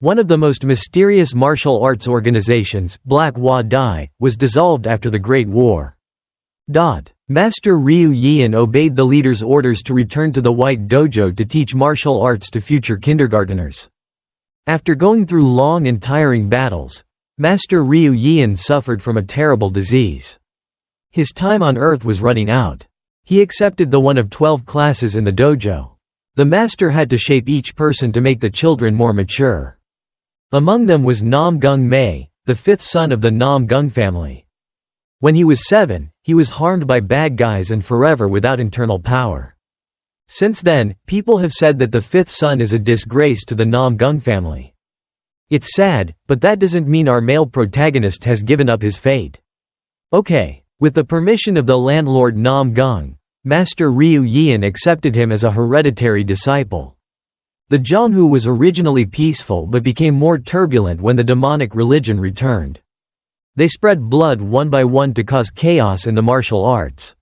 One of the most mysterious martial arts organizations, Black Hwa Dai, was dissolved after the Great War. Master Ryu Yeon obeyed the leader's orders to return to the White Dojo to teach martial arts to future kindergarteners. After going through long and tiring battles, Master Ryu Yeon suffered from a terrible disease. His time on earth was running out. He accepted the one of 12 classes in the dojo. The master had to shape each person to make the children more mature. Among them was Namgung Mae, the fifth son of the Namgung family. When he was 7, he was harmed by bad guys and forever without internal power. Since then, people have said that the fifth son is a disgrace to the Namgung family. It's sad, but that doesn't mean our male protagonist has given up his fate. Okay, with the permission of the landlord Namgung, Master Ryu Yeon accepted him as a hereditary disciple. The Jonghu was originally peaceful but became more turbulent when the demonic religion returned. They spread blood one by one to cause chaos in the martial arts.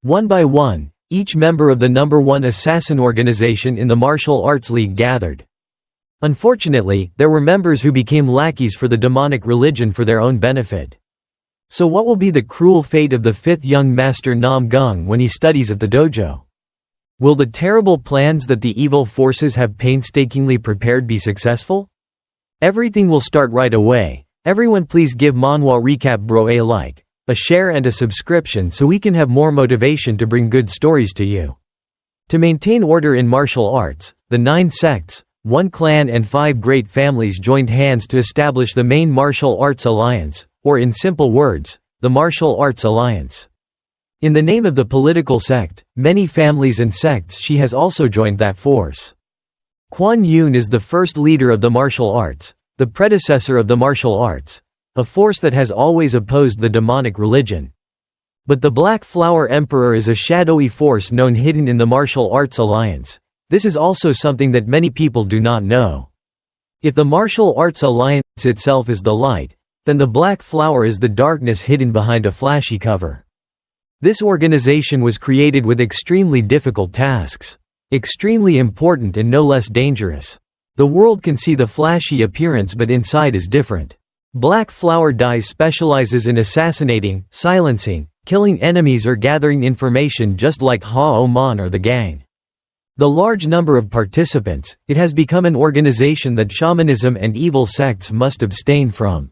One by one, each member of the #1 assassin organization in the martial arts league gathered. Unfortunately, there were members who became lackeys for the demonic religion for their own benefit. So what will be the cruel fate of the fifth young master Namgung when he studies at the dojo? Will the terrible plans that the evil forces have painstakingly prepared be successful? Everything will start right away. Everyone please give Manhwa Recap Bro a like, a share and a subscription so we can have more motivation to bring good stories to you. To maintain order in martial arts, the 9 sects, 1 clan and 5 great families joined hands to establish the main martial arts alliance, or in simple words, the Martial Arts Alliance. In the name of the political sect, many families and sects she has also joined that force. Kwon Yoon is the first leader of the martial arts, the predecessor of the martial arts, a force that has always opposed the demonic religion. But the Black Flower Emperor is a shadowy force known hidden in the Martial Arts Alliance. This is also something that many people do not know. If the Martial Arts Alliance itself is the light, then the Black Flower is the darkness hidden behind a flashy cover. This organization was created with extremely difficult tasks. Extremely important and no less dangerous. The world can see the flashy appearance but inside is different. Black Flower Dai specializes in assassinating, silencing, killing enemies or gathering information just like Ha-O-Man or the gang. The large number of participants, it has become an organization that shamanism and evil sects must abstain from.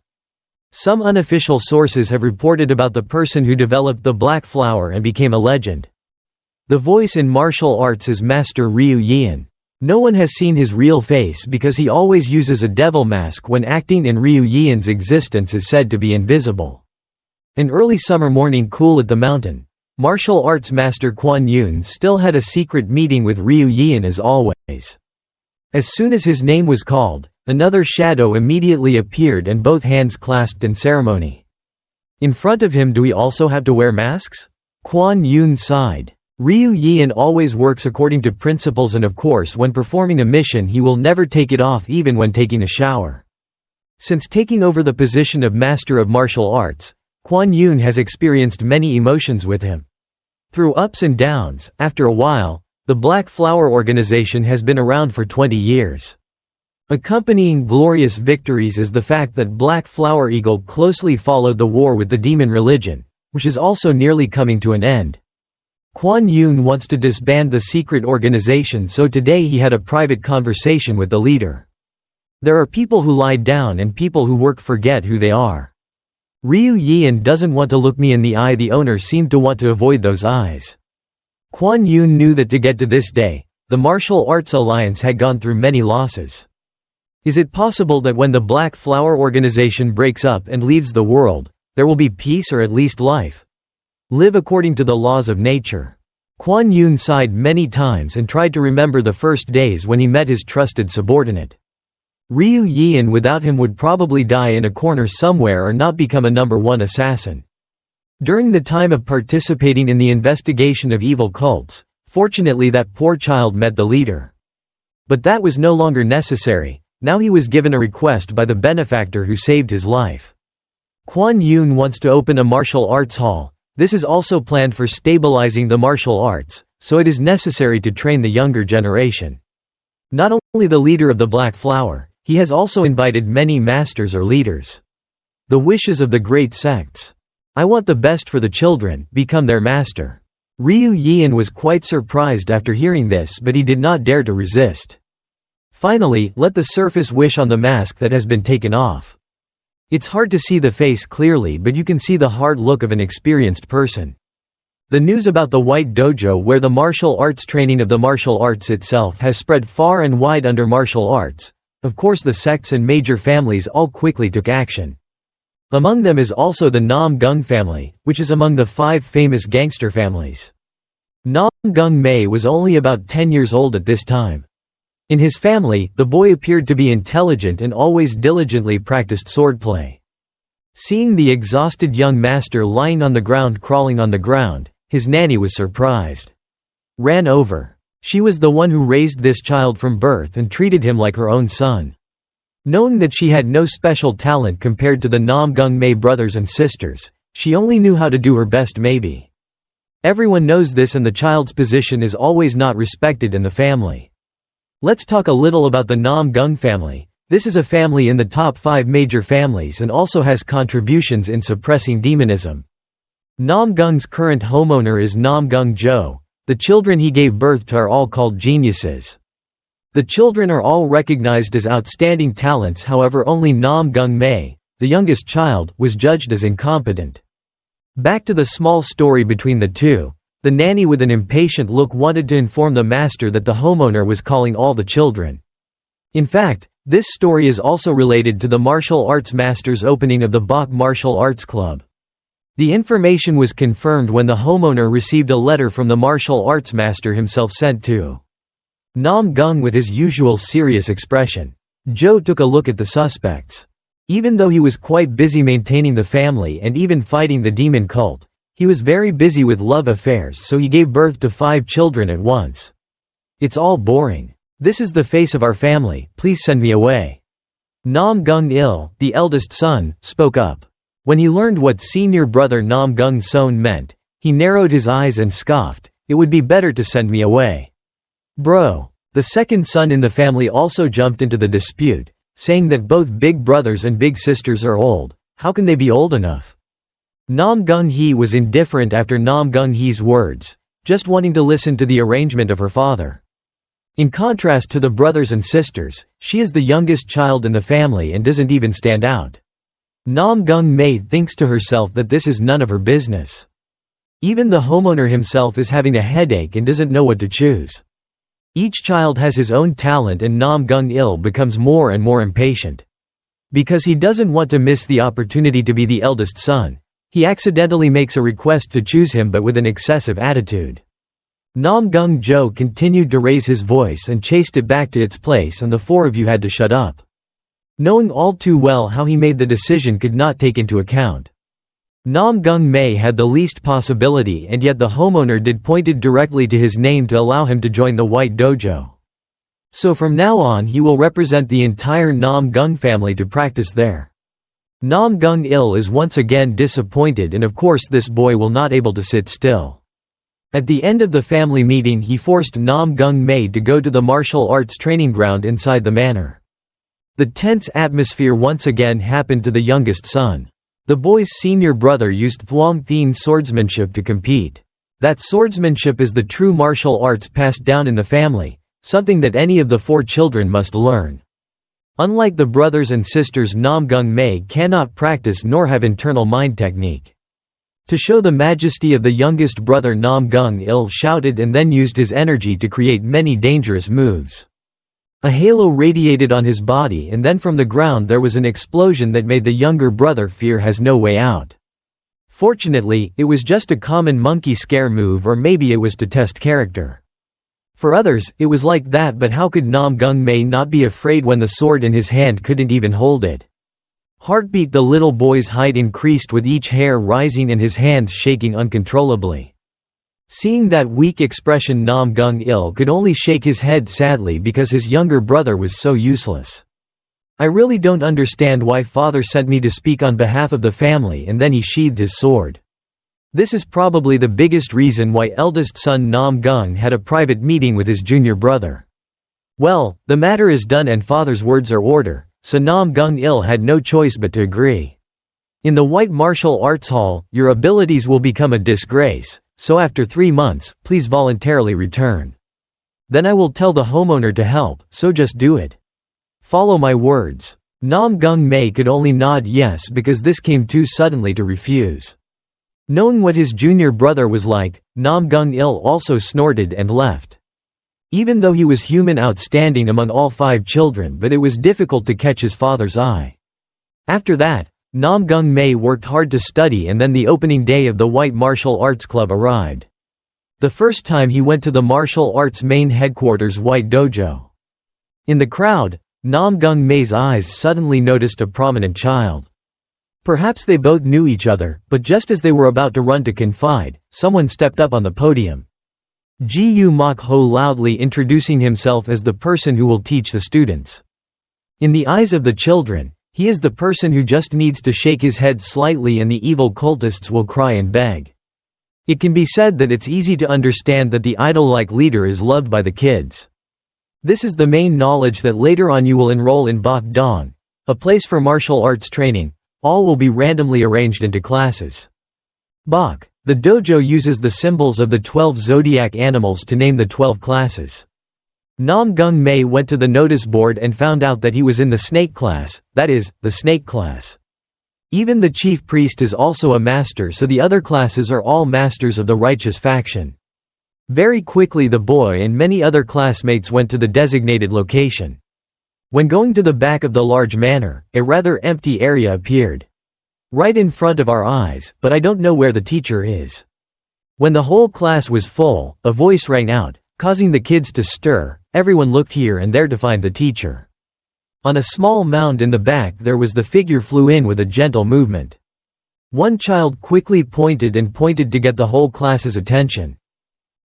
Some unofficial sources have reported about the person who developed the Black Flower and became a legend. The voice in martial arts is Master Ryu Yeon. No one has seen his real face because he always uses a devil mask when acting, and Ryu Yeon's existence is said to be invisible. An early summer morning cool at the mountain. Martial arts master Kwon Yoon still had a secret meeting with Ryu Yeon as always. As soon as his name was called, another shadow immediately appeared and both hands clasped in ceremony. In front of him, do we also have to wear masks? Kwon Yoon sighed. Ryu Yeon always works according to principles, and of course when performing a mission he will never take it off even when taking a shower. Since taking over the position of Master of Martial Arts, Kwon Yoon has experienced many emotions with him. Through ups and downs, after a while, the Black Flower organization has been around for 20 years. Accompanying glorious victories is the fact that Black Flower Eagle closely followed the war with the demon religion, which is also nearly coming to an end. Kwon Yoon wants to disband the secret organization, so today he had a private conversation with the leader. There are people who lie down and people who work forget who they are. Ryu Yeon doesn't want to look me in the eye. The owner seemed to want to avoid those eyes. Kwon Yoon knew that to get to this day, the Martial Arts Alliance had gone through many losses. Is it possible that when the Black Flower organization breaks up and leaves the world, there will be peace or at least life? Live according to the laws of nature. Kwon Yoon sighed many times and tried to remember the first days when he met his trusted subordinate. Ryu Yeon without him would probably die in a corner somewhere or not become a #1 assassin. During the time of participating in the investigation of evil cults, fortunately that poor child met the leader. But that was no longer necessary. Now he was given a request by the benefactor who saved his life. Kwon Yoon wants to open a martial arts hall. This is also planned for stabilizing the martial arts, so it is necessary to train the younger generation. Not only the leader of the Black Flower, He has also invited many masters or leaders. The wishes of the great sects. I want the best for the children, become their master. Ryu Yeon was quite surprised after hearing this, but he did not dare to resist. Finally, let the surface wish on the mask that has been taken off. It's hard to see the face clearly, but you can see the hard look of an experienced person. The news about the White Dojo, where the martial arts training of the martial arts itself has spread far and wide under martial arts. Of course, the sects and major families all quickly took action. Among them is also the Namgung family, which is among the 5 famous gangster families. Namgung Mae was only about 10 years old at this time. In his family, the boy appeared to be intelligent and always diligently practiced swordplay. Seeing the exhausted young master lying on the ground crawling on the ground, his nanny was surprised. Ran over. She was the one who raised this child from birth and treated him like her own son. Knowing that she had no special talent compared to the Namgung Mae brothers and sisters, she only knew how to do her best maybe. Everyone knows this, and the child's position is always not respected in the family. Let's talk a little about the Namgung family. This is a family in the top 5 major families and also has contributions in suppressing demonism. Namgung's current homeowner is Namgung Jo. The children he gave birth to are all called geniuses. The children are all recognized as outstanding talents, however only Namgung Mae, the youngest child, was judged as incompetent. Back to the small story between the two, the nanny with an impatient look wanted to inform the master that the homeowner was calling all the children. In fact, this story is also related to the martial arts master's opening of the Bok Martial Arts Club. The information was confirmed when the homeowner received a letter from the martial arts master himself sent to Namgung with his usual serious expression. Joe took a look at the suspects. Even though he was quite busy maintaining the family and even fighting the demon cult, he was very busy with love affairs, so he gave birth to 5 children at once. It's all boring. This is the face of our family, please send me away. Namgung Il, the eldest son, spoke up. When he learned what senior brother Namgung Son meant, he narrowed his eyes and scoffed, "It would be better to send me away." Bro. The second son in the family also jumped into the dispute, saying that both big brothers and big sisters are old. How can they be old enough? Namgung Hee was indifferent after Namgung Hee's words, just wanting to listen to the arrangement of her father. In contrast to the brothers and sisters, she is the youngest child in the family and doesn't even stand out. Namgung Mae thinks to herself that this is none of her business. Even the homeowner himself is having a headache and doesn't know what to choose. Each child has his own talent, and Namgung Il becomes more and more impatient. Because he doesn't want to miss the opportunity to be the eldest son, he accidentally makes a request to choose him, but with an excessive attitude. Namgung Jo continued to raise his voice and chased it back to its place, and the 4 of you had to shut up. Knowing all too well how he made the decision could not take into account. Namgung Mae had the least possibility, and yet the homeowner did pointed directly to his name to allow him to join the White Dojo. So from now on he will represent the entire Namgung family to practice there. Namgung Il is once again disappointed, and of course this boy will not able to sit still. At the end of the family meeting he forced Namgung Mae to go to the martial arts training ground inside the manor. The tense atmosphere once again happened to the youngest son. The boy's senior brother used Thuong Thien swordsmanship to compete. That swordsmanship is the true martial arts passed down in the family, something that any of the 4 children must learn. Unlike the brothers and sisters, Namgung Mae cannot practice nor have internal mind technique. To show the majesty of the youngest brother, Namgung Il shouted and then used his energy to create many dangerous moves. A halo radiated on his body, and then from the ground there was an explosion that made the younger brother fear has no way out. Fortunately, it was just a common monkey scare move, or maybe it was to test character. For others, it was like that, but how could Namgung Mae not be afraid when the sword in his hand couldn't even hold it? Heartbeat. The little boy's height increased with each hair rising and his hands shaking uncontrollably. Seeing that weak expression, Namgung Il could only shake his head sadly because his younger brother was so useless. I really don't understand why father sent me to speak on behalf of the family, and then he sheathed his sword. This is probably the biggest reason why eldest son Namgung had a private meeting with his junior brother. Well, the matter is done and father's words are order, so Namgung had no choice but to agree. In the White Martial Arts Hall, your abilities will become a disgrace, so after 3 months, please voluntarily return. Then I will tell the homeowner to help, so just do it. Follow my words. Namgung could only nod yes because this came too suddenly to refuse. Knowing what his junior brother was like, Namgung also snorted and left. Even though he was human outstanding among all 5 children, but it was difficult to catch his father's eye. After that, Namgung worked hard to study, and then the opening day of the White Martial Arts Club arrived. The first time he went to the martial arts main headquarters White Dojo. In the crowd, Namgung eyes suddenly noticed a prominent child. Perhaps they both knew each other, but just as they were about to run to confide, someone stepped up on the podium. Gu Mok-ho loudly introducing himself as the person who will teach the students. In the eyes of the children, he is the person who just needs to shake his head slightly and the evil cultists will cry and beg. It can be said that it's easy to understand that the idol-like leader is loved by the kids. This is the main knowledge that later on you will enroll in Bok Dong, a place for martial arts training. All will be randomly arranged into classes. Bok, the dojo uses the symbols of the 12 zodiac animals to name the 12 classes. Namgung went to the notice board and found out that he was in the snake class, that is, the snake class. Even the chief priest is also a master, so the other classes are all masters of the righteous faction. Very quickly the boy and many other classmates went to the designated location. When going to the back of the large manor, a rather empty area appeared. Right in front of our eyes, but I don't know where the teacher is. When the whole class was full, a voice rang out, causing the kids to stir. Everyone looked here and there to find the teacher. On a small mound in the back there was the figure flew in with a gentle movement. One child quickly pointed to get the whole class's attention.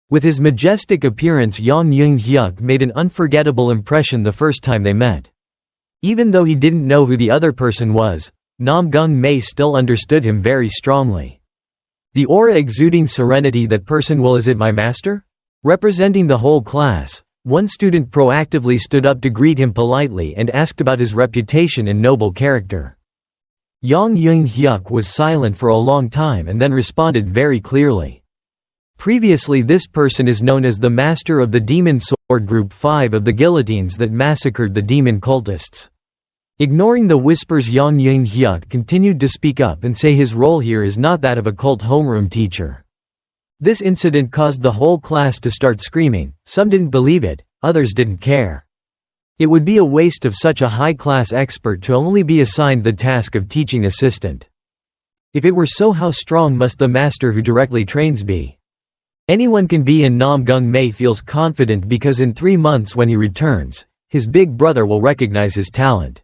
With his majestic appearance, Yang Yung-hyuk made an unforgettable impression the first time they met. Even though he didn't know who the other person was, Namgung still understood him very strongly. The aura exuding serenity, that person is it my master? Representing the whole class, one student proactively stood up to greet him politely and asked about his reputation and noble character. Yang Yung-hyuk was silent for a long time and then responded very clearly. Previously, this person is known as the master of the Demon Sword Group 5 of the guillotines that massacred the demon cultists. Ignoring the whispers, Yang Yung-hyuk continued to speak up and say his role here is not that of a cult homeroom teacher. This incident caused the whole class to start screaming. Some didn't believe it, others didn't care. It would be a waste of such a high-class expert to only be assigned the task of teaching assistant. If it were so, how strong must the master who directly trains be? Anyone can be, and Namgung feels confident because in 3 months when he returns, his big brother will recognize his talent.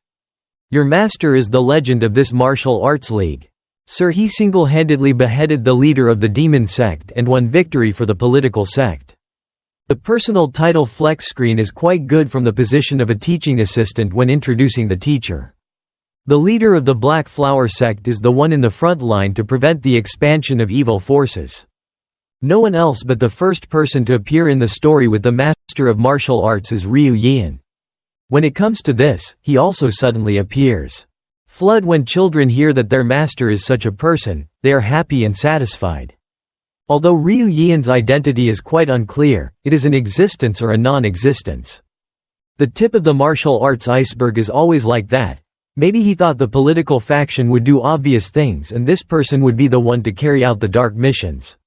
Your master is the legend of this martial arts league. Sir, he single-handedly beheaded the leader of the demon sect and won victory for the political sect. The personal title flex screen is quite good from the position of a teaching assistant when introducing the teacher. The leader of the Black Flower sect is the one in the front line to prevent the expansion of evil forces. No one else but the first person to appear in the story with the master of martial arts is Ryu Yeon. When it comes to this, he also suddenly appears. Flood. When children hear that their master is such a person, they are happy and satisfied. Although Ryu Yeon's identity is quite unclear, it is an existence or a non-existence. The tip of the martial arts iceberg is always like that. Maybe he thought the political faction would do obvious things and this person would be the one to carry out the dark missions.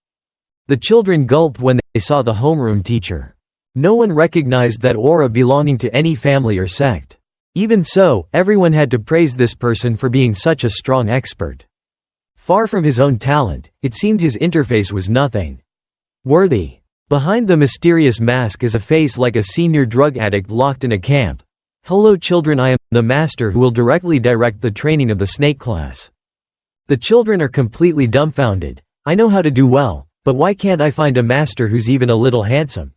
The children gulped when they saw the homeroom teacher. No one recognized that aura belonging to any family or sect. Even so, everyone had to praise this person for being such a strong expert. Far from his own talent, it seemed his interface was nothing worthy. Behind the mysterious mask is a face like a senior drug addict locked in a camp. Hello children, I am the master who will directly direct the training of the snake class. The children are completely dumbfounded. I know how to do well, but why can't I find a master who's even a little handsome?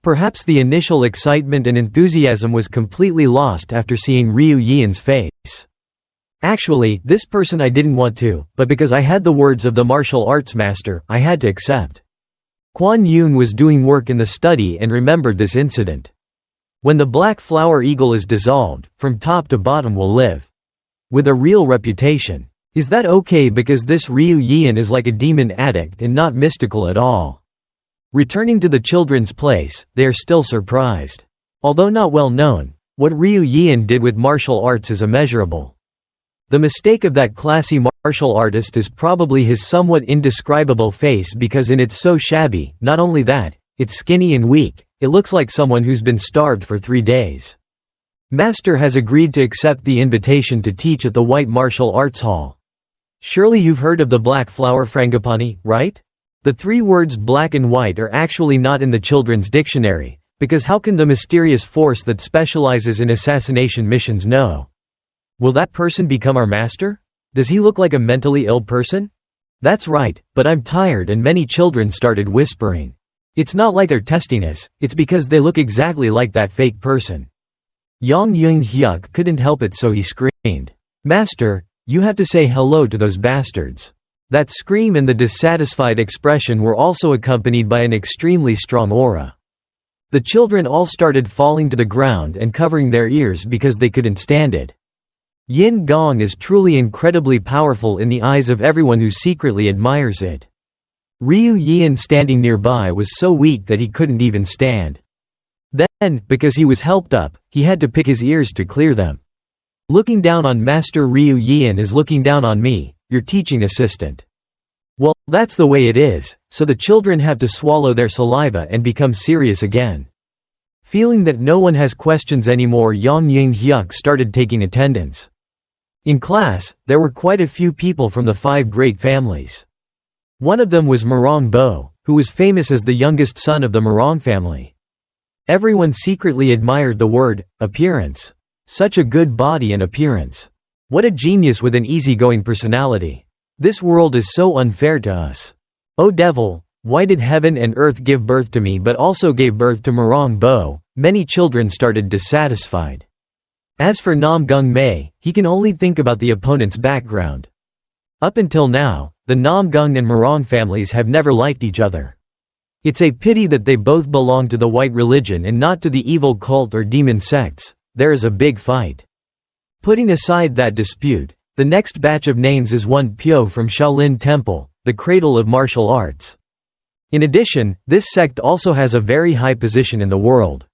Perhaps the initial excitement and enthusiasm was completely lost after seeing Ryu Yeon's face. Actually, this person I didn't want to, but because I had the words of the martial arts master, I had to accept. Kwon Yoon was doing work in the study and remembered this incident. When the black flower eagle is dissolved, from top to bottom will live. With a real reputation. Is that okay because this Ryu Yeon is like a demon addict and not mystical at all? Returning to the children's place, they are still surprised. Although not well known, what Ryu Yeon did with martial arts is immeasurable. The mistake of that classy martial artist is probably his somewhat indescribable face because it's so shabby. Not only that, it's skinny and weak, it looks like someone who's been starved for 3 days. Master has agreed to accept the invitation to teach at the White Martial Arts Hall. Surely you've heard of the black flower frangipani, right? The 3 words black and white are actually not in the children's dictionary, because how can the mysterious force that specializes in assassination missions know? Will that person become our master? Does he look like a mentally ill person? That's right, but I'm tired and many children started whispering. It's not like they're testing us, it's because they look exactly like that fake person. Yang Yoon-hyuk couldn't help it so he screamed, "Master, you have to say hello to those bastards." That scream and the dissatisfied expression were also accompanied by an extremely strong aura. The children all started falling to the ground and covering their ears because they couldn't stand it. Yin Gong is truly incredibly powerful in the eyes of everyone who secretly admires it. Ryu Yeon standing nearby was so weak that he couldn't even stand. Then, because he was helped up, he had to pick his ears to clear them. Looking down on Master Ryu Yeon is looking down on me, your teaching assistant. Well, that's the way it is, so the children have to swallow their saliva and become serious again. Feeling that no one has questions anymore, Yang Yoon-hyuk started taking attendance. In class, there were quite a few people from the 5 great families. One of them was Morong Bo, who was famous as the youngest son of the Morong family. Everyone secretly admired the word, appearance. Such a good body and appearance. What a genius with an easygoing personality. This world is so unfair to us. Oh devil, why did heaven and earth give birth to me but also gave birth to Morong Bo? Many children started dissatisfied. As for Namgung Mae, he can only think about the opponent's background. Up until now, the Namgung and Morong families have never liked each other. It's a pity that they both belong to the white religion and not to the evil cult or demon sects. There is a big fight. Putting aside that dispute, the next batch of names is one Pyo from Shaolin Temple, the cradle of martial arts. In addition, this sect also has a very high position in the world.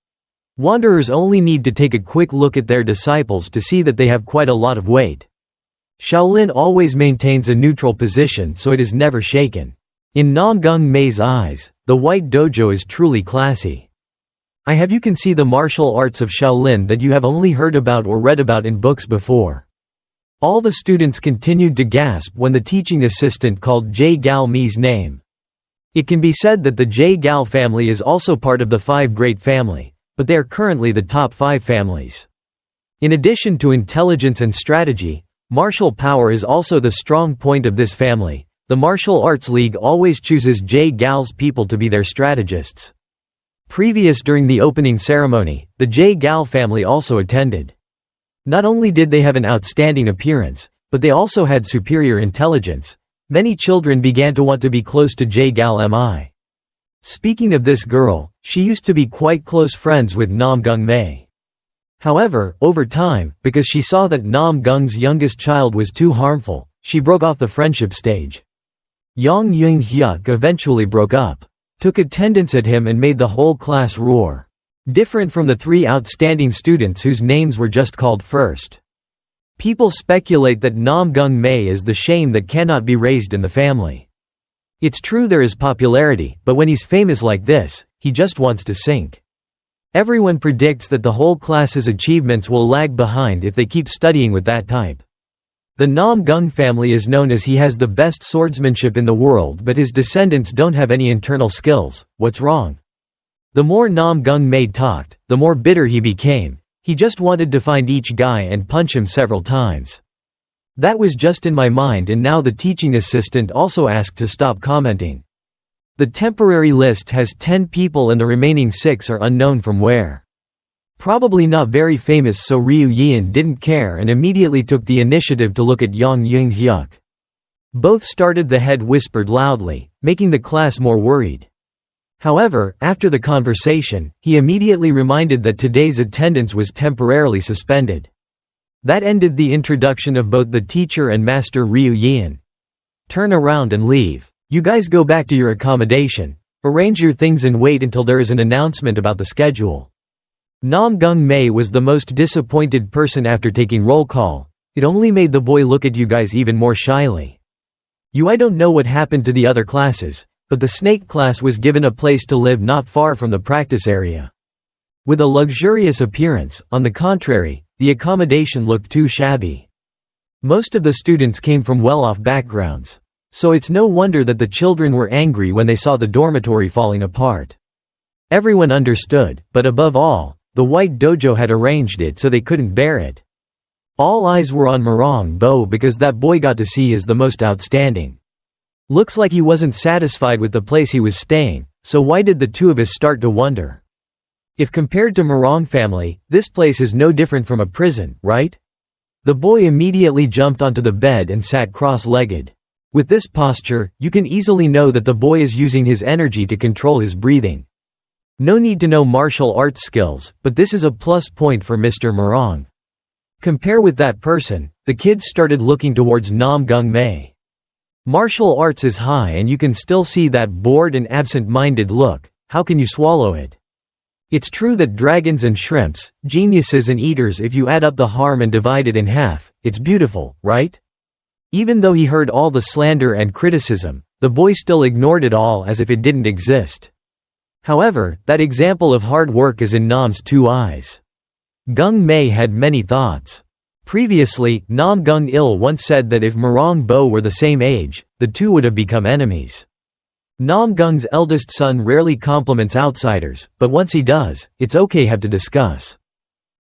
Wanderers only need to take a quick look at their disciples to see that they have quite a lot of weight. Shaolin always maintains a neutral position so it is never shaken. In Namgung Mae's eyes, the White Dojo is truly classy. You can see the martial arts of Shaolin that you have only heard about or read about in books before. All the students continued to gasp when the teaching assistant called Jae Gal Mi's name. It can be said that the Jae Gal family is also part of the 5 great family, but they are currently the top 5 families. In addition to intelligence and strategy, martial power is also the strong point of this family. The Martial Arts League always chooses Jae Gal's people to be their strategists. During the opening ceremony, the Jae Gal family also attended. Not only did they have an outstanding appearance, but they also had superior intelligence. Many children began to want to be close to Jae Gal Mi. Speaking of this girl, she used to be quite close friends with Namgung Mae. However, over time, because she saw that Namgung's youngest child was too harmful, she broke off the friendship stage. Yang Yoon-hyuk eventually broke up, took attendance at him and made the whole class roar. Different from the 3 outstanding students whose names were just called first. People speculate that Namgung Mae is the shame that cannot be raised in the family. It's true there is popularity, but when he's famous like this, he just wants to sink. Everyone predicts that the whole class's achievements will lag behind if they keep studying with that type. The Namgung family is known as he has the best swordsmanship in the world, but his descendants don't have any internal skills. What's wrong? The more Namgung Mae talked, the more bitter he became. He just wanted to find each guy and punch him several times. That was just in my mind, and now the teaching assistant also asked to stop commenting. The temporary list has 10 people and the remaining 6 are unknown from where. Probably not very famous, so Ryu Yeon didn't care and immediately took the initiative to look at Yang Yoon-hyuk. Both started. The head whispered loudly, making the class more worried. However, after the conversation, he immediately reminded that today's attendance was temporarily suspended. That ended the introduction of both the teacher and Master Ryu Yeon. Turn around and leave. You guys go back to your accommodation. Arrange your things and wait until there is an announcement about the schedule. Namgung was the most disappointed person after taking roll call. It only made the boy look at you guys even more shyly. I don't know what happened to the other classes, but the snake class was given a place to live not far from the practice area. With a luxurious appearance, on the contrary, the accommodation looked too shabby. Most of the students came from well-off backgrounds, so it's no wonder that the children were angry when they saw the dormitory falling apart. Everyone understood, but above all, the white dojo had arranged it so they couldn't bear it. All eyes were on Manhwa Bo because that boy got to see is the most outstanding. Looks like he wasn't satisfied with the place he was staying, so why did the two of us start to wonder? If compared to Manhwa family, this place is no different from a prison, right? The boy immediately jumped onto the bed and sat cross-legged. With this posture, you can easily know that the boy is using his energy to control his breathing. No need to know martial arts skills, but this is a plus point for Mr. Manhwa. Compare with that person, the kids started looking towards Namgung. Martial arts is high and you can still see that bored and absent-minded look. How can you swallow it? It's true that dragons and shrimps, geniuses and eaters, if you add up the harm and divide it in half, it's beautiful, right? Even though he heard all the slander and criticism, the boy still ignored it all as if it didn't exist. However, that example of hard work is in Nam's two eyes. Gung Mei had many thoughts. Previously, Namgung once said that if Manhwa Bo were the same age, the two would have become enemies. Namgung's eldest son rarely compliments outsiders, but once he does, it's okay have to discuss.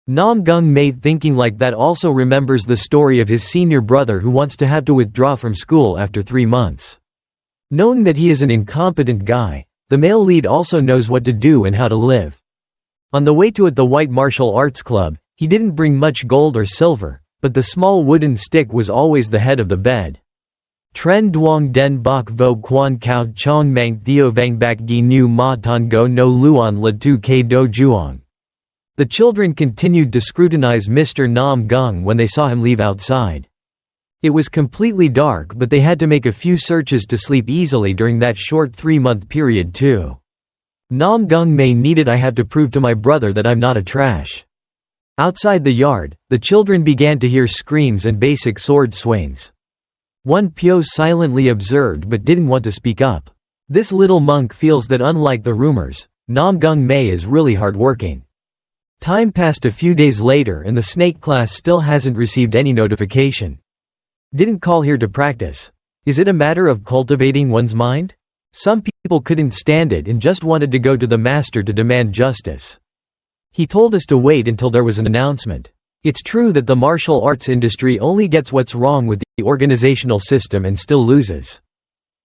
Namgung thinking like that also remembers the story of his senior brother who wants to have to withdraw from school after 3 months. Knowing that he is an incompetent guy, the male lead also knows what to do and how to live. On the way to the White Martial Arts Club, he didn't bring much gold or silver, but the small wooden stick was always the head of the bed. Tren duong den bok vo quan cao chong mang theo vang bak gi nu ma tan go no luan la tu ke do juong. The children continued to scrutinize Mr. Namgung when they saw him leave outside. It was completely dark, but they had to make a few searches to sleep easily during that short 3-month period too. Namgung needed I have to prove to my brother that I'm not a trash. Outside the yard, the children began to hear screams and basic sword swings. One Pyo silently observed but didn't want to speak up. This little monk feels that unlike the rumors, Namgung is really hardworking. Time passed a few days later and the snake class still hasn't received any notification. Didn't call here to practice. Is it a matter of cultivating one's mind? Some people couldn't stand it and just wanted to go to the master to demand justice. He told us to wait until there was an announcement. It's true that the martial arts industry only gets what's wrong with the organizational system and still loses.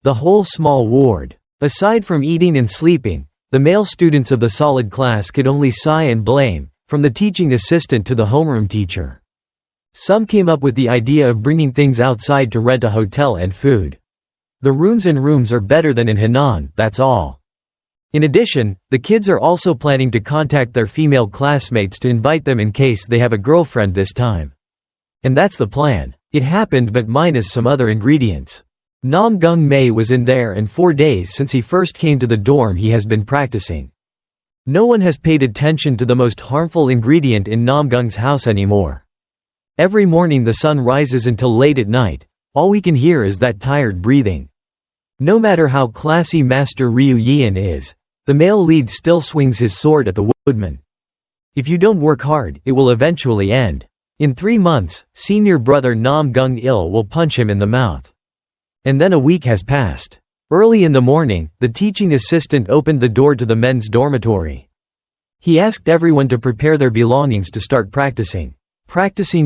The whole small ward. Aside from eating and sleeping, the male students of the solid class could only sigh and blame, from the teaching assistant to the homeroom teacher. Some came up with the idea of bringing things outside to rent a hotel and food. The rooms are better than in Henan, that's all. In addition, the kids are also planning to contact their female classmates to invite them in case they have a girlfriend this time. And that's the plan. It happened but minus some other ingredients. Namgung was in there and 4 days since he first came to the dorm he has been practicing. No one has paid attention to the most harmful ingredient in Namgung's house anymore. Every morning the sun rises until late at night, all we can hear is that tired breathing. No matter how classy Master Ryu Yeon is, the male lead still swings his sword at the woodman. If you don't work hard, it will eventually end. In 3 months, senior brother Namgung will punch him in the mouth. And then a week has passed. Early in the morning, the teaching assistant opened the door to the men's dormitory. He asked everyone to prepare their belongings to start practicing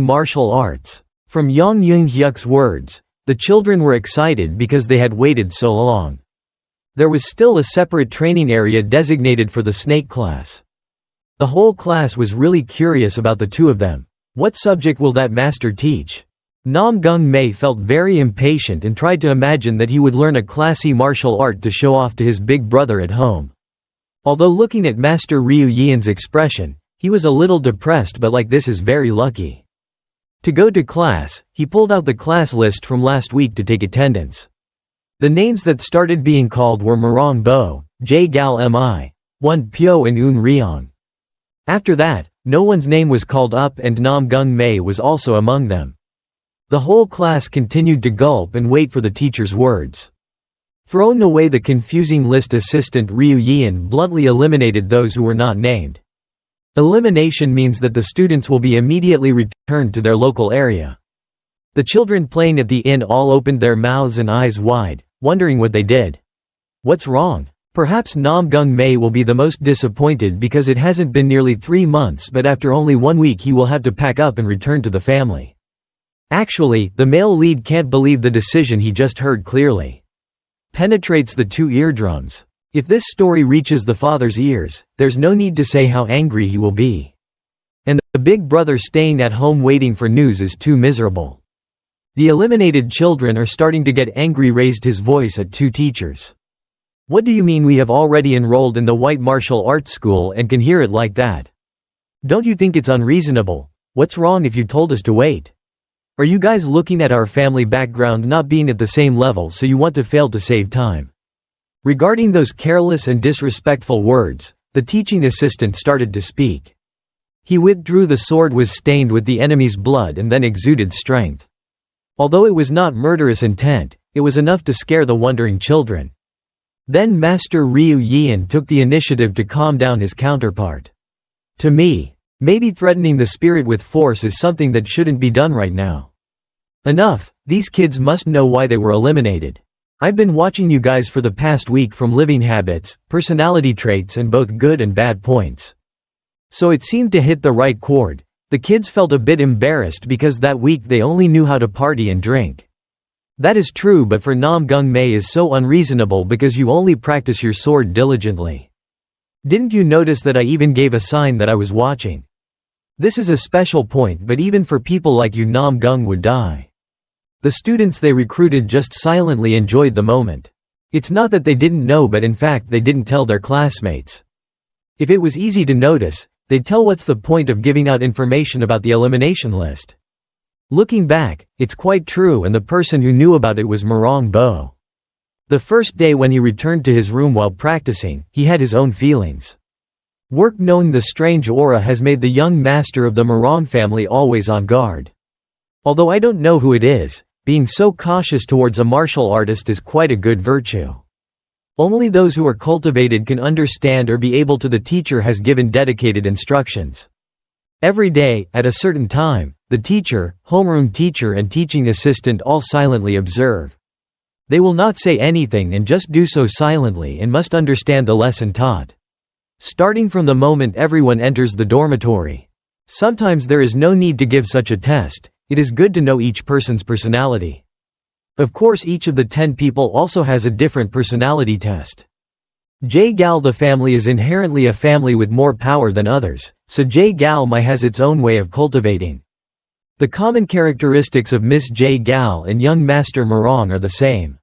martial arts. From Yang Young-hyuk's words, the children were excited because they had waited so long. There was still a separate training area designated for the snake class. The whole class was really curious about the two of them. What subject will that master teach? Namgung felt very impatient and tried to imagine that he would learn a classy martial art to show off to his big brother at home. Although looking at Master Ryu Yian's expression, he was a little depressed, but like, this is very lucky. To go to class, he pulled out the class list from last week to take attendance. The names that started being called were Marong Bo, J Gal Mi, Won Pyo and Un Ryong. After that, no one's name was called up, and Namgung Mae was also among them. The whole class continued to gulp and wait for the teacher's words. Throwing away the confusing list, assistant Ryu Yian bluntly eliminated those who were not named. Elimination means that the students will be immediately returned to their local area. The children playing at the inn all opened their mouths and eyes wide, wondering what they did. What's wrong? Perhaps Namgung Mae will be the most disappointed because it hasn't been nearly 3 months, but after only 1 week he will have to pack up and return to the family. Actually, the male lead can't believe the decision he just heard clearly. Penetrates the 2 eardrums. If this story reaches the father's ears, there's no need to say how angry he will be. And the big brother staying at home waiting for news is too miserable. The eliminated children are starting to get angry, raised his voice at 2 teachers. What do you mean we have already enrolled in the white martial arts school and can hear it like that? Don't you think it's unreasonable? What's wrong if you told us to wait? Are you guys looking at our family background not being at the same level, so you want to fail to save time? Regarding those careless and disrespectful words, the teaching assistant started to speak. He withdrew the sword, was stained with the enemy's blood, and then exuded strength. Although it was not murderous intent, it was enough to scare the wondering children. Then Master Ryu Yian took the initiative to calm down his counterpart. To me, maybe threatening the spirit with force is something that shouldn't be done right now. Enough, these kids must know why they were eliminated. I've been watching you guys for the past week, from living habits, personality traits, and both good and bad points. So it seemed to hit the right chord. The kids felt a bit embarrassed because that week they only knew how to party and drink. That is true, but for Namgung Mae is so unreasonable because you only practice your sword diligently. Didn't you notice that I even gave a sign that I was watching? This is a special point, but even for people like you, Namgung would die. The students they recruited just silently enjoyed the moment. It's not that they didn't know, but in fact they didn't tell their classmates. If it was easy to notice, they'd tell. What's the point of giving out information about the elimination list? Looking back, it's quite true, and the person who knew about it was Marong Bo. The first day when he returned to his room while practicing, he had his own feelings. Work knowing the strange aura has made the young master of the Marong family always on guard. Although I don't know who it is, being so cautious towards a martial artist is quite a good virtue. Only those who are cultivated can understand or be able to. The teacher has given dedicated instructions. Every day, at a certain time, the teacher, homeroom teacher and teaching assistant all silently observe. They will not say anything and just do so silently, and must understand the lesson taught. Starting from the moment everyone enters the dormitory. Sometimes there is no need to give such a test. It is good to know each person's personality. Of course, each of the 10 people also has a different personality test. J-Gal, the family is inherently a family with more power than others, so J-Gal Mi has its own way of cultivating. The common characteristics of Miss J-Gal and young Master Marong are the same.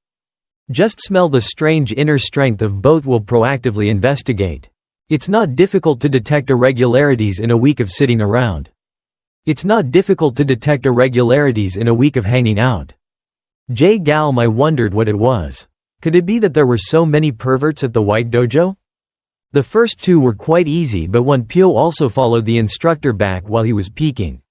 Just smell the strange inner strength of both will proactively investigate. It's not difficult to detect irregularities in a week of sitting around. It's not difficult to detect irregularities in a week of hanging out. J-Gal Mi wondered what it was. Could it be that there were so many perverts at the White Dojo? The first 2 were quite easy, but Won Pyo also followed the instructor back while he was peeking.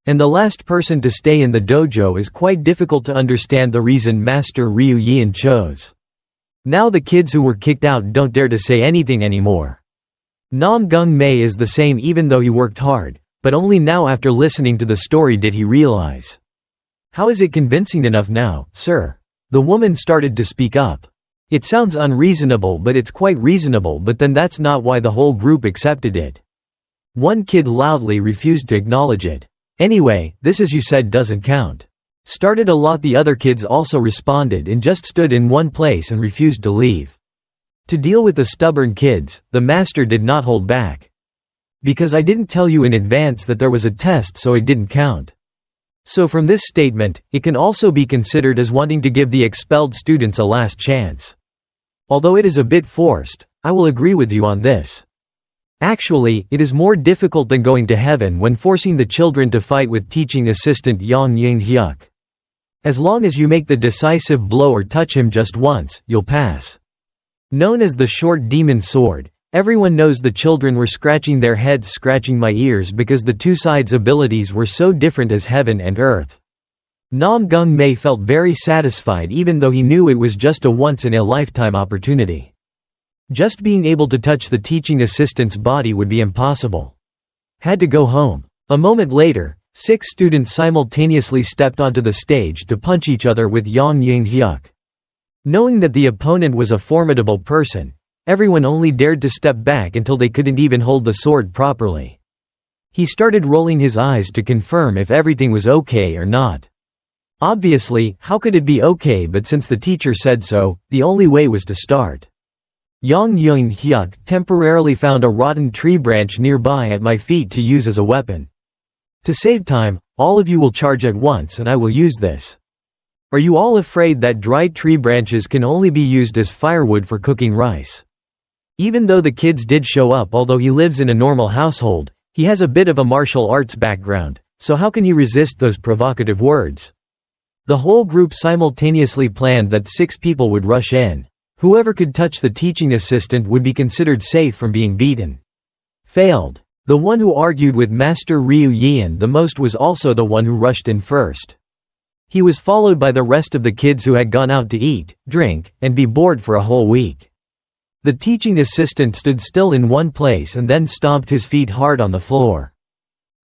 And the last person to stay in the dojo is quite difficult to understand the reason Master Ryu Yian chose. Now the kids who were kicked out don't dare to say anything anymore. Namgung Mae is the same, even though he worked hard. But only now, after listening to the story, did he realize. How is it convincing enough now, sir? The woman started to speak up. It sounds unreasonable, but it's quite reasonable, but then that's not why the whole group accepted it. One kid loudly refused to acknowledge it. Anyway, this, as you said, doesn't count. Started a lot. The other kids also responded and just stood in one place and refused to leave. To deal with the stubborn kids, the master did not hold back. Because I didn't tell you in advance that there was a test, so it didn't count. So from this statement, it can also be considered as wanting to give the expelled students a last chance. Although it is a bit forced, I will agree with you on this. Actually, it is more difficult than going to heaven when forcing the children to fight with teaching assistant Yang Hyuk. As long as you make the decisive blow or touch him just once, you'll pass. Known as the short demon sword, everyone knows the children were scratching their heads scratching my ears because the two sides' abilities were so different as heaven and earth. Namgung Mae felt very satisfied even though he knew it was just a once-in-a-lifetime opportunity. Just being able to touch the teaching assistant's body would be impossible. Had to go home. A moment later, 6 students simultaneously stepped onto the stage to punch each other with Yang Hyuk. Knowing that the opponent was a formidable person, everyone only dared to step back until they couldn't even hold the sword properly. He started rolling his eyes to confirm if everything was okay or not. Obviously, how could it be okay, but since the teacher said so, the only way was to start. Yang Hyuk temporarily found a rotten tree branch nearby at my feet to use as a weapon. To save time, all of you will charge at once and I will use this. Are you all afraid that dried tree branches can only be used as firewood for cooking rice? Even though the kids did show up, although he lives in a normal household, he has a bit of a martial arts background, so how can he resist those provocative words? The whole group simultaneously planned that 6 people would rush in. Whoever could touch the teaching assistant would be considered safe from being beaten. Failed. The one who argued with Master Ryu Yeon the most was also the one who rushed in first. He was followed by the rest of the kids who had gone out to eat, drink, and be bored for a whole week. The teaching assistant stood still in one place and then stomped his feet hard on the floor.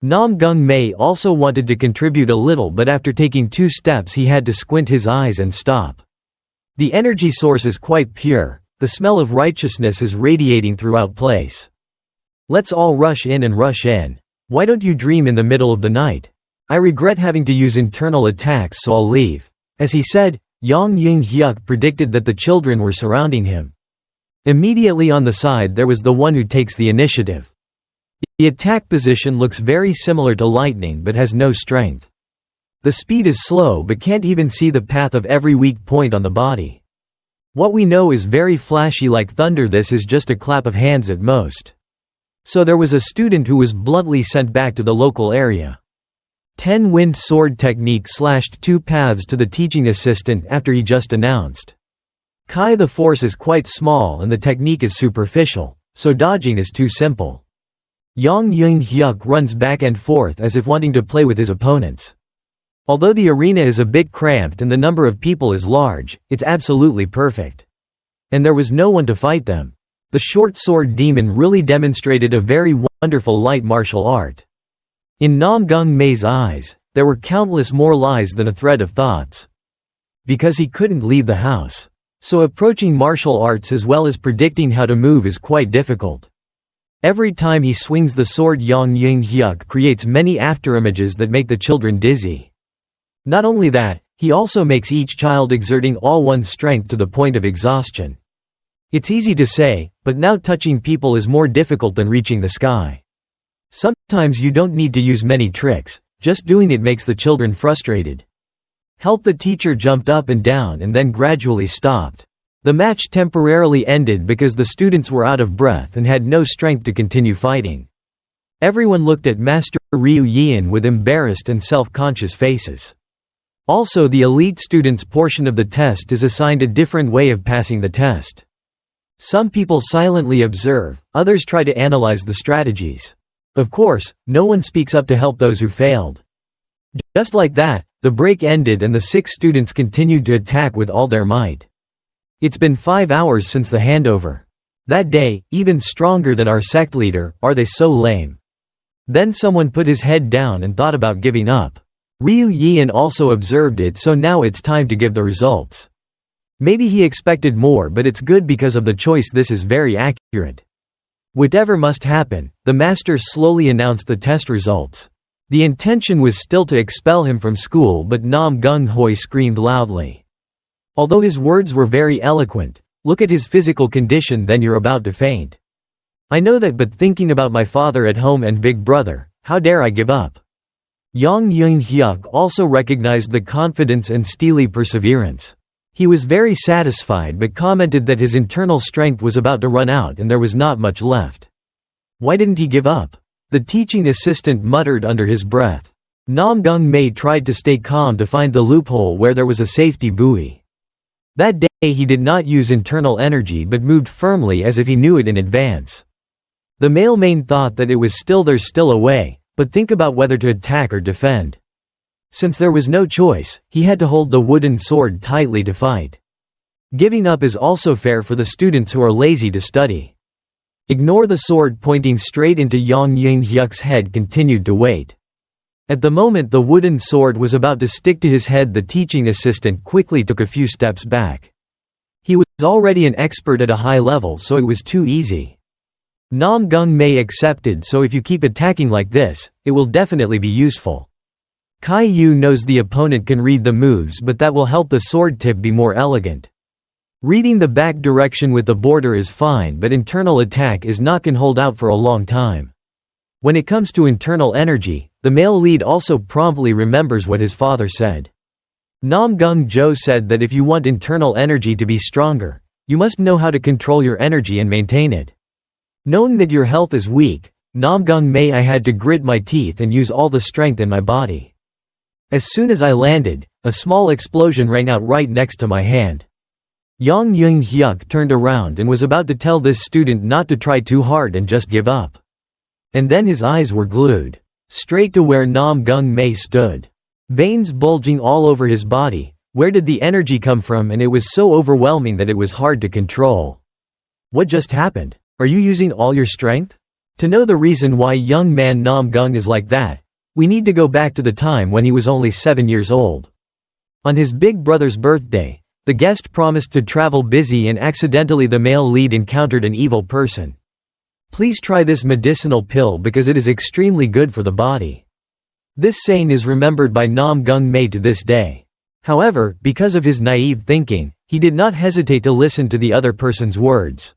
Namgung Mae also wanted to contribute a little, but after taking 2 steps he had to squint his eyes and stop. The energy source is quite pure, the smell of righteousness is radiating throughout place. Let's all rush in and rush in. Why don't you dream in the middle of the night? I regret having to use internal attacks, so I'll leave. As he said, Yang Hyuk predicted that the children were surrounding him. Immediately on the side there was the one who takes the initiative. The attack position looks very similar to lightning but has no strength. The speed is slow but can't even see the path of every weak point on the body. What we know is very flashy like thunder. This is just a clap of hands at most. So there was a student who was bluntly sent back to the local area. 10 wind sword technique slashed 2 paths to the teaching assistant after he just announced. Kai, the force is quite small and the technique is superficial, so dodging is too simple. Yang Hyuk runs back and forth as if wanting to play with his opponents. Although the arena is a bit cramped and the number of people is large, it's absolutely perfect. And there was no one to fight them. The short sword demon really demonstrated a very wonderful light martial art. In Namgung Mae's eyes, there were countless more lies than a thread of thoughts. Because he couldn't leave the house. So approaching martial arts as well as predicting how to move is quite difficult. Every time he swings the sword, Yang Hyuk creates many afterimages that make the children dizzy. Not only that, he also makes each child exerting all one's strength to the point of exhaustion. It's easy to say, but now touching people is more difficult than reaching the sky. Sometimes you don't need to use many tricks, just doing it makes the children frustrated. Help the teacher jumped up and down and then gradually stopped. The match temporarily ended because the students were out of breath and had no strength to continue fighting. Everyone looked at Master Ryu Yeon with embarrassed and self-conscious faces. Also, the elite students portion of the test is assigned a different way of passing the test. Some people silently observe, others try to analyze the strategies. Of course, no one speaks up to help those who failed. Just like that, the break ended and the 6 students continued to attack with all their might. It's been 5 hours since the handover. That day, even stronger than our sect leader, are they so lame? Then someone put his head down and thought about giving up. Ryu Yeon also observed it, so now it's time to give the results. Maybe he expected more, but it's good because of the choice. This is very accurate. Whatever must happen, the master slowly announced the test results. The intention was still to expel him from school, but Namgung Hoi screamed loudly. Although his words were very eloquent, look at his physical condition, then you're about to faint. I know that, but thinking about my father at home and big brother, how dare I give up? Yang Hyuk also recognized the confidence and steely perseverance. He was very satisfied but commented that his internal strength was about to run out and there was not much left. Why didn't he give up? The teaching assistant muttered under his breath. Namgung Mae tried to stay calm to find the loophole where there was a safety buoy. That day he did not use internal energy but moved firmly as if he knew it in advance. The male main thought that it was still a way, but think about whether to attack or defend. Since there was no choice, he had to hold the wooden sword tightly to fight. Giving up is also fair for the students who are lazy to study. Ignore the sword pointing straight into Yang Ying-hyuk's head continued to wait. At the moment the wooden sword was about to stick to his head, the teaching assistant quickly took a few steps back. He was already an expert at a high level, so it was too easy. Namgung Mae accepted, so if you keep attacking like this, it will definitely be useful. Kai Yu knows the opponent can read the moves, but that will help the sword tip be more elegant. Reading the back direction with the border is fine, but internal attack is not can hold out for a long time. When it comes to internal energy, the male lead also promptly remembers what his father said. Namgung Jo said that if you want internal energy to be stronger, you must know how to control your energy and maintain it. Knowing that your health is weak, Namgung Mae, I had to grit my teeth and use all the strength in my body. As soon as I landed, a small explosion rang out right next to my hand. Yang Ying-hyuk turned around and was about to tell this student not to try too hard and just give up. And then his eyes were glued straight to where Namgung Mae stood. Veins bulging all over his body. Where did the energy come from? And it was so overwhelming that it was hard to control. What just happened? Are you using all your strength? To know the reason why young man Namgung is like that, we need to go back to the time when he was only 7 years old. On his big brother's birthday, the guest promised to travel busy and accidentally the male lead encountered an evil person. Please try this medicinal pill because it is extremely good for the body. This saying is remembered by Namgung Mae to this day. However, because of his naive thinking, he did not hesitate to listen to the other person's words.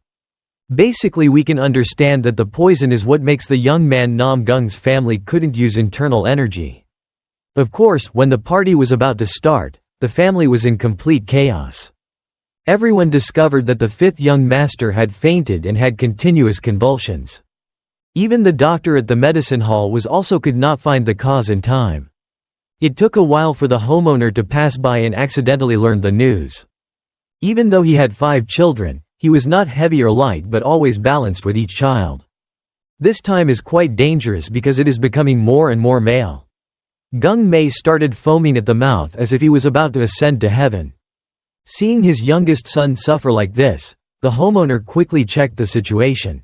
Basically we can understand that the poison is what makes the young man Namgung's family couldn't use internal energy. Of course, when the party was about to start, the family was in complete chaos. Everyone discovered that the fifth young master had fainted and had continuous convulsions. Even the doctor at the medicine hall was also could not find the cause in time. It took a while for the homeowner to pass by and accidentally learned the news. Even though he had 5 children, he was not heavy or light but always balanced with each child. This time is quite dangerous because it is becoming more and more male. Gung Mae started foaming at the mouth as if he was about to ascend to heaven. Seeing his youngest son suffer like this, the homeowner quickly checked the situation.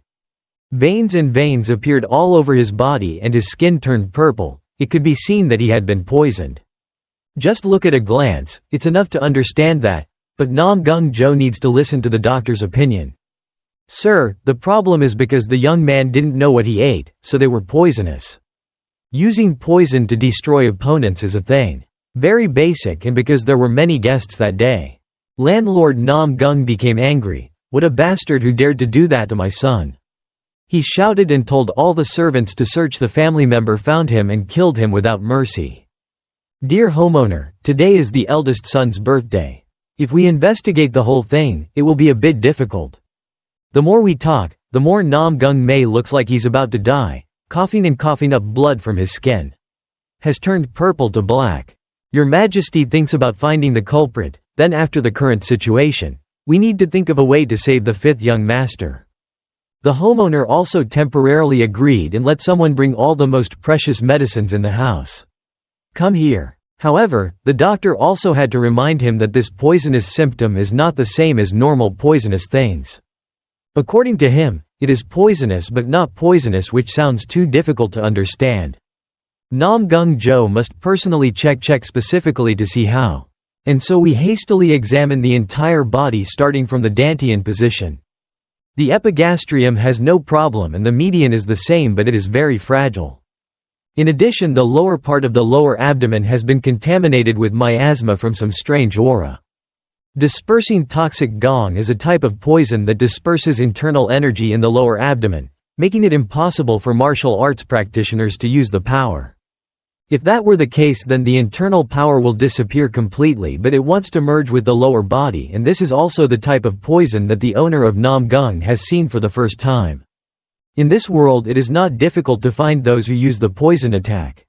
Veins and veins appeared all over his body and his skin turned purple. It could be seen that he had been poisoned. Just look at a glance, it's enough to understand that. But Namgung Jo needs to listen to the doctor's opinion. Sir, the problem is because the young man didn't know what he ate, so they were poisonous. Using poison to destroy opponents is a thing. Very basic, and because there were many guests that day. Landlord Namgung became angry. What a bastard who dared to do that to my son. He shouted and told all the servants to search. The family member found him and killed him without mercy. Dear homeowner, today is the eldest son's birthday. If we investigate the whole thing, it will be a bit difficult. The more we talk, the more Namgung Mae looks like he's about to die, coughing and coughing up blood from his skin. Has turned purple to black. Your Majesty thinks about finding the culprit, then after the current situation, we need to think of a way to save the fifth young master. The homeowner also temporarily agreed and let someone bring all the most precious medicines in the house. Come here. However, the doctor also had to remind him that this poisonous symptom is not the same as normal poisonous things. According to him, it is poisonous but not poisonous, which sounds too difficult to understand. Namgung Jo must personally check specifically to see how. And so we hastily examine the entire body starting from the dantian position. The epigastrium has no problem and the median is the same, but it is very fragile. In addition, the lower part of the lower abdomen has been contaminated with miasma from some strange aura. Dispersing toxic gong is a type of poison that disperses internal energy in the lower abdomen, making it impossible for martial arts practitioners to use the power. If that were the case, then the internal power will disappear completely, but it wants to merge with the lower body, and this is also the type of poison that the owner of Namgung has seen for the first time. In this world it is not difficult to find those who use the poison attack.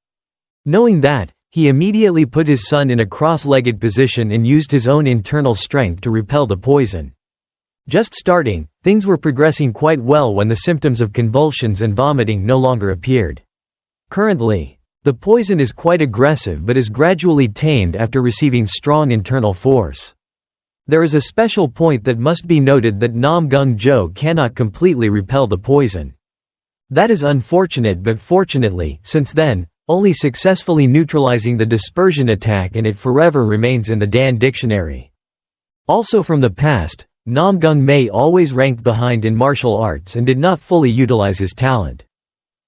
Knowing that, he immediately put his son in a cross-legged position and used his own internal strength to repel the poison. Just starting, things were progressing quite well when the symptoms of convulsions and vomiting no longer appeared. Currently, the poison is quite aggressive but is gradually tamed after receiving strong internal force. There is a special point that must be noted, that Namgung Jo cannot completely repel the poison. That is unfortunate, but fortunately, since then, only successfully neutralizing the dispersion attack, and it forever remains in the Dan dictionary. Also from the past, Namgung Mae always ranked behind in martial arts and did not fully utilize his talent.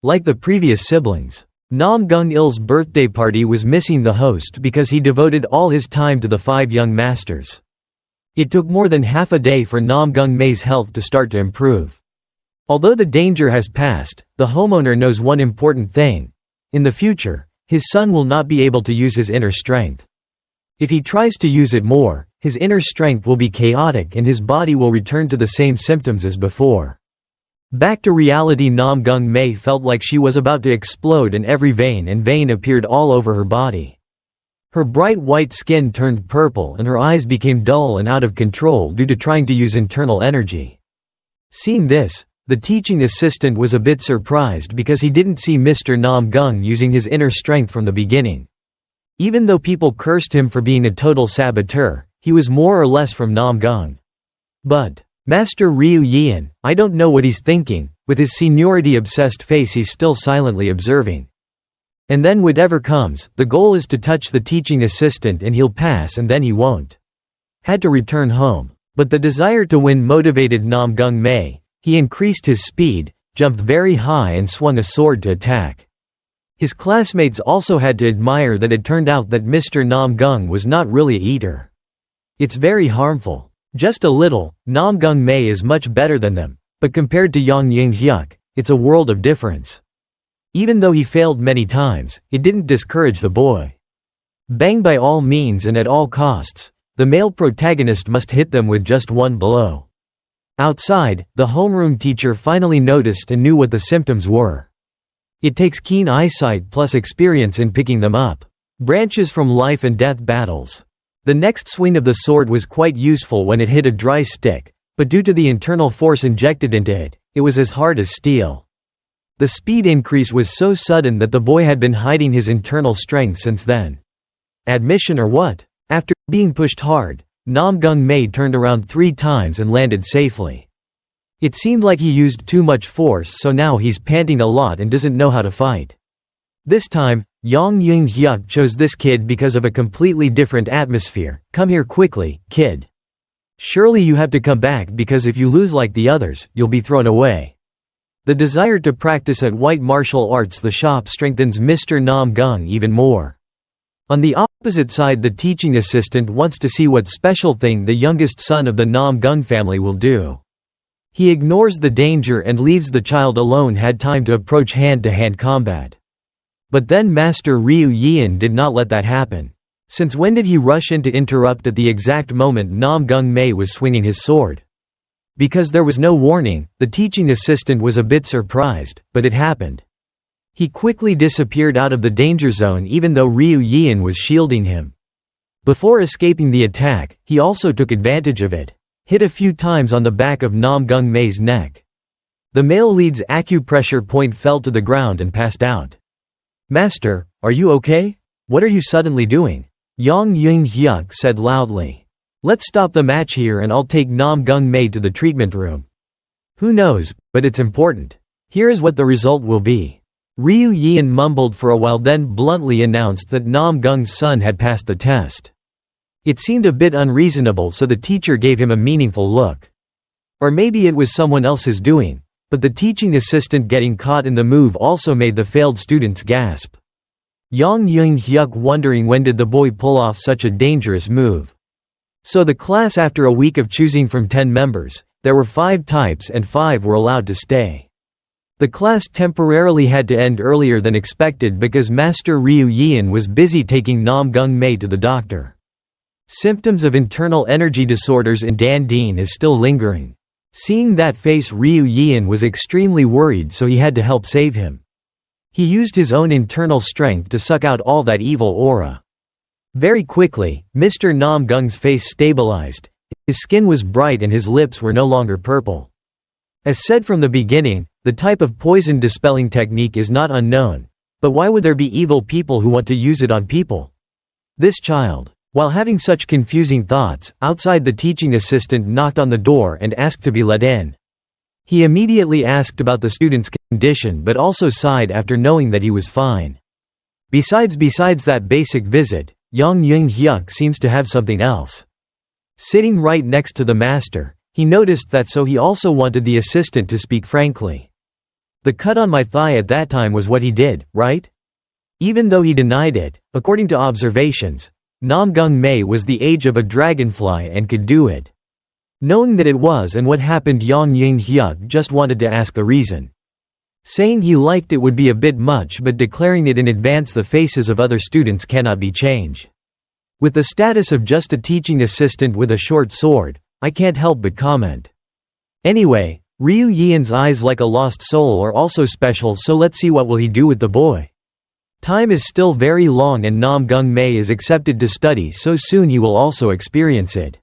Like the previous siblings, Namgung Il's birthday party was missing the host because he devoted all his time to the 5 young masters. It took more than half a day for Namgung Mae's health to start to improve. Although the danger has passed, the homeowner knows one important thing. In the future, his son will not be able to use his inner strength. If he tries to use it more, his inner strength will be chaotic and his body will return to the same symptoms as before. Back to reality, Namgung Mae felt like she was about to explode, and every vein appeared all over her body. Her bright white skin turned purple and her eyes became dull and out of control due to trying to use internal energy. Seeing this, the teaching assistant was a bit surprised because he didn't see Mr. Namgung using his inner strength from the beginning. Even though people cursed him for being a total saboteur, he was more or less from Namgung. But Master Ryu Yeon, I don't know what he's thinking. With his seniority-obsessed face he's still silently observing. And then whatever comes, the goal is to touch the teaching assistant and he'll pass, and then he won't. Had to return home. But the desire to win motivated Namgung Mae. He increased his speed, jumped very high and swung a sword to attack. His classmates also had to admire that it turned out that Mr. Namgung was not really a eater. It's very harmful. Just a little. Namgung Mae is much better than them, but compared to Yang Ying-hyuk, it's a world of difference. Even though he failed many times, it didn't discourage the boy. Bang by all means and at all costs. The male protagonist must hit them with just one blow. Outside, the homeroom teacher finally noticed and knew what the symptoms were. It takes keen eyesight plus experience in picking them up. Branches from life and death battles. The next swing of the sword was quite useful when it hit a dry stick, but due to the internal force injected into it, it was as hard as steel. The speed increase was so sudden that the boy had been hiding his internal strength since then. Admission or what? After being pushed hard, Namgung Mae turned around 3 times and landed safely. It seemed like he used too much force, so now he's panting a lot and doesn't know how to fight. This time, Yang Ying-hyuk chose this kid because of a completely different atmosphere. Come here quickly, kid. Surely you have to come back, because if you lose like the others, you'll be thrown away. The desire to practice at white martial arts the shop strengthens Mr. Namgung even more. On the opposite side, the teaching assistant wants to see what special thing the youngest son of the Namgung family will do. He ignores the danger and leaves the child alone, had time to approach hand-to-hand combat. But then Master Ryu Yeon did not let that happen. Since when did he rush in to interrupt at the exact moment Namgung Mae was swinging his sword? Because there was no warning, the teaching assistant was a bit surprised, but it happened. He quickly disappeared out of the danger zone even though Ryu Yeon was shielding him. Before escaping the attack, he also took advantage of it. Hit a few times on the back of Namgung Mae's neck. The male lead's acupressure point fell to the ground and passed out. Master, are you okay? What are you suddenly doing? Yang Ying-hyuk said loudly. Let's stop the match here and I'll take Namgung Mae to the treatment room. Who knows, but it's important. Here is what the result will be. Ryu Yeon mumbled for a while, then bluntly announced that Namgung's son had passed the test. It seemed a bit unreasonable, so the teacher gave him a meaningful look. Or maybe it was someone else's doing. But the teaching assistant getting caught in the move also made the failed students gasp. Yang Ying-hyuk wondering when did the boy pull off such a dangerous move. So the class, after a week of choosing from 10 members, there were 5 types and 5 were allowed to stay. The class temporarily had to end earlier than expected because Master Ryu Yeon was busy taking Namgung Mae to the doctor. Symptoms of internal energy disorders in Dan Dean is still lingering. Seeing that face, Ryu Yeon was extremely worried, so he had to help save him. He used his own internal strength to suck out all that evil aura. Very quickly, Mr. Namgung's face stabilized. His skin was bright and his lips were no longer purple. As said from the beginning, the type of poison dispelling technique is not unknown. But why would there be evil people who want to use it on people? This child. While having such confusing thoughts, outside the teaching assistant knocked on the door and asked to be let in. He immediately asked about the student's condition but also sighed after knowing that he was fine. Besides that basic visit, Yang Ying-hyuk seems to have something else. Sitting right next to the master, he noticed that, so he also wanted the assistant to speak frankly. The cut on my thigh at that time was what he did, right? Even though he denied it, according to observations, Namgung Mae was the age of a dragonfly and could do it. Knowing that it was and what happened, Yang Ying-hyuk just wanted to ask the reason. Saying he liked it would be a bit much, but declaring it in advance, the faces of other students cannot be changed. With the status of just a teaching assistant with a short sword, I can't help but comment. Anyway, Ryu Yeon's eyes like a lost soul are also special, so let's see what will he do with the boy. Time is still very long and Namgung Mae is accepted to study, so soon he will also experience it.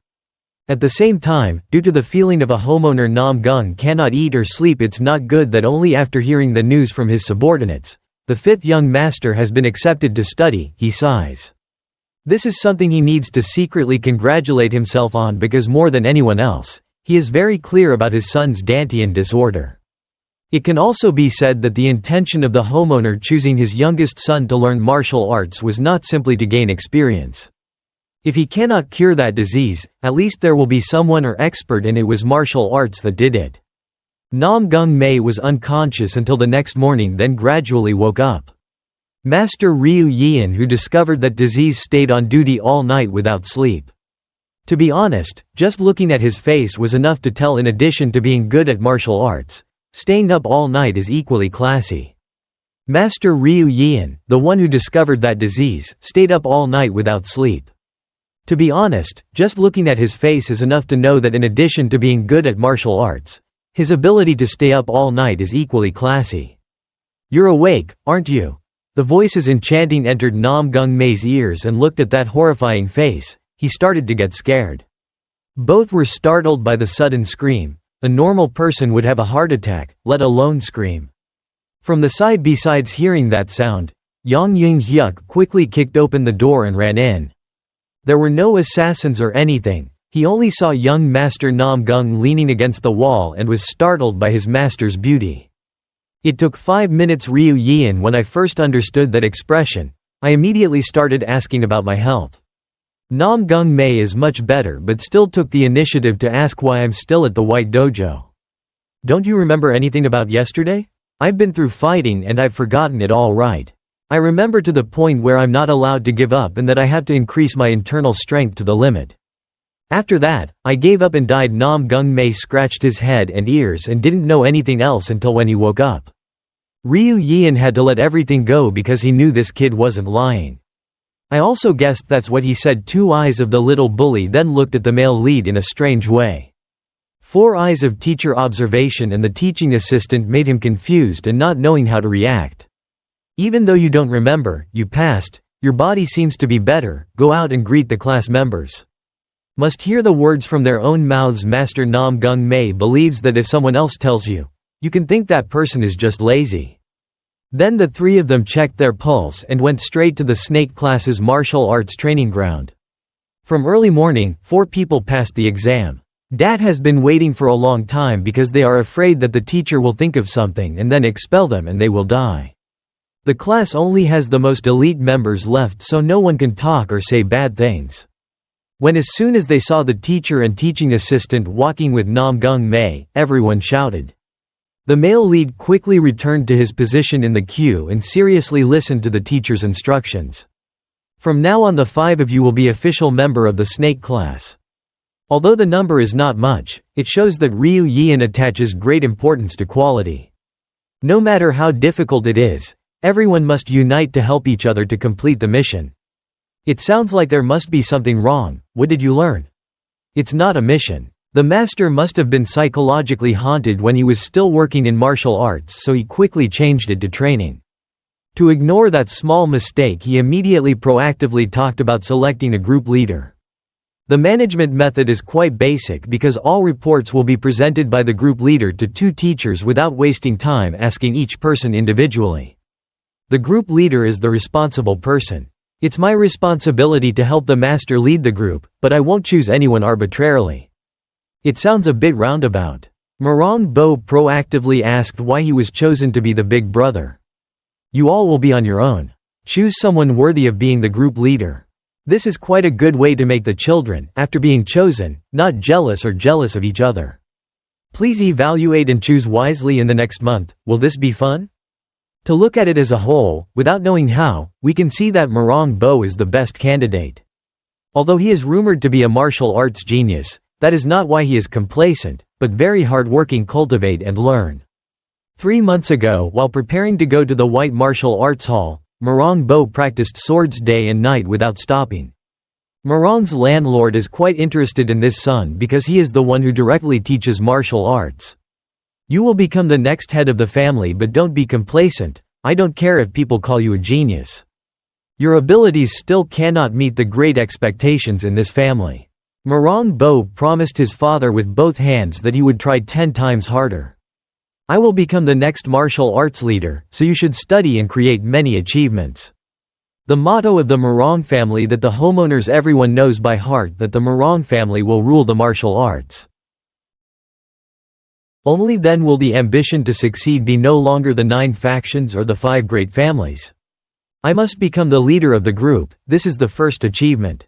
At the same time, due to the feeling of a homeowner Namgung cannot eat or sleep, it's not good that only after hearing the news from his subordinates, the fifth young master has been accepted to study, he sighs. This is something he needs to secretly congratulate himself on because more than anyone else, he is very clear about his son's Dantian disorder. It can also be said that the intention of the homeowner choosing his youngest son to learn martial arts was not simply to gain experience. If he cannot cure that disease, at least there will be someone or expert, and it was martial arts that did it. Namgung Mae was unconscious until the next morning, then gradually woke up. Master Ryu Yeon, who discovered that disease, stayed on duty all night without sleep. To be honest, just looking at his face was enough to tell, in addition to being good at martial arts, staying up all night is equally classy. Master Ryu Yeon, the one who discovered that disease, stayed up all night without sleep. To be honest, just looking at his face is enough to know that in addition to being good at martial arts, his ability to stay up all night is equally classy. You're awake, aren't you? The voices enchanting entered Namgung Mae's ears and looked at that horrifying face. He started to get scared. Both were startled by the sudden scream. A normal person would have a heart attack, let alone scream. From the side, besides hearing that sound, Yang Ying-hyuk quickly kicked open the door and ran in. There were no assassins or anything. He only saw young Master Namgung leaning against the wall and was startled by his master's beauty. It took 5 minutes, Ryu Yeon. When I first understood that expression, I immediately started asking about my health. Namgung Mae is much better but still took the initiative to ask why I'm still at the White Dojo. Don't you remember anything about yesterday? I've been through fighting and I've forgotten it all, right? I remember to the point where I'm not allowed to give up and that I have to increase my internal strength to the limit. After that, I gave up and died. Namgung Mae scratched his head and ears and didn't know anything else until when he woke up. Ryu Yeon had to let everything go because he knew this kid wasn't lying. I also guessed that's what he said. 2 eyes of the little bully then looked at the male lead in a strange way. 4 eyes of teacher observation and the teaching assistant made him confused and not knowing how to react. Even though you don't remember, you passed, your body seems to be better, go out and greet the class members. Must hear the words from their own mouths. Master Namgung Mae believes that if someone else tells you, you can think that person is just lazy. Then the 3 of them checked their pulse and went straight to the snake class's martial arts training ground. From early morning, 4 people passed the exam. Dat has been waiting for a long time because they are afraid that the teacher will think of something and then expel them and they will die. The class only has the most elite members left, so no one can talk or say bad things. As soon as they saw the teacher and teaching assistant walking with Namgung Mae, everyone shouted. The male lead quickly returned to his position in the queue and seriously listened to the teacher's instructions. From now on, the 5 of you will be official member of the snake class. Although the number is not much, it shows that Ryu Yeon attaches great importance to quality. No matter how difficult it is, everyone must unite to help each other to complete the mission. It sounds like there must be something wrong. What did you learn? It's not a mission. The master must have been psychologically haunted when he was still working in martial arts, so he quickly changed it to training. To ignore that small mistake, he immediately proactively talked about selecting a group leader. The management method is quite basic because all reports will be presented by the group leader to 2 teachers without wasting time asking each person individually. The group leader is the responsible person. It's my responsibility to help the master lead the group, but I won't choose anyone arbitrarily. It sounds a bit roundabout. Manhwa Bo proactively asked why he was chosen to be the big brother. You all will be on your own. Choose someone worthy of being the group leader. This is quite a good way to make the children, after being chosen, not jealous of each other. Please evaluate and choose wisely in the next month. Will this be fun? To look at it as a whole, without knowing how, we can see that Manhwa Bo is the best candidate. Although he is rumored to be a martial arts genius, that is not why he is complacent, but very hardworking. Cultivate and learn. 3 months ago, while preparing to go to the White Martial Arts Hall, Manhwa Bo practiced swords day and night without stopping. Manhwa's landlord is quite interested in this son because he is the one who directly teaches martial arts. You will become the next head of the family, but don't be complacent. I don't care if people call you a genius. Your abilities still cannot meet the great expectations in this family. Manhwa Bo promised his father with both hands that he would try 10 times harder. I will become the next martial arts leader, so you should study and create many achievements. The motto of the Manhwa family that the homeowners everyone knows by heart, that the Manhwa family will rule the martial arts. Only then will the ambition to succeed be no longer the 9 factions or the 5 great families. I must become the leader of the group. This is the first achievement.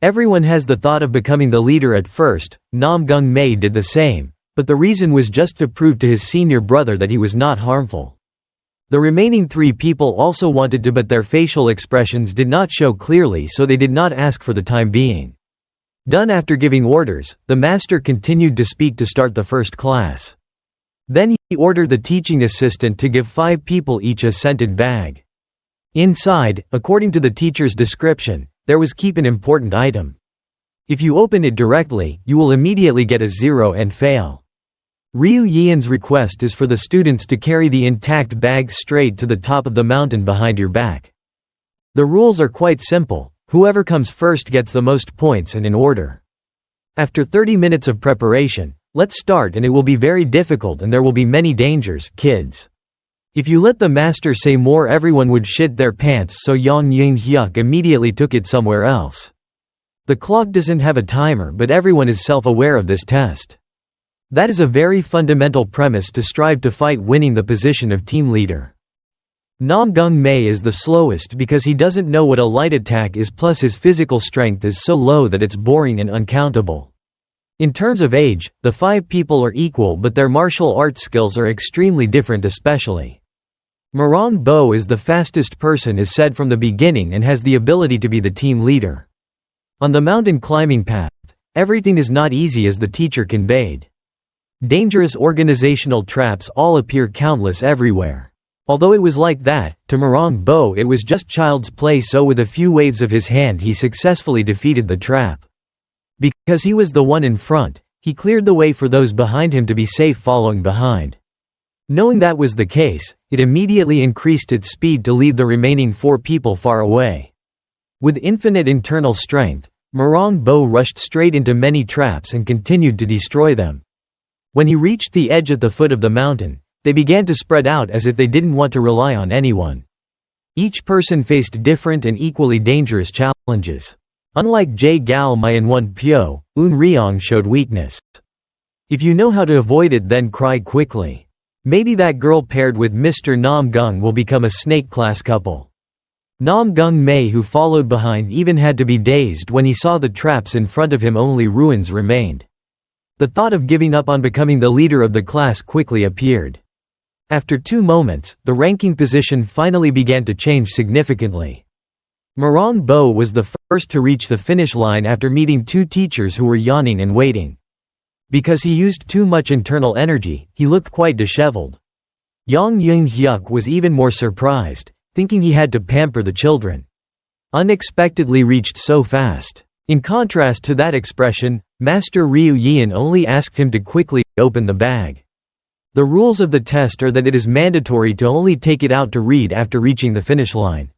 Everyone has the thought of becoming the leader at first. Namgung Mae did the same, but the reason was just to prove to his senior brother that he was not harmful. The remaining 3 people also wanted to, but their facial expressions did not show clearly, so they did not ask for the time being. Done after giving orders, the master continued to speak to start the first class. Then he ordered the teaching assistant to give 5 people each a scented bag. Inside, according to the teacher's description, there was keep an important item. If you open it directly, you will immediately get a 0 and fail. Ryu Yian's request is for the students to carry the intact bag straight to the top of the mountain behind your back. The rules are quite simple. Whoever comes first gets the most points, and in order. After 30 minutes of preparation, let's start, and it will be very difficult and there will be many dangers, kids. If you let the master say more, everyone would shit their pants, so Yang Ying Hyuk immediately took it somewhere else. The clock doesn't have a timer, but everyone is self-aware of this test. That is a very fundamental premise to strive to fight winning the position of team leader. Namgung Mae is the slowest because he doesn't know what a light attack is, plus his physical strength is so low that it's boring and uncountable. In terms of age, the 5 people are equal, but their martial arts skills are extremely different. Especially Manhwa Bo is the fastest person, is said from the beginning, and has the ability to be the team leader. On the mountain climbing path, everything is not easy, as the teacher conveyed. Dangerous organizational traps all appear countless everywhere. Although it was like that, to Manhwa Bo it was just child's play, so with a few waves of his hand he successfully defeated the trap. Because he was the one in front, he cleared the way for those behind him to be safe following behind. Knowing that was the case, it immediately increased its speed to leave the remaining 4 people far away. With infinite internal strength, Manhwa Bo rushed straight into many traps and continued to destroy them. When he reached the edge at the foot of the mountain, they began to spread out as if they didn't want to rely on anyone. Each person faced different and equally dangerous challenges. Unlike Jae Gal Mai and Won Pyo, Eun Ryong showed weakness. If you know how to avoid it, then cry quickly. Maybe that girl paired with Mr. Namgung will become a snake-class couple. Namgung Mae, who followed behind, even had to be dazed when he saw the traps in front of him. Only ruins remained. The thought of giving up on becoming the leader of the class quickly appeared. After 2 moments, the ranking position finally began to change significantly. Manhwa Bo was the first to reach the finish line after meeting 2 teachers who were yawning and waiting. Because he used too much internal energy, he looked quite disheveled. Yang Eun-hyuk was even more surprised, thinking he had to pamper the children. Unexpectedly reached so fast. In contrast to that expression, Master Ryu Yeon only asked him to quickly open the bag. The rules of the test are that it is mandatory to only take it out to read after reaching the finish line.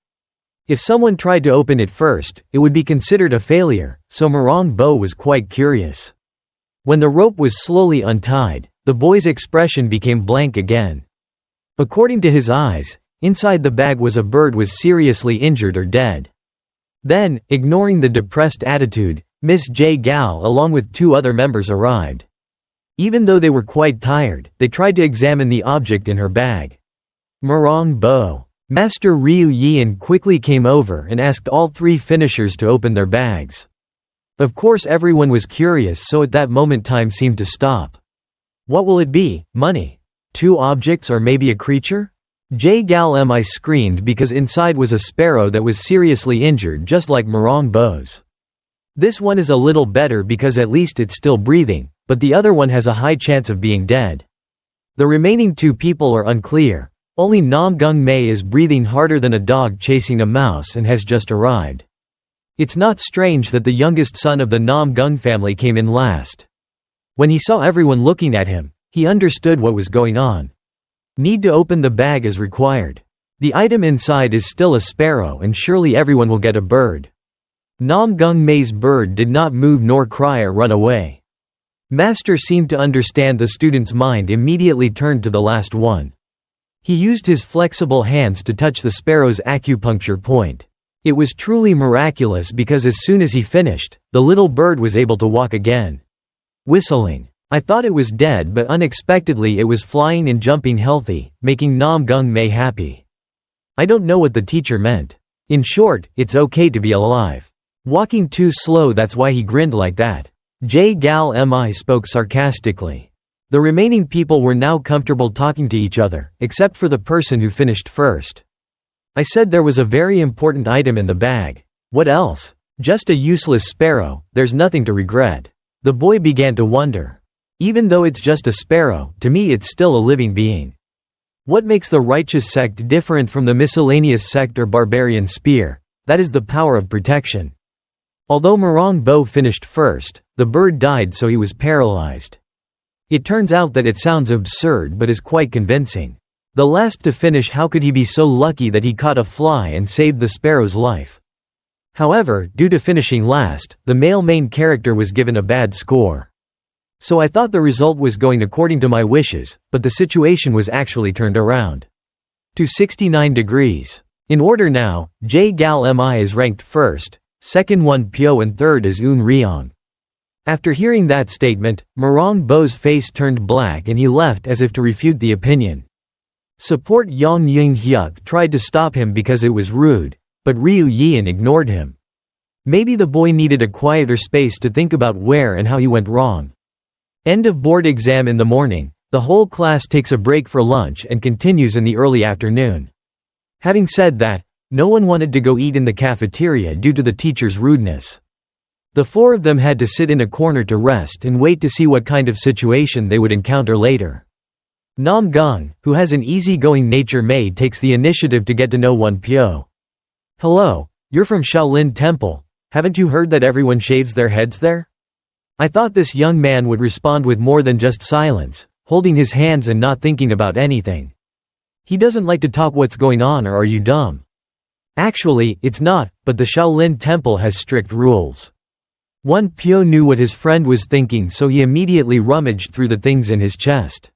If someone tried to open it first, it would be considered a failure, so Bo was quite curious. When the rope was slowly untied, the boy's expression became blank again. According to his eyes, inside the bag was a bird was seriously injured or dead. Then, ignoring the depressed attitude, Miss J. Gal along with 2 other members arrived. Even though they were quite tired, they tried to examine the object in her bag. Bo. Master Ryu Yeon quickly came over and asked all 3 finishers to open their bags. Of course everyone was curious, so at that moment time seemed to stop. What will it be? Money? 2 objects or maybe a creature? J. Gal Mi screamed because inside was a sparrow that was seriously injured just like Bo's. This one is a little better because at least it's still breathing, but the other one has a high chance of being dead. The remaining 2 people are unclear. Only Namgung Mae is breathing harder than a dog chasing a mouse and has just arrived. It's not strange that the youngest son of the Namgung family came in last. When he saw everyone looking at him, he understood what was going on. Need to open the bag as required. The item inside is still a sparrow and surely everyone will get a bird. Namgung Mae's bird did not move nor cry or run away. Master seemed to understand the student's mind, immediately turned to the last one. He used his flexible hands to touch the sparrow's acupuncture point. It was truly miraculous because as soon as he finished, the little bird was able to walk again. Whistling. I thought it was dead, but unexpectedly it was flying and jumping healthy, making Namgung Mae happy. I don't know what the teacher meant. In short, it's okay to be alive. Walking too slow, that's why he grinned like that. J. Gal Mi spoke sarcastically. The remaining people were now comfortable talking to each other, except for the person who finished first. I said there was a very important item in the bag. What else? Just a useless sparrow, there's nothing to regret. The boy began to wonder. Even though it's just a sparrow, to me it's still a living being. What makes the righteous sect different from the miscellaneous sect or barbarian spear? That is the power of protection. Although Bo finished first, the bird died, so he was paralyzed. It turns out that it sounds absurd but is quite convincing. The last to finish, how could he be so lucky that he caught a fly and saved the sparrow's life? However, due to finishing last, the male main character was given a bad score. So I thought the result was going according to my wishes, but the situation was actually turned around. To 69 degrees. In order now, J. Gal Mi is ranked first, second Won Pyo and third is Eun Ryong. After hearing that statement, Bo's face turned black and he left as if to refute the opinion. Support Yang Eun-hyuk tried to stop him because it was rude, but Ryu Yeon ignored him. Maybe the boy needed a quieter space to think about where and how he went wrong. End of board exam in the morning, the whole class takes a break for lunch and continues in the early afternoon. Having said that, no one wanted to go eat in the cafeteria due to the teacher's rudeness. The 4 of them had to sit in a corner to rest and wait to see what kind of situation they would encounter later. Namgung, who has an easygoing nature, takes the initiative to get to know Won Pyo. Hello, you're from Shaolin Temple, haven't you heard that everyone shaves their heads there? I thought this young man would respond with more than just silence, holding his hands and not thinking about anything. He doesn't like to talk. What's going on, or are you dumb? Actually, it's not, but the Shaolin Temple has strict rules. Won Pyo knew what his friend was thinking, so he immediately rummaged through the things in his chest.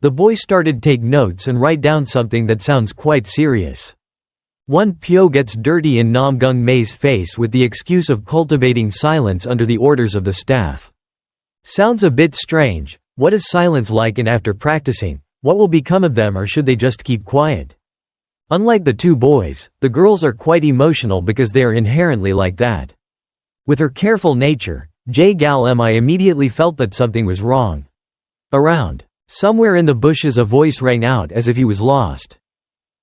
The boy started to take notes and write down something that sounds quite serious. Won Pyo gets dirty in Namgung Mae's face with the excuse of cultivating silence under the orders of the staff. Sounds a bit strange. What is silence like, and after practicing, what will become of them, or should they just keep quiet? Unlike the 2 boys, the girls are quite emotional because they are inherently like that. With her careful nature, J. Gal Mi immediately felt that something was wrong. Around. Somewhere in the bushes a voice rang out as if he was lost.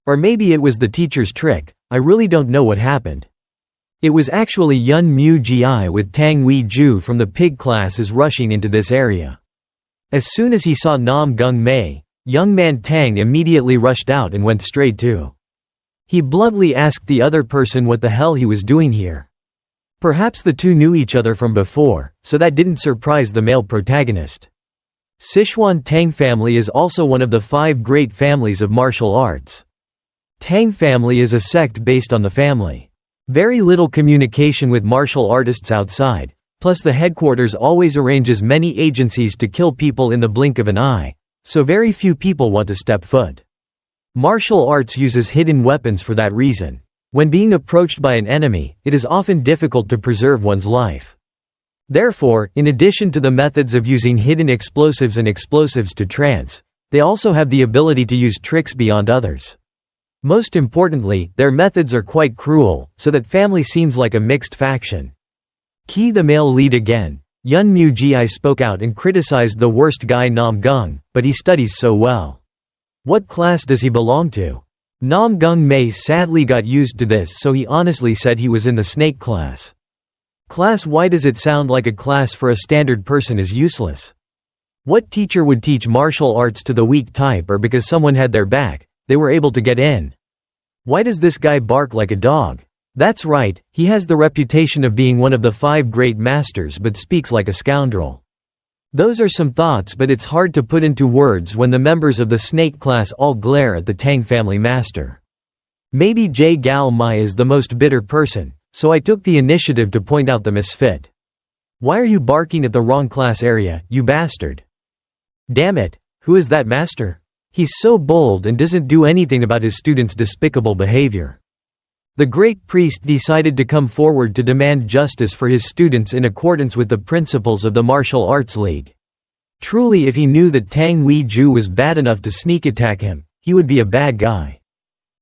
Or maybe it was the teacher's trick, I really don't know what happened. It was actually Yun Mu Gi with Tang Wei Ju from the pig class is rushing into this area. As soon as he saw Namgung Mae, Young man Tang immediately rushed out and went straight to. He bluntly asked the other person what the hell he was doing here. Perhaps the two knew each other from before, so that didn't surprise the male protagonist. Sichuan Tang family is also one of the 5 great families of martial arts. Tang family is a sect based on the family. Very little communication with martial artists outside, plus the headquarters always arranges many agencies to kill people in the blink of an eye, so very few people want to step foot. Martial arts uses hidden weapons for that reason. When being approached by an enemy, it is often difficult to preserve one's life. Therefore, in addition to the methods of using hidden explosives and explosives to trance, they also have the ability to use tricks beyond others. Most importantly, their methods are quite cruel, so that family seems like a mixed faction. Ki the male lead again. Yun Mu Ji spoke out and criticized the worst guy Namgung, but he studies so well. What class does he belong to? Namgung Mae sadly got used to this, so he honestly said he was in the snake class. Class? Why does it sound like a class for a standard person is useless? What teacher would teach martial arts to the weak type, or because someone had their back, they were able to get in? Why does this guy bark like a dog? That's right, he has the reputation of being one of the 5 great masters but speaks like a scoundrel. Those are some thoughts, but it's hard to put into words when the members of the snake class all glare at the Tang family master. Maybe J. Gal Mai is the most bitter person, so I took the initiative to point out the misfit. Why are you barking at the wrong class area, you bastard? Damn it, who is that master? He's so bold and doesn't do anything about his students' despicable behavior. The great priest decided to come forward to demand justice for his students in accordance with the principles of the Martial Arts League. Truly, if he knew that Tang Wei-ju was bad enough to sneak attack him, he would be a bad guy.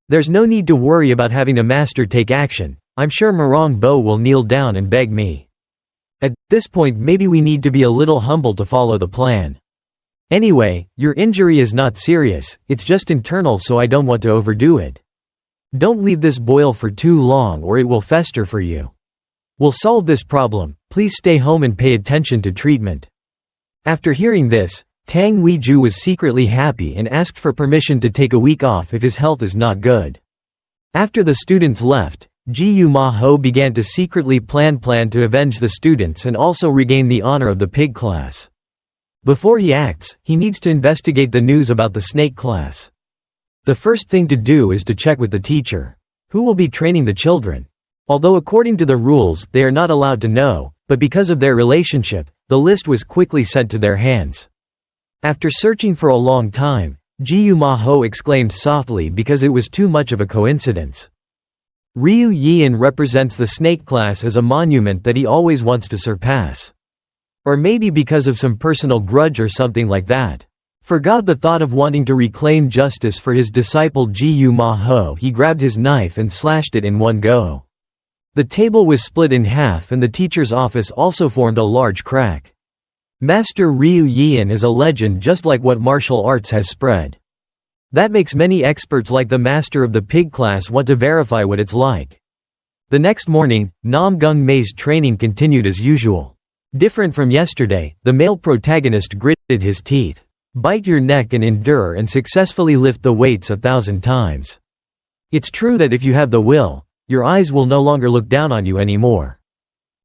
There's no need to worry about having a master take action. I'm sure Murong Bo will kneel down and beg me. At this point, maybe we need to be a little humble to follow the plan. Anyway, your injury is not serious, it's just internal, so I don't want to overdo it. Don't leave this boil for too long or it will fester for you. We'll solve this problem, please stay home and pay attention to treatment. After hearing this, Tang Wei-ju was secretly happy and asked for permission to take a week off if his health is not good. After the students left, Ji Ma Ho began to secretly plan to avenge the students and also regain the honor of the pig class. Before he acts, he needs to investigate the news about the snake class. The first thing to do is to check with the teacher. Who will be training the children? Although according to the rules, they are not allowed to know, but because of their relationship, the list was quickly sent to their hands. After searching for a long time, Ji Ma Ho exclaimed softly because it was too much of a coincidence. Ryu Yian represents the snake class as a monument that he always wants to surpass. Or maybe because of some personal grudge or something like that. Forgot the thought of wanting to reclaim justice for his disciple Ji Ma Ho, he grabbed his knife and slashed it in one go. The table was split in half and the teacher's office also formed a large crack. Master Ryu Yian is a legend, just like what martial arts has spread. That makes many experts like the master of the pig class want to verify what it's like. The next morning, Namgung Mae's training continued as usual. Different from yesterday, the male protagonist gritted his teeth. Bite your neck and endure and successfully lift the weights 1,000 times. It's true that if you have the will, your eyes will no longer look down on you anymore.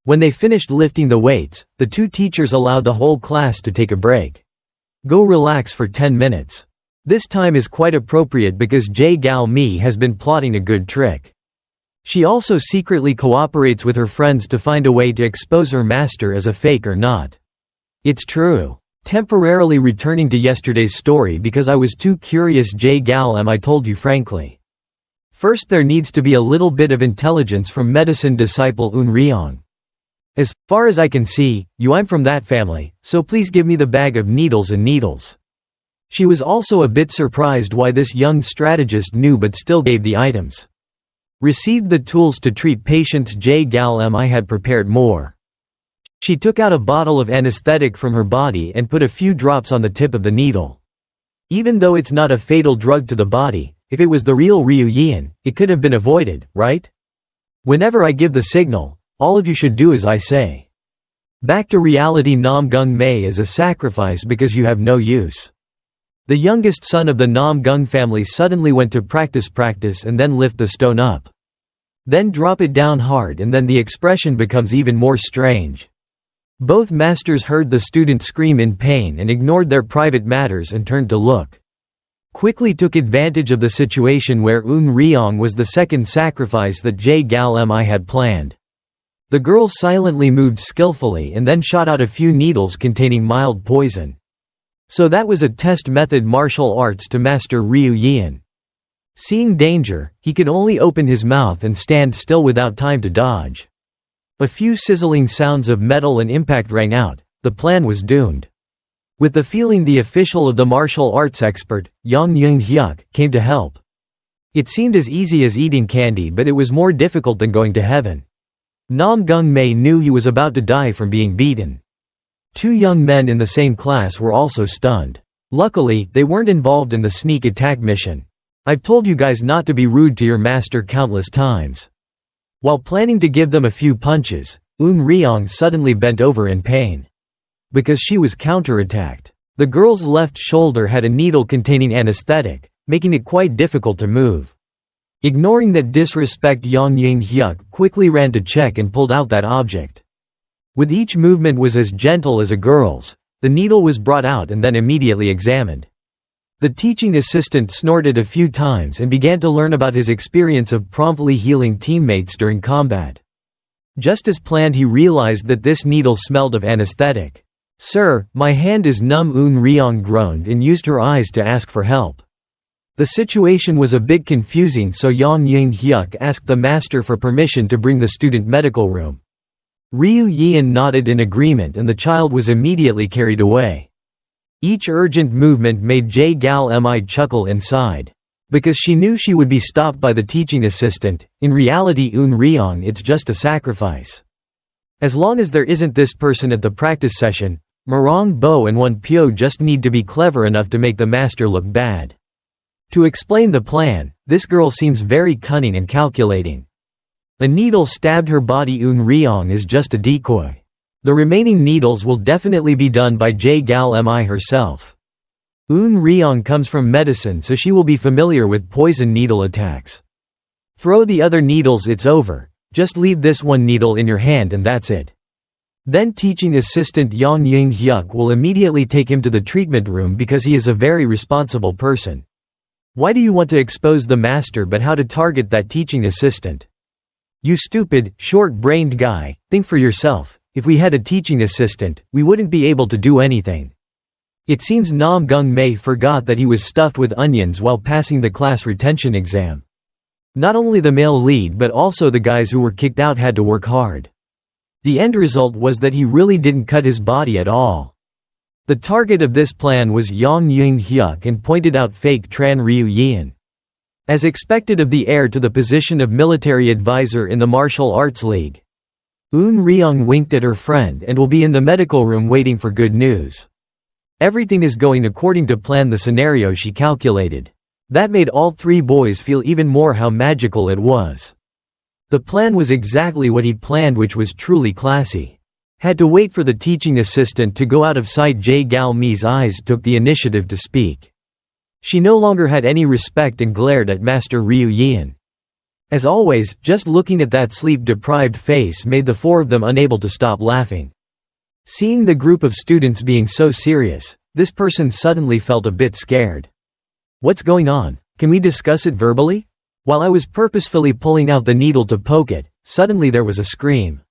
When they finished lifting the weights, the 2 teachers allowed the whole class to take a break. Go relax for 10 minutes. This time is quite appropriate because J. Gal Mi has been plotting a good trick. She also secretly cooperates with her friends to find a way to expose her master as a fake or not. It's true. Temporarily returning to yesterday's story because I was too curious. J. Gal M, I told you frankly. First there needs to be a little bit of intelligence from medicine disciple Un Ryong. As far as I can see, I'm from that family, so please give me the bag of needles and needles. She was also a bit surprised why this young strategist knew but still gave the items. Received the tools to treat patients. J. Gal Mi had prepared more. She took out a bottle of anesthetic from her body and put a few drops on the tip of the needle. Even though it's not a fatal drug to the body, if it was the real Ryu Yian, it could have been avoided, right? Whenever I give the signal, all of you should do as I say. Back to reality. Namgung Mae is a sacrifice because you have no use. The youngest son of the Namgung family suddenly went to practice and then lift the stone up. Then drop it down hard, and then the expression becomes even more strange. Both masters heard the student scream in pain and ignored their private matters and turned to look. Quickly took advantage of the situation where Eun Ryong was the second sacrifice that Jae Gal Mi had planned. The girl silently moved skillfully and then shot out a few needles containing mild poison. So that was a test method martial arts to Master Ryu Yeon. Seeing danger, he could only open his mouth and stand still without time to dodge. A few sizzling sounds of metal and impact rang out. The plan was doomed. With the feeling, the official of the martial arts expert, Yang Yoon-hyuk, came to help. It seemed as easy as eating candy, but it was more difficult than going to heaven. Namgung Mae knew he was about to die from being beaten. Two young men in the same class were also stunned. Luckily, they weren't involved in the sneak attack mission. I've told you guys not to be rude to your master countless times. While planning to give them a few punches, Eun Ryong suddenly bent over in pain. Because she was counterattacked. The girl's left shoulder had a needle containing anesthetic, making it quite difficult to move. Ignoring that disrespect, Yang Yoon-hyuk quickly ran to check and pulled out that object. With each movement was as gentle as a girl's. The needle was brought out and then immediately examined. The teaching assistant snorted a few times and began to learn about his experience of promptly healing teammates during combat. Just as planned, he realized that this needle smelled of anesthetic. "Sir, my hand is numb," Eun Ryong groaned and used her eyes to ask for help. The situation was a bit confusing, so Yang Yoon-hyuk asked the master for permission to bring the student medical room. Ryu Yeon nodded in agreement and the child was immediately carried away. Each urgent movement made Jae Gal Mi chuckle inside. Because she knew she would be stopped by the teaching assistant. In reality, Eun Ryong, it's just a sacrifice. As long as there isn't this person at the practice session, Marong Bo and Won Pyo just need to be clever enough to make the master look bad. To explain the plan, this girl seems very cunning and calculating. A needle stabbed her body. Eun Ryong is just a decoy. The remaining needles will definitely be done by Jae Gal Mi herself. Eun Ryong comes from medicine, so she will be familiar with poison needle attacks. Throw the other needles, it's over. Just leave this one needle in your hand and that's it. Then teaching assistant Yang Yoon-hyuk will immediately take him to the treatment room because he is a very responsible person. Why do you want to expose the master but how to target that teaching assistant? You stupid, short-brained guy, think for yourself. If we had a teaching assistant, we wouldn't be able to do anything. It seems Namgung Mae forgot that he was stuffed with onions while passing the class retention exam. Not only the male lead but also the guys who were kicked out had to work hard. The end result was that he really didn't cut his body at all. The target of this plan was Yang Yoon-hyuk and pointed out fake Tran Ryu Yeon. As expected of the heir to the position of military advisor in the martial arts league. Eun Ryong winked at her friend and will be in the medical room waiting for good news. Everything is going according to plan, the scenario she calculated. That made all three boys feel even more how magical it was. The plan was exactly what he'd planned, which was truly classy. Had to wait for the teaching assistant to go out of sight. Jae Gal Mi's eyes took the initiative to speak. She no longer had any respect and glared at Master Ryu Yeon. As always, just looking at that sleep-deprived face made the four of them unable to stop laughing. Seeing the group of students being so serious, this person suddenly felt a bit scared. What's going on? Can we discuss it verbally? While I was purposefully pulling out the needle to poke it, suddenly there was a scream.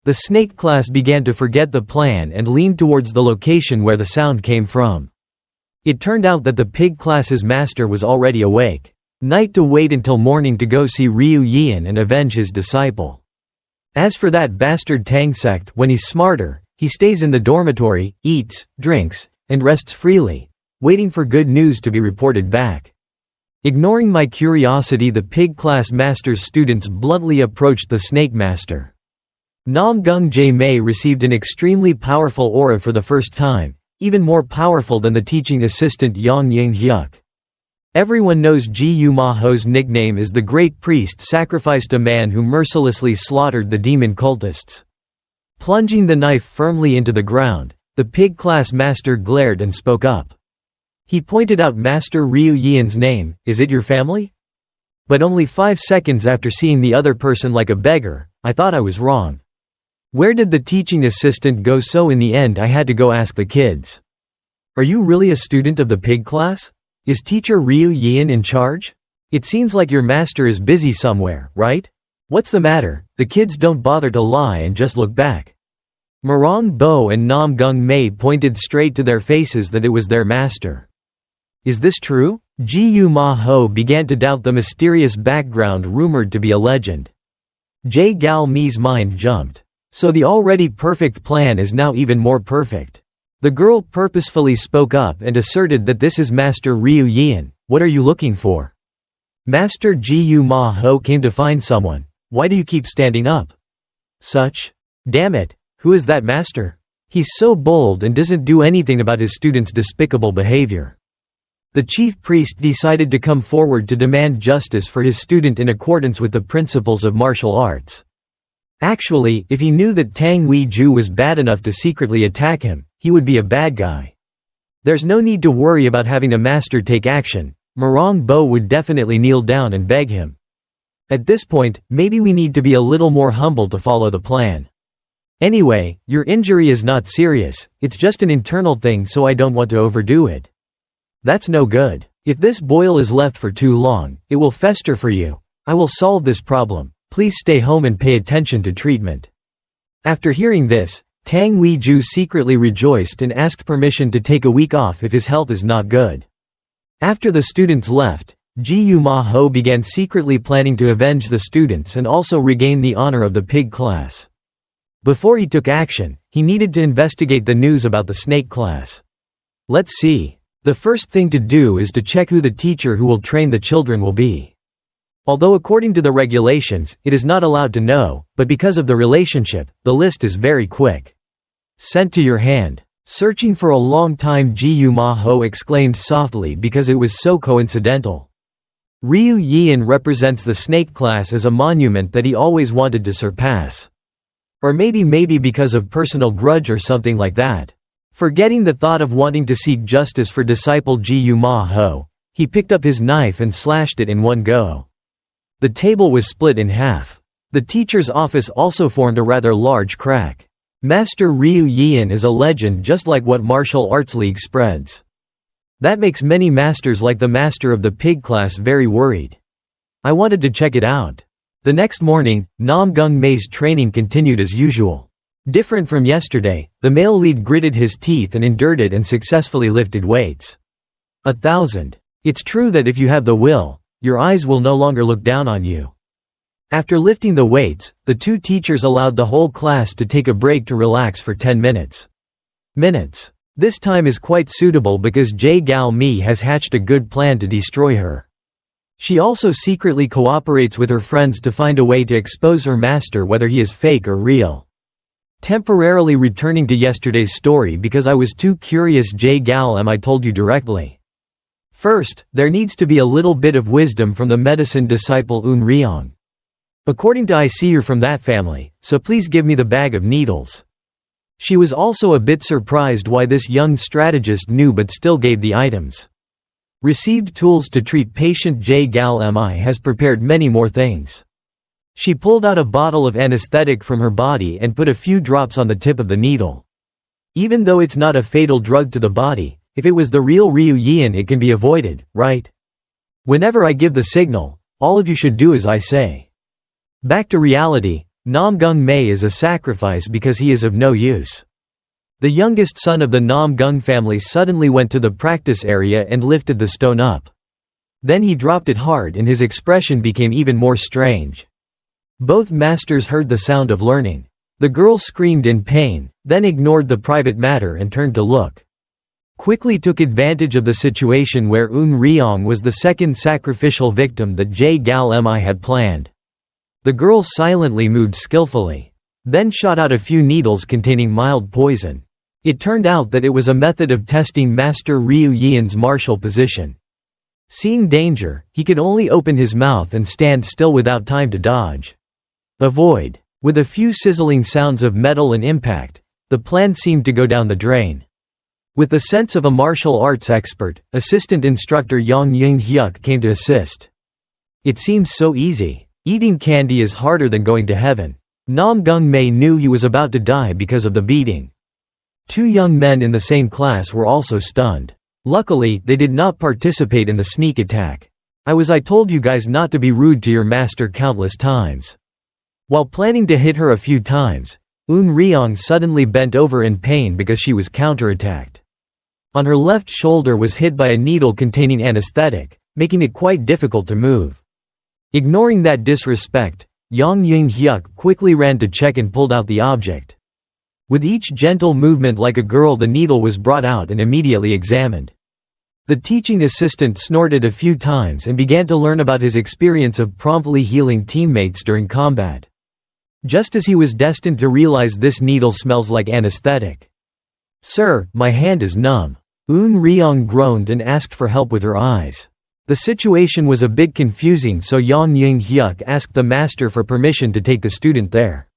The snake class began to forget the plan and leaned towards the location where the sound came from. It turned out that the pig class's master was already awake. Night to wait until morning to go see Ryu Yeon and avenge his disciple. As for that bastard Tangsect, when he's smarter, he stays in the dormitory, eats, drinks, and rests freely, waiting for good news to be reported back. Ignoring my curiosity, the pig class master's students bluntly approached the snake master. Namgung Jae received an extremely powerful aura for the first time, even more powerful than the teaching assistant Yang Yoon-hyuk. Everyone knows Ji Yu Ma-ho's nickname is the Great Priest sacrificed a man who mercilessly slaughtered the demon cultists. Plunging the knife firmly into the ground, the pig class master glared and spoke up. He pointed out Master Ryu Yian's name. "Is it your family?" But only 5 seconds after seeing the other person like a beggar, I thought I was wrong. Where did the teaching assistant go? So in the end I had to go ask the kids. "Are you really a student of the pig class? Is teacher Ryu Yian in charge? It seems like your master is busy somewhere, right? What's the matter?" The kids don't bother to lie and just look back. Marong Bo and Nam Gung Mei pointed straight to their faces that it was their master. Is this true? Ji Ma Ho began to doubt the mysterious background rumored to be a legend. Jae Gal Mi's mind jumped. So the already perfect plan is now even more perfect. The girl purposefully spoke up and asserted that this is Master Ryu Yian. "What are you looking for?" Master Ji Ma Ho came to find someone. "Why do you keep standing up?" "Such. Damn it, who is that master? He's so bold and doesn't do anything about his students' despicable behavior." The chief priest decided to come forward to demand justice for his student in accordance with the principles of martial arts. Actually, if he knew that Tang Wei-ju was bad enough to secretly attack him, he would be a bad guy. There's no need to worry about having a master take action. Marong Bo would definitely kneel down and beg him. At this point, maybe we need to be a little more humble to follow the plan. "Anyway, your injury is not serious, it's just an internal thing, so I don't want to overdo it." "That's no good. If this boil is left for too long, it will fester for you. I will solve this problem. Please stay home and pay attention to treatment." After hearing this, Tang Wei-ju secretly rejoiced and asked permission to take a week off if his health is not good. After the students left, Ji Ma Ho began secretly planning to avenge the students and also regain the honor of the pig class. Before he took action, he needed to investigate the news about the snake class. Let's see. The first thing to do is to check who the teacher who will train the children will be. Although according to the regulations, it is not allowed to know, but because of the relationship, the list is very quick. "Sent to your hand." Searching for a long time, Ji Ma Ho exclaimed softly because it was so coincidental. Ryu Yian represents the snake class as a monument that he always wanted to surpass. Or maybe because of personal grudge or something like that. Forgetting the thought of wanting to seek justice for disciple Ji Ma Ho, he picked up his knife and slashed it in one go. The table was split in half. The teacher's office also formed a rather large crack. Master Ryu Yian is a legend, just like what martial arts league spreads. That makes many masters like the master of the pig class very worried. I wanted to check it out. The next morning, Nam Gung Mei's training continued as usual. Different from yesterday, the male lead gritted his teeth and endured it and successfully lifted weights. 1,000. It's true that if you have the will, your eyes will no longer look down on you. After lifting the weights, the two teachers allowed the whole class to take a break to relax for 10 minutes. This time is quite suitable because Jae Gal Mi has hatched a good plan to destroy her. She also secretly cooperates with her friends to find a way to expose her master, whether he is fake or real. Temporarily returning to yesterday's story because I was too curious. Jae Gal M, I told you directly. First, there needs to be a little bit of wisdom from the medicine disciple Eun Ryong. According to I see you're from that family, so please give me the bag of needles. She was also a bit surprised why this young strategist knew but still gave the items. Received tools to treat patient. Jae Gal Mi has prepared many more things. She pulled out a bottle of anesthetic from her body and put a few drops on the tip of the needle. Even though it's not a fatal drug to the body, if it was the real Ryu Yian it can be avoided, right? Whenever I give the signal, all of you should do as I say. Back to reality, Nam Gung Mei is a sacrifice because he is of no use. The youngest son of the Nam Gung family suddenly went to the practice area and lifted the stone up. Then he dropped it hard and his expression became even more strange. Both masters heard the sound of learning. The girl screamed in pain, then ignored the private matter and turned to look. Quickly took advantage of the situation where Eun Ryong was the second sacrificial victim that Jae Gal Mi had planned. The girl silently moved skillfully. Then shot out a few needles containing mild poison. It turned out that it was a method of testing Master Ryu Yian's martial position. Seeing danger, he could only open his mouth and stand still without time to dodge. Avoid. With a few sizzling sounds of metal and impact, the plan seemed to go down the drain. With the sense of a martial arts expert, assistant instructor Yang Hyuk came to assist. It seems so easy. Eating candy is harder than going to heaven. Namgung Mae knew he was about to die because of the beating. Two young men in the same class were also stunned. Luckily, they did not participate in the sneak attack. I told you guys not to be rude to your master countless times. While planning to hit her a few times, Ryong suddenly bent over in pain because she was counterattacked. On her left shoulder was hit by a needle containing anesthetic, making it quite difficult to move. Ignoring that disrespect, Yang Hyuk quickly ran to check and pulled out the object. With each gentle movement like a girl, the needle was brought out and immediately examined. The teaching assistant snorted a few times and began to learn about his experience of promptly healing teammates during combat. Just as he was destined to realize, this needle smells like anesthetic. "Sir, my hand is numb." Ryong groaned and asked for help with her eyes. The situation was a bit confusing, so Yang Hyuk asked the master for permission to take the student there.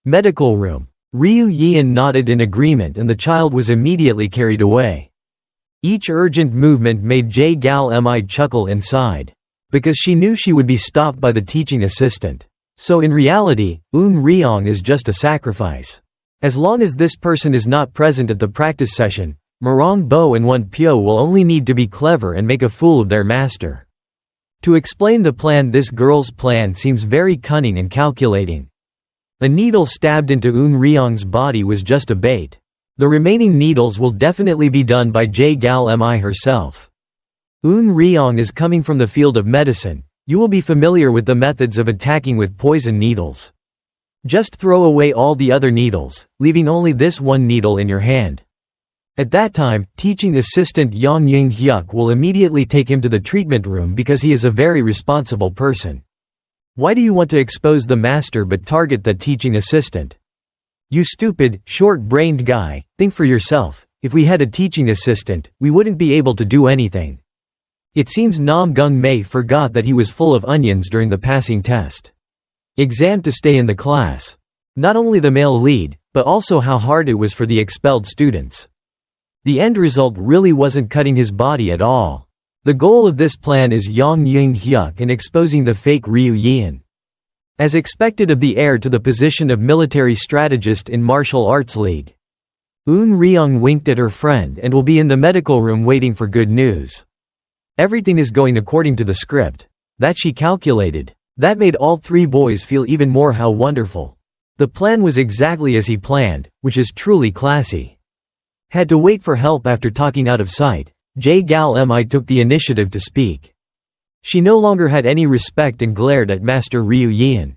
Medical room. Ryu Yeon nodded in agreement and the child was immediately carried away. Each urgent movement made Gal Mi chuckle inside. Because she knew she would be stopped by the teaching assistant. So in reality, Ryong is just a sacrifice. As long as this person is not present at the practice session, Morong Bo and Won Pyo will only need to be clever and make a fool of their master. To explain the plan, this girl's plan seems very cunning and calculating. A needle stabbed into Ryong's body was just a bait. The remaining needles will definitely be done by Gal Mi herself. Ryong is coming from the field of medicine. You will be familiar with the methods of attacking with poison needles. Just throw away all the other needles, leaving only this one needle in your hand. At that time, teaching assistant Yang Hyuk will immediately take him to the treatment room because he is a very responsible person. Why do you want to expose the master but target the teaching assistant? You stupid, short-brained guy, think for yourself. If we had a teaching assistant, we wouldn't be able to do anything. It seems Namgung Mae forgot that he was full of onions during the passing test. Exam to stay in the class. Not only the male lead, but also how hard it was for the expelled students. The end result really wasn't cutting his body at all. The goal of this plan is Yang Hyuk and exposing the fake Ryu Yeon. As expected of the heir to the position of military strategist in Martial Arts League. Ryong winked at her friend and will be in the medical room waiting for good news. Everything is going according to the script. That she calculated. That made all three boys feel even more how wonderful. The plan was exactly as he planned, which is truly classy. Had to wait for help after talking out of sight. Gal Mi took the initiative to speak. She no longer had any respect and glared at Master Ryu Yeon.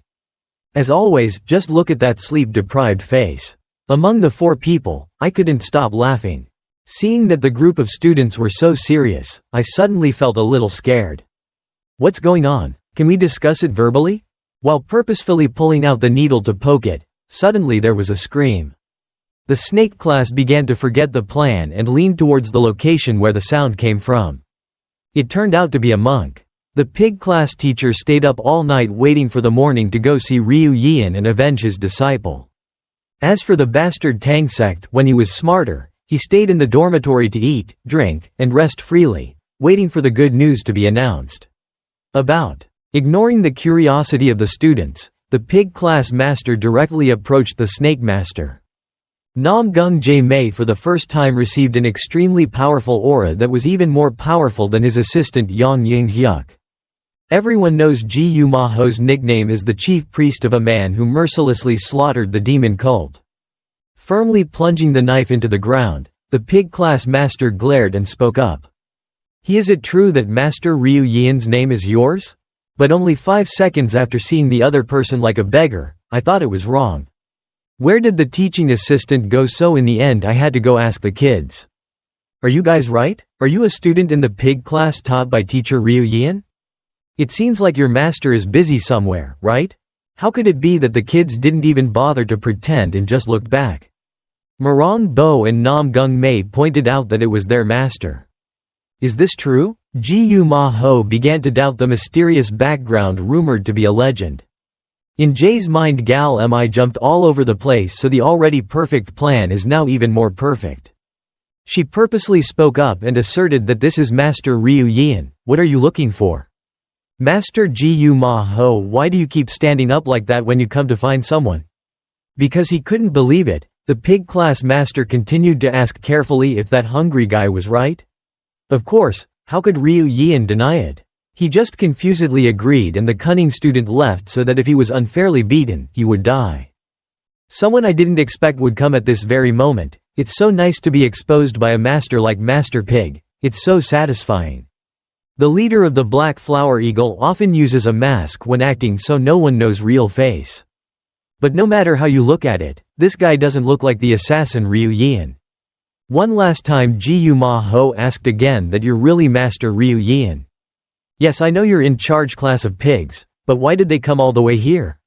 As always, just look at that sleep-deprived face. Among the four people, I couldn't stop laughing. Seeing that the group of students were so serious, I suddenly felt a little scared. What's going on? Can we discuss it verbally? While purposefully pulling out the needle to poke it, suddenly there was a scream. The snake class began to forget the plan and leaned towards the location where the sound came from. It turned out to be a monk. The pig class teacher stayed up all night waiting for the morning to go see Ryu Yeon and avenge his disciple. As for the bastard Tang sect, when he was smarter, he stayed in the dormitory to eat, drink, and rest freely, waiting for the good news to be announced. Ignoring the curiosity of the students, the pig class master directly approached the snake master. Namgung Mae for the first time received an extremely powerful aura that was even more powerful than his assistant Yang Hyuk. Everyone knows Gwi MyeonDok's nickname is the chief priest of a man who mercilessly slaughtered the demon cult. Firmly plunging the knife into the ground, the pig class master glared and spoke up. Is it true that Master Ryu Yeon's name is yours? But only 5 seconds after seeing the other person like a beggar, I thought it was wrong. Where did the teaching assistant go? So in the end I had to go ask the kids. Are you guys right? Are you a student in the pig class taught by teacher Ryu Yeon? It seems like your master is busy somewhere, right? How could it be that the kids didn't even bother to pretend and just looked back? Morong Bo and Namgung Mae pointed out that it was their master. Is this true? Gwi MyeonDok began to doubt the mysterious background rumored to be a legend. In Jay's mind, Gal Mi jumped all over the place, so the already perfect plan is now even more perfect. She purposely spoke up and asserted that this is Master Ryu Yian, what are you looking for? Master Gyu Ma Ho, why do you keep standing up like that when you come to find someone? Because he couldn't believe it, the pig class master continued to ask carefully if that hungry guy was right. Of course, how could Ryu Yian deny it? He just confusedly agreed and the cunning student left so that if he was unfairly beaten, he would die. Someone I didn't expect would come at this very moment. It's so nice to be exposed by a master like Master Pig, it's so satisfying. The leader of the Black Flower Eagle often uses a mask when acting so no one knows real face. But no matter how you look at it, this guy doesn't look like the assassin Ryu Yian. One last time Gyu Ma Ho asked again that you're really Master Ryu Yian. Yes, I know you're in charge class of pigs, but why did they come all the way here?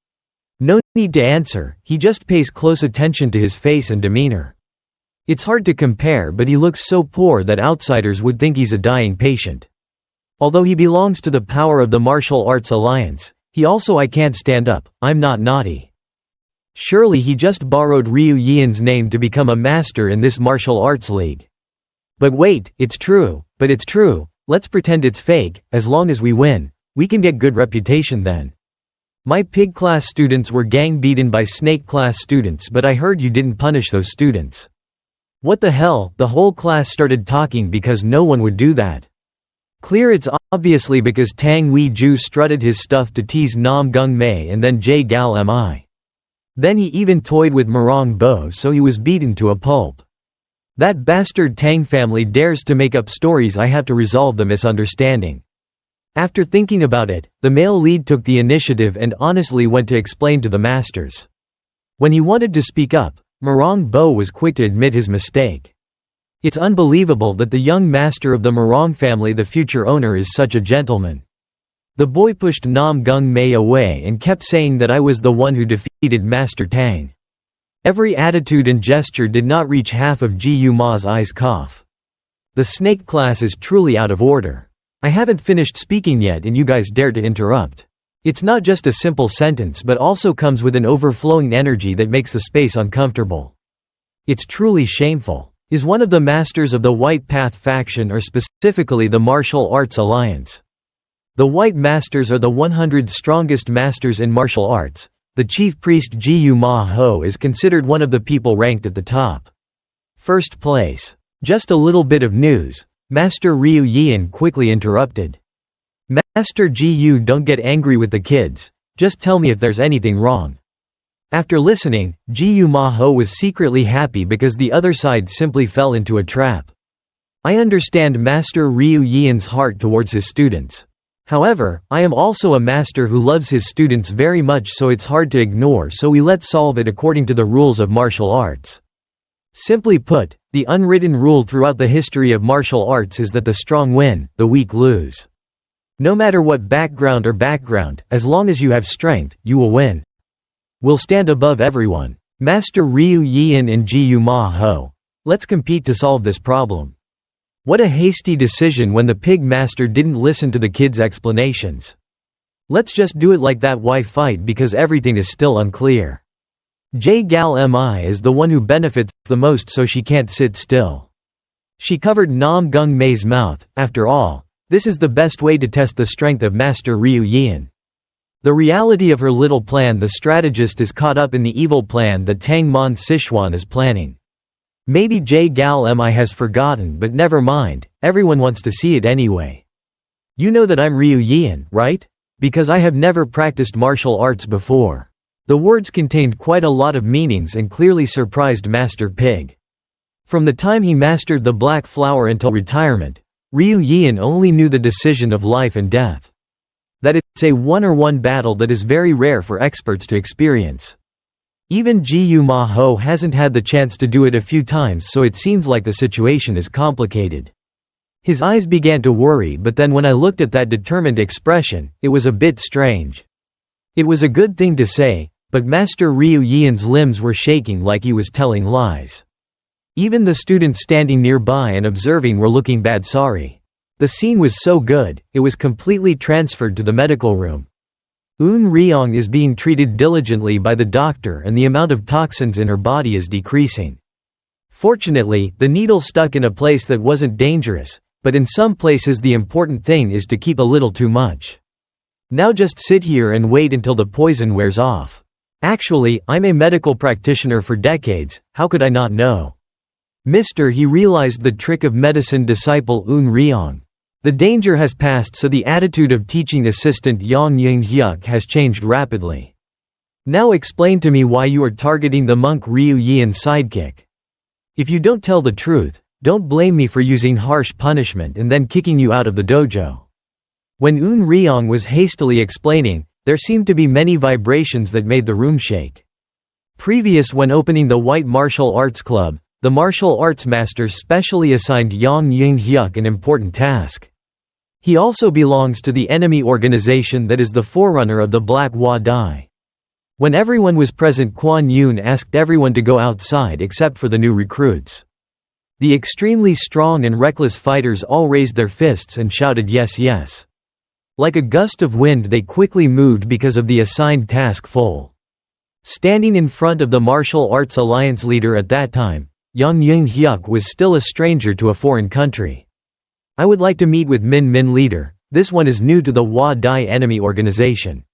No need to answer, he just pays close attention to his face and demeanor. It's hard to compare, but he looks so poor that outsiders would think he's a dying patient. Although he belongs to the power of the Martial Arts Alliance, he also I can't stand up, I'm not naughty. Surely he just borrowed Ryu Yian's name to become a master in this martial arts league. But wait, it's true, let's pretend it's fake, as long as we win, we can get good reputation then. My pig class students were gang beaten by snake class students, but I heard you didn't punish those students. What the hell, the whole class started talking because no one would do that. Clear, it's obviously because Tang Wei Ju strutted his stuff to tease Nam Gung Mei and then J Gal Mi. Then he even toyed with Murong Bo, so he was beaten to a pulp. That bastard Tang family dares to make up stories. I have to resolve the misunderstanding. After thinking about it, the male lead took the initiative and honestly went to explain to the masters. When he wanted to speak up, Murong Bo was quick to admit his mistake. It's unbelievable that the young master of the Murong family, the future owner, is such a gentleman. The boy pushed Nam Gung Mei away and kept saying that I was the one who defeated Master Tang. Every attitude and gesture did not reach half of Gyu Ma's eyes. Cough. The snake class is truly out of order. I haven't finished speaking yet and you guys dare to interrupt. It's not just a simple sentence but also comes with an overflowing energy that makes the space uncomfortable. It's truly shameful. Is one of the masters of the White Path faction, or specifically the Martial Arts Alliance. The White Masters are the 100 strongest masters in martial arts. The chief priest Gyu Ma Ho is considered one of the people ranked at the top. First place. Just a little bit of news. Master Ryu Yian quickly interrupted. Master Gyu, don't get angry with the kids, just tell me if there's anything wrong. After listening, Gyu Ma Ho was secretly happy because the other side simply fell into a trap. I understand Master Ryu Yian's heart towards his students. However, I am also a master who loves his students very much, so it's hard to ignore, so we let's solve it according to the rules of martial arts. Simply put, the unwritten rule throughout the history of martial arts is that the strong win, the weak lose. No matter what background, as long as you have strength, you will win. We'll stand above everyone. Master Ryu Yian and Gyu Ma Ho. Let's compete to solve this problem. What a hasty decision when the pig master didn't listen to the kids' explanations. Let's just do it like that. Why fight because everything is still unclear? J Gal Mi is the one who benefits the most, so she can't sit still. She covered Nam Gung Mei's mouth. After all, this is the best way to test the strength of Master Ryu Yian. The reality of her little plan, the strategist is caught up in the evil plan that Tang Mon Sichuan is planning. Maybe J Gal Mi has forgotten, but never mind, everyone wants to see it anyway. You know that I'm Ryu Yian, right? Because I have never practiced martial arts before. The words contained quite a lot of meanings and clearly surprised Master Pig. From the time he mastered the Black Flower until retirement, Ryu Yian only knew the decision of life and death. That it's a one-on-one battle that is very rare for experts to experience. Even Gyu Ma Ho hasn't had the chance to do it a few times, so it seems like the situation is complicated. His eyes began to worry, but then when I looked at that determined expression, it was a bit strange. It was a good thing to say, but Master Ryu Yian's limbs were shaking like he was telling lies. Even the students standing nearby and observing were looking bad sorry. The scene was so good, it was completely transferred to the medical room. Eun Ryong is being treated diligently by the doctor and the amount of toxins in her body is decreasing. Fortunately, the needle stuck in a place that wasn't dangerous, but in some places the important thing is to keep a little too much. Now just sit here and wait until the poison wears off. Actually, I'm a medical practitioner for decades, how could I not know? He realized the trick of medicine disciple Eun Ryong. The danger has passed, so the attitude of teaching assistant Yang Ying-hyuk has changed rapidly. Now explain to me why you are targeting the monk Ryu Yeon's sidekick. If you don't tell the truth, don't blame me for using harsh punishment and then kicking you out of the dojo. When Eun Ryong was hastily explaining, there seemed to be many vibrations that made the room shake. When opening the White Martial Arts Club, the martial arts master specially assigned Yang Ying-hyuk an important task. He also belongs to the enemy organization that is the forerunner of the Black Hwa Dai. When everyone was present, Kwon Yoon asked everyone to go outside except for the new recruits. The extremely strong and reckless fighters all raised their fists and shouted yes yes. Like a gust of wind they quickly moved because of the assigned task full. Standing in front of the Martial Arts Alliance leader at that time, Yang Ying-hyuk was still a stranger to a foreign country. I would like to meet with Min leader, this one is new to the Hwa Dai enemy organization.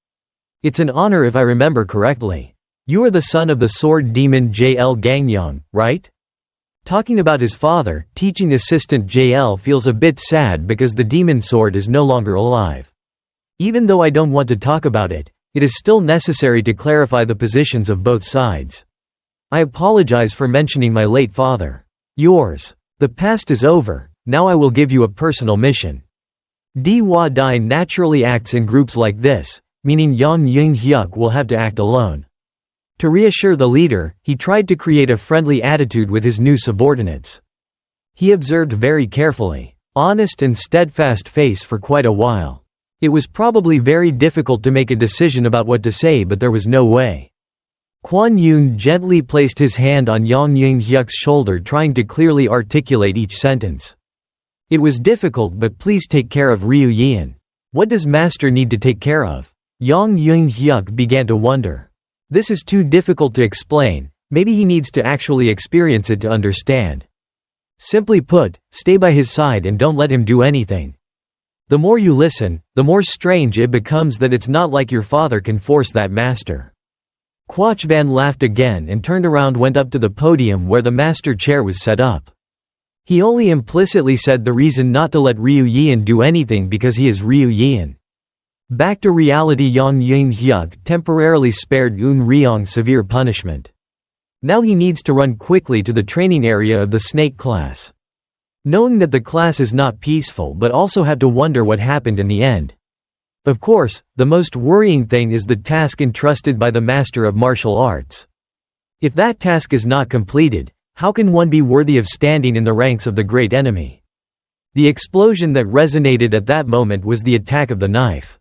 It's an honor if I remember correctly. You are the son of the sword demon JL Gangyang, right? Talking about his father, teaching assistant JL feels a bit sad because the demon sword is no longer alive. Even though I don't want to talk about it, it is still necessary to clarify the positions of both sides. I apologize for mentioning my late father. Yours. The past is over, now I will give you a personal mission. Hwa Dai naturally acts in groups like this, meaning Yang Ying-hyuk will have to act alone. To reassure the leader, he tried to create a friendly attitude with his new subordinates. He observed very carefully, honest and steadfast face for quite a while. It was probably very difficult to make a decision about what to say, but there was no way. Kwon Yoon gently placed his hand on Yang Ying-hyuk's shoulder, trying to clearly articulate each sentence. It was difficult, but please take care of Ryu Yeon. What does master need to take care of? Yang Ying-hyuk began to wonder. This is too difficult to explain, maybe he needs to actually experience it to understand. Simply put, stay by his side and don't let him do anything. The more you listen, the more strange it becomes that it's not like your father can force that master. Kwach Van laughed again and turned around, went up to the podium where the master chair was set up. He only implicitly said the reason not to let Ryu Yeon do anything because he is Ryu Yeon. Back to reality, Yang Ying-hyuk temporarily spared Eun Ryong severe punishment. Now he needs to run quickly to the training area of the snake class. Knowing that the class is not peaceful, but also have to wonder what happened in the end. Of course, the most worrying thing is the task entrusted by the Master of Martial Arts. If that task is not completed, how can one be worthy of standing in the ranks of the great enemy? The explosion that resonated at that moment was the attack of the knife.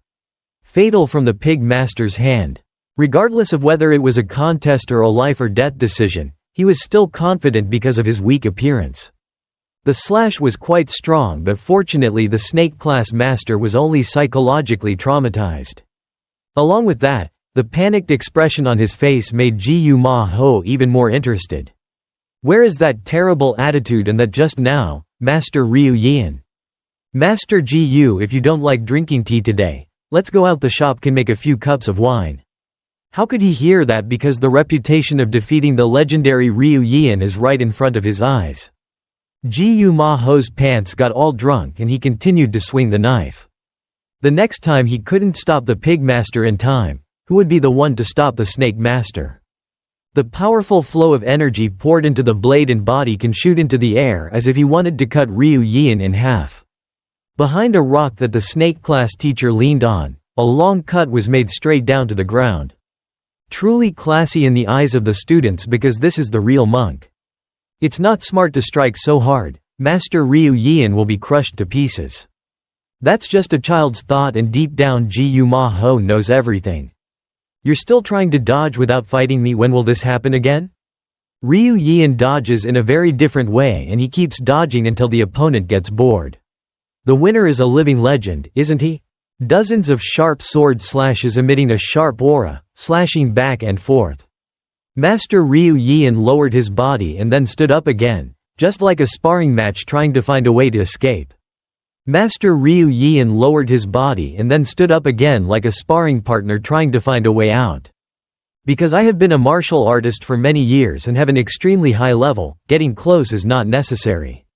Fatal from the pig master's hand. Regardless of whether it was a contest or a life or death decision, he was still confident because of his weak appearance. The slash was quite strong, but fortunately the snake class master was only psychologically traumatized. Along with that, the panicked expression on his face made Gwi MyeonDok even more interested. Where is that terrible attitude and that just now, Master Ryu Yeon? Master Gwi, if you don't like drinking tea today, let's go out the shop, can make a few cups of wine. How could he hear that, because the reputation of defeating the legendary Ryu Yeon is right in front of his eyes. Gwi MyeonDok's pants got all drunk and he continued to swing the knife. The next time he couldn't stop the pig master in time, who would be the one to stop the snake master? The powerful flow of energy poured into the blade and body can shoot into the air as if he wanted to cut Ryu Yeon in half. Behind a rock that the snake class teacher leaned on, a long cut was made straight down to the ground. Truly classy in the eyes of the students, because this is the real monk. It's not smart to strike so hard, Master Ryu Yeon will be crushed to pieces. That's just a child's thought, and deep down Gwi MyeonDok knows everything. You're still trying to dodge without fighting me, when will this happen again? Ryu Yeon dodges in a very different way, and he keeps dodging until the opponent gets bored. The winner is a living legend, isn't he? Dozens of sharp sword slashes emitting a sharp aura, slashing back and forth. Master Ryu Yian lowered his body and then stood up again, just like a sparring match trying to find a way to escape. Master Ryu Yian lowered his body and then stood up again like a sparring partner trying to find a way out. Because I have been a martial artist for many years and have an extremely high level, getting close is not necessary.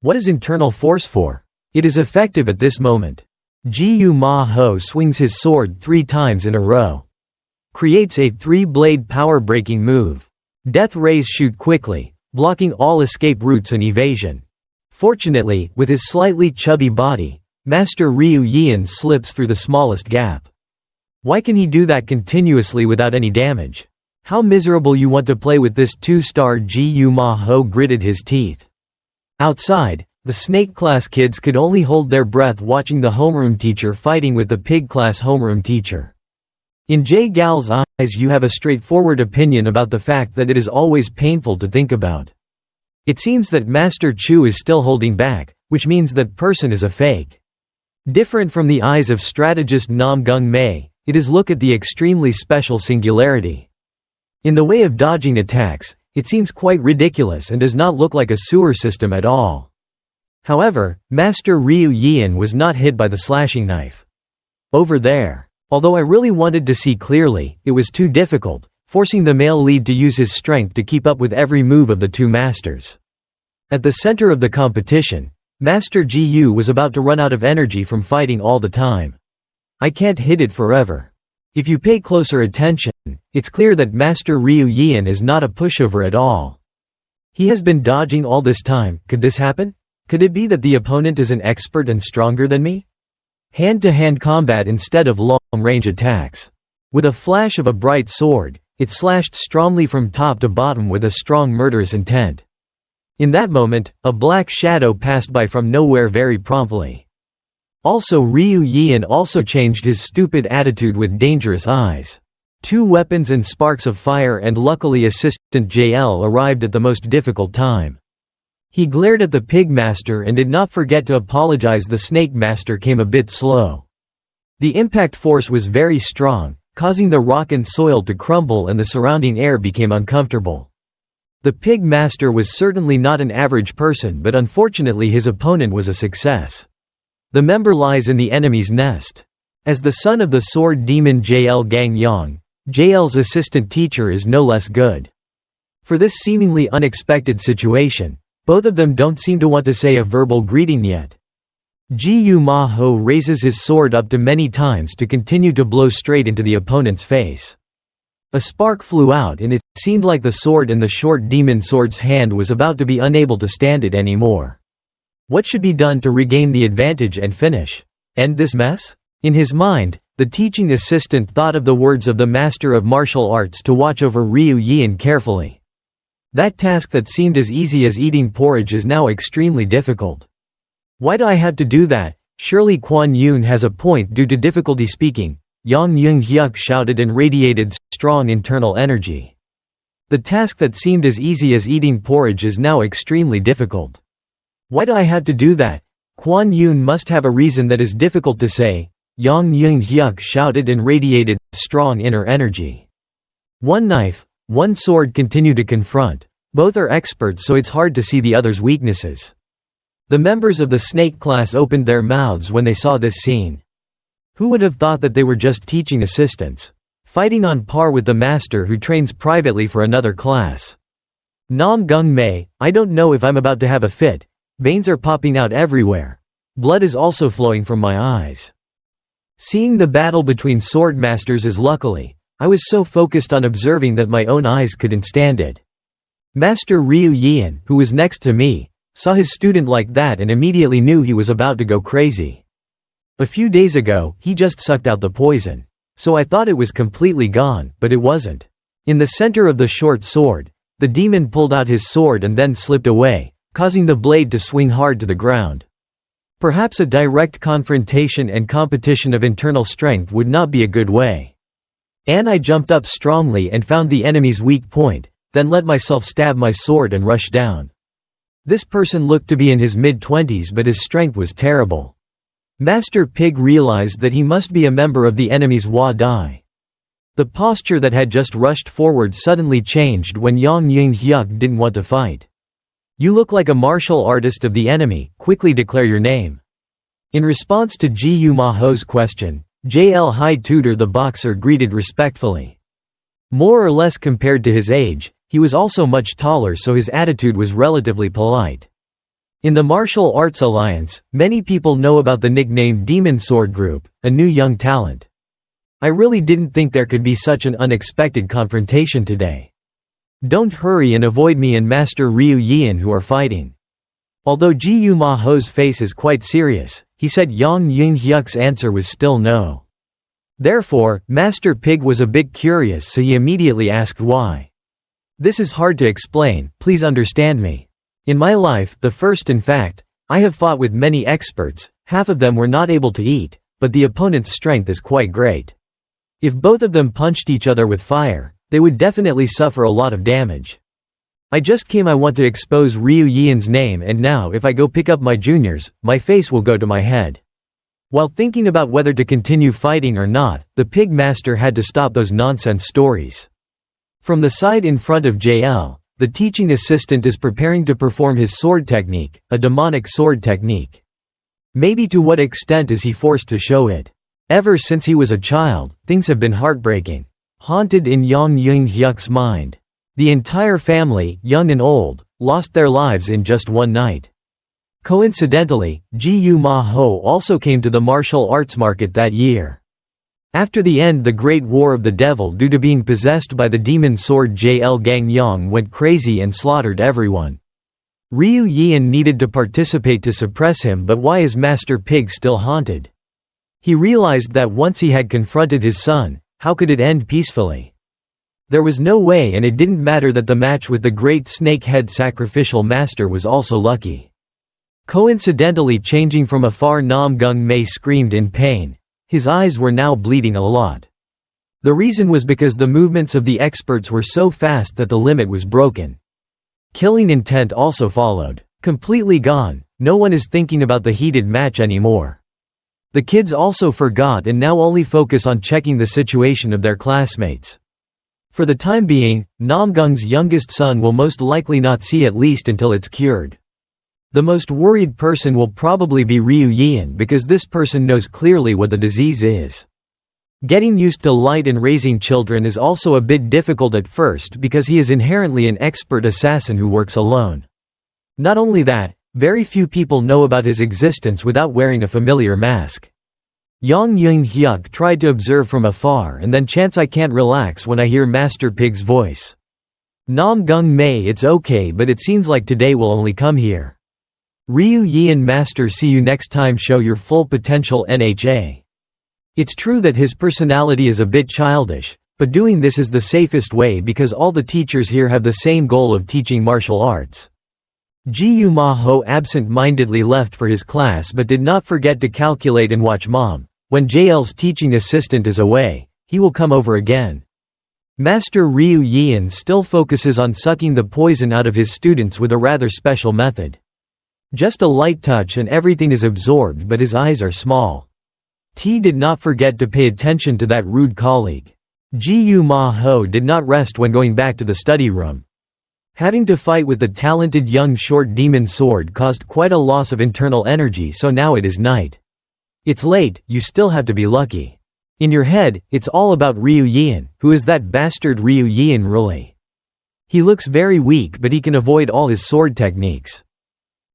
What is internal force for? It is effective at this moment. Gui Ho swings his sword 3 times in a row. Creates a 3-blade power-breaking move. Death rays shoot quickly, blocking all escape routes and evasion. Fortunately, with his slightly chubby body, Master Ryu Yian slips through the smallest gap. Why can he do that continuously without any damage? How miserable you want to play with this 2-star Gui Ho gritted his teeth. Outside, the snake class kids could only hold their breath watching the homeroom teacher fighting with the pig class homeroom teacher. In J. Gal's eyes you have a straightforward opinion about the fact that it is always painful to think about. It seems that Master Chu is still holding back, which means that person is a fake. Different from the eyes of strategist Namgung Mae, it is look at the extremely special singularity. In the way of dodging attacks, it seems quite ridiculous and does not look like a sewer system at all. However, Master Ryu Yian was not hit by the slashing knife. Over there. Although I really wanted to see clearly, it was too difficult, forcing the male lead to use his strength to keep up with every move of the 2 masters. At the center of the competition, Master Gu was about to run out of energy from fighting all the time. I can't hit it forever. If you pay closer attention, it's clear that Master Ryu Yian is not a pushover at all. He has been dodging all this time. Could this happen? Could it be that the opponent is an expert and stronger than me? Hand-to-hand combat instead of long-range attacks. With a flash of a bright sword, it slashed strongly from top to bottom with a strong murderous intent. In that moment, a black shadow passed by from nowhere very promptly. Also Ryu Yian also changed his stupid attitude with dangerous eyes. 2 weapons and sparks of fire and luckily assistant JL arrived at the most difficult time. He glared at the pig master and did not forget to apologize. The snake master came a bit slow. The impact force was very strong, causing the rock and soil to crumble and the surrounding air became uncomfortable. The pig master was certainly not an average person, but unfortunately his opponent was a success. The member lies in the enemy's nest. As the son of the sword demon JL Gang Yang, JL's assistant teacher is no less good. For this seemingly unexpected situation, both of them don't seem to want to say a verbal greeting yet. Gui Ho raises his sword up to many times to continue to blow straight into the opponent's face. A spark flew out and it seemed like the sword in the short demon sword's hand was about to be unable to stand it anymore. What should be done to regain the advantage and finish? End this mess? In his mind, the teaching assistant thought of the words of the master of martial arts to watch over Ryu Yian carefully. That task that seemed as easy as eating porridge is now extremely difficult. Why do I have to do that? Surely Quan Yun has a point. Due to difficulty speaking, Yang Yung Hyuk shouted and radiated strong internal energy. The task that seemed as easy as eating porridge is now extremely difficult. Why do I have to do that? Quan Yun must have a reason that is difficult to say. Yang Yung Hyuk shouted and radiated strong inner energy. 1 knife, 1 sword continue to confront. Both are experts, so it's hard to see the other's weaknesses. The members of the snake class opened their mouths when they saw this scene. Who would have thought that they were just teaching assistants? Fighting on par with the master who trains privately for another class. Namgung Mae, I don't know if I'm about to have a fit. Veins are popping out everywhere. Blood is also flowing from my eyes. Seeing the battle between sword masters is luckily, I was so focused on observing that my own eyes couldn't stand it. Master Ryu Yian, who was next to me, saw his student like that and immediately knew he was about to go crazy. A few days ago, he just sucked out the poison. So I thought it was completely gone, but it wasn't. In the center of the short sword, the demon pulled out his sword and then slipped away, causing the blade to swing hard to the ground. Perhaps a direct confrontation and competition of internal strength would not be a good way. I jumped up strongly and found the enemy's weak point, then let myself stab my sword and rush down. This person looked to be in his mid-20s, but his strength was terrible. Master Pig realized that he must be a member of the enemy's Wa Dai. The posture that had just rushed forward suddenly changed when Yang Ying-hyuk didn't want to fight. "You look like a martial artist of the enemy, quickly declare your name." In response to Ji Yu-ma-ho's question, JL High Tutor the boxer greeted respectfully. More or less compared to his age, he was also much taller, so his attitude was relatively polite. In the Martial Arts Alliance, many people know about the nickname Demon Sword Group, a new young talent. "I really didn't think there could be such an unexpected confrontation today. Don't hurry and avoid me and Master Ryu Yeon who are fighting." Although Ji Yu-ma-ho's face is quite serious, he said Yang Ying-hyuk's answer was still no. Therefore, Master Pig was a bit curious, so he immediately asked why. "This is hard to explain, please understand me. In my life, the first in fact, I have fought with many experts, half of them were not able to eat, but the opponent's strength is quite great. If both of them punched each other with fire, they would definitely suffer a lot of damage. I want to expose Ryu Yeon's name, and now if I go pick up my juniors, my face will go to my head." While thinking about whether to continue fighting or not, the pig master had to stop those nonsense stories. From the side in front of JL, the teaching assistant is preparing to perform his sword technique, a demonic sword technique. Maybe to what extent is he forced to show it? Ever since he was a child, things have been heartbreaking. Haunted in Yang Ying-hyuk's mind. The entire family, young and old, lost their lives in just one night. Coincidentally, Ji Yu-ma-ho also came to the martial arts market that year. After the end the Great War of the Devil, due to being possessed by the demon sword, JL Gangyang went crazy and slaughtered everyone. Ryu Yeon needed to participate to suppress him, but why is Master Pig still haunted? He realized that once he had confronted his son, how could it end peacefully? There was no way, and it didn't matter that the match with the great snake-head sacrificial master was also lucky. Coincidentally, changing from afar, Namgung Mae screamed in pain. His eyes were now bleeding a lot. The reason was because the movements of the experts were so fast that the limit was broken. Killing intent also followed. Completely gone, no one is thinking about the heated match anymore. The kids also forgot and now only focus on checking the situation of their classmates. For the time being, Namgung's youngest son will most likely not see, at least until it's cured. The most worried person will probably be Ryu Yeon, because this person knows clearly what the disease is. Getting used to light and raising children is also a bit difficult at first because he is inherently an expert assassin who works alone. Not only that, very few people know about his existence without wearing a familiar mask. Yang Ying-hyuk tried to observe from afar, and then chants, "I can't relax when I hear Master Pig's voice. Namgung Mae, it's okay, but it seems like today will only come here. Ryu Yeon Master, see you next time, show your full potential NHA." It's true that his personality is a bit childish, but doing this is the safest way because all the teachers here have the same goal of teaching martial arts. Ji Yu-ma-ho absent-mindedly left for his class but did not forget to calculate and watch Mom. When JL's teaching assistant is away, he will come over again. Master Ryu Yeon still focuses on sucking the poison out of his students with a rather special method. Just a light touch and everything is absorbed, but his eyes are small. T did not forget to pay attention to that rude colleague. Ji Yu-ma-ho did not rest when going back to the study room. Having to fight with the talented young short demon sword caused quite a loss of internal energy, so now it is night. It's late, you still have to be lucky. In your head, it's all about Ryu Yeon. Who is that bastard Ryu Yeon really? He looks very weak, but he can avoid all his sword techniques.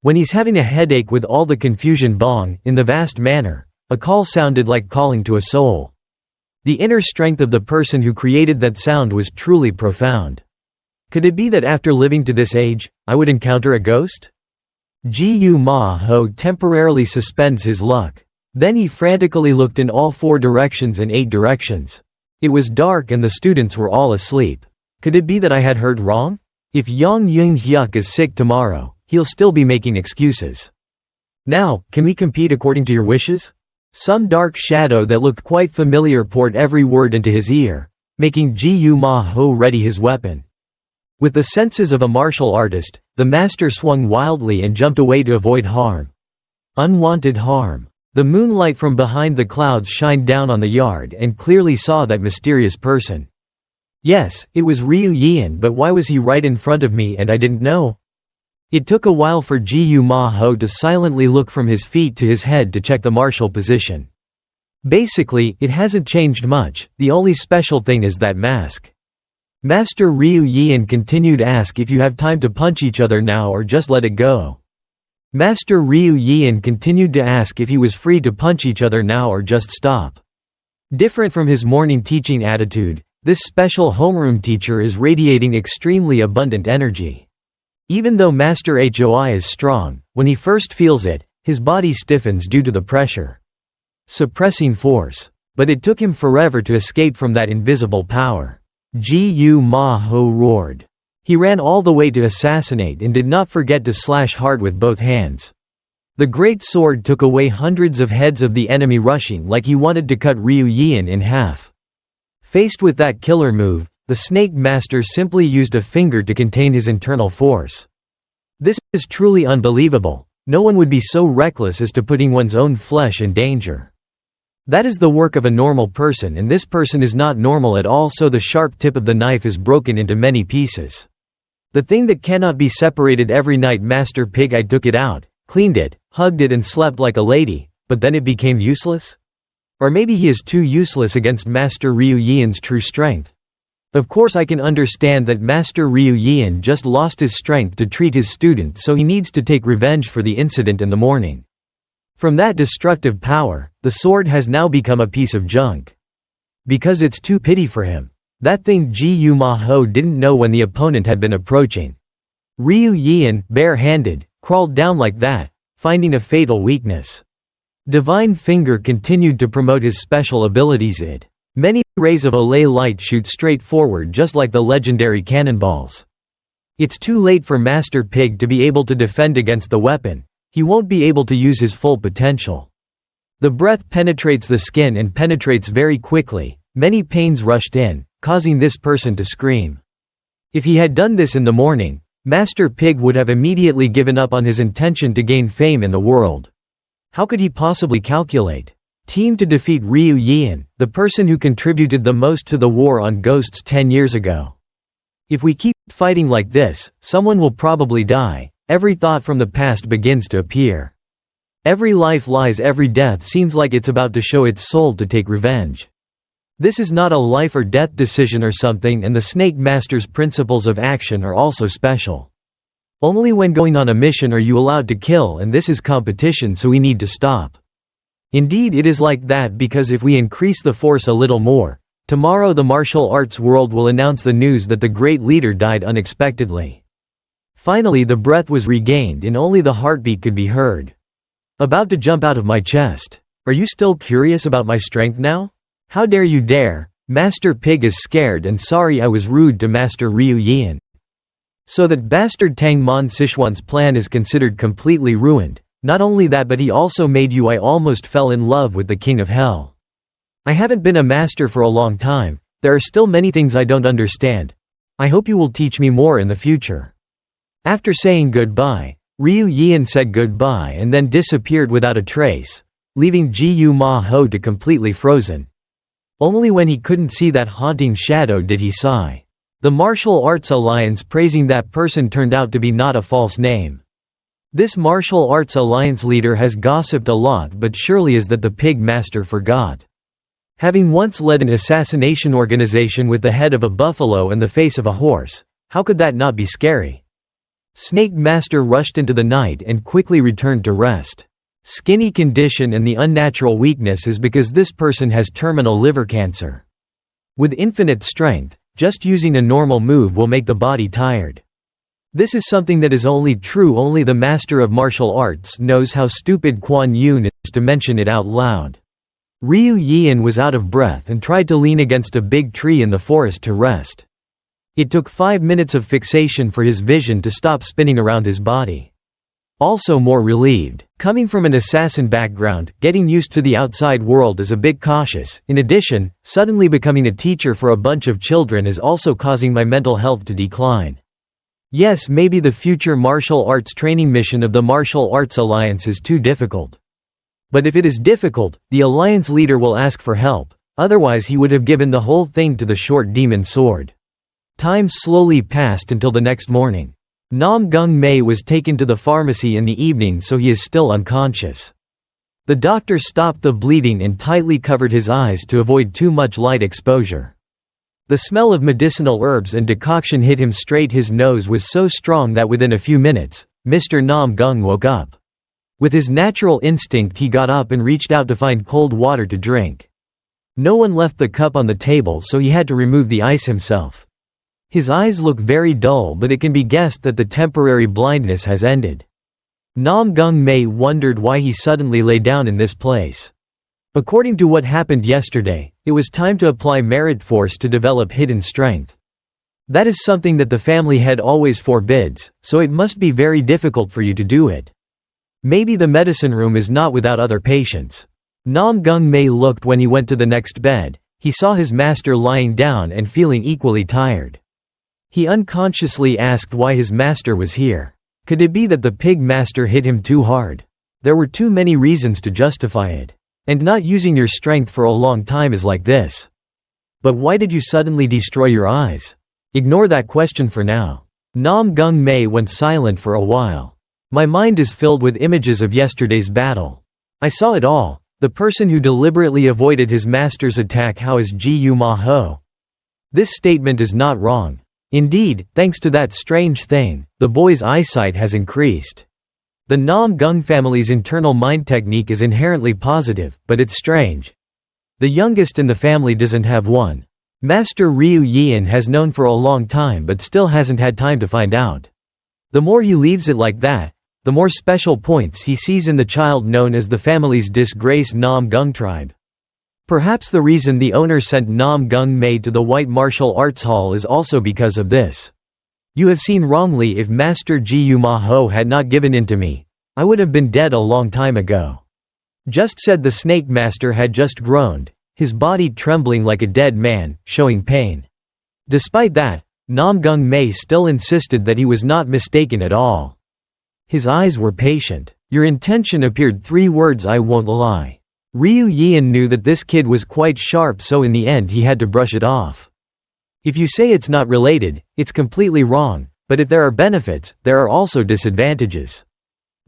When he's having a headache with all the confusion, bong, in the vast manner, a call sounded like calling to a soul. The inner strength of the person who created that sound was truly profound. Could it be that after living to this age, I would encounter a ghost? Ji Yu-ma-ho temporarily suspends his luck. Then he frantically looked in all 4 directions and 8 directions. It was dark and the students were all asleep. Could it be that I had heard wrong? If Yang Ying-hyuk is sick tomorrow, he'll still be making excuses. Now, can we compete according to your wishes? Some dark shadow that looked quite familiar poured every word into his ear, making Ji Yu-ma-ho ready his weapon. With the senses of a martial artist, the master swung wildly and jumped away to avoid harm. Unwanted harm. The moonlight from behind the clouds shined down on the yard and clearly saw that mysterious person. Yes, it was Ryu Yeon, but why was he right in front of me and I didn't know? It took a while for Gwi MyeonDok to silently look from his feet to his head to check the martial position. Basically, it hasn't changed much, the only special thing is that mask. Master Ryu Yeon continued to ask if you have time to punch each other now or just let it go. Master Ryu Yeon continued to ask if he was free to punch each other now or just stop. Different from his morning teaching attitude, this special homeroom teacher is radiating extremely abundant energy. Even though Master Hoi is strong, when he first feels it, his body stiffens due to the pressure. Suppressing force. But it took him forever to escape from that invisible power. Gwi MyeonDok roared. He ran all the way to assassinate and did not forget to slash hard with both hands. The great sword took away hundreds of heads of the enemy rushing like he wanted to cut Ryu Yeon in half. Faced with that killer move, the Snake Master simply used a finger to contain his internal force. This is truly unbelievable. No one would be so reckless as to putting one's own flesh in danger. That is the work of a normal person, and this person is not normal at all, so the sharp tip of the knife is broken into many pieces. The thing that cannot be separated. Every night Master Pig I took it out, cleaned it, hugged it and slept like a lady, but then it became useless? Or maybe he is too useless against Master Ryu Yeon's true strength. Of course I can understand that Master Ryu Yeon just lost his strength to treat his student, so he needs to take revenge for the incident in the morning. From that destructive power, the sword has now become a piece of junk. Because it's too pity for him. That thing Gwi MyeonDok didn't know when the opponent had been approaching. Ryu Yeon, bare-handed, crawled down like that, finding a fatal weakness. Divine Finger continued to promote his special abilities. Many rays of Olay light shoot straight forward just like the legendary cannonballs. It's too late for Master Pig to be able to defend against the weapon. He won't be able to use his full potential. The breath penetrates the skin and penetrates very quickly. Many pains rushed in, causing this person to scream. If he had done this in the morning, Master Pig would have immediately given up on his intention to gain fame in the world. How could he possibly calculate? Team to defeat Ryu Yeon, the person who contributed the most to the war on ghosts 10 years ago. If we keep fighting like this, someone will probably die. Every thought from the past begins to appear. Every life lies, every death seems like it's about to show its soul to take revenge. This is not a life or death decision or something, and the Snake Master's principles of action are also special. Only when going on a mission are you allowed to kill, and this is competition, so we need to stop. Indeed it is like that, because if we increase the force a little more, tomorrow the martial arts world will announce the news that the great leader died unexpectedly. Finally the breath was regained and only the heartbeat could be heard. About to jump out of my chest. Are you still curious about my strength now? How dare you dare? Master Pig is scared and sorry I was rude to Master Ryu Yeon. So that bastard Tang Mon Sichuan's plan is considered completely ruined. Not only that, but he also made you. I almost fell in love with the King of Hell. I haven't been a master for a long time. There are still many things I don't understand. I hope you will teach me more in the future. After saying goodbye, Ryu Yeon said goodbye and then disappeared without a trace, leaving Gwi MyeonDok to completely frozen. Only when he couldn't see that haunting shadow did he sigh. The Martial Arts Alliance praising that person turned out to be not a false name. This Martial Arts Alliance leader has gossiped a lot, but surely is that the Pig Master forgot. Having once led an assassination organization with the head of a buffalo and the face of a horse, how could that not be scary? Snake Master rushed into the night and quickly returned to rest. Skinny condition and the unnatural weakness is because this person has terminal liver cancer. With infinite strength, just using a normal move will make the body tired. This is something that is only true, only the master of martial arts knows how stupid Quan Yun is to mention it out loud. Ryu Yeon was out of breath and tried to lean against a big tree in the forest to rest. It took 5 minutes of fixation for his vision to stop spinning around his body. Also more relieved. Coming from an assassin background, getting used to the outside world is a bit cautious. In addition, suddenly becoming a teacher for a bunch of children is also causing my mental health to decline. Yes, maybe the future martial arts training mission of the Martial Arts Alliance is too difficult. But if it is difficult, the alliance leader will ask for help, otherwise he would have given the whole thing to the short demon sword. Time slowly passed until the next morning. Namgung Mae was taken to the pharmacy in the evening, so he is still unconscious. The doctor stopped the bleeding and tightly covered his eyes to avoid too much light exposure. The smell of medicinal herbs and decoction hit him straight. His nose was so strong that within a few minutes, Mr. Namgung woke up. With his natural instinct, he got up and reached out to find cold water to drink. No one left the cup on the table, so he had to remove the ice himself. His eyes look very dull, but it can be guessed that the temporary blindness has ended. Namgung Mae wondered why he suddenly lay down in this place. According to what happened yesterday, it was time to apply merit force to develop hidden strength. That is something that the family head always forbids, so it must be very difficult for you to do it. Maybe the medicine room is not without other patients. Namgung Mae looked when he went to the next bed. He saw his master lying down and feeling equally tired. He unconsciously asked why his master was here. Could it be that the pig master hit him too hard? There were too many reasons to justify it. And not using your strength for a long time is like this. But why did you suddenly destroy your eyes? Ignore that question for now. Namgung Mae went silent for a while. My mind is filled with images of yesterday's battle. I saw it all. The person who deliberately avoided his master's attack. How is Gwi MyeonDok? This statement is not wrong. Indeed, thanks to that strange thing, the boy's eyesight has increased. The Namgung family's internal mind technique is inherently positive, but it's strange. The youngest in the family doesn't have one. Master Ryu Yeon has known for a long time but still hasn't had time to find out. The more he leaves it like that, the more special points he sees in the child known as the family's disgrace Namgung tribe. Perhaps the reason the owner sent Namgung Mae to the White Martial Arts Hall is also because of this. You have seen wrongly. If Master Gwi MyeonDok had not given in to me, I would have been dead a long time ago. Just said the snake master had just groaned, his body trembling like a dead man, showing pain. Despite that, Namgung Mae still insisted that he was not mistaken at all. His eyes were patient. Your intention appeared. 3 words. I won't lie. Ryu Yeon knew that this kid was quite sharp, so in the end he had to brush it off. If you say it's not related, it's completely wrong, but if there are benefits, there are also disadvantages.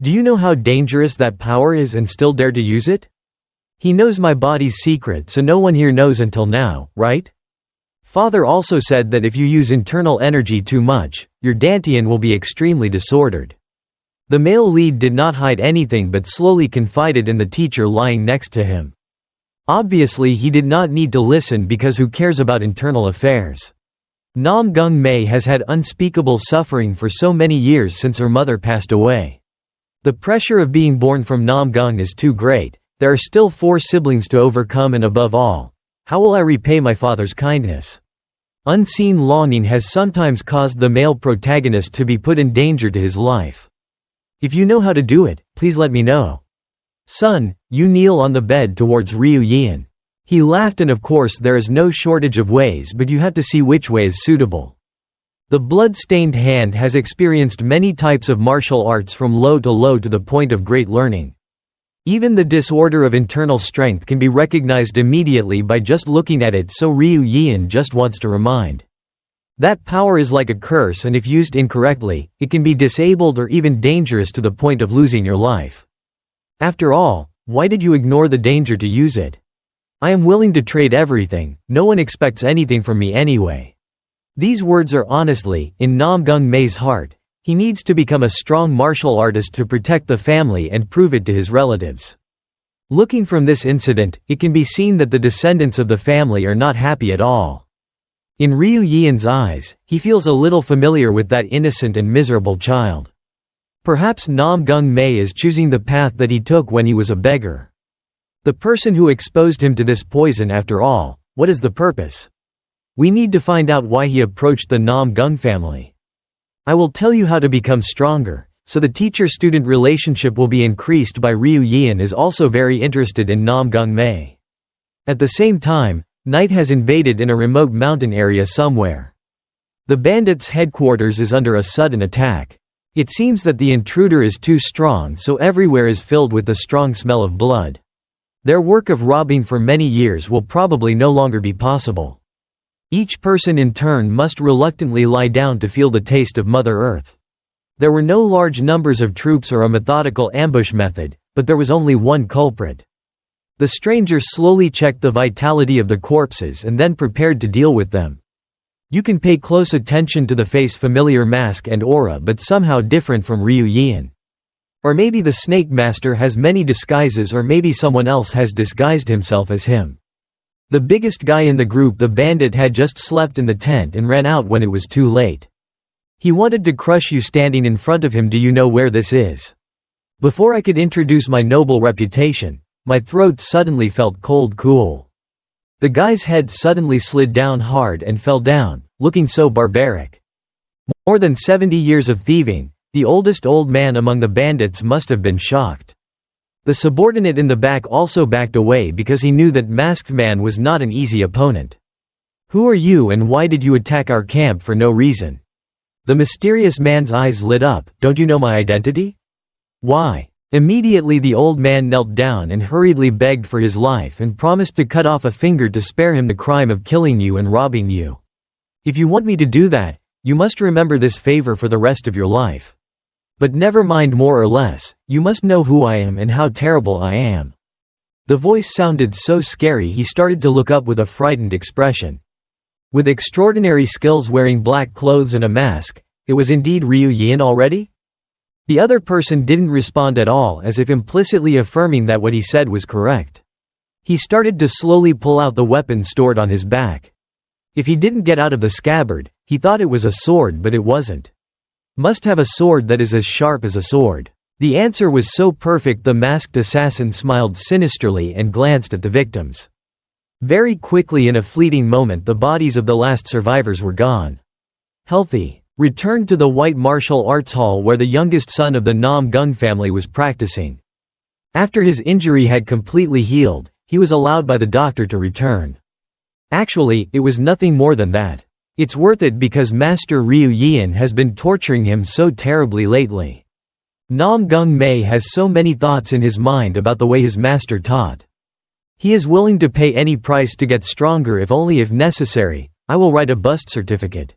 Do you know how dangerous that power is and still dare to use it? He knows my body's secret, so no one here knows until now, right? Father also said that if you use internal energy too much, your dantian will be extremely disordered. The male lead did not hide anything but slowly confided in the teacher lying next to him. Obviously he did not need to listen because who cares about internal affairs? Namgung Mae has had unspeakable suffering for so many years since her mother passed away. The pressure of being born from Namgung is too great. There are still 4 siblings to overcome, and above all, how will I repay my father's kindness? Unseen longing has sometimes caused the male protagonist to be put in danger to his life. If you know how to do it, please let me know. Son, you kneel on the bed towards Ryu Yeon. He laughed, and of course there is no shortage of ways, but you have to see which way is suitable. The blood-stained hand has experienced many types of martial arts from low to the point of great learning. Even the disorder of internal strength can be recognized immediately by just looking at it, so Ryu Yeon just wants to remind. That power is like a curse, and if used incorrectly, it can be disabled or even dangerous to the point of losing your life. After all, why did you ignore the danger to use it? I am willing to trade everything. No one expects anything from me anyway. These words are honestly in Namgung Mae's heart. He needs to become a strong martial artist to protect the family and prove it to his relatives. Looking from this incident, it can be seen that the descendants of the family are not happy at all. In Ryu Yeon's eyes, he feels a little familiar with that innocent and miserable child. Perhaps Namgung Mae is choosing the path that he took when he was a beggar. The person who exposed him to this poison. After all, what is the purpose? We need to find out why he approached the Namgung family. I will tell you how to become stronger, so the teacher-student relationship will be increased. By Ryu Yeon is also very interested in Namgung Mae. At the same time, night has invaded in a remote mountain area somewhere. The bandits' headquarters is under a sudden attack. It seems that the intruder is too strong, so everywhere is filled with the strong smell of blood. Their work of robbing for many years will probably no longer be possible. Each person in turn must reluctantly lie down to feel the taste of Mother Earth. There were no large numbers of troops or a methodical ambush method, but there was only one culprit. The stranger slowly checked the vitality of the corpses and then prepared to deal with them. You can pay close attention to the face, familiar mask and aura, but somehow different from Ryu Yeon. Or maybe the Snake Master has many disguises, or maybe someone else has disguised himself as him. The biggest guy in the group, the bandit, had just slept in the tent and ran out when it was too late. He wanted to crush you standing in front of him. Do you know where this is? Before I could introduce my noble reputation, my throat suddenly felt cool. The guy's head suddenly slid down hard and fell down, looking so barbaric. More than 70 years of thieving, the oldest old man among the bandits must have been shocked. The subordinate in the back also backed away because he knew that Masked Man was not an easy opponent. "Who are you and why did you attack our camp for no reason?" The mysterious man's eyes lit up. "Don't you know my identity?" "Why?" Immediately the old man knelt down and hurriedly begged for his life and promised to cut off a finger to spare him the crime of killing you and robbing you. "If you want me to do that, you must remember this favor for the rest of your life. But never mind more or less, you must know who I am and how terrible I am." The voice sounded so scary he started to look up with a frightened expression. With extraordinary skills, wearing black clothes and a mask, it was indeed Ryu Yeon already? The other person didn't respond at all, as if implicitly affirming that what he said was correct. He started to slowly pull out the weapon stored on his back. If he didn't get out of the scabbard, he thought it was a sword, but it wasn't. Must have a sword that is as sharp as a sword. The answer was so perfect the masked assassin smiled sinisterly and glanced at the victims. Very quickly, in a fleeting moment, the bodies of the last survivors were gone. Healthy. Returned to the white martial arts hall where the youngest son of the Namgung family was practicing. After his injury had completely healed, he was allowed by the doctor to return. Actually, it was nothing more than that. It's worth it because Master Ryu Yeon has been torturing him so terribly lately. Namgung Mae has so many thoughts in his mind about the way his master taught. He is willing to pay any price to get stronger, if necessary. I will write a bust certificate.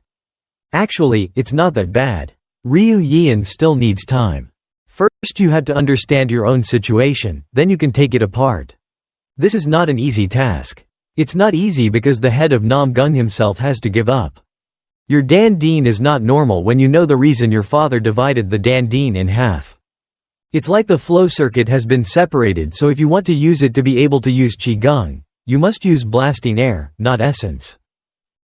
Actually, it's not that bad. Ryu Yeon still needs time. First you have to understand your own situation, then you can take it apart. This is not an easy task. It's not easy because the head of Namgung himself has to give up. Your Dandine is not normal when you know the reason your father divided the Dandine in half. It's like the flow circuit has been separated, so if you want to use it to be able to use Qigong, you must use blasting air, not essence.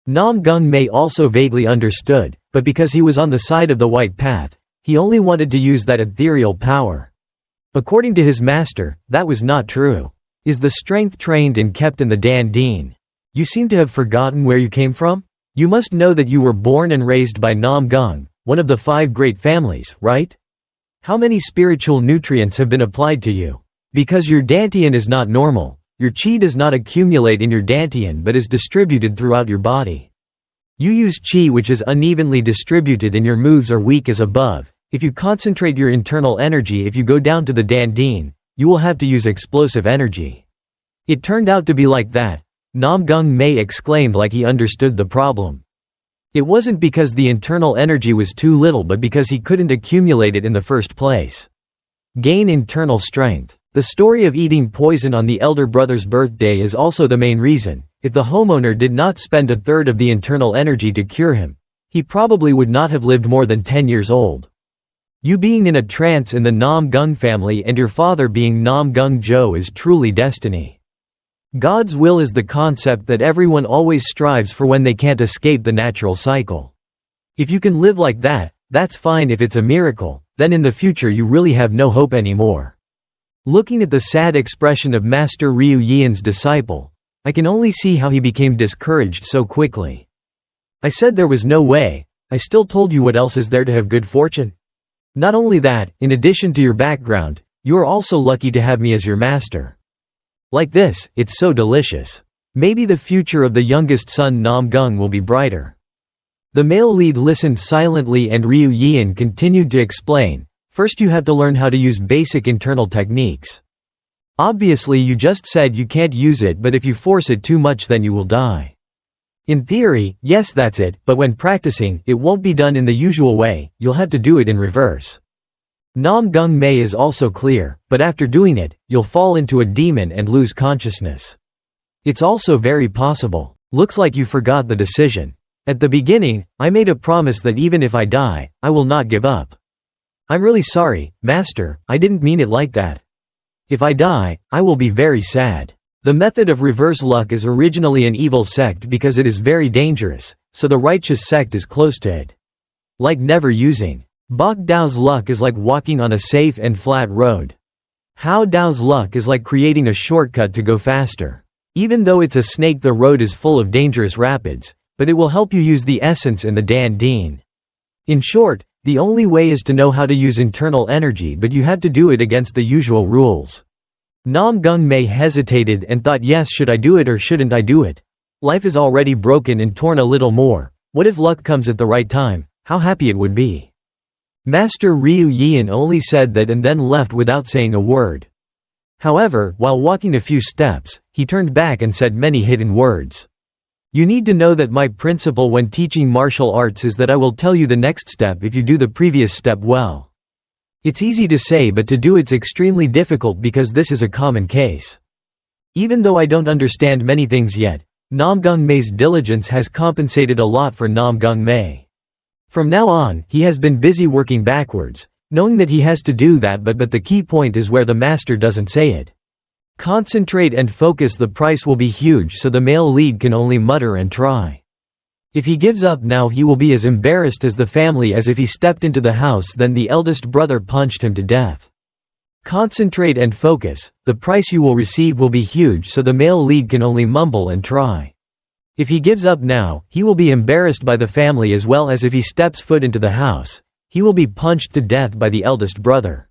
Namgung Mae also vaguely understood, but because he was on the side of the white path, he only wanted to use that ethereal power. According to his master, that was not true. Is the strength trained and kept in the Dandine? You seem to have forgotten where you came from? You must know that you were born and raised by Namgung, one of the 5 great families, right? How many spiritual nutrients have been applied to you? Because your Dantian is not normal. Your qi does not accumulate in your dantian but is distributed throughout your body. You use qi which is unevenly distributed and your moves are weak as above. If you concentrate your internal energy, if you go down to the dandine, you will have to use explosive energy. It turned out to be like that. Namgung Mae exclaimed like he understood the problem. It wasn't because the internal energy was too little but because he couldn't accumulate it in the first place. Gain internal strength. The story of eating poison on the elder brother's birthday is also the main reason. If the homeowner did not spend a third of the internal energy to cure him, he probably would not have lived more than 10 years old. You being in a trance in the Namgung family and your father being Namgung Jo is truly destiny. God's will is the concept that everyone always strives for when they can't escape the natural cycle. If you can live like that, that's fine. If it's a miracle, then in the future you really have no hope anymore. Looking at the sad expression of Master Ryu Yeon's disciple, I can only see how he became discouraged so quickly. I said there was no way. I still told you, what else is there to have good fortune? Not only that, in addition to your background, you are also lucky to have me as your master. Like this, it's so delicious. Maybe the future of the youngest son Namgung will be brighter. The male lead listened silently and Ryu Yeon continued to explain, "First you have to learn how to use basic internal techniques. Obviously you just said you can't use it, but if you force it too much then you will die. In theory, yes that's it, but when practicing, it won't be done in the usual way, you'll have to do it in reverse. Namgung Mae is also clear, but after doing it, you'll fall into a demon and lose consciousness. It's also very possible. Looks like you forgot the decision. At the beginning, I made a promise that even if I die, I will not give up. I'm really sorry, Master, I didn't mean it like that. If I die, I will be very sad. The method of reverse luck is originally an evil sect because it is very dangerous, so the righteous sect is close to it. Like never using. Bok Dao's luck is like walking on a safe and flat road. Hao Dao's luck is like creating a shortcut to go faster. Even though it's a snake, the road is full of dangerous rapids, but it will help you use the essence in the Dan Deen. In short, the only way is to know how to use internal energy, but you have to do it against the usual rules. Namgung Mae hesitated and thought, yes, should I do it or shouldn't I do it? Life is already broken and torn a little more. What if luck comes at the right time? How happy it would be. Master Ryu Yeon only said that and then left without saying a word. However, while walking a few steps, he turned back and said many hidden words. You need to know that my principle when teaching martial arts is that I will tell you the next step if you do the previous step well. It's easy to say, but to do it's extremely difficult because this is a common case. Even though I don't understand many things yet, Namgung Mae's diligence has compensated a lot for Namgung Mae. From now on, he has been busy working backwards, knowing that he has to do that, but the key point is where the master doesn't say it. Concentrate and focus, the price will be huge, so the male lead can only mutter and try. If he gives up now, he will be as embarrassed as the family as if he stepped into the house then the eldest brother punched him to death. Concentrate and focus, the price you will receive will be huge, so the male lead can only mumble and try. If he gives up now, he will be embarrassed by the family as well as if he steps foot into the house, he will be punched to death by the eldest brother.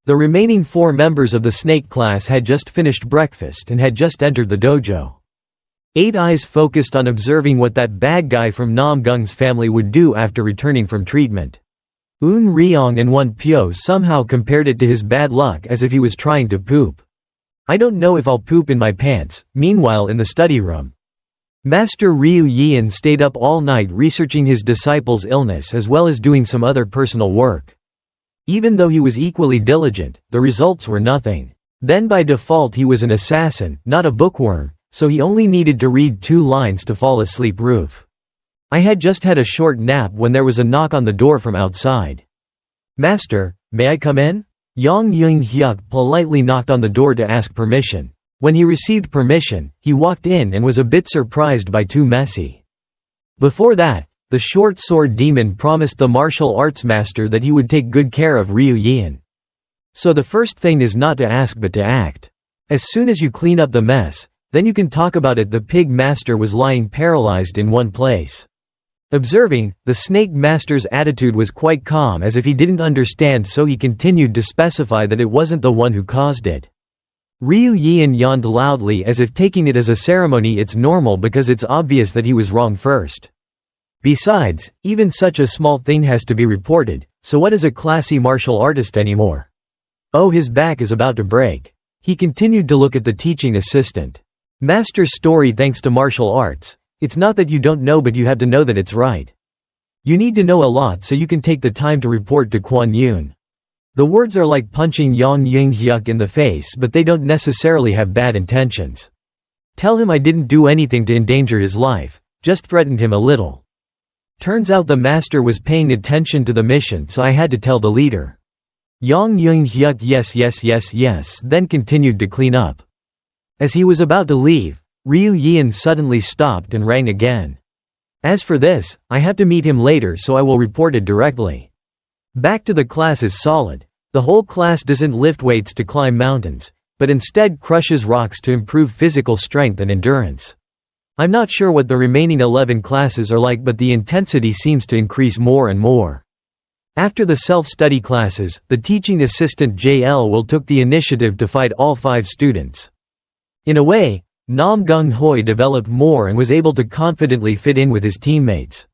The remaining 4 members of the snake class had just finished breakfast and had just entered the dojo. 8 eyes focused on observing what that bad guy from Namgung's family would do after returning from treatment. Un Ryong and Won Pyo somehow compared it to his bad luck as if he was trying to poop. I don't know if I'll poop in my pants. Meanwhile, in the study room, Master Ryu Yeon stayed up all night researching his disciple's illness as well as doing some other personal work. Even though he was equally diligent, the results were nothing. Then by default he was an assassin, not a bookworm, so he only needed to read 2 lines to fall asleep. I had just had a short nap when there was a knock on the door from outside. Master, may I come in? Yang Yung-hyuk politely knocked on the door to ask permission. When he received permission, he walked in and was a bit surprised by 2 messy. Before that, the short sword demon promised the martial arts master that he would take good care of Ryu Yeon. So the first thing is not to ask but to act. As soon as you clean up the mess, then you can talk about it. The pig master was lying paralyzed in one place. Observing, the snake master's attitude was quite calm as if he didn't understand, so he continued to specify that it wasn't the one who caused it. Ryu Yeon yawned loudly as if taking it as a ceremony. It's normal because it's obvious that he was wrong first. Besides, even such a small thing has to be reported, so what is a classy martial artist anymore? Oh, his back is about to break. He continued to look at the teaching assistant. Master's story thanks to martial arts. It's not that you don't know, but you have to know that it's right. You need to know a lot so you can take the time to report to Kwon Yoon. The words are like punching Yang Yung-hyuk in the face, but they don't necessarily have bad intentions. Tell him I didn't do anything to endanger his life, just threatened him a little. Turns out the master was paying attention to the mission, so I had to tell the leader. Yang Yung-hyuk yes, then continued to clean up. As he was about to leave, Ryu Yeon suddenly stopped and rang again. As for this, I have to meet him later, so I will report it directly. Back to the class is solid. The whole class doesn't lift weights to climb mountains, but instead crushes rocks to improve physical strength and endurance. I'm not sure what the remaining 11 classes are like, but the intensity seems to increase more and more. After the self-study classes, the teaching assistant JL will took the initiative to fight all 5 students. In a way, Nam Gung Hoi developed more and was able to confidently fit in with his teammates.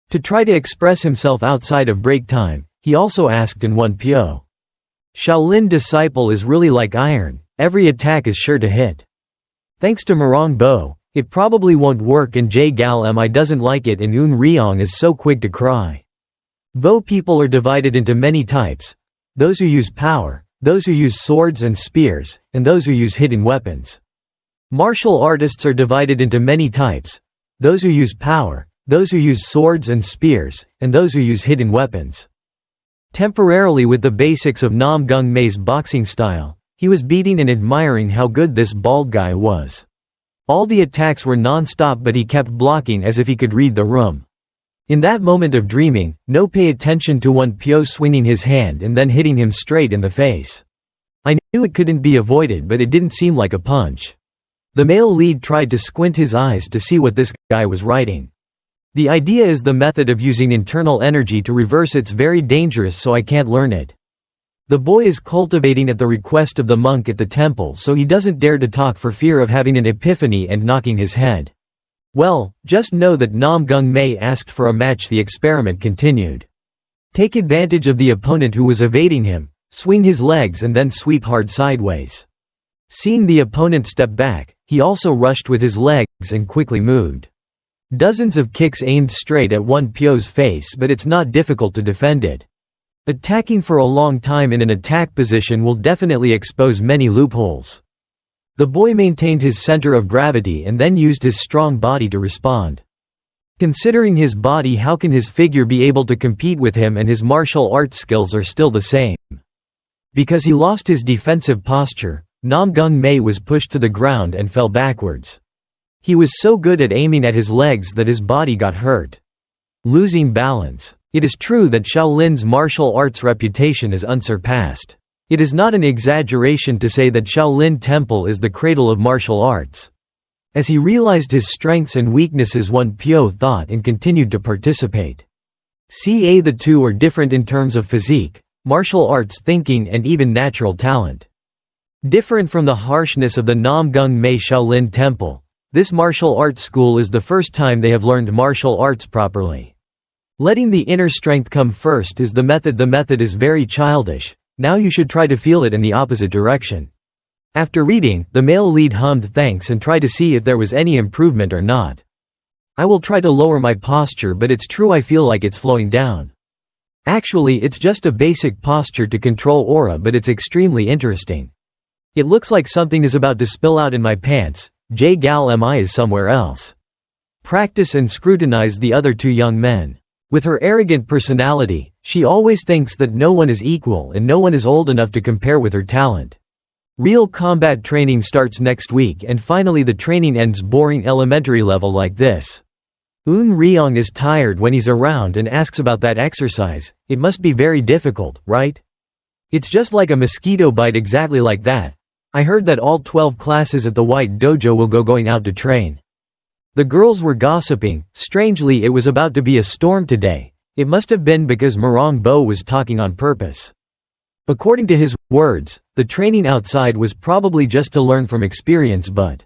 To try to express himself outside of break time, he also asked in one pyo. Shaolin disciple is really like iron, every attack is sure to hit. Thanks to Marong Bo, it probably won't work and J Gal Mi doesn't like it and Eun Ryong is so quick to cry. Bo people are divided into many types. Those who use power, those who use swords and spears, and those who use hidden weapons. Martial artists are divided into many types. Those who use power, those who use swords and spears, and those who use hidden weapons. Temporarily with the basics of Namgung Mae's boxing style, he was beating and admiring how good this bald guy was. All the attacks were non-stop but he kept blocking as if he could read the room. In that moment of dreaming, no pay attention to one pyo swinging his hand and then hitting him straight in the face. I knew it couldn't be avoided but it didn't seem like a punch. The male lead tried to squint his eyes to see what this guy was writing. The idea is the method of using internal energy to reverse it's very dangerous so I can't learn it. The boy is cultivating at the request of the monk at the temple so he doesn't dare to talk for fear of having an epiphany and knocking his head. Well, just know that Namgung Mae asked for a match. The experiment continued. Take advantage of the opponent who was evading him, swing his legs and then sweep hard sideways. Seeing the opponent step back, he also rushed with his legs and quickly moved. Dozens of kicks aimed straight at one pyo's face but it's not difficult to defend it. Attacking for a long time in an attack position will definitely expose many loopholes. The boy maintained his center of gravity and then used his strong body to respond. Considering his body, how can his figure be able to compete with him and his martial arts skills are still the same? Because he lost his defensive posture, Namgung Mae was pushed to the ground and fell backwards. He was so good at aiming at his legs that his body got hurt. Losing balance. It is true that Shaolin's martial arts reputation is unsurpassed. It is not an exaggeration to say that Shaolin Temple is the cradle of martial arts. As he realized his strengths and weaknesses, one pyo thought and continued to participate. The two are different in terms of physique, martial arts thinking and even natural talent. Different from the harshness of the Namgung Mae Shaolin Temple, this martial arts school is the first time they have learned martial arts properly. Letting the inner strength come first is the method. The method is very childish. Now you should try to feel it in the opposite direction. After reading, the male lead hummed thanks and tried to see if there was any improvement or not. I will try to lower my posture but it's true I feel like it's flowing down. Actually it's just a basic posture to control aura but it's extremely interesting. It looks like something is about to spill out in my pants. J Gal Mi is somewhere else. Practice and scrutinize the other two young men. With her arrogant personality, she always thinks that no one is equal and no one is old enough to compare with her talent. Real combat training starts next week and finally the training ends boring elementary level like this. Eun Ryong is tired when he's around and asks about that exercise. It must be very difficult, right? It's just like a mosquito bite, exactly like that. I heard that all 12 classes at the White Dojo will going out to train. The girls were gossiping. Strangely, it was about to be a storm today. It must have been because Marong Bo was talking on purpose. According to his words, the training outside was probably just to learn from experience, but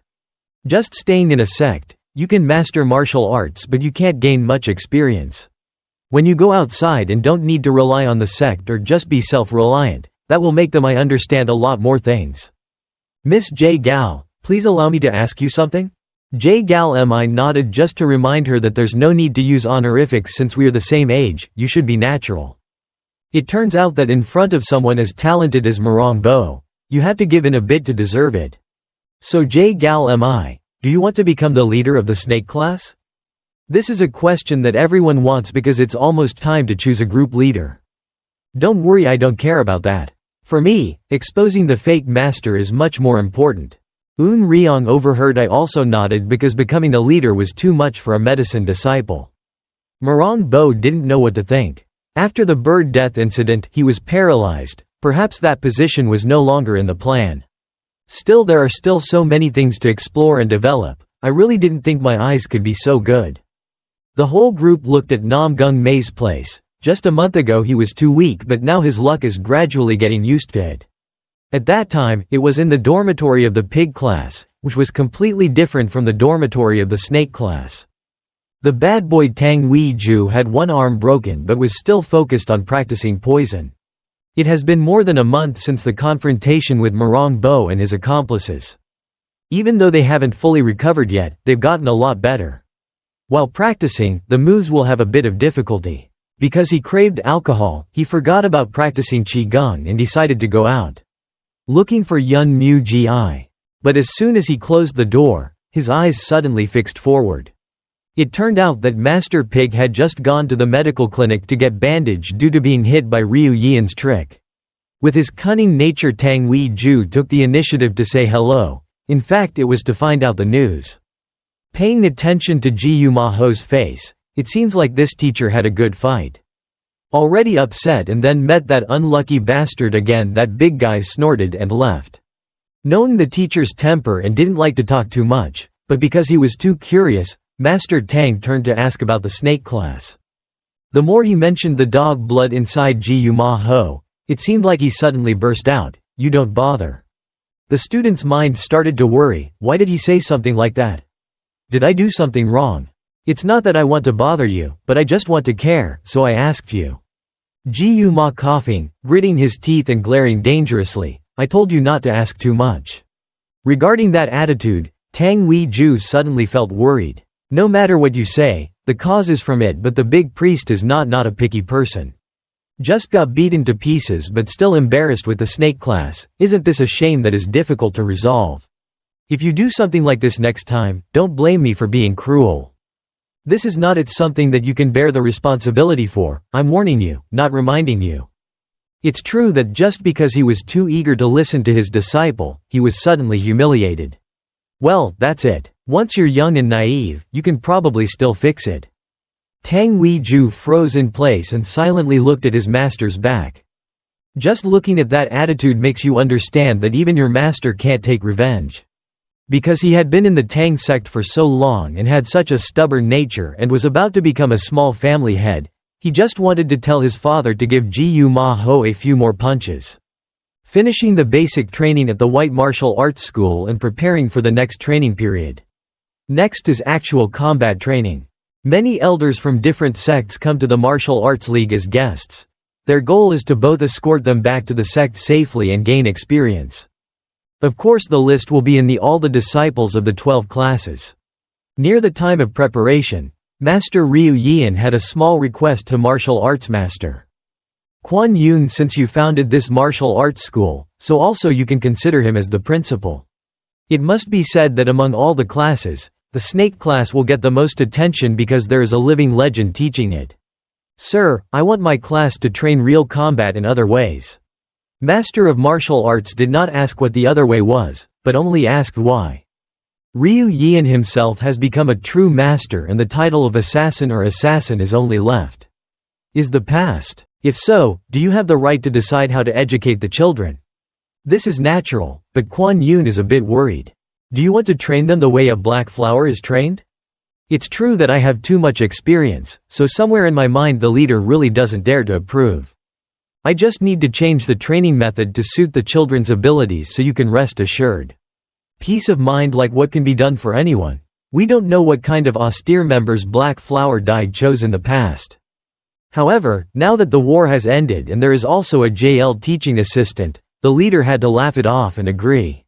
just staying in a sect, you can master martial arts but you can't gain much experience. When you go outside and don't need to rely on the sect or just be self-reliant, that will make them understand a lot more things. Miss J Gal, please allow me to ask you something? J Gal Mi nodded just to remind her that there's no need to use honorifics since we are the same age, you should be natural. It turns out that in front of someone as talented as Marong Bo, you have to give in a bit to deserve it. So J Gal Mi, do you want to become the leader of the snake class? This is a question that everyone wants because it's almost time to choose a group leader. Don't worry, I don't care about that. For me, exposing the fake master is much more important. Eun Ryong overheard. I also nodded because becoming a leader was too much for a medicine disciple. Marong Bo didn't know what to think. After the bird death incident, he was paralyzed. Perhaps that position was no longer in the plan. Still, there are still so many things to explore and develop. I really didn't think my eyes could be so good. The whole group looked at Namgung Mae's place. Just a month ago he was too weak but now his luck is gradually getting used to it. At that time, it was in the dormitory of the pig class, which was completely different from the dormitory of the snake class. The bad boy Tang Wei-ju had one arm broken but was still focused on practicing poison. It has been more than a month since the confrontation with Marong Bo and his accomplices. Even though they haven't fully recovered yet, they've gotten a lot better. While practicing, the moves will have a bit of difficulty. Because he craved alcohol, he forgot about practicing qigong and decided to go out, looking for Yun Mu Gi. But as soon as he closed the door, his eyes suddenly fixed forward. It turned out that Master Pig had just gone to the medical clinic to get bandaged due to being hit by Ryu Yian's trick. With his cunning nature, Tang Wei-ju took the initiative to say hello. In fact, it was to find out the news. Paying attention to Ji Yumaho's face, it seems like this teacher had a good fight. Already upset and then met that unlucky bastard again. That big guy snorted and left. Knowing the teacher's temper and didn't like to talk too much, but because he was too curious, Master Tang turned to ask about the snake class. The more he mentioned the dog blood inside Ji Yumaho, it seemed like he suddenly burst out, "You don't bother." The student's mind started to worry. Why did he say something like that? Did I do something wrong? It's not that I want to bother you, but I just want to care, so I asked you. Ji Yuma coughing, gritting his teeth and glaring dangerously, "I told you not to ask too much." Regarding that attitude, Tang Wei-ju suddenly felt worried. No matter what you say, the cause is from it, but the big priest is not a picky person. Just got beaten to pieces but still embarrassed with the snake class. Isn't this a shame that is difficult to resolve? If you do something like this next time, don't blame me for being cruel. This is not something that you can bear the responsibility for. I'm warning you, not reminding you. It's true that just because he was too eager to listen to his disciple, he was suddenly humiliated. Well, that's it. Once you're young and naive, you can probably still fix it. Tang Wei-ju froze in place and silently looked at his master's back. Just looking at that attitude makes you understand that even your master can't take revenge. Because he had been in the Tang sect for so long and had such a stubborn nature and was about to become a small family head, he just wanted to tell his father to give Ji Yumaho a few more punches. Finishing the basic training at the White Martial Arts School and preparing for the next training period. Next is actual combat training. Many elders from different sects come to the Martial Arts League as guests. Their goal is to both escort them back to the sect safely and gain experience. Of course, the list will be in all the disciples of the 12 classes. Near the time of preparation, Master Ryu Yian had a small request to martial arts master Kwon Yoon. Since you founded this martial arts school, so also you can consider him as the principal. It must be said that among all the classes, the snake class will get the most attention because there is a living legend teaching it. Sir, I want my class to train real combat in other ways. Master of Martial Arts did not ask what the other way was, but only asked why. Ryu Yian himself has become a true master and the title of assassin or assassin is only left. Is the past? If so, do you have the right to decide how to educate the children? This is natural, but Kwon Yoon is a bit worried. Do you want to train them the way a black flower is trained? It's true that I have too much experience, so somewhere in my mind the leader really doesn't dare to approve. I just need to change the training method to suit the children's abilities so you can rest assured. Peace of mind, like what can be done for anyone. We don't know what kind of austere members Black Flower Dye chose in the past. However, now that the war has ended and there is also a JL teaching assistant, the leader had to laugh it off and agree.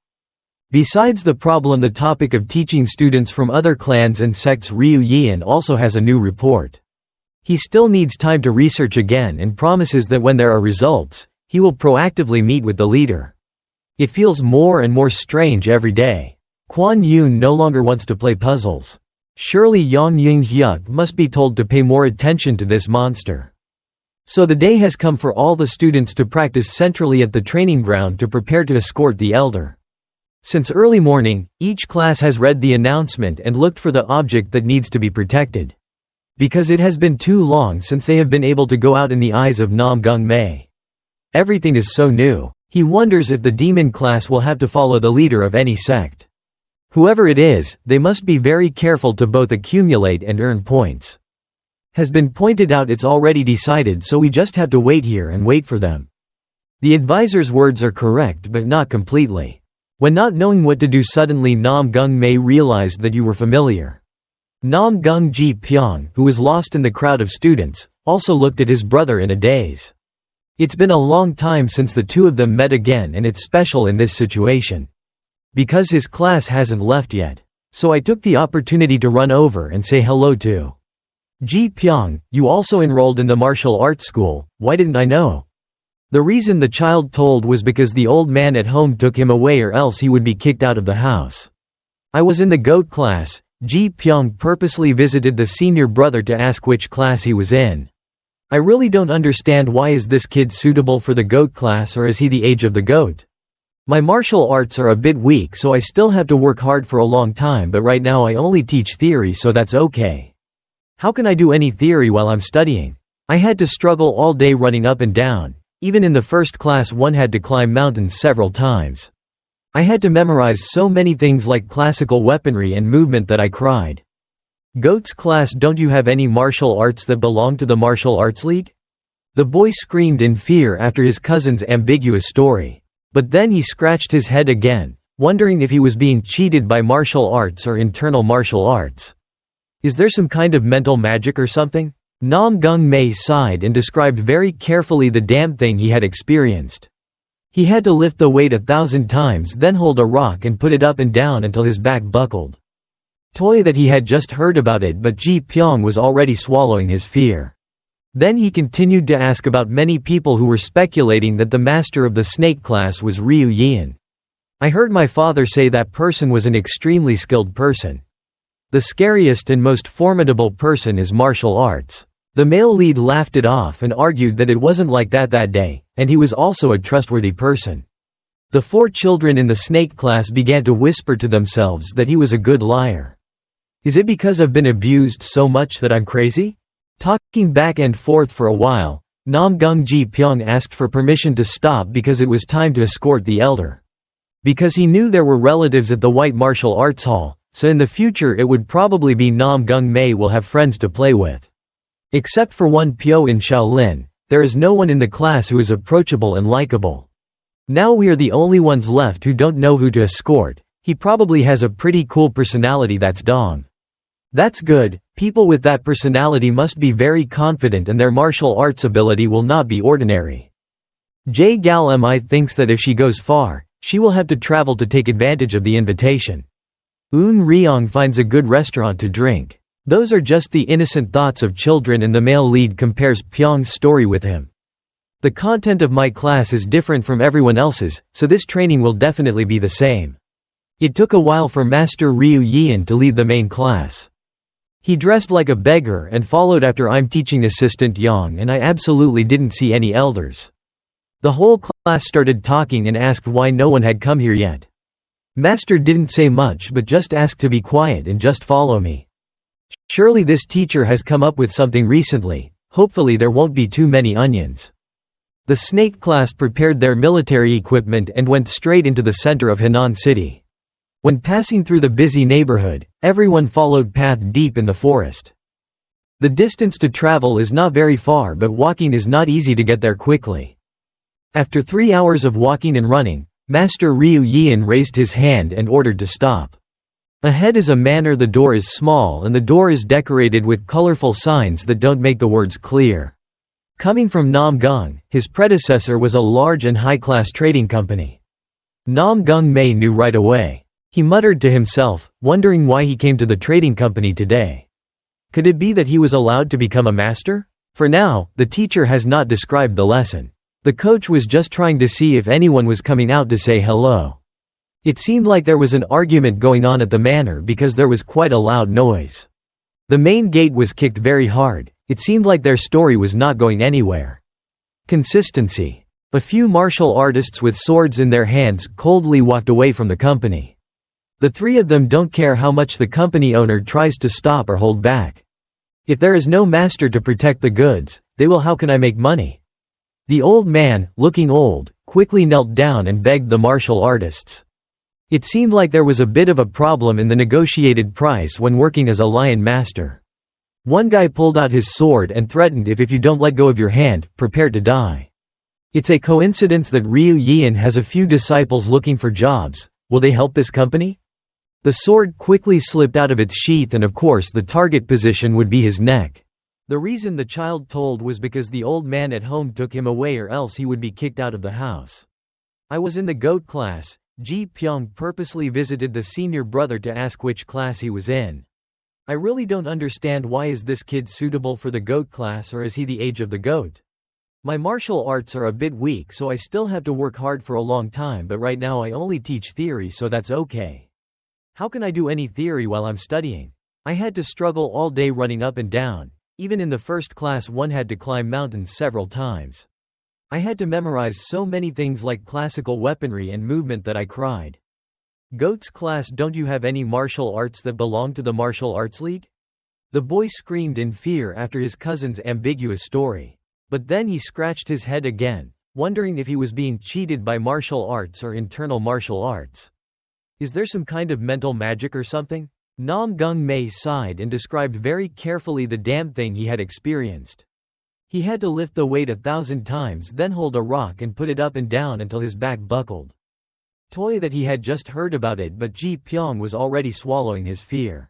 Besides the problem, the topic of teaching students from other clans and sects, Ryu Yian also has a new report. He still needs time to research again and promises that when there are results, he will proactively meet with the leader. It feels more and more strange every day. Kwon Yoon no longer wants to play puzzles. Surely Yang Ying-hyuk must be told to pay more attention to this monster. So the day has come for all the students to practice centrally at the training ground to prepare to escort the elder. Since early morning, each class has read the announcement and looked for the object that needs to be protected. Because it has been too long since they have been able to go out in the eyes of Namgung Mae. Everything is so new. He wonders if the demon class will have to follow the leader of any sect. Whoever it is, they must be very careful to both accumulate and earn points. Has been pointed out, it's already decided, so we just have to wait here and wait for them. The advisor's words are correct but not completely. When not knowing what to do, suddenly Namgung Mae realized that you were familiar. Namgung Ji Pyong, who was lost in the crowd of students, also looked at his brother in a daze. It's been a long time since the two of them met again, and it's special in this situation. Because his class hasn't left yet. So I took the opportunity to run over and say hello to Ji Pyong. You also enrolled in the martial arts school, why didn't I know? The reason the child told was because the old man at home took him away, or else he would be kicked out of the house. I was in the goat class. Ji Pyong purposely visited the senior brother to ask which class he was in. I really don't understand, why is this kid suitable for the goat class, or is he the age of the goat? My martial arts are a bit weak, so I still have to work hard for a long time, but right now I only teach theory, so that's okay. How can I do any theory while I'm studying? I had to struggle all day running up and down. Even in the first class one had to climb mountains several times. I had to memorize so many things like classical weaponry and movement that I cried. Goat's class, don't you have any martial arts that belong to the martial arts league? The boy screamed in fear after his cousin's ambiguous story. But then he scratched his head again, wondering if he was being cheated by martial arts or internal martial arts. Is there some kind of mental magic or something? Namgung Mae sighed and described very carefully the damn thing he had experienced. He had to lift the weight 1,000 times, then hold a rock and put it up and down until his back buckled. Toy that he had just heard about it, but Ji Pyong was already swallowing his fear. Then he continued to ask about many people who were speculating that the master of the snake class was Ryu Yeon. I heard my father say that person was an extremely skilled person. The scariest and most formidable person is martial arts. The male lead laughed it off and argued that it wasn't like that day, and he was also a trustworthy person. The 4 children in the snake class began to whisper to themselves that he was a good liar. Is it because I've been abused so much that I'm crazy? Talking back and forth for a while, Namgung Ji Pyong asked for permission to stop because it was time to escort the elder. Because he knew there were relatives at the White Martial Arts Hall, so in the future it would probably be Namgung Mae will have friends to play with. Except for one Pyo in Shaolin, there is no one in the class who is approachable and likable. Now we are the only ones left who don't know who to escort. He probably has a pretty cool personality, that's Dong. That's good, people with that personality must be very confident and their martial arts ability will not be ordinary. Jae Gal Mi thinks that if she goes far, she will have to travel to take advantage of the invitation. Eun Ryong finds a good restaurant to drink. Those are just the innocent thoughts of children, and the male lead compares Pyong's story with him. The content of my class is different from everyone else's, so this training will definitely be the same. It took a while for Master Ryu Yeon to leave the main class. He dressed like a beggar and followed after I'm teaching assistant Yang, and I absolutely didn't see any elders. The whole class started talking and asked why no one had come here yet. Master didn't say much but just asked to be quiet and just follow me. Surely this teacher has come up with something recently, hopefully there won't be too many onions. The snake class prepared their military equipment and went straight into the center of Henan City. When passing through the busy neighborhood, everyone followed path deep in the forest. The distance to travel is not very far, but walking is not easy to get there quickly. After 3 hours of walking and running, Master Ryu Yeon raised his hand and ordered to stop. Ahead is a manor. The door is small and the door is decorated with colorful signs that don't make the words clear. Coming from Namgung, his predecessor was a large and high-class trading company. Namgung Mae knew right away. He muttered to himself, wondering why he came to the trading company today. Could it be that he was allowed to become a master? For now, the teacher has not described the lesson. The coach was just trying to see if anyone was coming out to say hello. It seemed like there was an argument going on at the manor because there was quite a loud noise. The main gate was kicked very hard. It seemed like their story was not going anywhere. Consistency. A few martial artists with swords in their hands coldly walked away from the company. The 3 of them don't care how much the company owner tries to stop or hold back. If there is no master to protect the goods, they will. How can I make money? The old man, looking old, quickly knelt down and begged the martial artists. It seemed like there was a bit of a problem in the negotiated price when working as a lion master. One guy pulled out his sword and threatened, if you don't let go of your hand, prepare to die. It's a coincidence that Ryu Yeon has a few disciples looking for jobs. Will they help this company? The sword quickly slipped out of its sheath and of course the target position would be his neck. The reason the child told was because the old man at home took him away or else he would be kicked out of the house. I was in the goat class. Ji Pyong purposely visited the senior brother to ask which class he was in. I really don't understand, why is this kid suitable for the goat class, or is he the age of the goat? My martial arts are a bit weak, so I still have to work hard for a long time, but right now I only teach theory, so that's okay. How can I do any theory while I'm studying? I had to struggle all day running up and down. Even in the first class one had to climb mountains several times. I had to memorize so many things like classical weaponry and movement that I cried. Goat's class, don't you have any martial arts that belong to the martial arts league? The boy screamed in fear after his cousin's ambiguous story. But then he scratched his head again, wondering if he was being cheated by martial arts or internal martial arts. Is there some kind of mental magic or something? Namgung Mae sighed and described very carefully the damn thing he had experienced. He had to lift the weight 1,000 times, then hold a rock and put it up and down until his back buckled. Toy that he had just heard about it, but Ji Pyong was already swallowing his fear.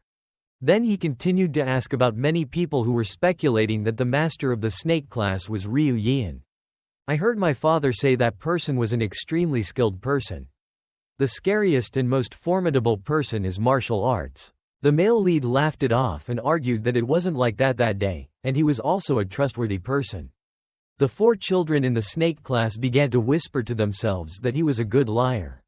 Then he continued to ask about many people who were speculating that the master of the snake class was Ryu Yeon. I heard my father say that person was an extremely skilled person. The scariest and most formidable person is martial arts. The male lead laughed it off and argued that it wasn't like that day, and he was also a trustworthy person. The 4 children in the snake class began to whisper to themselves that he was a good liar.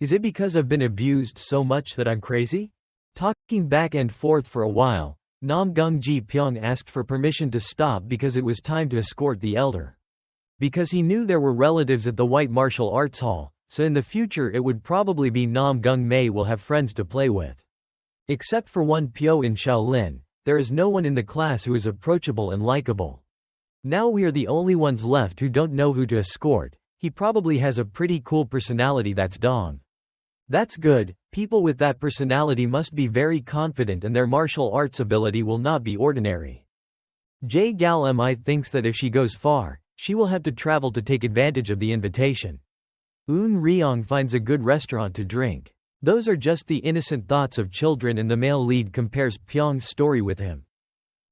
Is it because I've been abused so much that I'm crazy? Talking back and forth for a while, Namgung Ji Pyong asked for permission to stop because it was time to escort the elder. Because he knew there were relatives at the White Martial Arts Hall, so in the future it would probably be Namgung Mae will have friends to play with. Except for one Pyo in Shaolin, there is no one in the class who is approachable and likable. Now we are the only ones left who don't know who to escort. He probably has a pretty cool personality, that's Dong. That's good. People with that personality must be very confident and their martial arts ability will not be ordinary. Jae Gal Mi thinks that if she goes far, she will have to travel to take advantage of the invitation. Eun Ryong finds a good restaurant to drink. Those are just the innocent thoughts of children, and the male lead compares Pyong's story with him.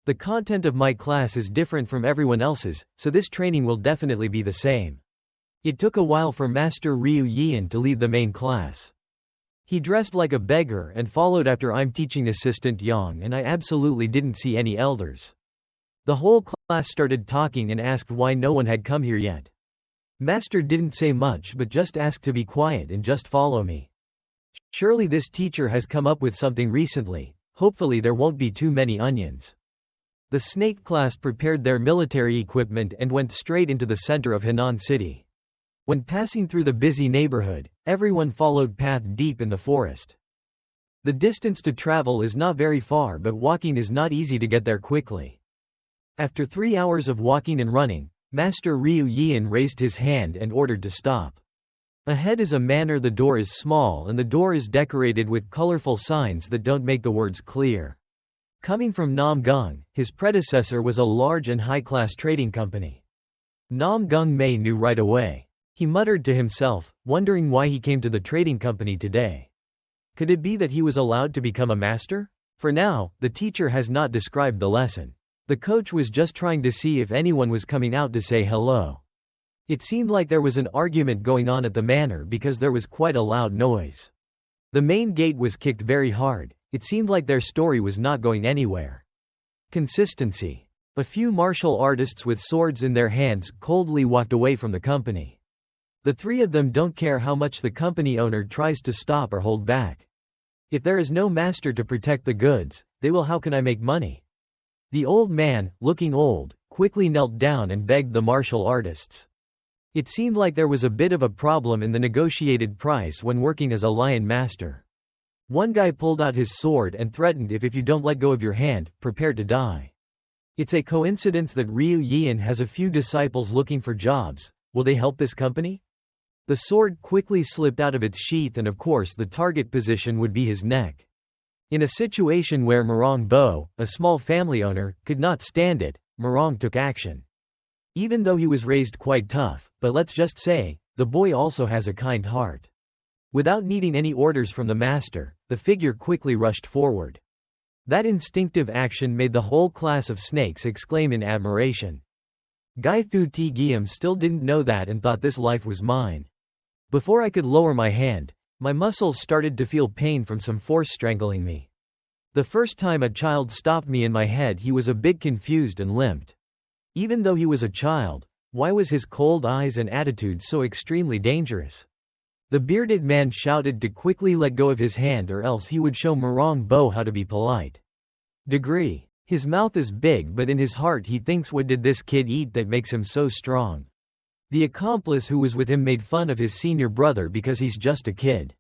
The content of my class is different from everyone else's, so this training will definitely be the same. It took a while for Master Ryu Yeon to leave the main class. He dressed like a beggar and followed after I'm teaching assistant Yang, and I absolutely didn't see any elders. The whole class started talking and asked why no one had come here yet. Master didn't say much but just asked to be quiet and just follow me. Surely this teacher has come up with something recently, hopefully there won't be too many onions. The snake class prepared their military equipment and went straight into the center of Henan City. When passing through the busy neighborhood, everyone followed path deep in the forest. The distance to travel is not very far, but walking is not easy to get there quickly. After 3 hours of walking and running, Master Ryu Yeon raised his hand and ordered to stop. Ahead is a manor. The door is small and the door is decorated with colorful signs that don't make the words clear. Coming from Namgung, his predecessor was a large and high-class trading company. Namgung Mae knew right away. He muttered to himself, wondering why he came to the trading company today. Could it be that he was allowed to become a master? For now, the teacher has not described the lesson. The coach was just trying to see if anyone was coming out to say hello. It seemed like there was an argument going on at the manor because there was quite a loud noise. The main gate was kicked very hard. It seemed like their story was not going anywhere. Consistency. A few martial artists with swords in their hands coldly walked away from the company. The 3 of them don't care how much the company owner tries to stop or hold back. If there is no master to protect the goods, they will. How can I make money? The old man, looking old, quickly knelt down and begged the martial artists. It seemed like there was a bit of a problem in the negotiated price when working as a lion master. One guy pulled out his sword and threatened, if you don't let go of your hand, prepare to die. It's a coincidence that Ryu Yeon has a few disciples looking for jobs. Will they help this company? The sword quickly slipped out of its sheath and of course the target position would be his neck. In a situation where Murong Bo, a small family owner, could not stand it, Murong took action. Even though he was raised quite tough, but let's just say, the boy also has a kind heart. Without needing any orders from the master, the figure quickly rushed forward. That instinctive action made the whole class of snakes exclaim in admiration. Gai Thu Ti Giam still didn't know that and thought this life was mine. Before I could lower my hand, my muscles started to feel pain from some force strangling me. The first time a child stopped me in my head, he was a bit confused and limped. Even though he was a child, why was his cold eyes and attitude so extremely dangerous? The bearded man shouted to quickly let go of his hand or else he would show Marong Bo how to be polite. Degree. His mouth is big but in his heart he thinks, what did this kid eat that makes him so strong? The accomplice who was with him made fun of his senior brother because he's just a kid.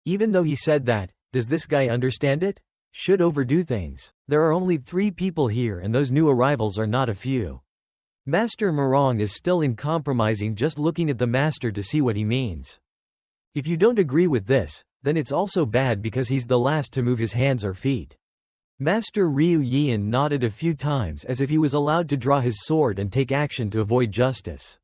Even though he said that, does this guy understand it? Should overdo things. There are only 3 people here and those new arrivals are not a few. Master Marong is still uncompromising, just looking at the master to see what he means. If you don't agree with this, then it's also bad because he's the last to move his hands or feet. Master Ryu Yian nodded a few times as if he was allowed to draw his sword and take action to avoid justice.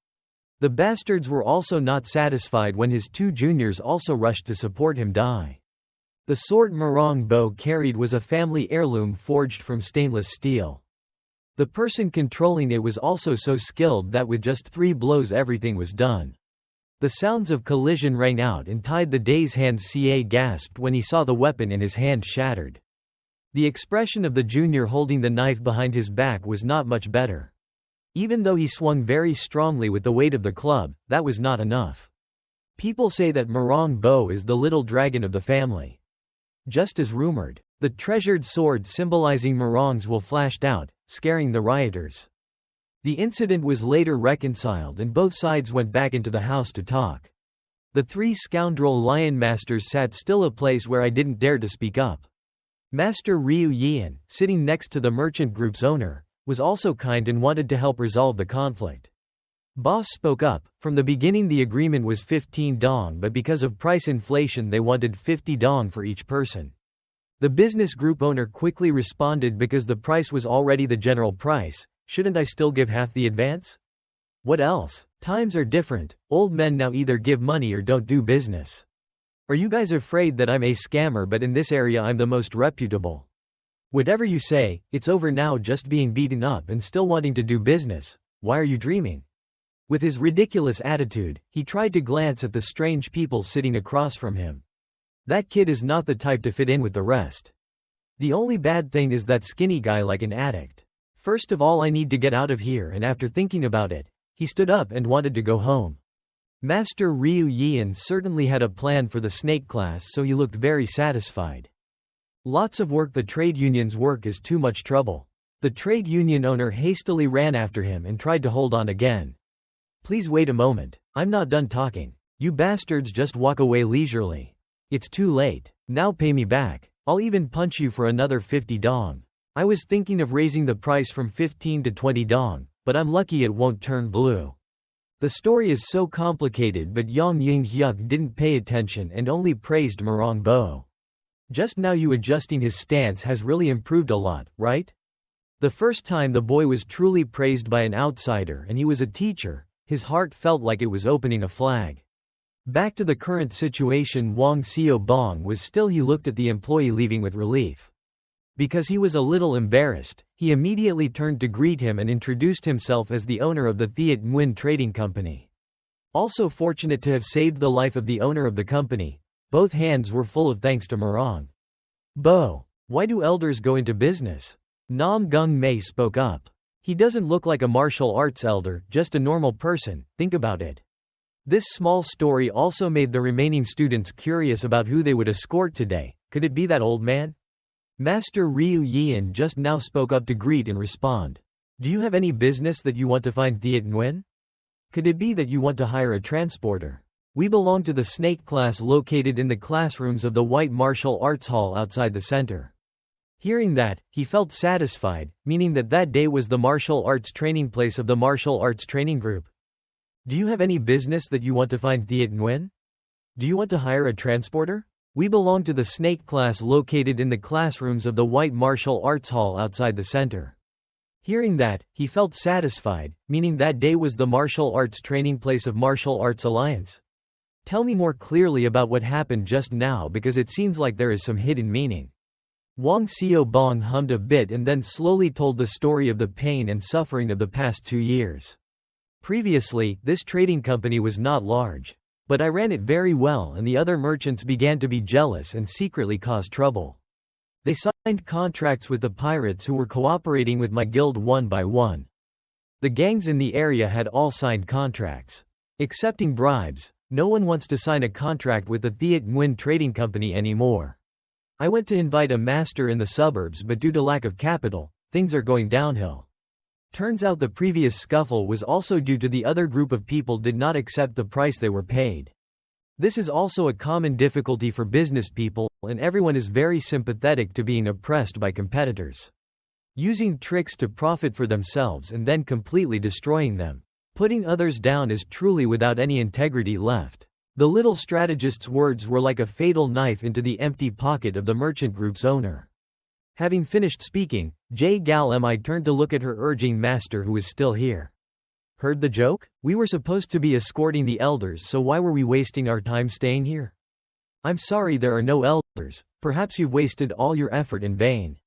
The bastards were also not satisfied when his 2 juniors also rushed to support him. The sword Marong Bo carried was a family heirloom forged from stainless steel. The person controlling it was also so skilled that with just 3 blows everything was done. The sounds of collision rang out and tied the day's hands. Ca gasped when he saw the weapon in his hand shattered. The expression of the junior holding the knife behind his back was not much better. Even though he swung very strongly with the weight of the club, that was not enough. People say that Marong Bo is the little dragon of the family. Just as rumored, the treasured sword symbolizing Marong's will flashed out, scaring the rioters. The incident was later reconciled and both sides went back into the house to talk. The 3 scoundrel lion masters sat still, a place where I didn't dare to speak up. Master Ryu Yian, sitting next to the merchant group's owner, was also kind and wanted to help resolve the conflict. Boss spoke up. From the beginning the agreement was 15 dong, but because of price inflation they wanted 50 dong for each person. The business group owner quickly responded, because the price was already the general price, shouldn't I still give half the advance? What else? Times are different, old men now either give money or don't do business. Are you guys afraid that I'm a scammer, but in this area I'm the most reputable? Whatever you say, it's over now. Just being beaten up and still wanting to do business. Why are you dreaming? With his ridiculous attitude, he tried to glance at the strange people sitting across from him. That kid is not the type to fit in with the rest. The only bad thing is that skinny guy, like an addict. First of all I need to get out of here, and after thinking about it, he stood up and wanted to go home. Master Ryu Yian certainly had a plan for the snake class, so he looked very satisfied. Lots of work. The trade union's work is too much trouble. The trade union owner hastily ran after him and tried to hold on again. Please wait a moment, I'm not done talking. You bastards just walk away leisurely. It's too late. Now pay me back. I'll even punch you for another 50 dong. I was thinking of raising the price from 15 to 20 dong, but I'm lucky it won't turn blue. The story is so complicated, but Yang Ying Hyuk didn't pay attention and only praised Marong Bo. Just now you adjusting his stance has really improved a lot, right? The first time the boy was truly praised by an outsider and he was a teacher, his heart felt like it was opening a flag. Back to the current situation, Wang Xiao Bong was still. He looked at the employee leaving with relief. Because he was a little embarrassed, he immediately turned to greet him and introduced himself as the owner of the Thiet Nguyen Trading Company. Also fortunate to have saved the life of the owner of the company, both hands were full of thanks to Marong Bo. Why do elders go into business? Nam Gung Mei spoke up. He doesn't look like a martial arts elder, just a normal person, think about it. This small story also made the remaining students curious about who they would escort today. Could it be that old man? Master Ryu Yian just now spoke up to greet and respond. Do you have any business that you want to find Thiet Nguyen? Could it be that you want to hire a transporter? We belong to the snake class located in the classrooms of the White Martial Arts Hall outside the center. Hearing that, he felt satisfied, meaning that that day was the martial arts training place of the martial arts training group. Do you have any business that you want to find Thiet Nguyen? Do you want to hire a transporter? We belong to the snake class located in the classrooms of the White Martial Arts Hall outside the center. Hearing that, he felt satisfied, meaning that day was the martial arts training place of Martial Arts Alliance. Tell me more clearly about what happened just now because it seems like there is some hidden meaning. Wang Xiaobong hummed a bit and then slowly told the story of the pain and suffering of the past 2 years. Previously, this trading company was not large. But I ran it very well and the other merchants began to be jealous and secretly caused trouble. They signed contracts with the pirates who were cooperating with my guild one by one. The gangs in the area had all signed contracts. Accepting bribes, no one wants to sign a contract with the Thiet Nguyen Trading Company anymore. I went to invite a master in the suburbs but due to lack of capital, things are going downhill. Turns out the previous scuffle was also due to the other group of people did not accept the price they were paid. This is also a common difficulty for business people, and everyone is very sympathetic to being oppressed by competitors. Using tricks to profit for themselves and then completely destroying them. Putting others down is truly without any integrity left. The little strategist's words were like a fatal knife into the empty pocket of the merchant group's owner. Having finished speaking, Jay Gal Mi turned to look at her urging master who is still here. Heard the joke? We were supposed to be escorting the elders, so why were we wasting our time staying here? I'm sorry there are no elders, perhaps you've wasted all your effort in vain.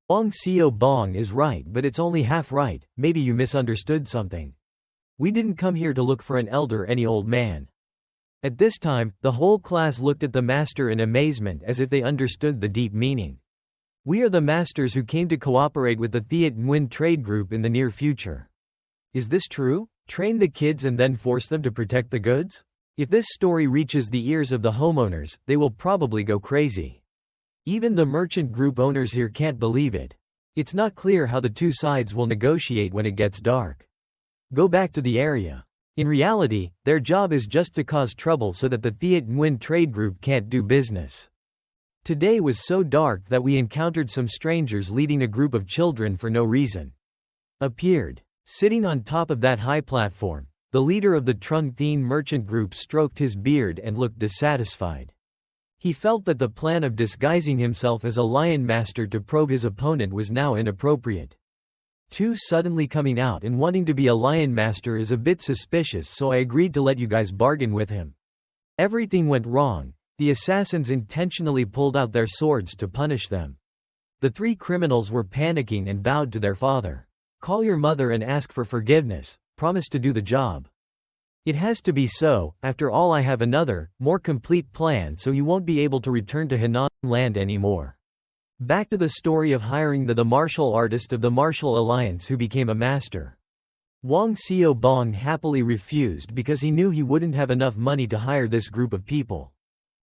Wang Xiaobong is right but it's only half right, maybe you misunderstood something. We didn't come here to look for an elder any old man. At this time, the whole class looked at the master in amazement as if they understood the deep meaning. We are the masters who came to cooperate with the Thiet Nguyen trade group in the near future. Is this true? Train the kids and then force them to protect the goods? If this story reaches the ears of the homeowners, they will probably go crazy. Even the merchant group owners here can't believe it. It's not clear how the two sides will negotiate when it gets dark. Go back to the area. In reality, their job is just to cause trouble so that the Thiet Nguyen trade group can't do business. Today was so dark that we encountered some strangers leading a group of children for no reason. Appeared. Sitting on top of that high platform, the leader of the Trung Thien merchant group stroked his beard and looked dissatisfied. He felt that the plan of disguising himself as a lion master to probe his opponent was now inappropriate. Two suddenly coming out and wanting to be a lion master is a bit suspicious, so I agreed to let you guys bargain with him. Everything went wrong. The assassins intentionally pulled out their swords to punish them. The three criminals were panicking and bowed to their father. Call your mother and ask for forgiveness, promise to do the job. It has to be so, after all I have another, more complete plan so you won't be able to return to Henan land anymore. Back to the story of hiring the martial artist of the Martial Alliance who became a master. Wang Xiaobong happily refused because he knew he wouldn't have enough money to hire this group of people.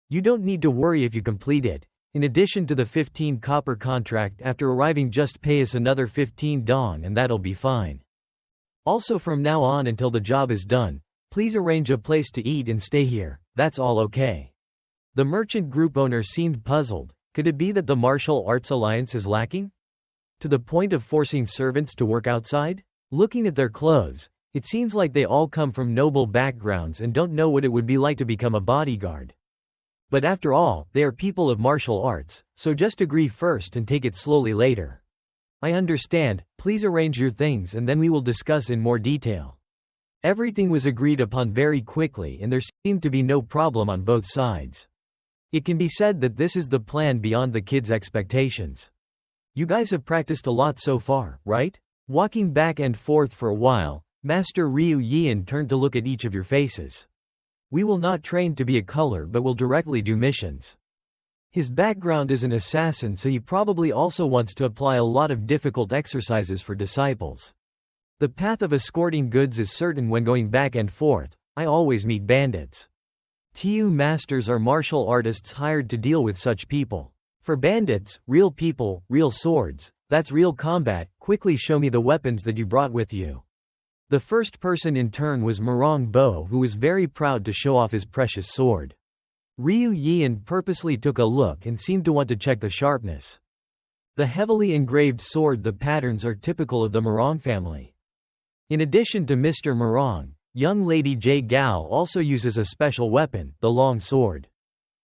You don't need to worry if you complete it. In addition to the 15 copper contract after arriving, just pay us another 15 dong and that'll be fine. Also from now on until the job is done, please arrange a place to eat and stay here, that's all okay. The merchant group owner seemed puzzled. Could it be that the Martial Arts Alliance is lacking? To the point of forcing servants to work outside? Looking at their clothes, it seems like they all come from noble backgrounds and don't know what it would be like to become a bodyguard. But after all, they are people of martial arts, so just agree first and take it slowly later. I understand, please arrange your things and then we will discuss in more detail. Everything was agreed upon very quickly and there seemed to be no problem on both sides. It can be said that this is the plan beyond the kids' expectations. You guys have practiced a lot so far, right? Walking back and forth for a while, Master Ryu Yian turned to look at each of your faces. We will not train to be a color but will directly do missions. His background is an assassin, so he probably also wants to apply a lot of difficult exercises for disciples. The path of escorting goods is certain when going back and forth. I always meet bandits. TU masters are martial artists hired to deal with such people. For bandits, real people, real swords, that's real combat. Quickly show me the weapons that you brought with you. The first person in turn was Murong Bo, who was very proud to show off his precious sword. Ryu Yian purposely took a look and seemed to want to check the sharpness. The heavily engraved sword, the patterns are typical of the Murong family. In addition to Mr. Murong, young lady Jay Gao also uses a special weapon, the long sword.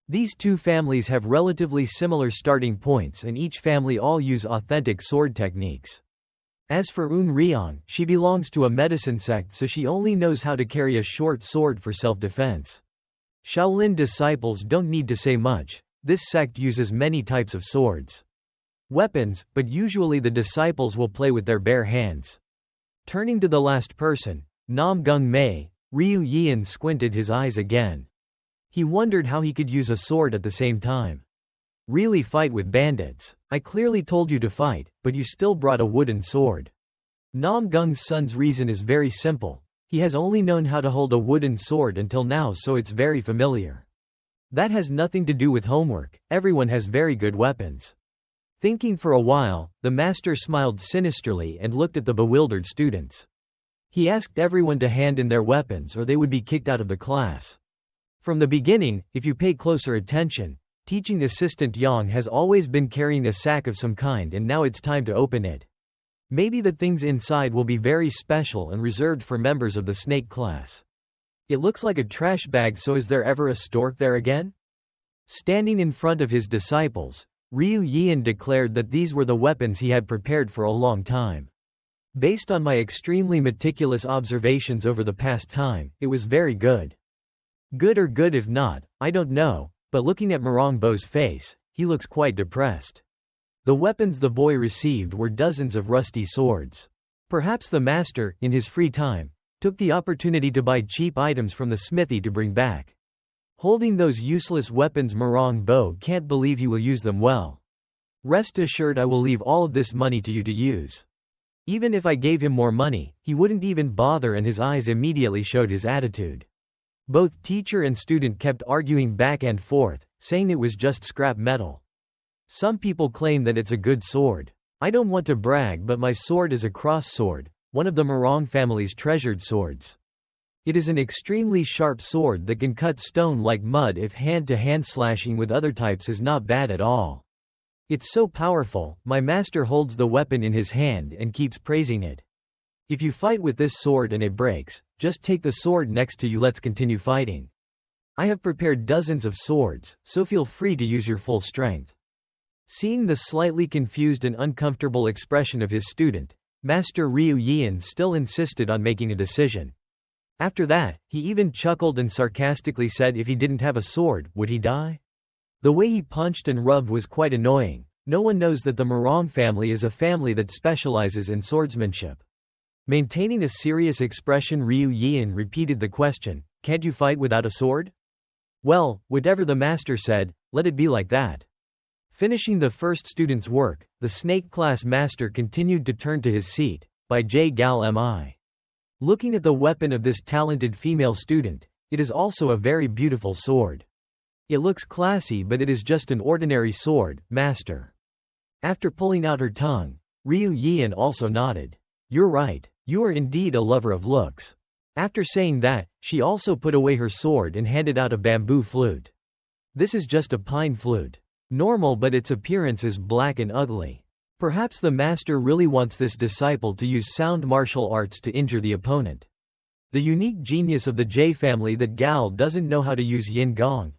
These two families have relatively similar starting points and each family all use authentic sword techniques. As for Un Riang, she belongs to a medicine sect, so she only knows how to carry a short sword for self-defense. Shaolin disciples don't need to say much. This sect uses many types of swords. Weapons, but usually the disciples will play with their bare hands. Turning to the last person, Namgung Mae, Ryu Yian squinted his eyes again. He wondered how he could use a sword at the same time. Really fight with bandits. I clearly told you to fight, but you still brought a wooden sword. Namgung's son's reason is very simple. He has only known how to hold a wooden sword until now, so it's very familiar. That has nothing to do with homework, everyone has very good weapons. Thinking for a while, the master smiled sinisterly and looked at the bewildered students. He asked everyone to hand in their weapons or they would be kicked out of the class. From the beginning, if you pay closer attention, teaching assistant Yang has always been carrying a sack of some kind and now it's time to open it. Maybe the things inside will be very special and reserved for members of the snake class. It looks like a trash bag, so is there ever a stork there again? Standing in front of his disciples, Ryu Yian declared that these were the weapons he had prepared for a long time. Based on my extremely meticulous observations over the past time, it was very good. Good or good if not, I don't know, but looking at Marongbo's face, he looks quite depressed. The weapons the boy received were dozens of rusty swords. Perhaps the master, in his free time, took the opportunity to buy cheap items from the smithy to bring back. Holding those useless weapons, Marongbo can't believe he will use them well. Rest assured I will leave all of this money to you to use. Even if I gave him more money, he wouldn't even bother, and his eyes immediately showed his attitude. Both teacher and student kept arguing back and forth, saying it was just scrap metal. Some people claim that it's a good sword. I don't want to brag, but my sword is a cross sword, one of the Marong family's treasured swords. It is an extremely sharp sword that can cut stone like mud if hand-to-hand slashing with other types is not bad at all. It's so powerful, my master holds the weapon in his hand and keeps praising it. If you fight with this sword and it breaks, just take the sword next to you, let's continue fighting. I have prepared dozens of swords, so feel free to use your full strength. Seeing the slightly confused and uncomfortable expression of his student, Master Ryu Yian still insisted on making a decision. After that, he even chuckled and sarcastically said if he didn't have a sword, would he die? The way he punched and rubbed was quite annoying. No one knows that the Marong family is a family that specializes in swordsmanship. Maintaining a serious expression, Ryu Yian repeated the question, can't you fight without a sword? Well, whatever the master said, let it be like that. Finishing the first student's work, the snake class master continued to turn to his seat, by J. Gal Mi. Looking at the weapon of this talented female student, it is also a very beautiful sword. It looks classy, but it is just an ordinary sword, master. After pulling out her tongue, Ryu Yian also nodded. You're right, you are indeed a lover of looks. After saying that, she also put away her sword and handed out a bamboo flute. This is just a pine flute. Normal, but its appearance is black and ugly. Perhaps the master really wants this disciple to use sound martial arts to injure the opponent. The unique genius of the J family that Gal doesn't know how to use yin gong.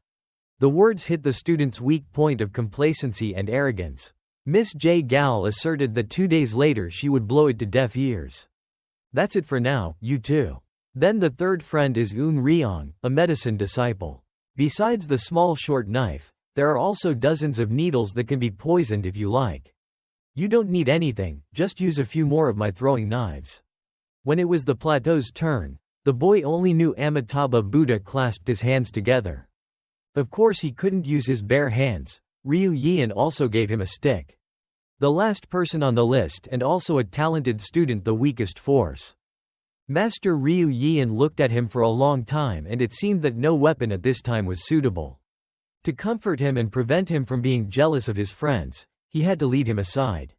The words hit the student's weak point of complacency and arrogance. Miss J. Gal asserted that 2 days later she would blow it to deaf ears. That's it for now, you too. Then the third friend is Un Ryong, a medicine disciple. Besides the small short knife, there are also dozens of needles that can be poisoned if you like. You don't need anything, just use a few more of my throwing knives. When it was the plateau's turn, the boy only knew Amitabha Buddha clasped his hands together. Of course he couldn't use his bare hands. Ryu Yian also gave him a stick. The last person on the list and also a talented student, the weakest force. Master Ryu Yian looked at him for a long time and it seemed that no weapon at this time was suitable. To comfort him and prevent him from being jealous of his friends, he had to lead him aside.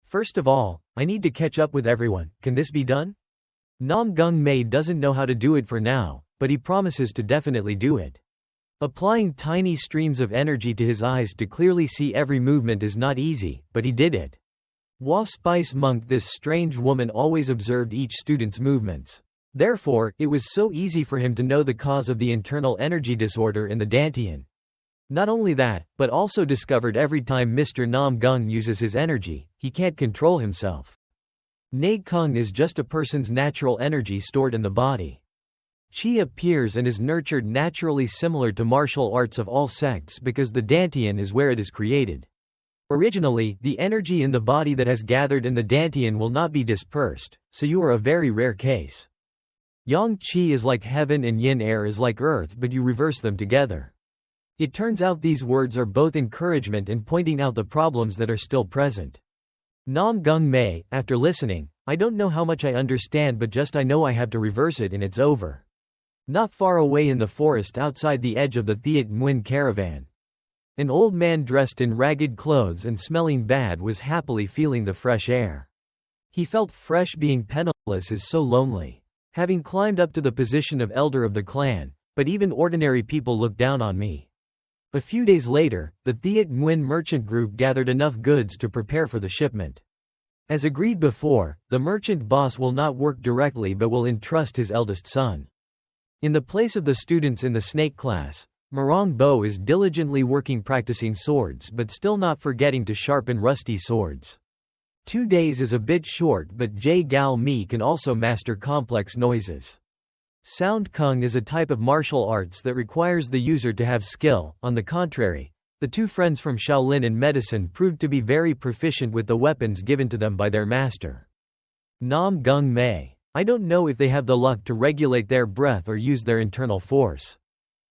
First of all, I need to catch up with everyone, can this be done? Namgung Mae doesn't know how to do it for now, but he promises to definitely do it. Applying tiny streams of energy to his eyes to clearly see every movement is not easy, but he did it. Hua Spice Monk, this strange woman, always observed each student's movements. Therefore, it was so easy for him to know the cause of the internal energy disorder in the Dantian. Not only that, but also discovered every time Mr. Namgung uses his energy, he can't control himself. Nagkung is just a person's natural energy stored in the body. Chi appears and is nurtured naturally, similar to martial arts of all sects, because the dantian is where it is created. Originally, the energy in the body that has gathered in the dantian will not be dispersed, so you are a very rare case. Yang Qi is like heaven and yin air is like earth, but you reverse them together. It turns out these words are both encouragement and pointing out the problems that are still present. Namgung Mae, after listening, I don't know how much I understand, but just I know I have to reverse it and it's over. Not far away in the forest outside the edge of the Thiet Nguyen caravan, an old man dressed in ragged clothes and smelling bad was happily feeling the fresh air. He felt fresh. Being penniless is so lonely. Having climbed up to the position of elder of the clan, but even ordinary people look down on me. A few days later, the Thiet Nguyen merchant group gathered enough goods to prepare for the shipment. As agreed before, the merchant boss will not work directly but will entrust his eldest son. In the place of the students in the snake class, Marong Bo is diligently working, practicing swords but still not forgetting to sharpen rusty swords. 2 days is a bit short, but Jae Gal Mi can also master complex noises. Sound Kung is a type of martial arts that requires the user to have skill. On the contrary, the two friends from Shaolin and medicine proved to be very proficient with the weapons given to them by their master. Namgung Mae. I don't know if they have the luck to regulate their breath or use their internal force.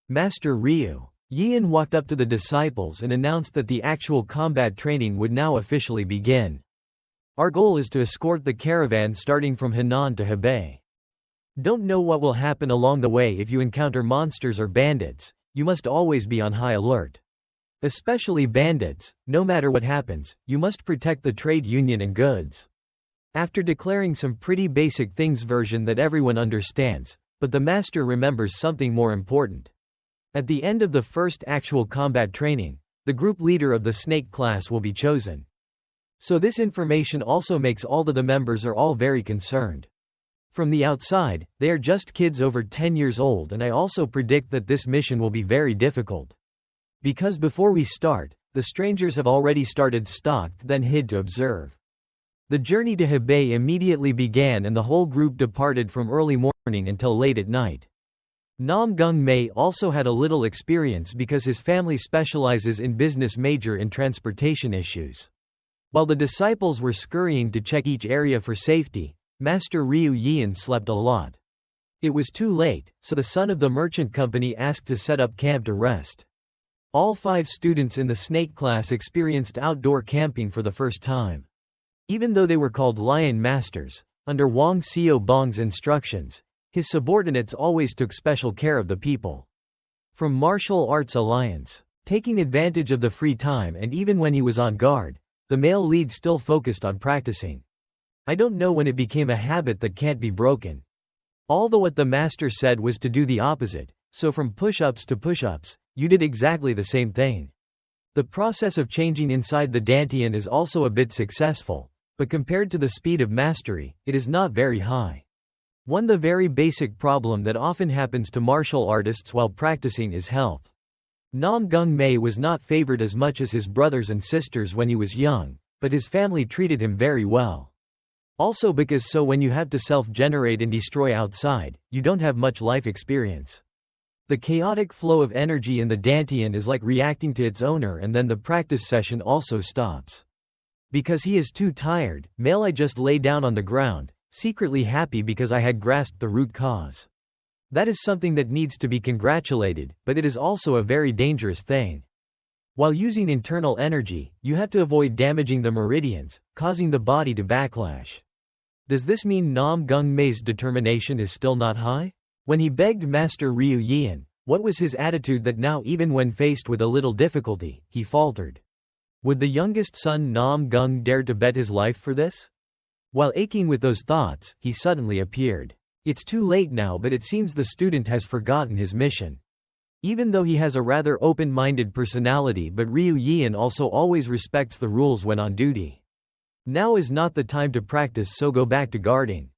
Master Ryu Yin walked up to the disciples and announced that the actual combat training would now officially begin. Our goal is to escort the caravan starting from Henan to Hebei. Don't know what will happen along the way. If you encounter monsters or bandits, you must always be on high alert. Especially bandits, no matter what happens, you must protect the trade union and goods. After declaring some pretty basic things version that everyone understands, but the master remembers something more important. At the end of the first actual combat training, the group leader of the snake class will be chosen. So this information also makes all the members are all very concerned. From the outside, they are just kids over 10 years old, and I also predict that this mission will be very difficult. Because before we start, the strangers have already started stalked then hid to observe. The journey to Hebei immediately began and the whole group departed from early morning until late at night. Namgung Mae also had a little experience because his family specializes in business, major in transportation issues. While the disciples were scurrying to check each area for safety, Master Ryu Yin slept a lot. It was too late, so the son of the merchant company asked to set up camp to rest. All 5 students in the snake class experienced outdoor camping for the first time. Even though they were called Lion Masters, under Wang Xiaobong's instructions, his subordinates always took special care of the people. From Martial Arts Alliance, taking advantage of the free time, and even when he was on guard, the male lead still focused on practicing. I don't know when it became a habit that can't be broken. Although what the master said was to do the opposite, so from push-ups to push-ups, you did exactly the same thing. The process of changing inside the dantian is also a bit successful, but compared to the speed of mastery, it is not very high. The very basic problem that often happens to martial artists while practicing is health. Namgung Mae was not favored as much as his brothers and sisters when he was young, but his family treated him very well. Also because when you have to self-generate and destroy outside, you don't have much life experience. The chaotic flow of energy in the dantian is like reacting to its owner, and then the practice session also stops. Because he is too tired, I just lay down on the ground, secretly happy because I had grasped the root cause. That is something that needs to be congratulated, but it is also a very dangerous thing. While using internal energy, you have to avoid damaging the meridians, causing the body to backlash. Does this mean Namgung Mae's determination is still not high? When he begged Master Ryu Yin, what was his attitude that now, even when faced with a little difficulty, he faltered? Would the youngest son Namgung dare to bet his life for this? While aching with those thoughts, he suddenly appeared. It's too late now, but it seems the student has forgotten his mission. Even though he has a rather open-minded personality, but Ryu Yin also always respects the rules when on duty. Now is not the time to practice, so go back to guarding.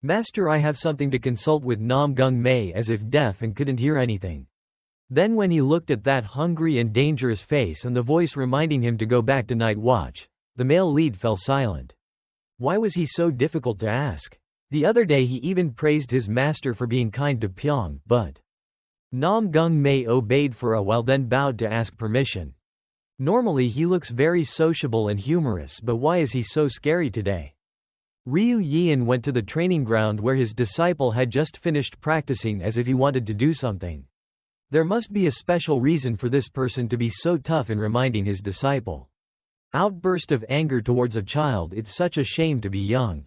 Master, I have something to consult with. Namgung Mae as if deaf and couldn't hear anything. Then when he looked at that hungry and dangerous face and the voice reminding him to go back to night watch, the male lead fell silent. Why was he so difficult to ask? The other day he even praised his master for being kind to Pyong, but Namgung Mae obeyed for a while then bowed to ask permission. Normally he looks very sociable and humorous, but why is he so scary today? Ryu Yeon went to the training ground where his disciple had just finished practicing as if he wanted to do something. There must be a special reason for this person to be so tough in reminding his disciple. Outburst of anger towards a child. It's such a shame to be young.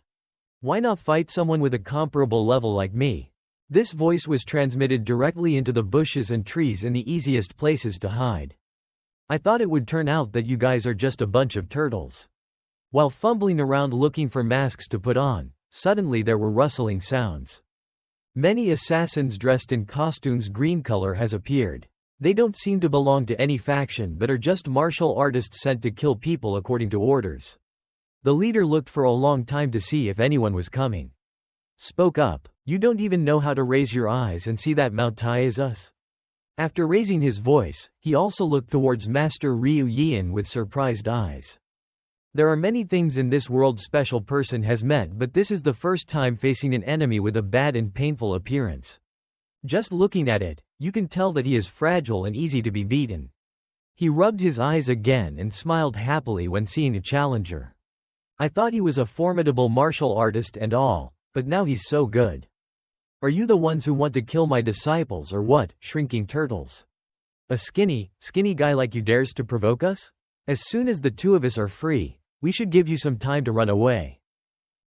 Why not fight someone with a comparable level like me? This voice was transmitted directly into the bushes and trees in the easiest places to hide. I thought it would turn out that you guys are just a bunch of turtles. While fumbling around looking for masks to put on, suddenly there were rustling sounds. Many assassins dressed in costumes green color has appeared. They don't seem to belong to any faction but are just martial artists sent to kill people according to orders. The leader looked for a long time to see if anyone was coming. Spoke up, "You don't even know how to raise your eyes and see that Mount Tai is us?" After raising his voice, he also looked towards Master Ryu Yeon with surprised eyes. There are many things in this world special person has met, but this is the first time facing an enemy with a bad and painful appearance. Just looking at it, you can tell that he is fragile and easy to be beaten. He rubbed his eyes again and smiled happily when seeing a challenger. I thought he was a formidable martial artist and all, but now he's so good. Are you the ones who want to kill my disciples or what, shrinking turtles? A skinny guy like you dares to provoke us? As soon as the two of us are free, we should give you some time to run away.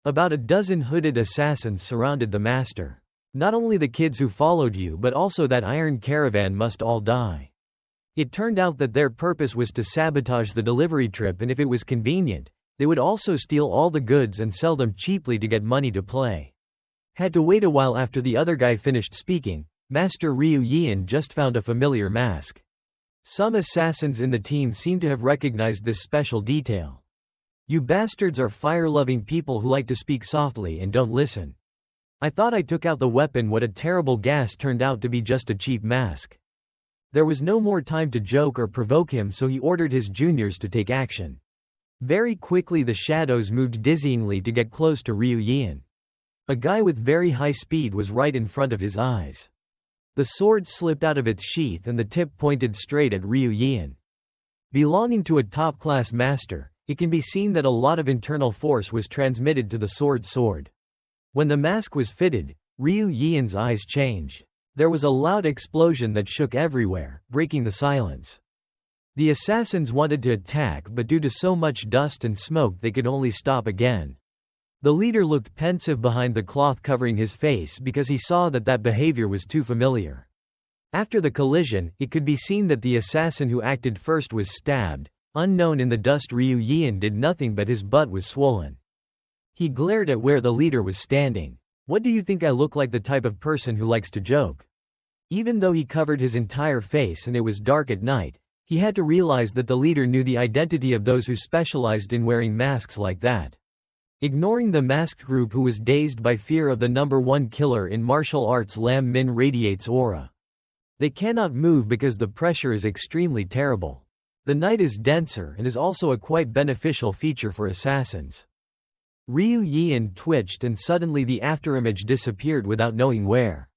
About a dozen hooded assassins surrounded the master. Not only the kids who followed you but also that iron caravan must all die. It turned out that their purpose was to sabotage the delivery trip, and if it was convenient, they would also steal all the goods and sell them cheaply to get money to play. Had to wait a while after the other guy finished speaking. Master Ryu Yeon just found a familiar mask. Some assassins in the team seem to have recognized this special detail. You bastards are fire-loving people who like to speak softly and don't listen. I thought I took out the weapon. What a terrible gas, turned out to be just a cheap mask. There was no more time to joke or provoke him, so he ordered his juniors to take action. Very quickly the shadows moved dizzyingly to get close to Ryu Yeon. A guy with very high speed was right in front of his eyes. The sword slipped out of its sheath and the tip pointed straight at Ryu Yeon. Belonging to a top-class master, it can be seen that a lot of internal force was transmitted to the sword. When the mask was fitted, Ryu Yeon's eyes changed. There was a loud explosion that shook everywhere, breaking the silence. The assassins wanted to attack, but due to so much dust and smoke they could only stop again. The leader looked pensive behind the cloth covering his face because he saw that behavior was too familiar. After the collision, it could be seen that the assassin who acted first was stabbed. Unknown in the dust, Ryu Yeon did nothing but his butt was swollen. He glared at where the leader was standing. What do you think? I look like the type of person who likes to joke? Even though he covered his entire face and it was dark at night, he had to realize that the leader knew the identity of those who specialized in wearing masks like that. Ignoring the masked group who was dazed by fear of the number one killer in martial arts, Lam Min radiates aura. They cannot move because the pressure is extremely terrible. The night is denser and is also a quite beneficial feature for assassins. Ryu Yeon twitched and suddenly the afterimage disappeared without knowing where.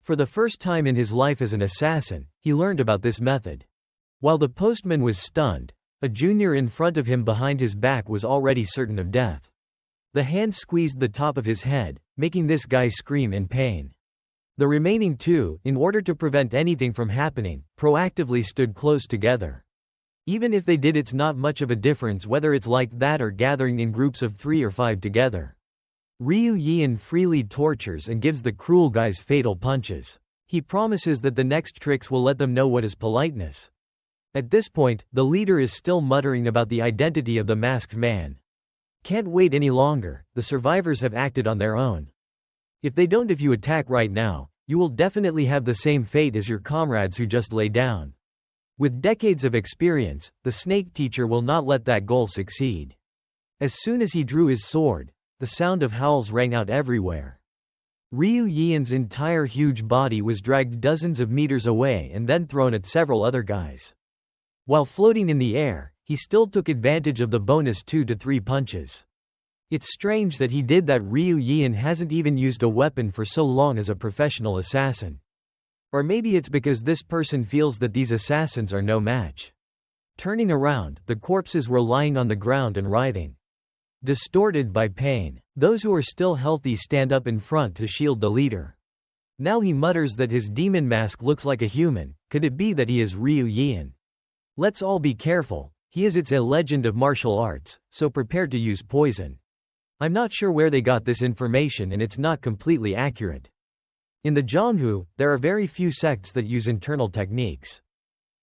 For the first time in his life as an assassin, he learned about this method. While the postman was stunned, a junior in front of him behind his back was already certain of death. The hand squeezed the top of his head, making this guy scream in pain. The remaining two, in order to prevent anything from happening, proactively stood close together. Even if they did, it's not much of a difference whether it's like that or gathering in groups of 3 or 5 together. Ryu Yeon freely tortures and gives the cruel guys fatal punches. He promises that the next tricks will let them know what is politeness. At this point, the leader is still muttering about the identity of the masked man. Can't wait any longer, the survivors have acted on their own. If you attack right now, you will definitely have the same fate as your comrades who just lay down. With decades of experience, the snake teacher will not let that goal succeed. As soon as he drew his sword, the sound of howls rang out everywhere. Ryu Yeon's entire huge body was dragged dozens of meters away and then thrown at several other guys. While floating in the air, he still took advantage of the bonus 2 to 3 punches. It's strange that he did that. Ryu Yeon hasn't even used a weapon for so long as a professional assassin. Or maybe it's because this person feels that these assassins are no match. Turning around, the corpses were lying on the ground and writhing, distorted by pain. Those who are still healthy stand up in front to shield the leader. Now he mutters that his demon mask looks like a human. Could it be that he is Ryu Yeon? Let's all be careful. He is a legend of martial arts, so prepared to use poison. I'm not sure where they got this information and it's not completely accurate. In the Jonghu, there are very few sects that use internal techniques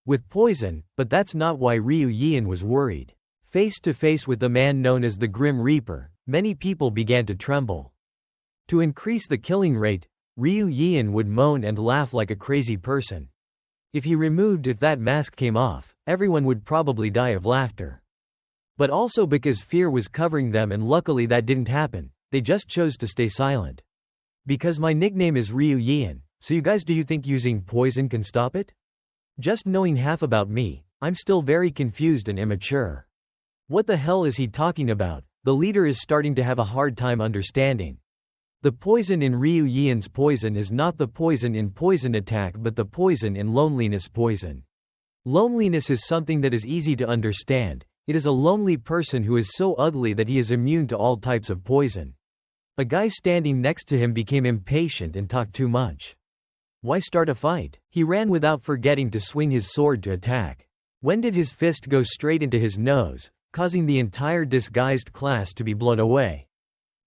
with poison, but that's not why Ryu Yeon was worried. Face to face with the man known as the Grim Reaper, many people began to tremble. To increase the killing rate, Ryu Yeon would moan and laugh like a crazy person. If that mask came off, everyone would probably die of laughter. But also because fear was covering them, and luckily that didn't happen, they just chose to stay silent. Because my nickname is Ryu Yeon, so you guys, do you think using poison can stop it? Just knowing half about me, I'm still very confused and immature. What the hell is he talking about? The leader is starting to have a hard time understanding. The poison in Ryu Yeon's poison is not the poison in Poison Attack but the poison in Loneliness poison. Loneliness is something that is easy to understand. It is a lonely person who is so ugly that he is immune to all types of poison. A guy standing next to him became impatient and talked too much. Why start a fight? He ran without forgetting to swing his sword to attack. When did his fist go straight into his nose, causing the entire disguised class to be blown away?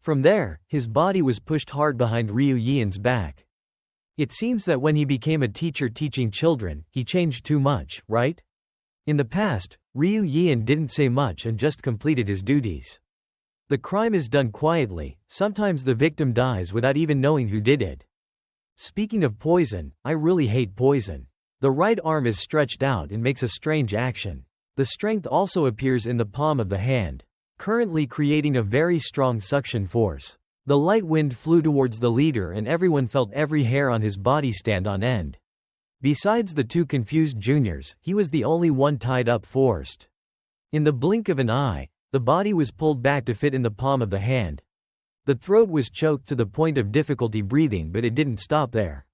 From there, his body was pushed hard behind Ryu Yeon's back. It seems that when he became a teacher teaching children, he changed too much, right? In the past, Ryu Yeon didn't say much and just completed his duties. The crime is done quietly, sometimes the victim dies without even knowing who did it. Speaking of poison, I really hate poison. The right arm is stretched out and makes a strange action. The strength also appears in the palm of the hand, currently creating a very strong suction force. The light wind flew towards the leader and everyone felt every hair on his body stand on end. Besides the two confused juniors, he was the only one tied up forced. In the blink of an eye, the body was pulled back to fit in the palm of the hand. The throat was choked to the point of difficulty breathing, but it didn't stop there.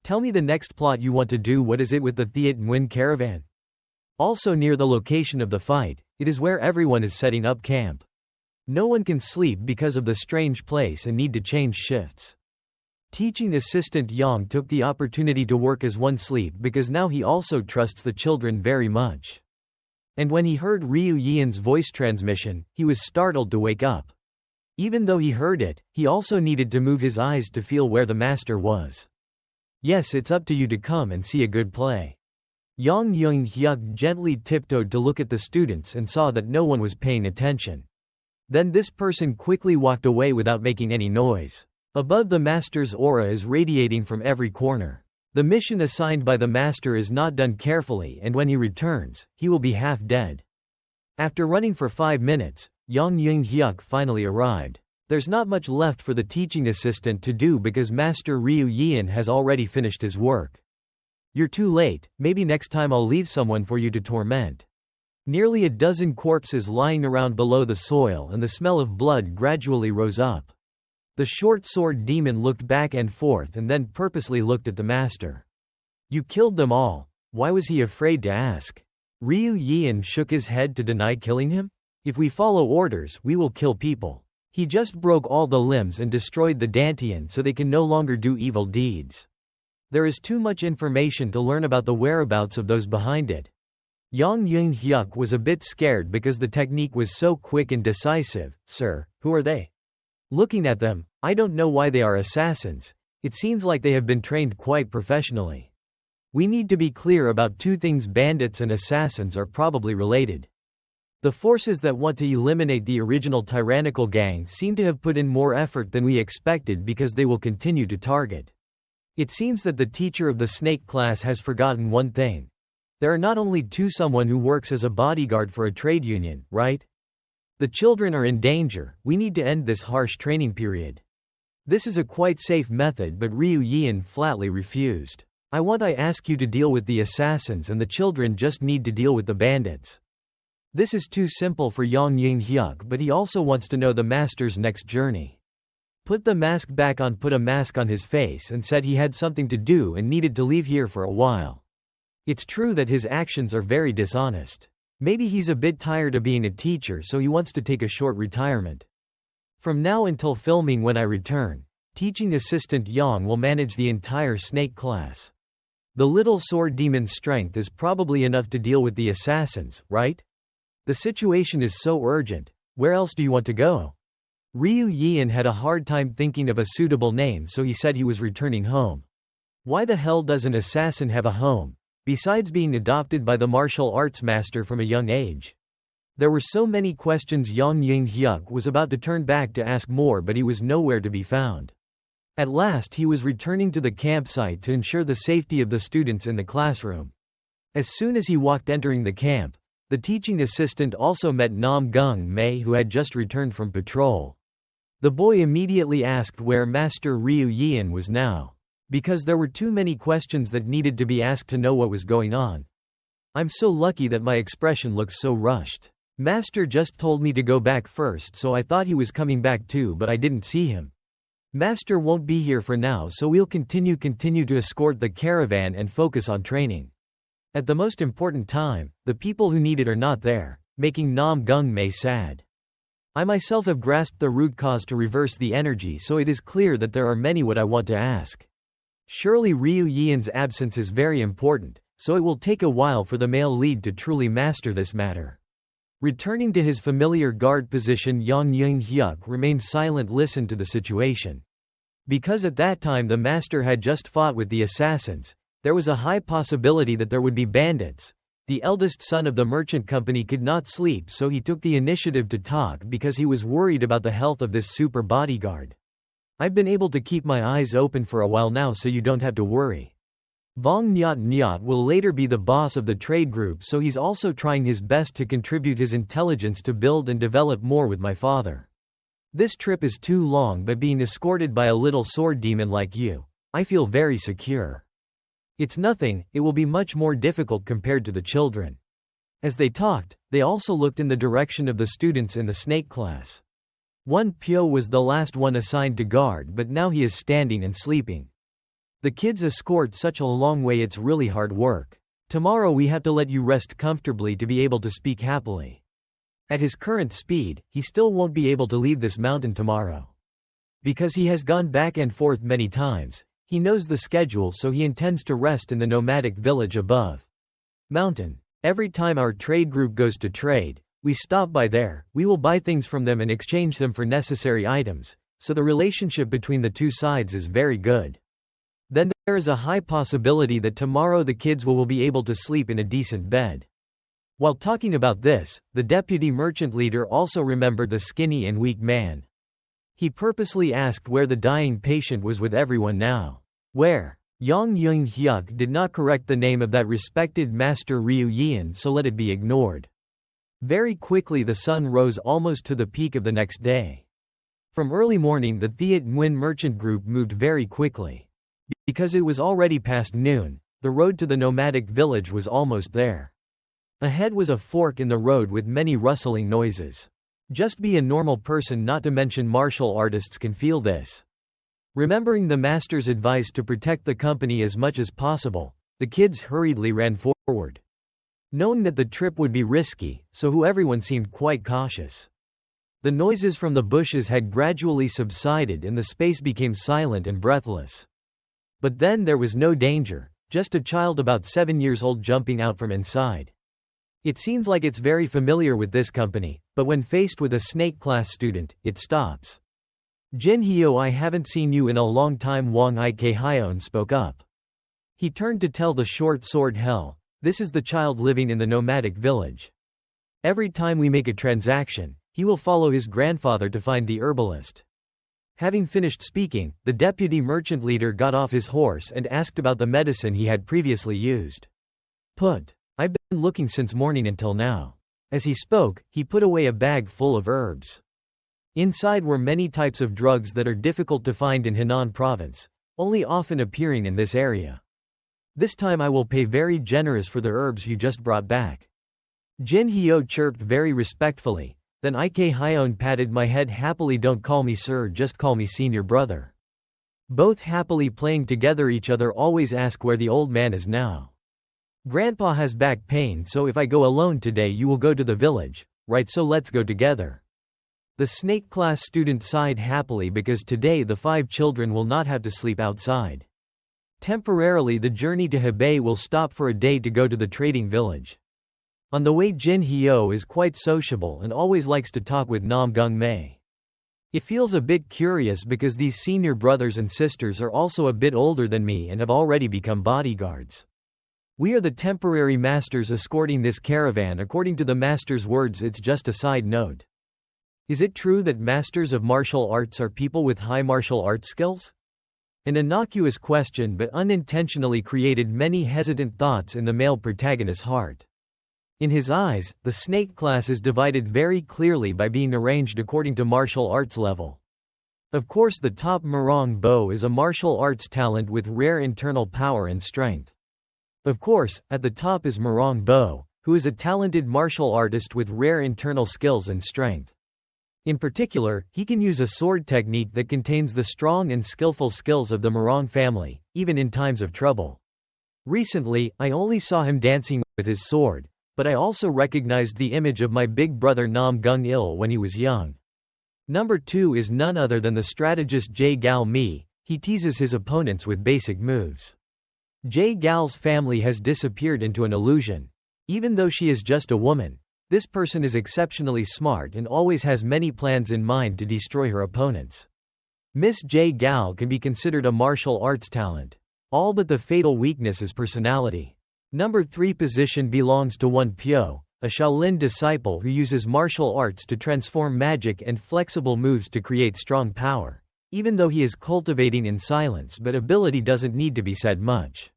Tell me the next plot you want to do. What is it with the Thiet Nguyen caravan? Also near the location of the fight, it is where everyone is setting up camp. No one can sleep because of the strange place and need to change shifts. Teaching assistant Yang took the opportunity to work as one sleep because now he also trusts the children very much. And when he heard Ryu Yeon's voice transmission, he was startled to wake up. Even though he heard it, he also needed to move his eyes to feel where the master was. Yes, it's up to you to come and see a good play. Yang Young-hyuk gently tiptoed to look at the students and saw that no one was paying attention. Then this person quickly walked away without making any noise. Above, the master's aura is radiating from every corner. The mission assigned by the master is not done carefully, and when he returns, he will be half dead. After running for 5 minutes, Yang Young-hyuk finally arrived. There's not much left for the teaching assistant to do because Master Ryu Yeon has already finished his work. You're too late, maybe next time I'll leave someone for you to torment. Nearly a dozen corpses lying around below the soil, and the smell of blood gradually rose up. The short sword demon looked back and forth and then purposely looked at the master. You killed them all. Why was he afraid to ask? Ryu Yeon shook his head to deny killing him. If we follow orders, we will kill people. He just broke all the limbs and destroyed the Dantian so they can no longer do evil deeds. There is too much information to learn about the whereabouts of those behind it. Yang Young-hyuk was a bit scared because the technique was so quick and decisive. Sir, who are they? Looking at them, I don't know why they are assassins. It seems like they have been trained quite professionally. We need to be clear about two things: bandits and assassins are probably related. The forces that want to eliminate the original tyrannical gang seem to have put in more effort than we expected because they will continue to target. It seems that the teacher of the snake class has forgotten one thing. There are not only someone who works as a bodyguard for a trade union, right? The children are in danger. We need to end this harsh training period. This is a quite safe method, but Ryu Yeon flatly refused. I ask you to deal with the assassins, and the children just need to deal with the bandits. This is too simple for Yang Hyuk, but he also wants to know the master's next journey. Put the mask back on, put a mask on his face, and said he had something to do and needed to leave here for a while. It's true that his actions are very dishonest. Maybe he's a bit tired of being a teacher, so he wants to take a short retirement. From now until filming, when I return, teaching assistant Yang will manage the entire snake class. The little sword demon's strength is probably enough to deal with the assassins, right? The situation is so urgent. Where else do you want to go? Ryu Yeon had a hard time thinking of a suitable name, so he said he was returning home. Why the hell does an assassin have a home, besides being adopted by the martial arts master from a young age? There were so many questions. Yang Hyuk was about to turn back to ask more, but he was nowhere to be found. At last he was returning to the campsite to ensure the safety of the students in the classroom. As soon as he walked entering the camp, the teaching assistant also met Namgung Mae, who had just returned from patrol. The boy immediately asked where Master Ryu Yeon was now, because there were too many questions that needed to be asked to know what was going on. I'm so lucky that my expression looks so rushed. Master just told me to go back first, so I thought he was coming back too, but I didn't see him. Master won't be here for now, so we'll continue to escort the caravan and focus on training. At the most important time, the people who need it are not there, making Namgung Mae sad. I myself have grasped the root cause to reverse the energy, so it is clear that there are many what I want to ask. Surely Ryu Yeon's absence is very important, so it will take a while for the male lead to truly master this matter. Returning to his familiar guard position, Yang Hyuk remained silent, listened to the situation. Because at that time the master had just fought with the assassins, there was a high possibility that there would be bandits. The eldest son of the merchant company could not sleep, so he took the initiative to talk because he was worried about the health of this super bodyguard. I've been able to keep my eyes open for a while now, so you don't have to worry. Vong Nyat will later be the boss of the trade group, so he's also trying his best to contribute his intelligence to build and develop more with my father. This trip is too long, but being escorted by a little sword demon like you, I feel very secure. It's nothing, it will be much more difficult compared to the children. As they talked, they also looked in the direction of the students in the snake class. Pyo was the last one assigned to guard, but now he is standing and sleeping. The kids escort such a long way, it's really hard work. Tomorrow we have to let you rest comfortably to be able to speak happily. At his current speed, he still won't be able to leave this mountain tomorrow. Because he has gone back and forth many times, he knows the schedule, so he intends to rest in the nomadic village above mountain. Every time our trade group goes to trade, we stop by there, we will buy things from them and exchange them for necessary items, so the relationship between the two sides is very good. Then there is a high possibility that tomorrow the kids will be able to sleep in a decent bed. While talking about this, the deputy merchant leader also remembered the skinny and weak man. He purposely asked where the dying patient was with everyone now. Where? Yang Hyuk did not correct the name of that respected master Ryu Yeon, so let it be ignored. Very quickly the sun rose almost to the peak of the next day. From early morning the Thiat Nguyen merchant group moved very quickly. Because it was already past noon, the road to the nomadic village was almost there. Ahead was a fork in the road with many rustling noises. Just be a normal person, not to mention martial artists, can feel this. Remembering the master's advice to protect the company as much as possible, the kids hurriedly ran forward. Knowing that the trip would be risky, so everyone seemed quite cautious. The noises from the bushes had gradually subsided and the space became silent and breathless. But then there was no danger, just a child about 7 years old jumping out from inside. It seems like it's very familiar with this company, but when faced with a snake class student, it stops. Jin Hyo, I haven't seen you in a long time, Wang Ik Hyon spoke up. He turned to tell the short sword Hell, this is the child living in the nomadic village. Every time we make a transaction, he will follow his grandfather to find the herbalist. Having finished speaking, the deputy merchant leader got off his horse and asked about the medicine he had previously used. I've been looking since morning until now. As he spoke, he put away a bag full of herbs. Inside were many types of drugs that are difficult to find in Henan province, only often appearing in this area. This time I will pay very generous for the herbs you just brought back. Jin Hyo chirped very respectfully, then Ik Hyeon patted my head happily. Don't call me sir, just call me senior brother. Both happily playing together. Each other always ask where the old man is now. Grandpa has back pain, so if I go alone today you will go to the village, right? So let's go together. The snake class student sighed happily because today the 5 children will not have to sleep outside. Temporarily the journey to Hebei will stop for a day to go to the trading village. On the way Jin Hyo is quite sociable and always likes to talk with Namgung Mae. It feels a bit curious because these senior brothers and sisters are also a bit older than me and have already become bodyguards. We are the temporary masters escorting this caravan. According to the master's words, it's just a side note. Is it true that masters of martial arts are people with high martial arts skills? An innocuous question but unintentionally created many hesitant thoughts in the male protagonist's heart. In his eyes, the snake class is divided very clearly by being arranged according to martial arts level. Of course, the top Murong Bo is a martial arts talent with rare internal power and strength. Of course, at the top is Murong Bo, who is a talented martial artist with rare internal skills and strength. In particular, he can use a sword technique that contains the strong and skillful skills of the Murong family, even in times of trouble. Recently, I only saw him dancing with his sword, but I also recognized the image of my big brother Namgung Il when he was young. Number 2 is none other than the strategist Jae Gal Mi. He teases his opponents with basic moves. Jae Gal's family has disappeared into an illusion. Even though she is just a woman, this person is exceptionally smart and always has many plans in mind to destroy her opponents. Miss Jae Gal can be considered a martial arts talent. All but the fatal weakness is personality. Number 3 position belongs to Won Pyo, a Shaolin disciple who uses martial arts to transform magic and flexible moves to create strong power. Even though he is cultivating in silence, but ability doesn't need to be said much.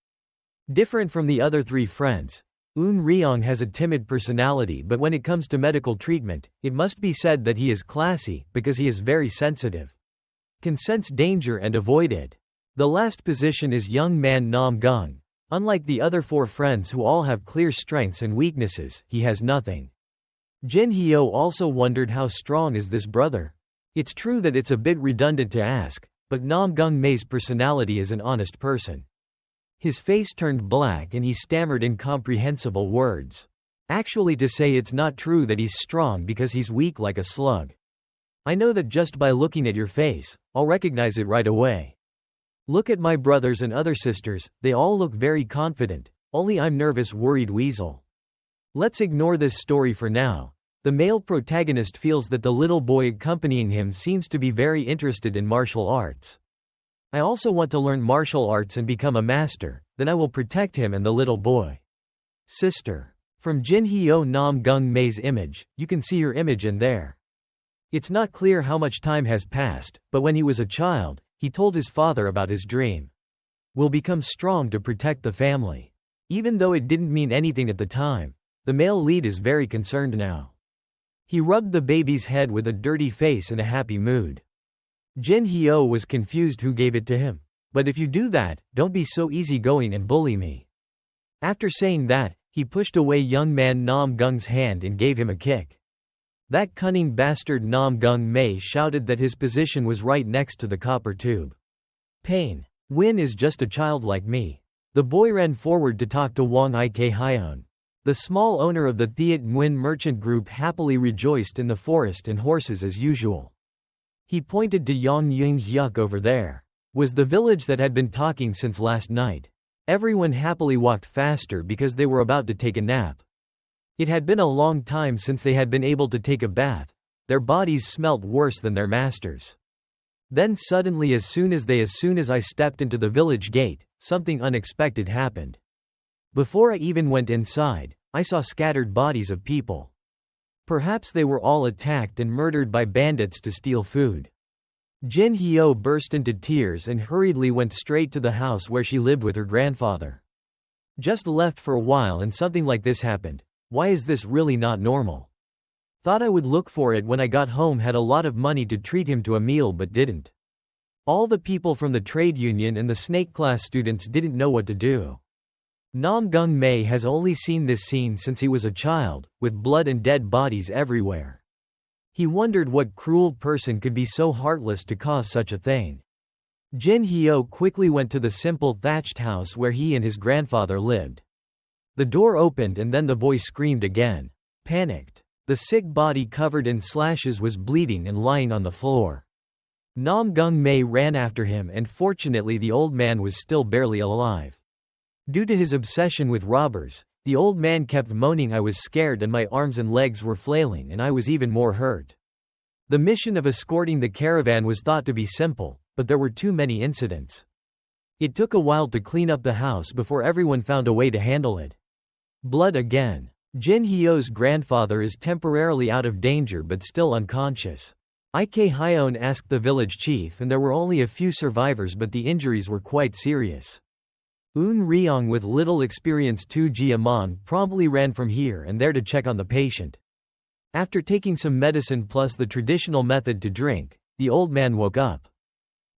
Different from the other 3 friends, Eun Ryong has a timid personality, but when it comes to medical treatment, it must be said that he is classy, because he is very sensitive. Can sense danger and avoid it. The last position is young man Namgung. Unlike the other 4 friends who all have clear strengths and weaknesses, he has nothing. Jin Hyo also wondered how strong is this brother. It's true that it's a bit redundant to ask, but Namgung Mae's personality is an honest person. His face turned black and he stammered incomprehensible words. Actually, to say it's not true that he's strong because he's weak like a slug. I know that just by looking at your face, I'll recognize it right away. Look at my brothers and other sisters, they all look very confident, only I'm nervous, worried weasel. Let's ignore this story for now. The male protagonist feels that the little boy accompanying him seems to be very interested in martial arts. I also want to learn martial arts and become a master, then I will protect him and the little boy. Sister. From Jin Hyo Namgung Mae's image, you can see her image in there. It's not clear how much time has passed, but when he was a child, he told his father about his dream. Will become strong to protect the family. Even though it didn't mean anything at the time, the male lead is very concerned now. He rubbed the baby's head with a dirty face in a happy mood. Jin Hyo was confused who gave it to him. But if you do that, don't be so easygoing and bully me. After saying that, he pushed away young man Namgung's hand and gave him a kick. That cunning bastard Namgung Mae shouted that his position was right next to the copper tube. Pain. Win is just a child like me. The boy ran forward to talk to Wang Ik Hyeon. The small owner of the Thiet Nguyen merchant group happily rejoiced in the forest and horses as usual. He pointed to Yang Ying Hyuk over there. Was the village that had been talking since last night. Everyone happily walked faster because they were about to take a nap. It had been a long time since they had been able to take a bath. Their bodies smelt worse than their masters. Then suddenly, as soon as I stepped into the village gate, something unexpected happened. Before I even went inside, I saw scattered bodies of people. Perhaps they were all attacked and murdered by bandits to steal food. Jin Hyo burst into tears and hurriedly went straight to the house where she lived with her grandfather. Just left for a while and something like this happened. Why is this really not normal? Thought I would look for it when I got home, had a lot of money to treat him to a meal but didn't. All the people from the trade union and the snake class students didn't know what to do. Namgung Mae has only seen this scene since he was a child, with blood and dead bodies everywhere. He wondered what cruel person could be so heartless to cause such a thing. Jin Hyo quickly went to the simple thatched house where he and his grandfather lived. The door opened and then the boy screamed again. Panicked. The sick body covered in slashes was bleeding and lying on the floor. Namgung Mae ran after him and fortunately the old man was still barely alive. Due to his obsession with robbers, the old man kept moaning, "I was scared and my arms and legs were flailing and I was even more hurt." The mission of escorting the caravan was thought to be simple, but there were too many incidents. It took a while to clean up the house before everyone found a way to handle it. Blood again. Jin Hyo's grandfather is temporarily out of danger but still unconscious. Ik Hyon asked the village chief and there were only a few survivors but the injuries were quite serious. Eun Ryong with little experience to Jiamon promptly ran from here and there to check on the patient. After taking some medicine plus the traditional method to drink, the old man woke up.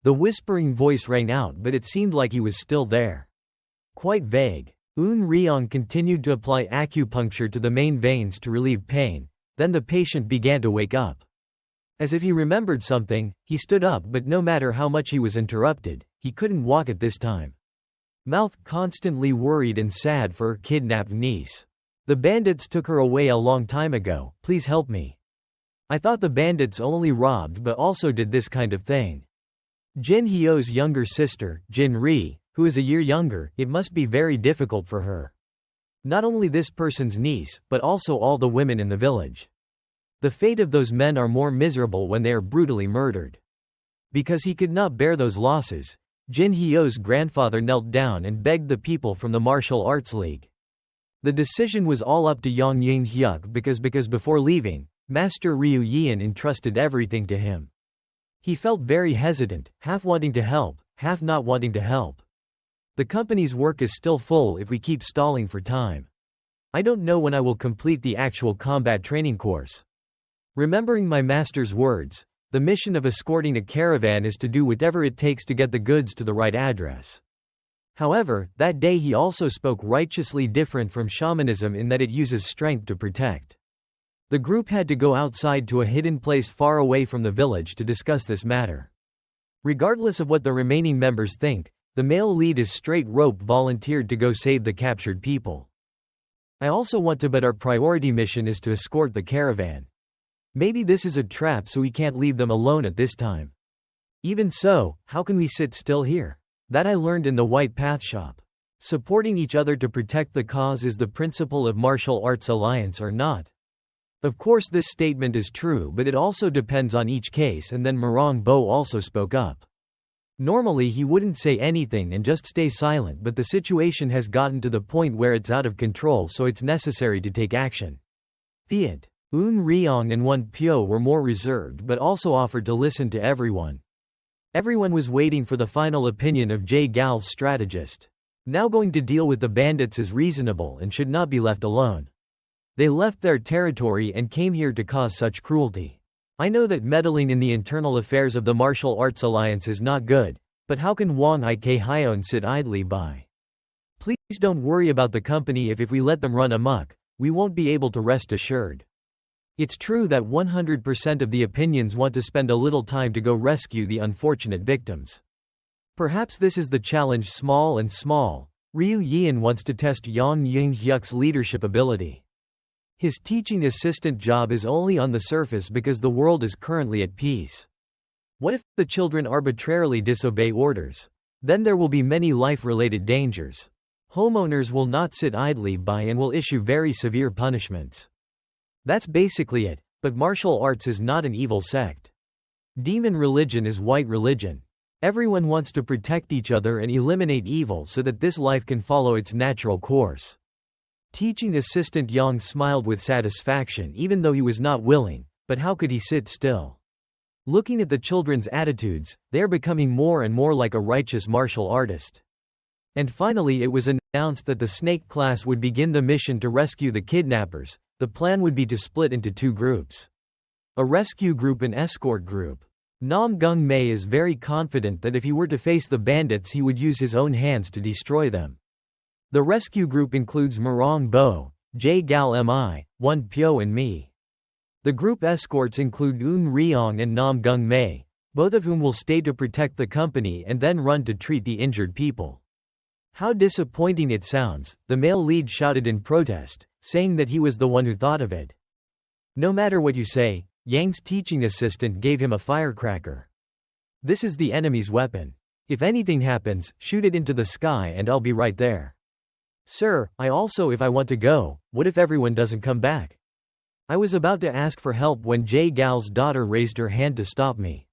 The whispering voice rang out but it seemed like he was still there. Quite vague. Eun Ryong continued to apply acupuncture to the main veins to relieve pain, then the patient began to wake up. As if he remembered something, he stood up but no matter how much he was interrupted, he couldn't walk at this time. Mouth constantly worried and sad for her kidnapped niece. "The bandits took her away a long time ago, please help me. I thought the bandits only robbed but also did this kind of thing." Jin Hyo's younger sister, Jin Ri, who is a year younger, it must be very difficult for her. Not only this person's niece, but also all the women in the village. The fate of those men are more miserable when they are brutally murdered. Because he could not bear those losses, Jin Hyo's grandfather knelt down and begged the people from the martial arts league. The decision was all up to Yang Yin Hyuk because before leaving, Master Ryu Yeon entrusted everything to him. He felt very hesitant, half wanting to help, half not wanting to help. The company's work is still full if we keep stalling for time. I don't know when I will complete the actual combat training course. Remembering my master's words, the mission of escorting a caravan is to do whatever it takes to get the goods to the right address. However, that day he also spoke righteously different from shamanism in that it uses strength to protect. The group had to go outside to a hidden place far away from the village to discuss this matter. Regardless of what the remaining members think, the male lead is straight rope volunteered to go save the captured people. I also want to, but our priority mission is to escort the caravan. Maybe this is a trap so we can't leave them alone at this time. Even so, how can we sit still here? That I learned in the White Path shop. Supporting each other to protect the cause is the principle of martial arts alliance or not. Of course this statement is true but it also depends on each case and then Morong Bo also spoke up. Normally he wouldn't say anything and just stay silent but the situation has gotten to the point where it's out of control so it's necessary to take action. Fiat. Eun Ryong and Won Pyo were more reserved but also offered to listen to everyone. Everyone was waiting for the final opinion of Jae Gal's strategist. Now going to deal with the bandits is reasonable and should not be left alone. They left their territory and came here to cause such cruelty. I know that meddling in the internal affairs of the martial arts alliance is not good, but how can Wang Ik Hyon sit idly by? Please don't worry about the company if we let them run amok, we won't be able to rest assured. It's true that 100% of the opinions want to spend a little time to go rescue the unfortunate victims. Perhaps this is the challenge small and small. Ryu Yeon wants to test Yang Yin Hyuk's leadership ability. His teaching assistant job is only on the surface because the world is currently at peace. What if the children arbitrarily disobey orders? Then there will be many life-related dangers. Homeowners will not sit idly by and will issue very severe punishments. That's basically it, but martial arts is not an evil sect. Demon religion is white religion. Everyone wants to protect each other and eliminate evil so that this life can follow its natural course. Teaching assistant Yang smiled with satisfaction even though he was not willing, but how could he sit still? Looking at the children's attitudes, they are becoming more and more like a righteous martial artist. And finally it was announced that the snake class would begin the mission to rescue the kidnappers. The plan would be to split into two groups. A rescue group and escort group. Namgung Mae is very confident that if he were to face the bandits he would use his own hands to destroy them. The rescue group includes Murong Bo, Jae Gal Mi, Won Pyo and me. The group escorts include Eun Ryong and Nam Gung Mei, both of whom will stay to protect the company and then run to treat the injured people. How disappointing it sounds, the male lead shouted in protest, saying that he was the one who thought of it. No matter what you say, Yang's teaching assistant gave him a firecracker. This is the enemy's weapon. If anything happens, shoot it into the sky and I'll be right there. Sir, if I want to go, what if everyone doesn't come back? I was about to ask for help when Jae Gal's daughter raised her hand to stop me.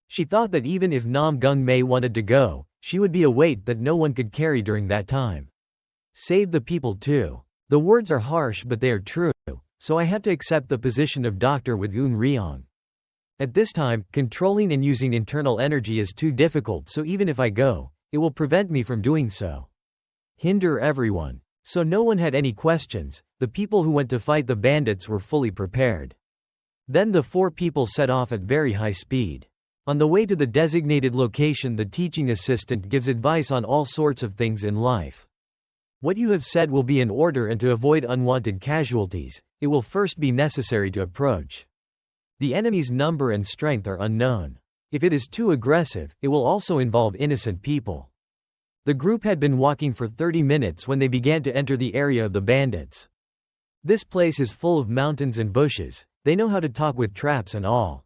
She thought that even if Nam Gung Mei wanted to go, she would be a weight that no one could carry during that time. Save the people too. The words are harsh but they are true, so I have to accept the position of doctor with Eun Ryong. At this time, controlling and using internal energy is too difficult, so even if I go, it will prevent me from doing so. Hinder everyone. So no one had any questions, the people who went to fight the bandits were fully prepared. Then the 4 people set off at very high speed. On the way to the designated location, the teaching assistant gives advice on all sorts of things in life. What you have said will be in order, and to avoid unwanted casualties, it will first be necessary to approach. The enemy's number and strength are unknown. If it is too aggressive, it will also involve innocent people. The group had been walking for 30 minutes when they began to enter the area of the bandits. This place is full of mountains and bushes, they know how to talk with traps and all.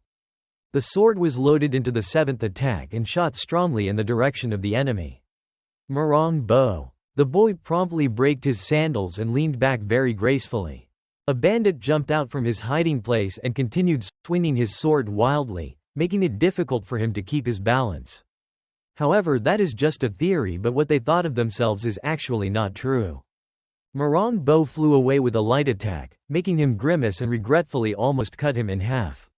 The sword was loaded into the 7th attack and shot strongly in the direction of the enemy. Murong Bo. The boy promptly braked his sandals and leaned back very gracefully. A bandit jumped out from his hiding place and continued swinging his sword wildly, making it difficult for him to keep his balance. However, that is just a theory, but what they thought of themselves is actually not true. Murong Bo flew away with a light attack, making him grimace and regretfully almost cut him in half.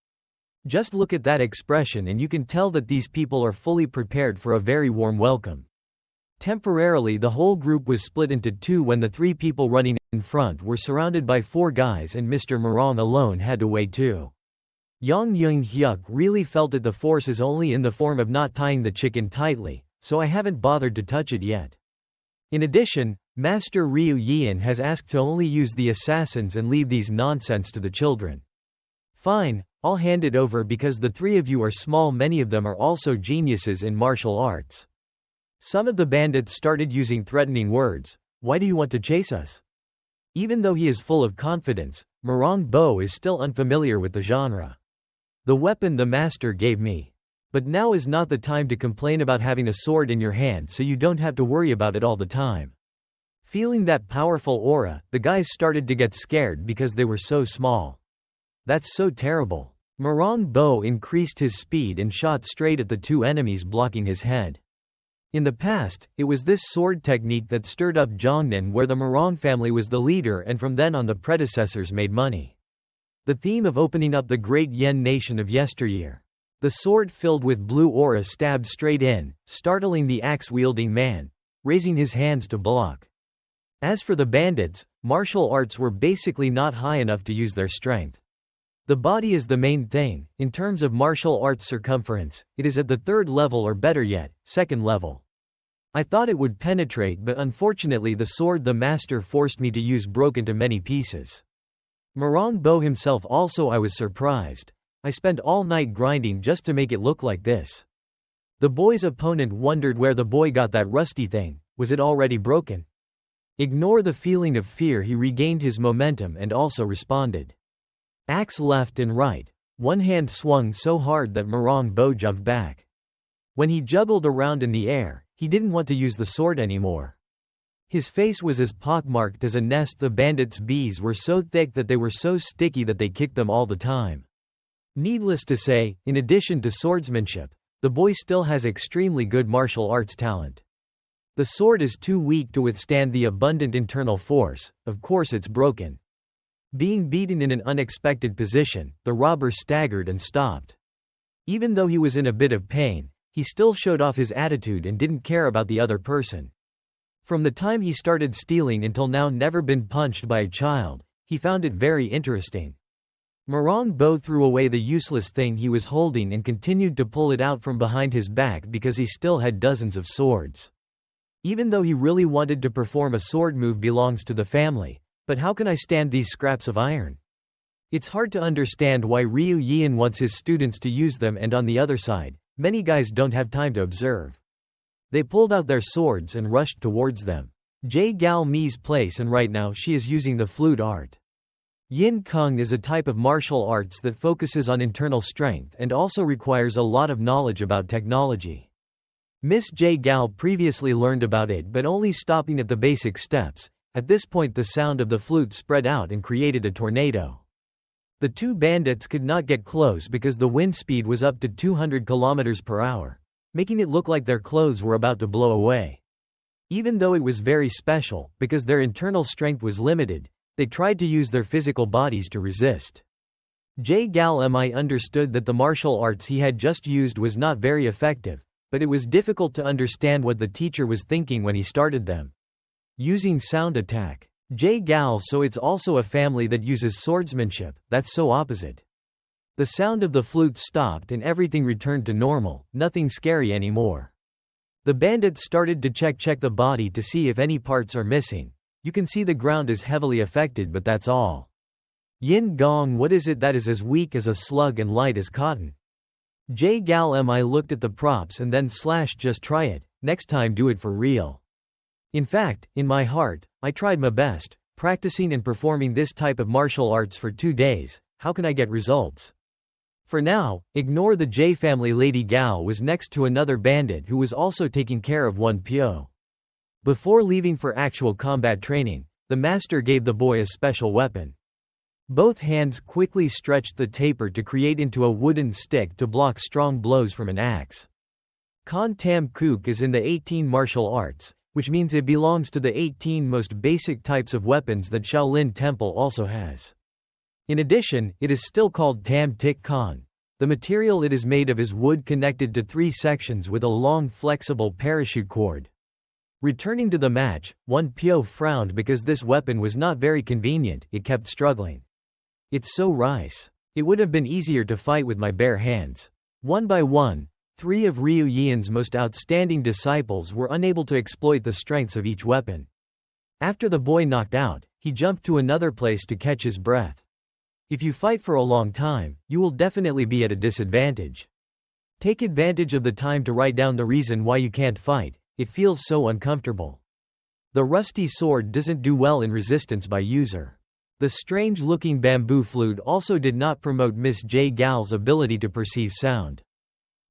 Just look at that expression and you can tell that these people are fully prepared for a very warm welcome. Temporarily, the whole group was split into 2 when the 3 people running in front were surrounded by 4 guys and Mr. Murong alone had to wait too. Yang Yoon Hyuk really felt that the force is only in the form of not tying the chicken tightly, so I haven't bothered to touch it yet. In addition, Master Ryu Yeon has asked to only use the assassins and leave these nonsense to the children. Fine, I'll hand it over because the 3 of you are small, many of them are also geniuses in martial arts. Some of the bandits started using threatening words. Why do you want to chase us? Even though he is full of confidence, Murong Bo is still unfamiliar with the genre. The weapon the master gave me. But now is not the time to complain about having a sword in your hand, so you don't have to worry about it all the time. Feeling that powerful aura, the guys started to get scared because they were so small. That's so terrible. Murong Bo increased his speed and shot straight at the 2 enemies blocking his head. In the past, it was this sword technique that stirred up Jongnan, where the Murong family was the leader, and from then on the predecessors made money. The theme of opening up the great Yen nation of yesteryear. The sword filled with blue aura stabbed straight in, startling the axe-wielding man, raising his hands to block. As for the bandits, martial arts were basically not high enough to use their strength. The body is the main thing. In terms of martial arts circumference, it is at the 3rd level, or better yet, 2nd level. I thought it would penetrate, but unfortunately the sword the master forced me to use broke into many pieces. Murong Bo himself also. I was surprised. I spent all night grinding just to make it look like this. The boy's opponent wondered where the boy got that rusty thing. Was it already broken? Ignore the feeling of fear. He regained his momentum and also responded. Axe left and right. One hand swung so hard that Murong Bo jumped back. When he juggled around in the air, he didn't want to use the sword anymore. His face was as pockmarked as a nest. The bandits' bees were so thick that they were so sticky that they kicked them all the time. Needless to say, in addition to swordsmanship, the boy still has extremely good martial arts talent. The sword is too weak to withstand the abundant internal force. Of course it's broken. Being beaten in an unexpected position, the robber staggered and stopped. Even though he was in a bit of pain, he still showed off his attitude and didn't care about the other person. From the time he started stealing until now, never been punched by a child. He found it very interesting. Murong Bo threw away the useless thing he was holding and continued to pull it out from behind his back because he still had dozens of swords. Even though he really wanted to perform a sword move belongs to the family, but how can I stand these scraps of iron? It's hard to understand why Ryu Yeon wants his students to use them, and on the other side, many guys don't have time to observe. They pulled out their swords and rushed towards them. Jae Gal Mi's place, and right now she is using the flute art. Yin Kung is a type of martial arts that focuses on internal strength and also requires a lot of knowledge about technology. Miss Jae Gal previously learned about it, but only stopping at the basic steps. At this point the sound of the flute spread out and created a tornado. The two bandits could not get close because the wind speed was up to 200 km per hour, making it look like their clothes were about to blow away. Even though it was very special, because their internal strength was limited, they tried to use their physical bodies to resist. Jae Gal Mi understood that the martial arts he had just used was not very effective, but it was difficult to understand what the teacher was thinking when he started them. Using sound attack. Jae Gal, so it's also a family that uses swordsmanship, that's so opposite. The sound of the flute stopped and everything returned to normal, nothing scary anymore. The bandits started to check the body to see if any parts are missing. You can see the ground is heavily affected, but that's all. Yin Gong, what is it that is as weak as a slug and light as cotton? Jae Gal Mi looked at the props and then just try it, next time do it for real. In fact, in my heart, I tried my best, practicing and performing this type of martial arts for 2 days, how can I get results? For now, ignore the J family. Lady Gal was next to another bandit who was also taking care of one Pyo. Before leaving for actual combat training, the master gave the boy a special weapon. Both hands quickly stretched the taper to create into a wooden stick to block strong blows from an axe. Kon Tam Kook is in the 18 martial arts, which means it belongs to the 18 most basic types of weapons that Shaolin Temple also has. In addition, it is still called Tam Tik Kon. The material it is made of is wood connected to 3 sections with a long flexible parachute cord. Returning to the match, one Pyo frowned because this weapon was not very convenient, it kept struggling. It's so rice. It would have been easier to fight with my bare hands. One by one, 3 of Ryu Yeon's most outstanding disciples were unable to exploit the strengths of each weapon. After the boy knocked out, he jumped to another place to catch his breath. If you fight for a long time, you will definitely be at a disadvantage. Take advantage of the time to write down the reason why you can't fight, it feels so uncomfortable. The rusty sword doesn't do well in resistance by user. The strange-looking bamboo flute also did not promote Miss Jae Gal's ability to perceive sound.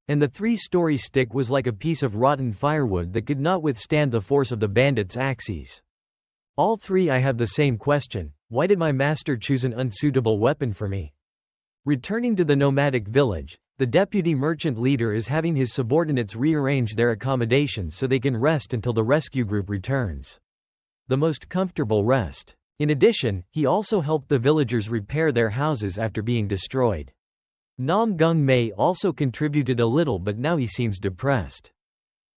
And the 3-story stick was like a piece of rotten firewood that could not withstand the force of the bandits' axes. All 3 I have the same question, why did my master choose an unsuitable weapon for me? Returning to the nomadic village, the deputy merchant leader is having his subordinates rearrange their accommodations so they can rest until the rescue group returns. The most comfortable rest. In addition, he also helped the villagers repair their houses after being destroyed. Nam Gung Mei also contributed a little, but now he seems depressed.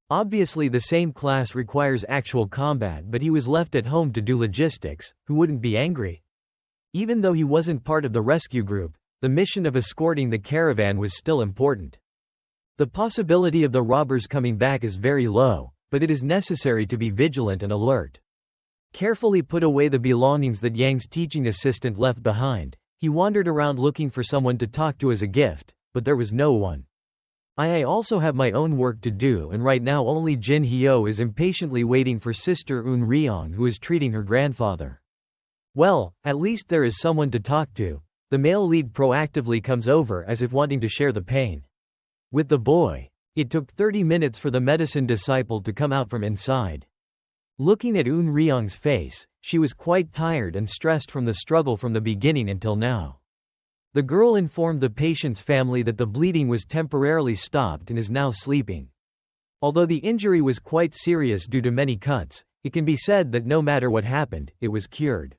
Obviously the same class requires actual combat, but he was left at home to do logistics, who wouldn't be angry? Even though he wasn't part of the rescue group, the mission of escorting the caravan was still important. The possibility of the robbers coming back is very low, but it is necessary to be vigilant and alert. Carefully put away the belongings that Yang's teaching assistant left behind. He wandered around looking for someone to talk to as a gift, but there was no one. I also have my own work to do, and right now only Jin Hyo is impatiently waiting for Sister Eun Ryong, who is treating her grandfather. Well, at least there is someone to talk to. The male lead proactively comes over as if wanting to share the pain with the boy. It took 30 minutes for the medicine disciple to come out from inside. Looking at Eun Ryong's face, she was quite tired and stressed from the struggle from the beginning until now. The girl informed the patient's family that the bleeding was temporarily stopped and is now sleeping. Although the injury was quite serious due to many cuts, it can be said that no matter what happened, it was cured.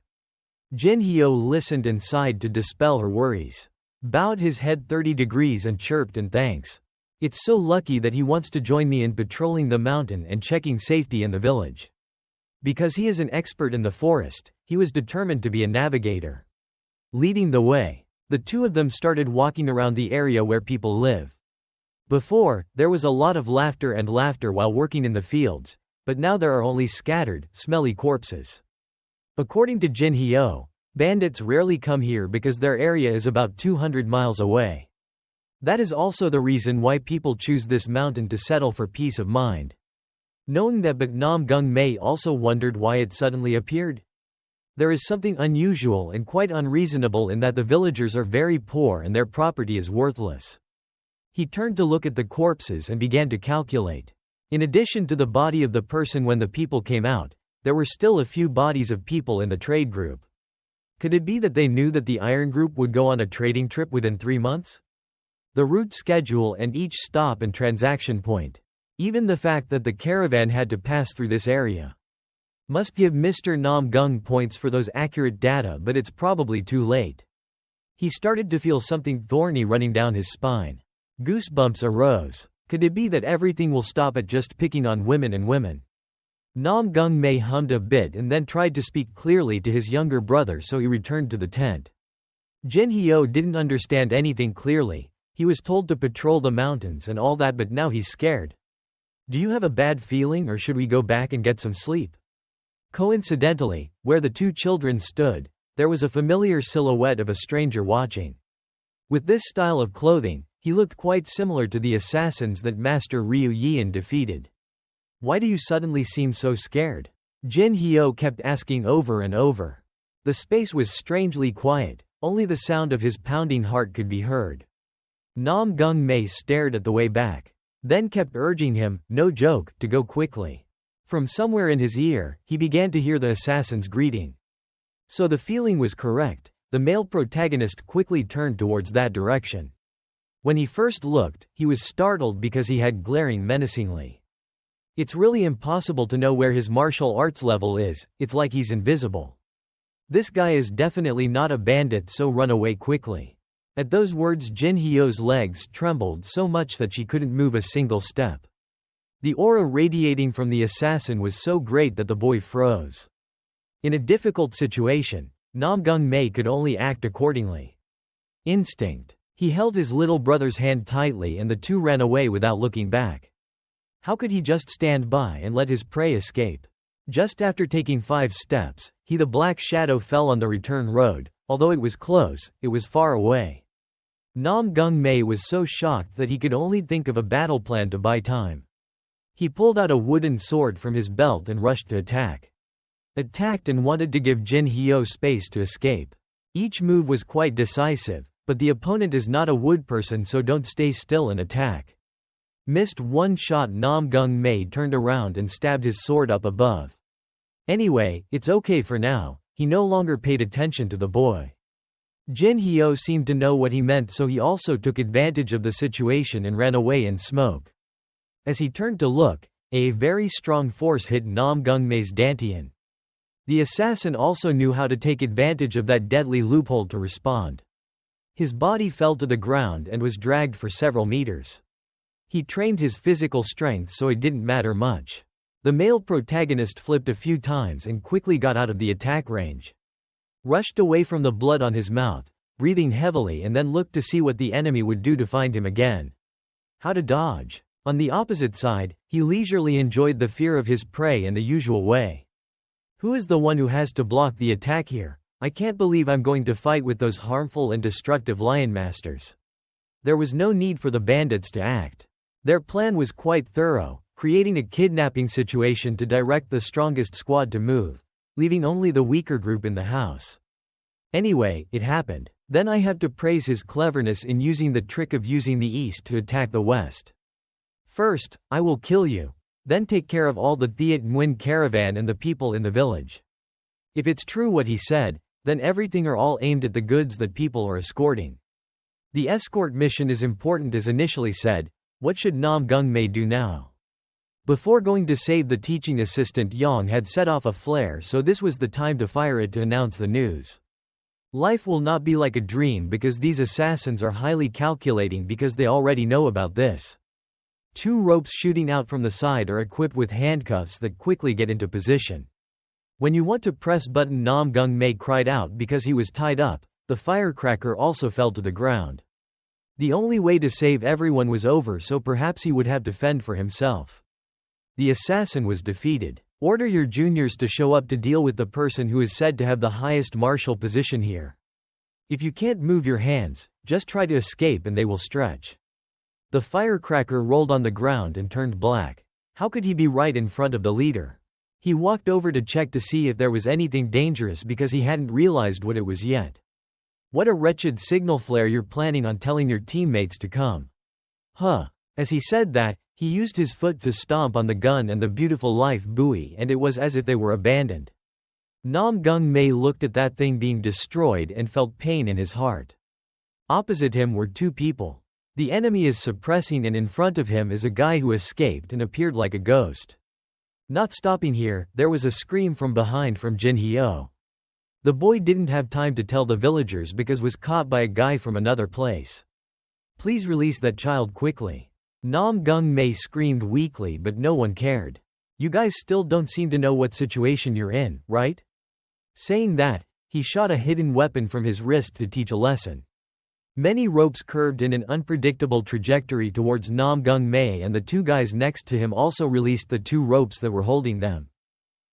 Jin Hyo listened and sighed to dispel her worries. Bowed his head 30 degrees and chirped in thanks. It's so lucky that he wants to join me in patrolling the mountain and checking safety in the village. Because he is an expert in the forest, he was determined to be a navigator. Leading the way, the two of them started walking around the area where people live. Before, there was a lot of laughter while working in the fields, but now there are only scattered, smelly corpses. According to Jin Hyo, bandits rarely come here because their area is about 200 miles away. That is also the reason why people choose this mountain to settle for peace of mind. Knowing that, but Namgung also wondered why it suddenly appeared. There is something unusual and quite unreasonable in that the villagers are very poor and their property is worthless. He turned to look at the corpses and began to calculate. In addition to the body of the person when the people came out, there were still a few bodies of people in the trade group. Could it be that they knew that the Iron Group would go on a trading trip within 3 months? The route schedule and each stop and transaction point. Even the fact that the caravan had to pass through this area. Must give Mr. Namgung points for those accurate data, but it's probably too late. He started to feel something thorny running down his spine. Goosebumps arose. Could it be that everything will stop at just picking on women and women? Namgung hummed a bit and then tried to speak clearly to his younger brother, so he returned to the tent. Jin Hyo didn't understand anything clearly. He was told to patrol the mountains and all that, but now he's scared. Do you have a bad feeling, or should we go back and get some sleep? Coincidentally, where the two children stood, there was a familiar silhouette of a stranger watching. With this style of clothing, he looked quite similar to the assassins that Master Ryu Yeon defeated. Why do you suddenly seem so scared? Jin Hyo kept asking over and over. The space was strangely quiet, only the sound of his pounding heart could be heard. Namgung stared at the way back, then kept urging him, no joke, to go quickly. From somewhere in his ear, he began to hear the assassin's greeting. So the feeling was correct. The male protagonist quickly turned towards that direction. When he first looked, he was startled because he had glaring menacingly. It's really impossible to know where his martial arts level is, it's like he's invisible. This guy is definitely not a bandit, so run away quickly. At those words, Jin Hyo's legs trembled so much that she couldn't move a single step. The aura radiating from the assassin was so great that the boy froze. In a difficult situation, Namgung could only act accordingly. Instinct. He held his little brother's hand tightly and the two ran away without looking back. How could he just stand by and let his prey escape? Just after taking 5 steps, the black shadow fell on the return road. Although it was close, it was far away. Namgung was so shocked that he could only think of a battle plan to buy time. He pulled out a wooden sword from his belt and rushed to attack. Attacked and wanted to give Jin Hyo space to escape. Each move was quite decisive, but the opponent is not a wood person, so don't stay still and attack. Missed one shot. Namgung turned around and stabbed his sword up above. Anyway, it's okay for now. He no longer paid attention to the boy. Jin Hyo seemed to know what he meant, so he also took advantage of the situation and ran away in smoke. As he turned to look, a very strong force hit Namgung's dantian. The assassin also knew how to take advantage of that deadly loophole to respond. His body fell to the ground and was dragged for several meters. He trained his physical strength, so it didn't matter much. The male protagonist flipped a few times and quickly got out of the attack range. Rushed away from the blood on his mouth, breathing heavily, and then looked to see what the enemy would do to find him again. How to dodge. On the opposite side, he leisurely enjoyed the fear of his prey in the usual way. Who is the one who has to block the attack here? I can't believe I'm going to fight with those harmful and destructive lion masters. There was no need for the bandits to act. Their plan was quite thorough, creating a kidnapping situation to direct the strongest squad to move, leaving only the weaker group in the house. Anyway, it happened. Then I have to praise his cleverness in using the trick of using the east to attack the west. First, I will kill you, then take care of all the Thiet Nguyen caravan and the people in the village. If it's true what he said, then everything are all aimed at the goods that people are escorting. The escort mission is important as initially said. What should Namgung do now? Before going to save the teaching assistant, Yang had set off a flare, so this was the time to fire it to announce the news. Life will not be like a dream because these assassins are highly calculating, because they already know about this. 2 ropes shooting out from the side are equipped with handcuffs that quickly get into position. When you want to press button, Namgung cried out because he was tied up. The firecracker also fell to the ground. The only way to save everyone was over, so perhaps he would have to fend for himself. The assassin was defeated. Order your juniors to show up to deal with the person who is said to have the highest martial position here. If you can't move your hands, just try to escape and they will stretch. The firecracker rolled on the ground and turned black. How could he be right in front of the leader? He walked over to check to see if there was anything dangerous because he hadn't realized what it was yet. What a wretched signal flare you're planning on telling your teammates to come. Huh. As he said that, he used his foot to stomp on the gun and the beautiful life buoy, and it was as if they were abandoned. Namgung Mae looked at that thing being destroyed and felt pain in his heart. Opposite him were two people. The enemy is suppressing, and in front of him is a guy who escaped and appeared like a ghost. Not stopping here, there was a scream from behind from Jin Hyo. The boy didn't have time to tell the villagers because was caught by a guy from another place. Please release that child quickly. Namgung Mae screamed weakly, but no one cared. You guys still don't seem to know what situation you're in, right? Saying that, he shot a hidden weapon from his wrist to teach a lesson. Many ropes curved in an unpredictable trajectory towards Namgung Mae, and the two guys next to him also released the two ropes that were holding them.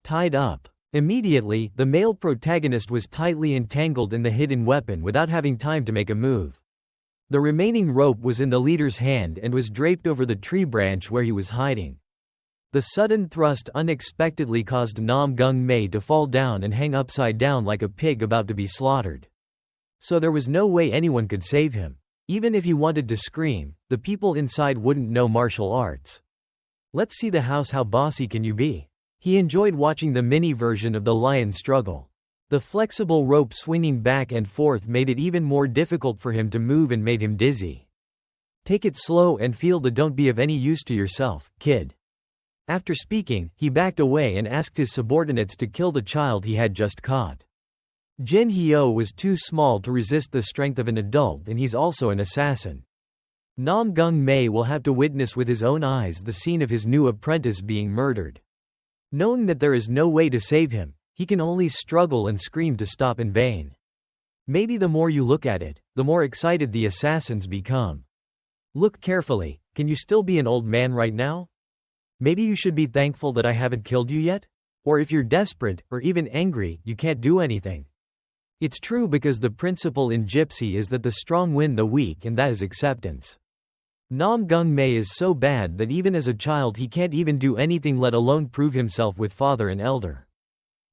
Tied up. Immediately, the male protagonist was tightly entangled in the hidden weapon without having time to make a move. The remaining rope was in the leader's hand and was draped over the tree branch where he was hiding. The sudden thrust unexpectedly caused Namgung Mae to fall down and hang upside down like a pig about to be slaughtered. So there was no way anyone could save him. Even if he wanted to scream, the people inside wouldn't know martial arts. Let's see the house. How bossy can you be? He enjoyed watching the mini version of the lion struggle. The flexible rope swinging back and forth made it even more difficult for him to move and made him dizzy. Take it slow and feel the don't be of any use to yourself, kid. After speaking, he backed away and asked his subordinates to kill the child he had just caught. Jin Hyo was too small to resist the strength of an adult, and he's also an assassin. Namgung Mae will have to witness with his own eyes the scene of his new apprentice being murdered. Knowing that there is no way to save him, he can only struggle and scream to stop in vain. Maybe the more you look at it, the more excited the assassins become. Look carefully. Can you still be an old man right now? Maybe you should be thankful that I haven't killed you yet? Or if you're desperate, or even angry, you can't do anything. It's true, because the principle in Gypsy is that the strong win the weak, and that is acceptance. Namgung Mae is so bad that even as a child he can't even do anything, let alone prove himself with father and elder.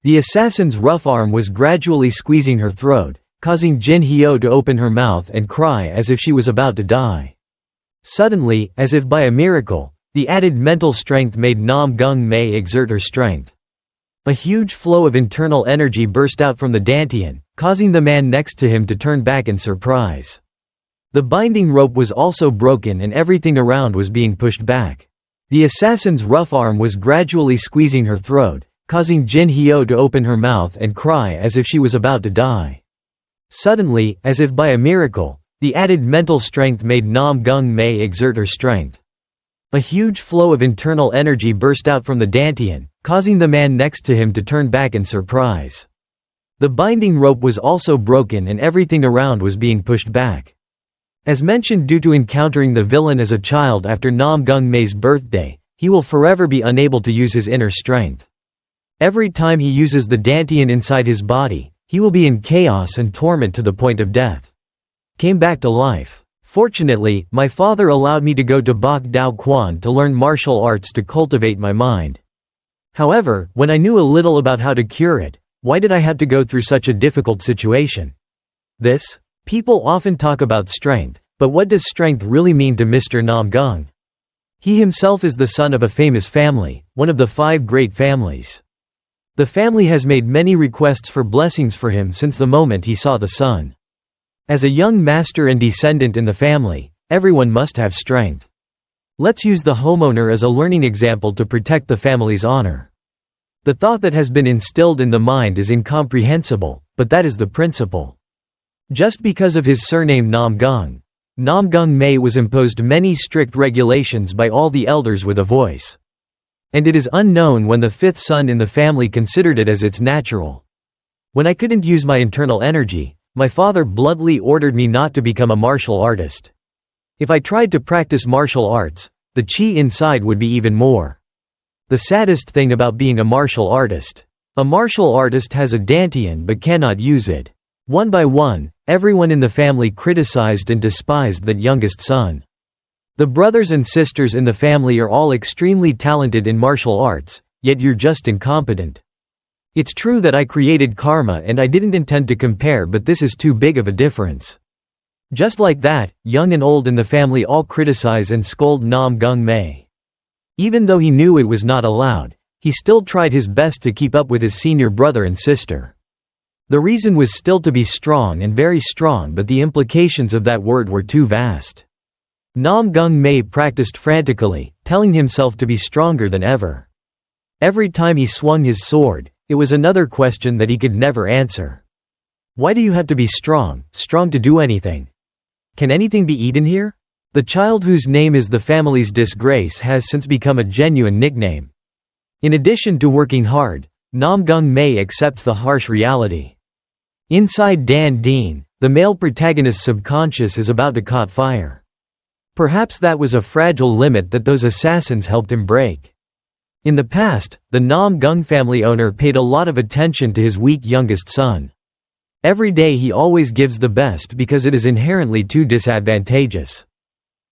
The assassin's rough arm was gradually squeezing her throat, causing Jin Hyo to open her mouth and cry as if she was about to die. Suddenly, as if by a miracle, the added mental strength made Namgung Mae exert her strength. A huge flow of internal energy burst out from the dantian, causing the man next to him to turn back in surprise. The binding rope was also broken and everything around was being pushed back. The assassin's rough arm was gradually squeezing her throat, causing Jin Hyo to open her mouth and cry as if she was about to die. Suddenly, as if by a miracle, the added mental strength made Namgung Mae exert her strength. A huge flow of internal energy burst out from the dantian, causing the man next to him to turn back in surprise. The binding rope was also broken and everything around was being pushed back. As mentioned, due to encountering the villain as a child after Namgung Mae's birthday, he will forever be unable to use his inner strength. Every time he uses the dantian inside his body, he will be in chaos and torment to the point of death. Came back to life. Fortunately, my father allowed me to go to Bok Dao Quan to learn martial arts to cultivate my mind. However, when I knew a little about how to cure it, why did I have to go through such a difficult situation? People often talk about strength, but what does strength really mean to Mr. Namgung? He himself is the son of a famous family, one of the 5 great families. The family has made many requests for blessings for him since the moment he saw the sun. As a young master and descendant in the family, everyone must have strength. Let's use the homeowner as a learning example to protect the family's honor. The thought that has been instilled in the mind is incomprehensible, but that is the principle. Just because of his surname Namgung Mae was imposed many strict regulations by all the elders with a voice. And it is unknown when the 5th son in the family considered it as its natural. When I couldn't use my internal energy, my father bluntly ordered me not to become a martial artist. If I tried to practice martial arts, the chi inside would be even more. The saddest thing about being a martial artist. A martial artist has a dantian but cannot use it. One by one, everyone in the family criticized and despised that youngest son. The brothers and sisters in the family are all extremely talented in martial arts, yet you're just incompetent. It's true that I created karma and I didn't intend to compare, but this is too big of a difference. Just like that, young and old in the family all criticize and scold Namgung Mae. Even though he knew it was not allowed, he still tried his best to keep up with his senior brother and sister. The reason was still to be strong and very strong, but the implications of that word were too vast. Namgung Mae practiced frantically, telling himself to be stronger than ever. Every time he swung his sword, it was another question that he could never answer. Why do you have to be strong to do anything? Can anything be eaten here? The child whose name is the family's disgrace has since become a genuine nickname. In addition to working hard, Namgung Mae accepts the harsh reality. Inside Dan Dean, the male protagonist's subconscious is about to caught fire. Perhaps that was a fragile limit that those assassins helped him break. In the past, the Namgung family owner paid a lot of attention to his weak youngest son. Every day he always gives the best because it is inherently too disadvantageous.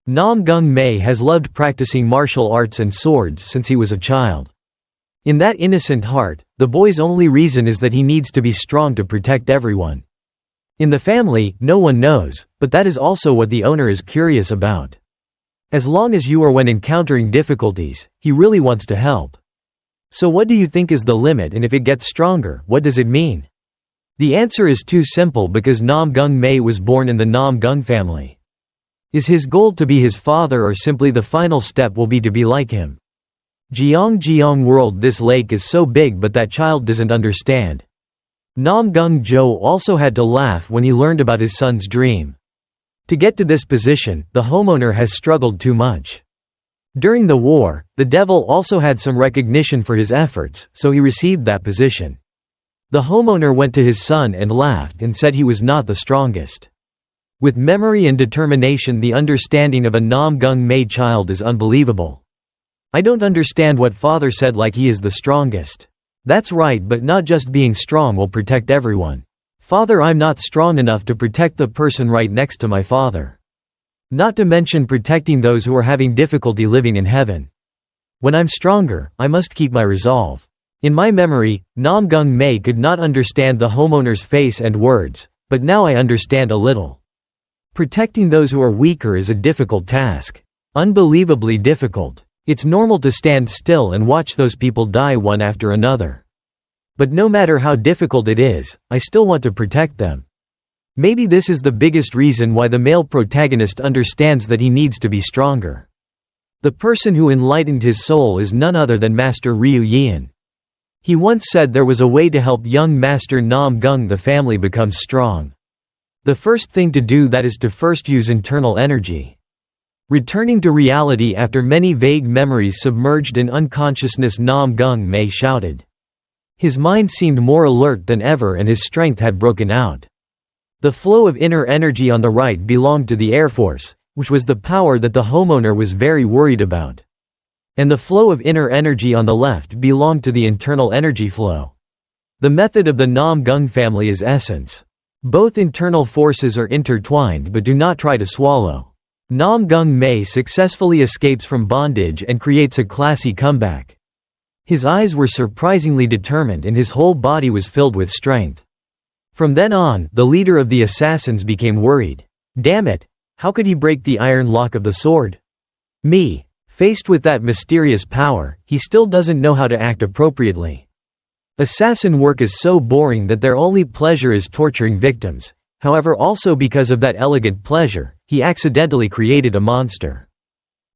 Namgung Mae has loved practicing martial arts and swords since he was a child. In that innocent heart, the boy's only reason is that he needs to be strong to protect everyone. In the family, no one knows, but that is also what the owner is curious about. As long as you are when encountering difficulties, he really wants to help. So what do you think is the limit, and if it gets stronger, what does it mean? The answer is too simple because Namgung Mae was born in the Namgung family. Is his goal to be his father, or simply the final step will be to be like him? Jeong world, this lake is so big but that child doesn't understand. Namgung Jo also had to laugh when he learned about his son's dream. To get to this position, the homeowner has struggled too much. During the war, the devil also had some recognition for his efforts, so he received that position. The homeowner went to his son and laughed and said he was not the strongest. With memory and determination, the understanding of a Namgung Mae child is unbelievable. I don't understand what father said, like he is the strongest. That's right, but not just being strong will protect everyone. Father, I'm not strong enough to protect the person right next to my father. Not to mention protecting those who are having difficulty living in heaven. When I'm stronger, I must keep my resolve. In my memory, Namgung Mae could not understand the homeowner's face and words, but now I understand a little. Protecting those who are weaker is a difficult task. Unbelievably difficult. It's normal to stand still and watch those people die one after another. But no matter how difficult it is, I still want to protect them. Maybe this is the biggest reason why the male protagonist understands that he needs to be stronger. The person who enlightened his soul is none other than Master Ryu Yeon. He once said there was a way to help young Master Namgung the family become strong. The first thing to do that is to first use internal energy. Returning to reality after many vague memories submerged in unconsciousness, Namgung Mae shouted. His mind seemed more alert than ever and his strength had broken out. The flow of inner energy on the right belonged to the Air Force, which was the power that the homeowner was very worried about. And the flow of inner energy on the left belonged to the internal energy flow. The method of the Namgung family is essence. Both internal forces are intertwined, but do not try to swallow. Namgung Mae successfully escapes from bondage and creates a classy comeback. His eyes were surprisingly determined and his whole body was filled with strength. From then on, the leader of the assassins became worried. Damn it! How could he break the iron lock of the sword? Faced with that mysterious power, he still doesn't know how to act appropriately. Assassin work is so boring that their only pleasure is torturing victims. However, also because of that elegant pleasure, he accidentally created a monster.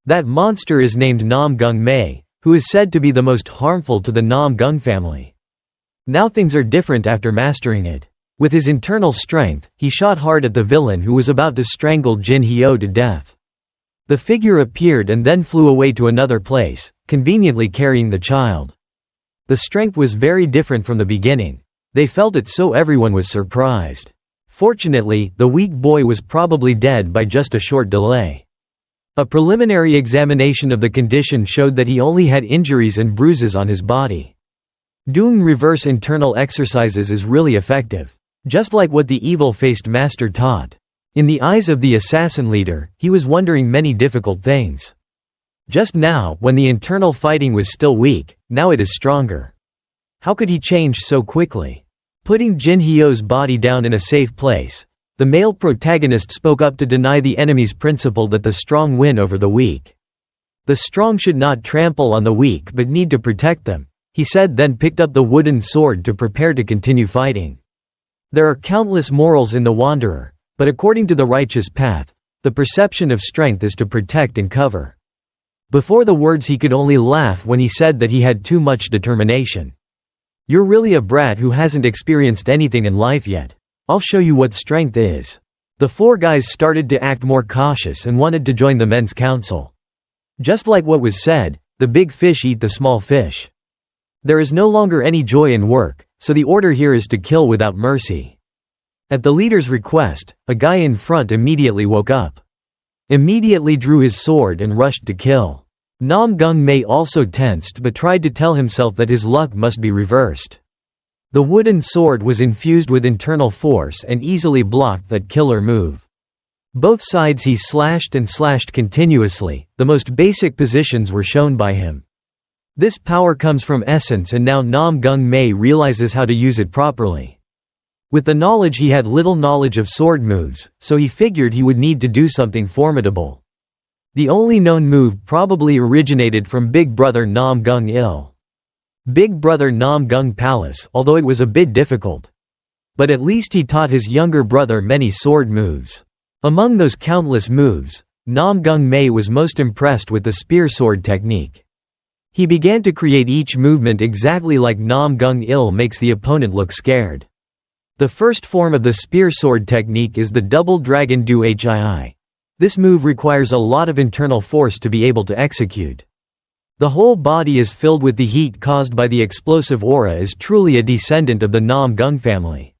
That monster is named Namgung Mae, who is said to be the most harmful to the Namgung family. Now things are different after mastering it. With his internal strength, he shot hard at the villain who was about to strangle Jin Hyo to death. The figure appeared and then flew away to another place, conveniently carrying the child. The strength was very different from the beginning. They felt it, so everyone was surprised. Fortunately, the weak boy was probably dead by just a short delay. A preliminary examination of the condition showed that he only had injuries and bruises on his body. Doing reverse internal exercises is really effective. Just like what the evil-faced master taught. In the eyes of the assassin leader, he was wondering many difficult things. Just now, when the internal fighting was still weak, now it is stronger. How could he change so quickly? Putting Jin Hyo's body down in a safe place, the male protagonist spoke up to deny the enemy's principle that the strong win over the weak. The strong should not trample on the weak but need to protect them, he said, then picked up the wooden sword to prepare to continue fighting. There are countless morals in the wanderer, but according to the righteous path, the perception of strength is to protect and cover. Before the words he could only laugh when he said that he had too much determination. You're really a brat who hasn't experienced anything in life yet. I'll show you what strength is. The four guys started to act more cautious and wanted to join the men's council. Just like what was said, the big fish eat the small fish. There is no longer any joy in work, so the order here is to kill without mercy. At the leader's request, a guy in front immediately woke up. Immediately drew his sword and rushed to kill. Namgung also tensed but tried to tell himself that his luck must be reversed. The wooden sword was infused with internal force and easily blocked that killer move. Both sides he slashed and slashed continuously, the most basic positions were shown by him. This power comes from essence and now Namgung realizes how to use it properly. With the knowledge he had little knowledge of sword moves, so he figured he would need to do something formidable. The only known move probably originated from Big Brother Namgung. Big Brother Namgung Palace, although it was a bit difficult. But at least he taught his younger brother many sword moves. Among those countless moves, Namgung was most impressed with the spear sword technique. He began to create each movement exactly like Namgung makes the opponent look scared. The first form of the spear sword technique is the double dragon do hii. This move requires a lot of internal force to be able to execute. The whole body is filled with the heat caused by the explosive aura, is truly a descendant of the Namgung family.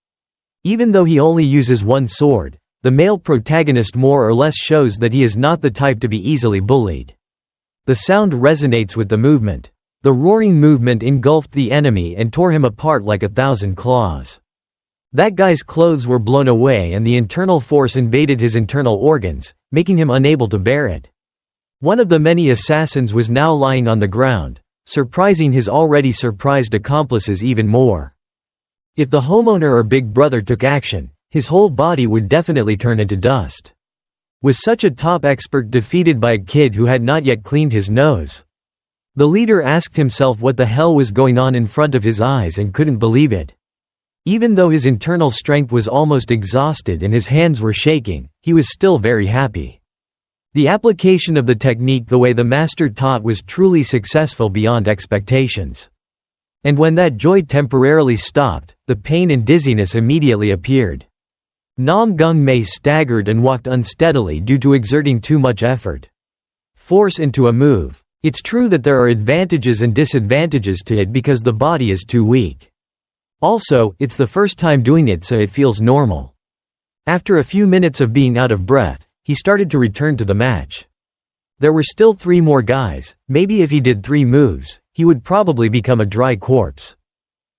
Even though he only uses one sword, the male protagonist more or less shows that he is not the type to be easily bullied. The sound resonates with the movement. The roaring movement engulfed the enemy and tore him apart like 1,000 claws. That guy's clothes were blown away and the internal force invaded his internal organs, making him unable to bear it. One of the many assassins was now lying on the ground, surprising his already surprised accomplices even more. If the homeowner or big brother took action, his whole body would definitely turn into dust. Was such a top expert defeated by a kid who had not yet cleaned his nose? The leader asked himself what the hell was going on in front of his eyes and couldn't believe it. Even though his internal strength was almost exhausted and his hands were shaking, he was still very happy. The application of the technique the way the master taught was truly successful beyond expectations. And when that joy temporarily stopped, the pain and dizziness immediately appeared. Namgung staggered and walked unsteadily due to exerting too much effort. Force into a move. It's true that there are advantages and disadvantages to it because the body is too weak. Also, it's the first time doing it, so it feels normal. After a few minutes of being out of breath, he started to return to the match. There were still 3 more guys. Maybe if he did 3 moves, he would probably become a dry corpse.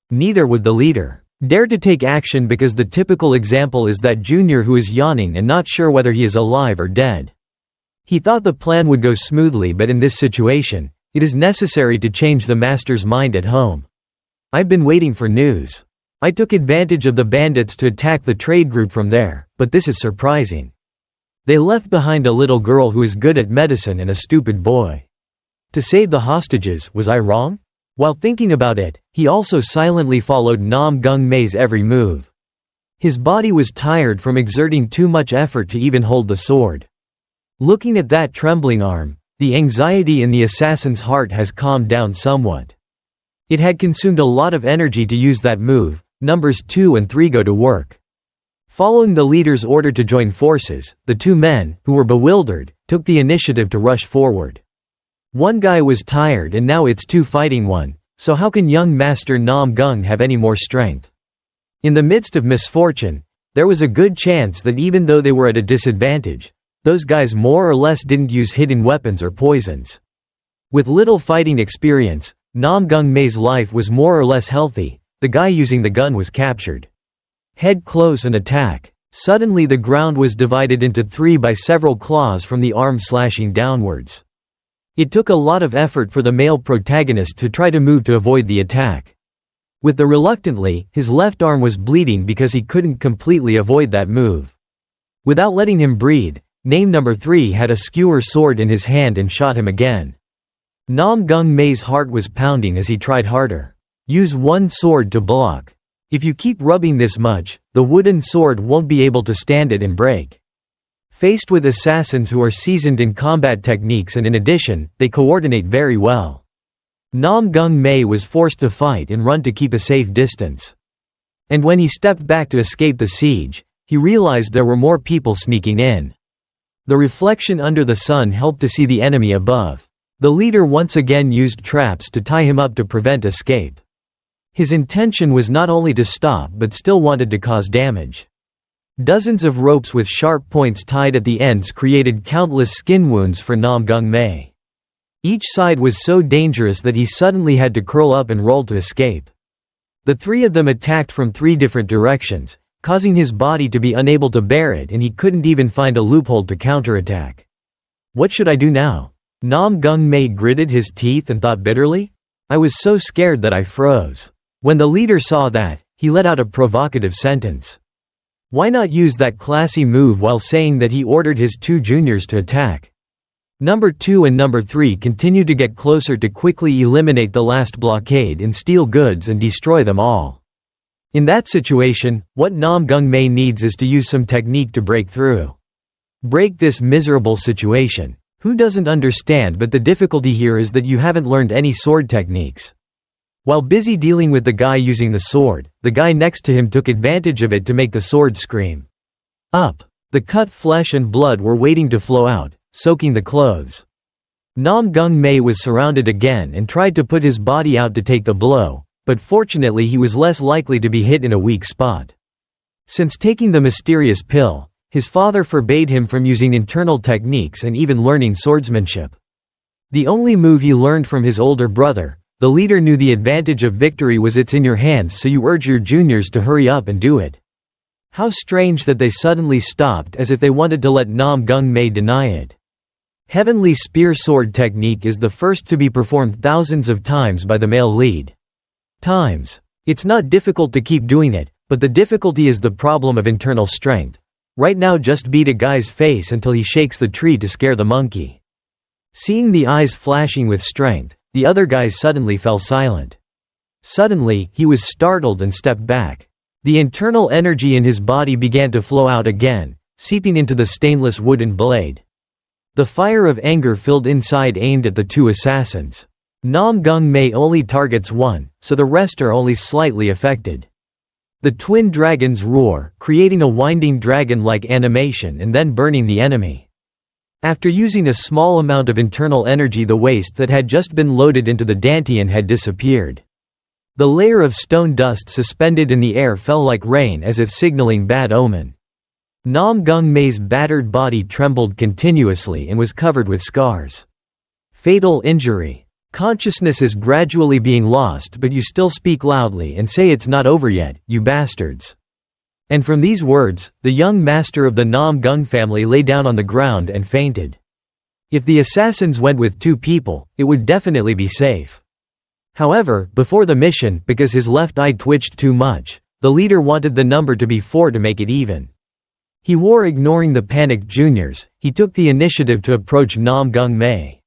Neither would the leader dare to take action because the typical example is that junior who is yawning and not sure whether he is alive or dead. He thought the plan would go smoothly, but in this situation, it is necessary to change the master's mind at home. I've been waiting for news. I took advantage of the bandits to attack the trade group from there, but this is surprising. They left behind a little girl who is good at medicine and a stupid boy. To save the hostages, was I wrong? While thinking about it, he also silently followed Namgung every move. His body was tired from exerting too much effort to even hold the sword. Looking at that trembling arm, the anxiety in the assassin's heart has calmed down somewhat. It had consumed a lot of energy to use that move. Numbers 2 and 3 go to work. Following the leader's order to join forces, the 2 men, who were bewildered, took the initiative to rush forward. One guy was tired and now it's 2 fighting 1, so how can young Master Namgung have any more strength? In the midst of misfortune, there was a good chance that even though they were at a disadvantage, Those guys more or less didn't use hidden weapons or poisons. With little fighting experience, Namgung Mae's life was more or less healthy. The guy using the gun was captured. Head close and attack. Suddenly the ground was divided into three by several claws from the arm slashing downwards. It took a lot of effort for the male protagonist to try to move to avoid the attack. With the reluctantly, his left arm was bleeding because he couldn't completely avoid that move. Without letting him breathe, Name number 3 had a skewer sword in his hand and shot him again. Namgung Mae's heart was pounding as he tried harder. Use one sword to block. If you keep rubbing this much, the wooden sword won't be able to stand it and break. Faced with assassins who are seasoned in combat techniques and in addition, they coordinate very well. Namgung Mae was forced to fight and run to keep a safe distance. And when he stepped back to escape the siege, he realized there were more people sneaking in. The reflection under the sun helped to see the enemy above. The leader once again used traps to tie him up to prevent escape. His intention was not only to stop but still wanted to cause damage. Dozens of ropes with sharp points tied at the ends created countless skin wounds for Namgung Mae. Each side was so dangerous that he suddenly had to curl up and roll to escape. The three of them attacked from 3 different directions, causing his body to be unable to bear it, and he couldn't even find a loophole to counterattack. What should I do now? Namgung Mae gritted his teeth and thought bitterly. I was so scared that I froze. When the leader saw that, he let out a provocative sentence. Why not use that classy move while saying that he ordered his 2 juniors to attack? Number 2 and number 3 continued to get closer to quickly eliminate the last blockade and steal goods and destroy them all. In that situation, what Namgung Mae needs is to use some technique to break through. Break this miserable situation. Who doesn't understand, but the difficulty here is that you haven't learned any sword techniques. While busy dealing with the guy using the sword, the guy next to him took advantage of it to make the sword scream. Up. The cut flesh and blood were waiting to flow out, soaking the clothes. Namgung Mae was surrounded again and tried to put his body out to take the blow, but fortunately he was less likely to be hit in a weak spot. Since taking the mysterious pill, his father forbade him from using internal techniques and even learning swordsmanship. The only move he learned from his older brother, the leader knew the advantage of victory was it's in your hands, so you urge your juniors to hurry up and do it. How strange that they suddenly stopped, as if they wanted to let Namgung Mae deny it. Heavenly Spear Sword technique is the first to be performed thousands of times by the male lead. It's not difficult to keep doing it, but the difficulty is the problem of internal strength. Right now just beat a guy's face until he shakes the tree to scare the monkey. Seeing the eyes flashing with strength, the other guys suddenly fell silent. Suddenly, he was startled and stepped back. The internal energy in his body began to flow out again, seeping into the stainless wooden blade. The fire of anger filled inside aimed at the 2 assassins. Namgung Mae only targets one, so the rest are only slightly affected. The twin dragons roar, creating a winding dragon-like animation and then burning the enemy. After using a small amount of internal energy, the waste that had just been loaded into the dantian had disappeared. The layer of stone dust suspended in the air fell like rain, as if signaling bad omen. Namgung Mae's battered body trembled continuously and was covered with scars. Fatal injury. Consciousness is gradually being lost, but you still speak loudly and say it's not over yet, you bastards. And from these words, the young master of the Namgung family lay down on the ground and fainted. If the assassins went with 2 people, it would definitely be safe. However, before the mission, because his left eye twitched too much, the leader wanted the number to be 4 to make it even. He wore ignoring the panicked juniors, he took the initiative to approach Namgung Mae.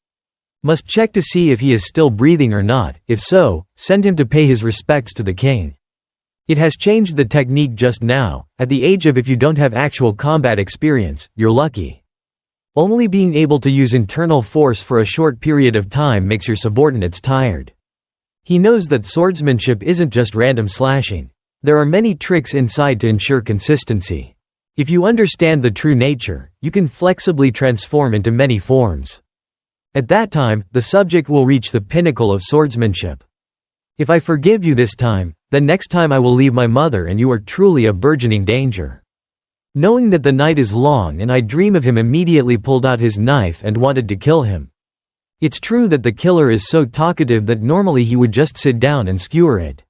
Must check to see if he is still breathing or not, if so, send him to pay his respects to the king. It has changed the technique just now. At the age of, if you don't have actual combat experience, you're lucky. Only being able to use internal force for a short period of time makes your subordinates tired. He knows that swordsmanship isn't just random slashing. There are many tricks inside to ensure consistency. If you understand the true nature, you can flexibly transform into many forms. At that time, the subject will reach the pinnacle of swordsmanship. If I forgive you this time, then next time I will leave my mother and you are truly a burgeoning danger. Knowing that the night is long and I dream of him, immediately pulled out his knife and wanted to kill him. It's true that the killer is so talkative that normally he would just sit down and skewer it.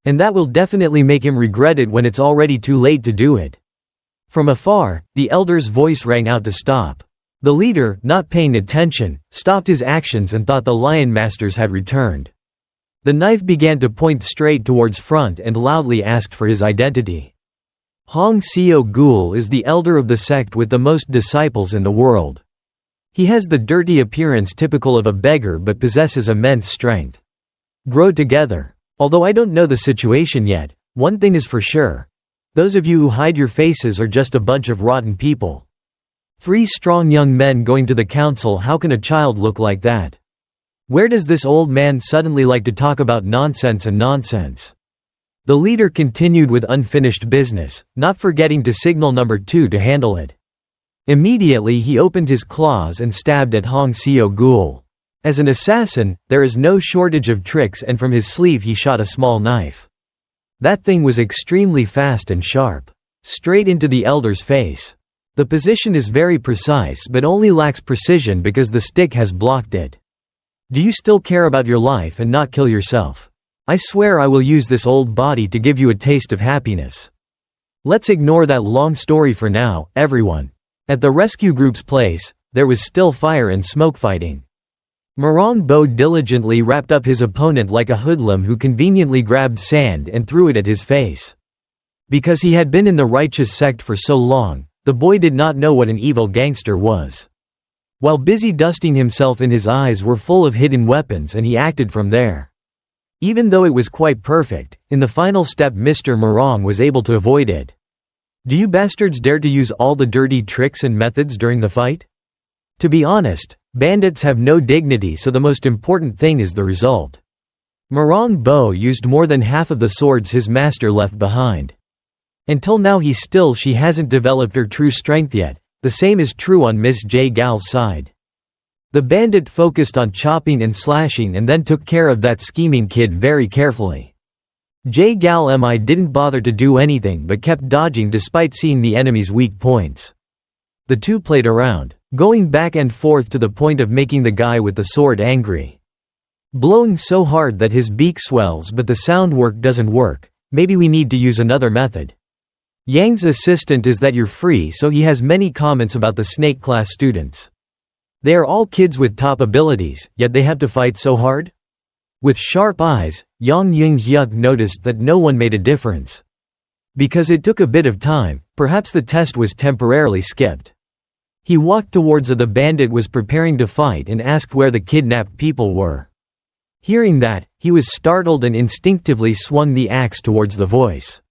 And that will definitely make him regret it when it's already too late to do it. From afar, the elder's voice rang out to stop. The leader, not paying attention, stopped his actions and thought the lion masters had returned. The knife began to point straight towards front and loudly asked for his identity. Hong Seo-gul is the elder of the sect with the most disciples in the world. He has the dirty appearance typical of a beggar but possesses immense strength. Grow together. Although I don't know the situation yet, one thing is for sure. Those of you who hide your faces are just a bunch of rotten people. 3 strong young men going to the council. How can a child look like that? Where does this old man suddenly like to talk about nonsense and nonsense? The leader continued with unfinished business, not forgetting to signal number 2 to handle it. Immediately he opened his claws and stabbed at Hong Seo-gul. As an assassin, there is no shortage of tricks, and from his sleeve he shot a small knife. That thing was extremely fast and sharp. Straight into the elder's face. The position is very precise but only lacks precision because the stick has blocked it. Do you still care about your life and not kill yourself? I swear I will use this old body to give you a taste of happiness. Let's ignore that long story for now, everyone. At the rescue group's place, there was still fire and smoke fighting. Morong Bo diligently wrapped up his opponent like a hoodlum who conveniently grabbed sand and threw it at his face. Because he had been in the righteous sect for so long, the boy did not know what an evil gangster was. While busy dusting himself, his eyes were full of hidden weapons and he acted from there. Even though it was quite perfect, in the final step Mr. Morong was able to avoid it. Do you bastards dare to use all the dirty tricks and methods during the fight? To be honest, bandits have no dignity, so the most important thing is the result. Morong Bo used more than half of the swords his master left behind. Until now she hasn't developed her true strength yet. The same is true on Miss J. Gal's side. The bandit focused on chopping and slashing and then took care of that scheming kid very carefully. J. Gal didn't bother to do anything but kept dodging despite seeing the enemy's weak points. The two played around, going back and forth to the point of making the guy with the sword angry. Blowing so hard that his beak swells, but the sound work doesn't work. Maybe we need to use another method. Yang's assistant is that you're free, so he has many comments about the snake class students. They are all kids with top abilities, yet they have to fight so hard? With sharp eyes, Yang Ying-hyuk noticed that no one made a difference. Because it took a bit of time, perhaps the test was temporarily skipped. He walked towards the bandit was preparing to fight and asked where the kidnapped people were. Hearing that, he was startled and instinctively swung the axe towards the voice.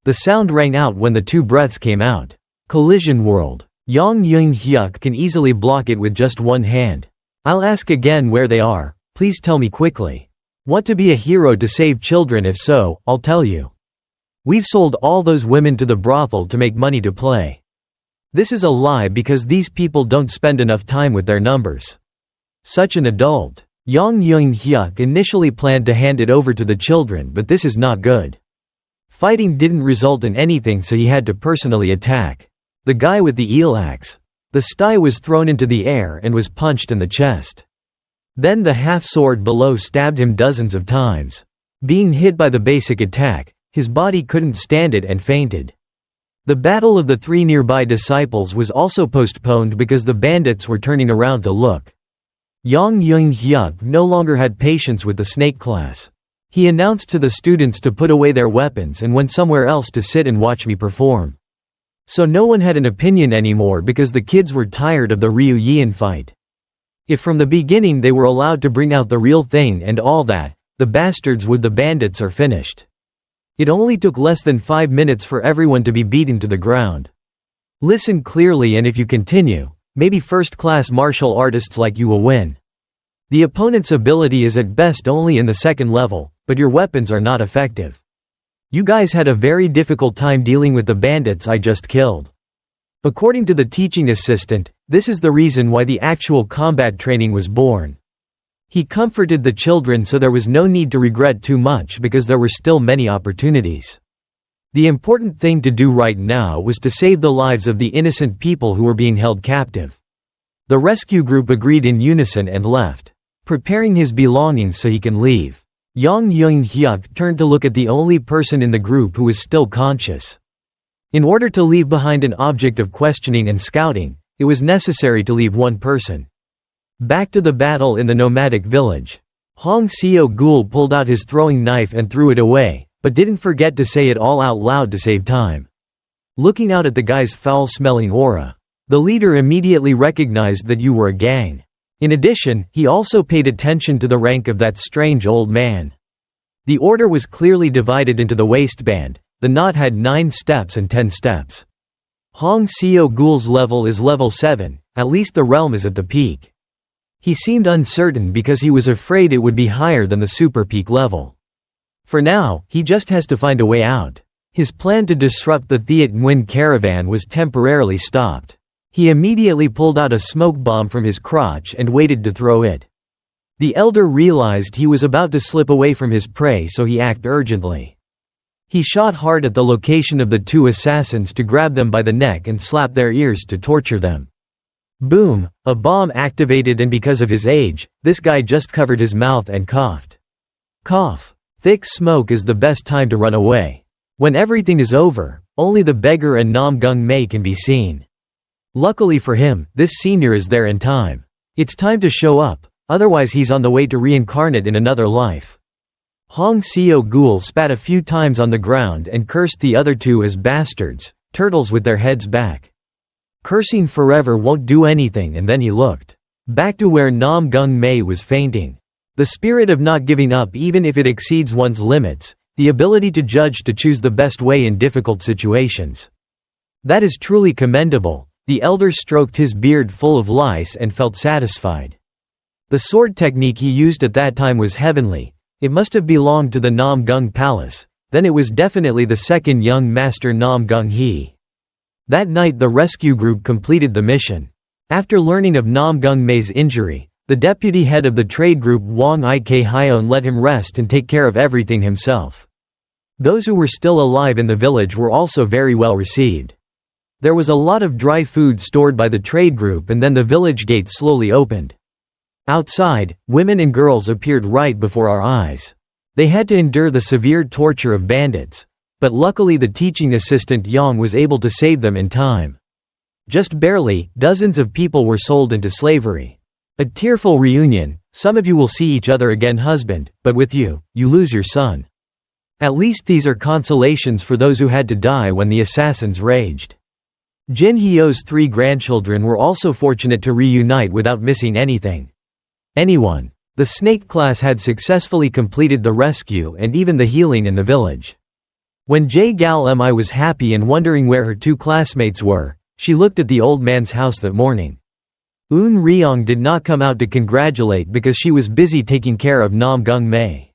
The sound rang out when the two breaths came out. Collision world. Yang Ying-hyuk can easily block it with just one hand. I'll ask again where they are, please tell me quickly. Want to be a hero to save children? If so, I'll tell you. We've sold all those women to the brothel to make money to play. This is a lie because these people don't spend enough time with their numbers. Such an adult. Yang Ying-hyuk initially planned to hand it over to the children, but this is not good. Fighting didn't result in anything, so he had to personally attack the guy with the eel axe. The sty was thrown into the air and was punched in the chest. Then the half-sword below stabbed him dozens of times. Being hit by the basic attack, his body couldn't stand it and fainted. The battle of the three nearby disciples was also postponed because the bandits were turning around to look. Yang Ying-hyuk no longer had patience with the snake class. He announced to the students to put away their weapons and went somewhere else to sit and watch me perform. So no one had an opinion anymore because the kids were tired of the Ryu Yian fight. If from the beginning they were allowed to bring out the real thing and all that, the bastards with the bandits are finished. It only took less than 5 minutes for everyone to be beaten to the ground. Listen clearly, and if you continue, maybe first-class martial artists like you will win. The opponent's ability is at best only in the second level, but your weapons are not effective. You guys had a very difficult time dealing with the bandits I just killed. According to the teaching assistant, this is the reason why the actual combat training was born. He comforted the children so there was no need to regret too much because there were still many opportunities. The important thing to do right now was to save the lives of the innocent people who were being held captive. The rescue group agreed in unison and left, preparing his belongings so he can leave. Yang Eun-hyuk turned to look at the only person in the group who was still conscious. In order to leave behind an object of questioning and scouting, it was necessary to leave one person. Back to the battle in the nomadic village. Hong Seo-gul pulled out his throwing knife and threw it away, but didn't forget to say it all out loud to save time. Looking out at the guy's foul-smelling aura, the leader immediately recognized that you were a gang. In addition, he also paid attention to the rank of that strange old man. The order was clearly divided into the waistband. The knot had 9 steps and 10 steps. Hong Seo-gul's level is level 7, at least the realm is at the peak. He seemed uncertain because he was afraid it would be higher than the super peak level. For now, he just has to find a way out. His plan to disrupt the Thiat Nguyen caravan was temporarily stopped. He immediately pulled out a smoke bomb from his crotch and waited to throw it. The elder realized he was about to slip away from his prey, so he acted urgently. He shot hard at the location of the 2 assassins to grab them by the neck and slap their ears to torture them. Boom! A bomb activated, and because of his age, this guy just covered his mouth and coughed. Cough. Thick smoke is the best time to run away. When everything is over, only the beggar and Namgung can be seen. Luckily for him, this senior is there in time. It's time to show up, otherwise he's on the way to reincarnate in another life. Hong Seo-gul spat a few times on the ground and cursed the other 2 as bastards, turtles with their heads back. Cursing forever won't do anything, and then he looked back to where Namgung was fainting. The spirit of not giving up even if it exceeds one's limits, the ability to judge to choose the best way in difficult situations. That is truly commendable. The elder stroked his beard full of lice and felt satisfied. The sword technique he used at that time was heavenly. It must have belonged to the Namgung palace. Then it was definitely the second young master Namgung-hee. That night the rescue group completed the mission. After learning of Namgung-mae's injury, the deputy head of the trade group Wang Ik-hyeon let him rest and take care of everything himself. Those who were still alive in the village were also very well received. There was a lot of dry food stored by the trade group, and then the village gate slowly opened. Outside, women and girls appeared right before our eyes. They had to endure the severe torture of bandits, but luckily the teaching assistant Yang was able to save them in time. Just barely, dozens of people were sold into slavery. A tearful reunion. Some of you will see each other again, husband, but with you, you lose your son. At least these are consolations for those who had to die when the assassins raged. Jin Hyo's 3 grandchildren were also fortunate to reunite without missing anything. Anyone. The snake class had successfully completed the rescue and even the healing in the village. When Gal-mi was happy and wondering where her 2 classmates were, she looked at the old man's house that morning. Eun Ryong did not come out to congratulate because she was busy taking care of Namgung-mae.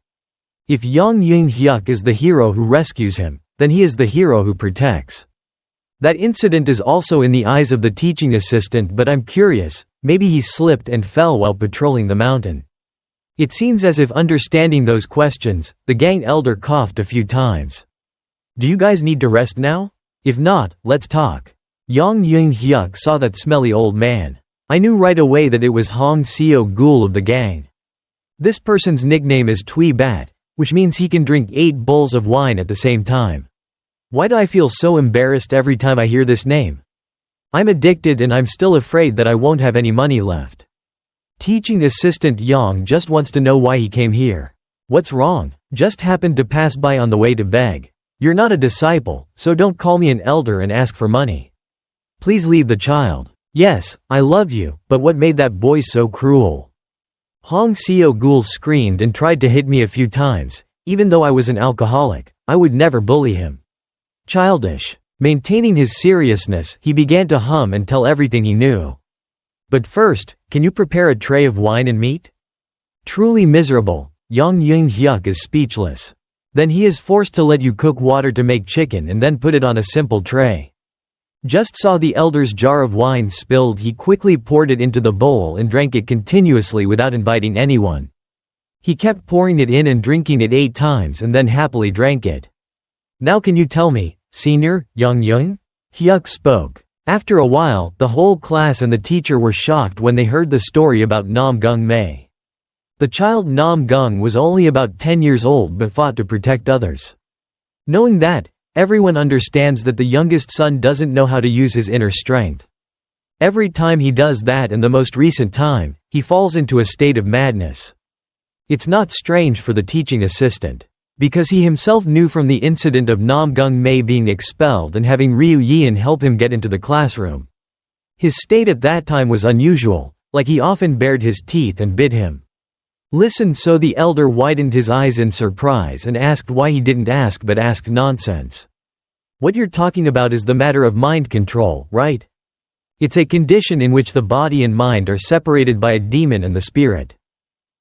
If Yang Eun-hyuk is the hero who rescues him, then he is the hero who protects. That incident is also in the eyes of the teaching assistant, but I'm curious, maybe he slipped and fell while patrolling the mountain. It seems as if understanding those questions, the gang elder coughed a few times. Do you guys need to rest now? If not, let's talk. Yang Eun-hyuk saw that smelly old man. I knew right away that it was Hong Seo-gul of the gang. This person's nickname is Twee Bat, which means he can drink 8 bowls of wine at the same time. Why do I feel so embarrassed every time I hear this name? I'm addicted and I'm still afraid that I won't have any money left. Teaching assistant Yang just wants to know why he came here. What's wrong? Just happened to pass by on the way to beg. You're not a disciple, so don't call me an elder and ask for money. Please leave the child. Yes, I love you, but what made that boy so cruel? Hong Seo-gul screamed and tried to hit me a few times. Even though I was an alcoholic, I would never bully him. Childish. Maintaining his seriousness, he began to hum and tell everything he knew. But first, can you prepare a tray of wine and meat? Truly miserable. Yang Eun-hyuk is speechless. Then he is forced to let you cook water to make chicken and then put it on a simple tray. Just saw the elder's jar of wine spilled, he quickly poured it into the bowl and drank it continuously without inviting anyone. He kept pouring it in and drinking it 8 times and then happily drank it. Now can you tell me, senior, Young? Hyuk spoke. After a while, the whole class and the teacher were shocked when they heard the story about Namgung Mae. The child Namgung was only about 10 years old but fought to protect others. Knowing that, everyone understands that the youngest son doesn't know how to use his inner strength. Every time he does that and the most recent time, he falls into a state of madness. It's not strange for the teaching assistant. Because he himself knew from the incident of Namgung Mae being expelled and having Ryu Yeon help him get into the classroom. His state at that time was unusual, like he often bared his teeth and bit him. Listen, so the elder widened his eyes in surprise and asked why he didn't ask but asked nonsense. What you're talking about is the matter of mind control, right? It's a condition in which the body and mind are separated by a demon and the spirit.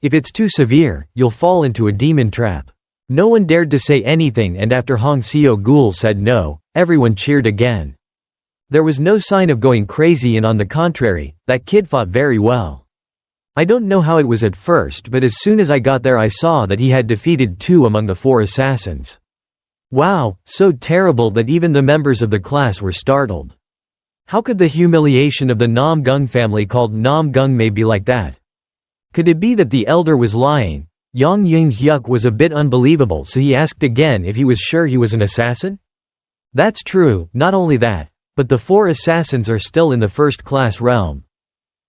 If it's too severe, you'll fall into a demon trap. No one dared to say anything, and after Hong Seo-gul said no, everyone cheered again. There was no sign of going crazy, and on the contrary, that kid fought very well. I don't know how it was at first, but as soon as I got there I saw that he had defeated 2 among the 4 assassins. Wow, so terrible that even the members of the class were startled. How could the humiliation of the Namgung family called Namgung Mae be like that? Could it be that the elder was lying? Yang Hyuk was a bit unbelievable, so he asked again if he was sure he was an assassin? That's true, not only that, but the 4 assassins are still in the first-class realm.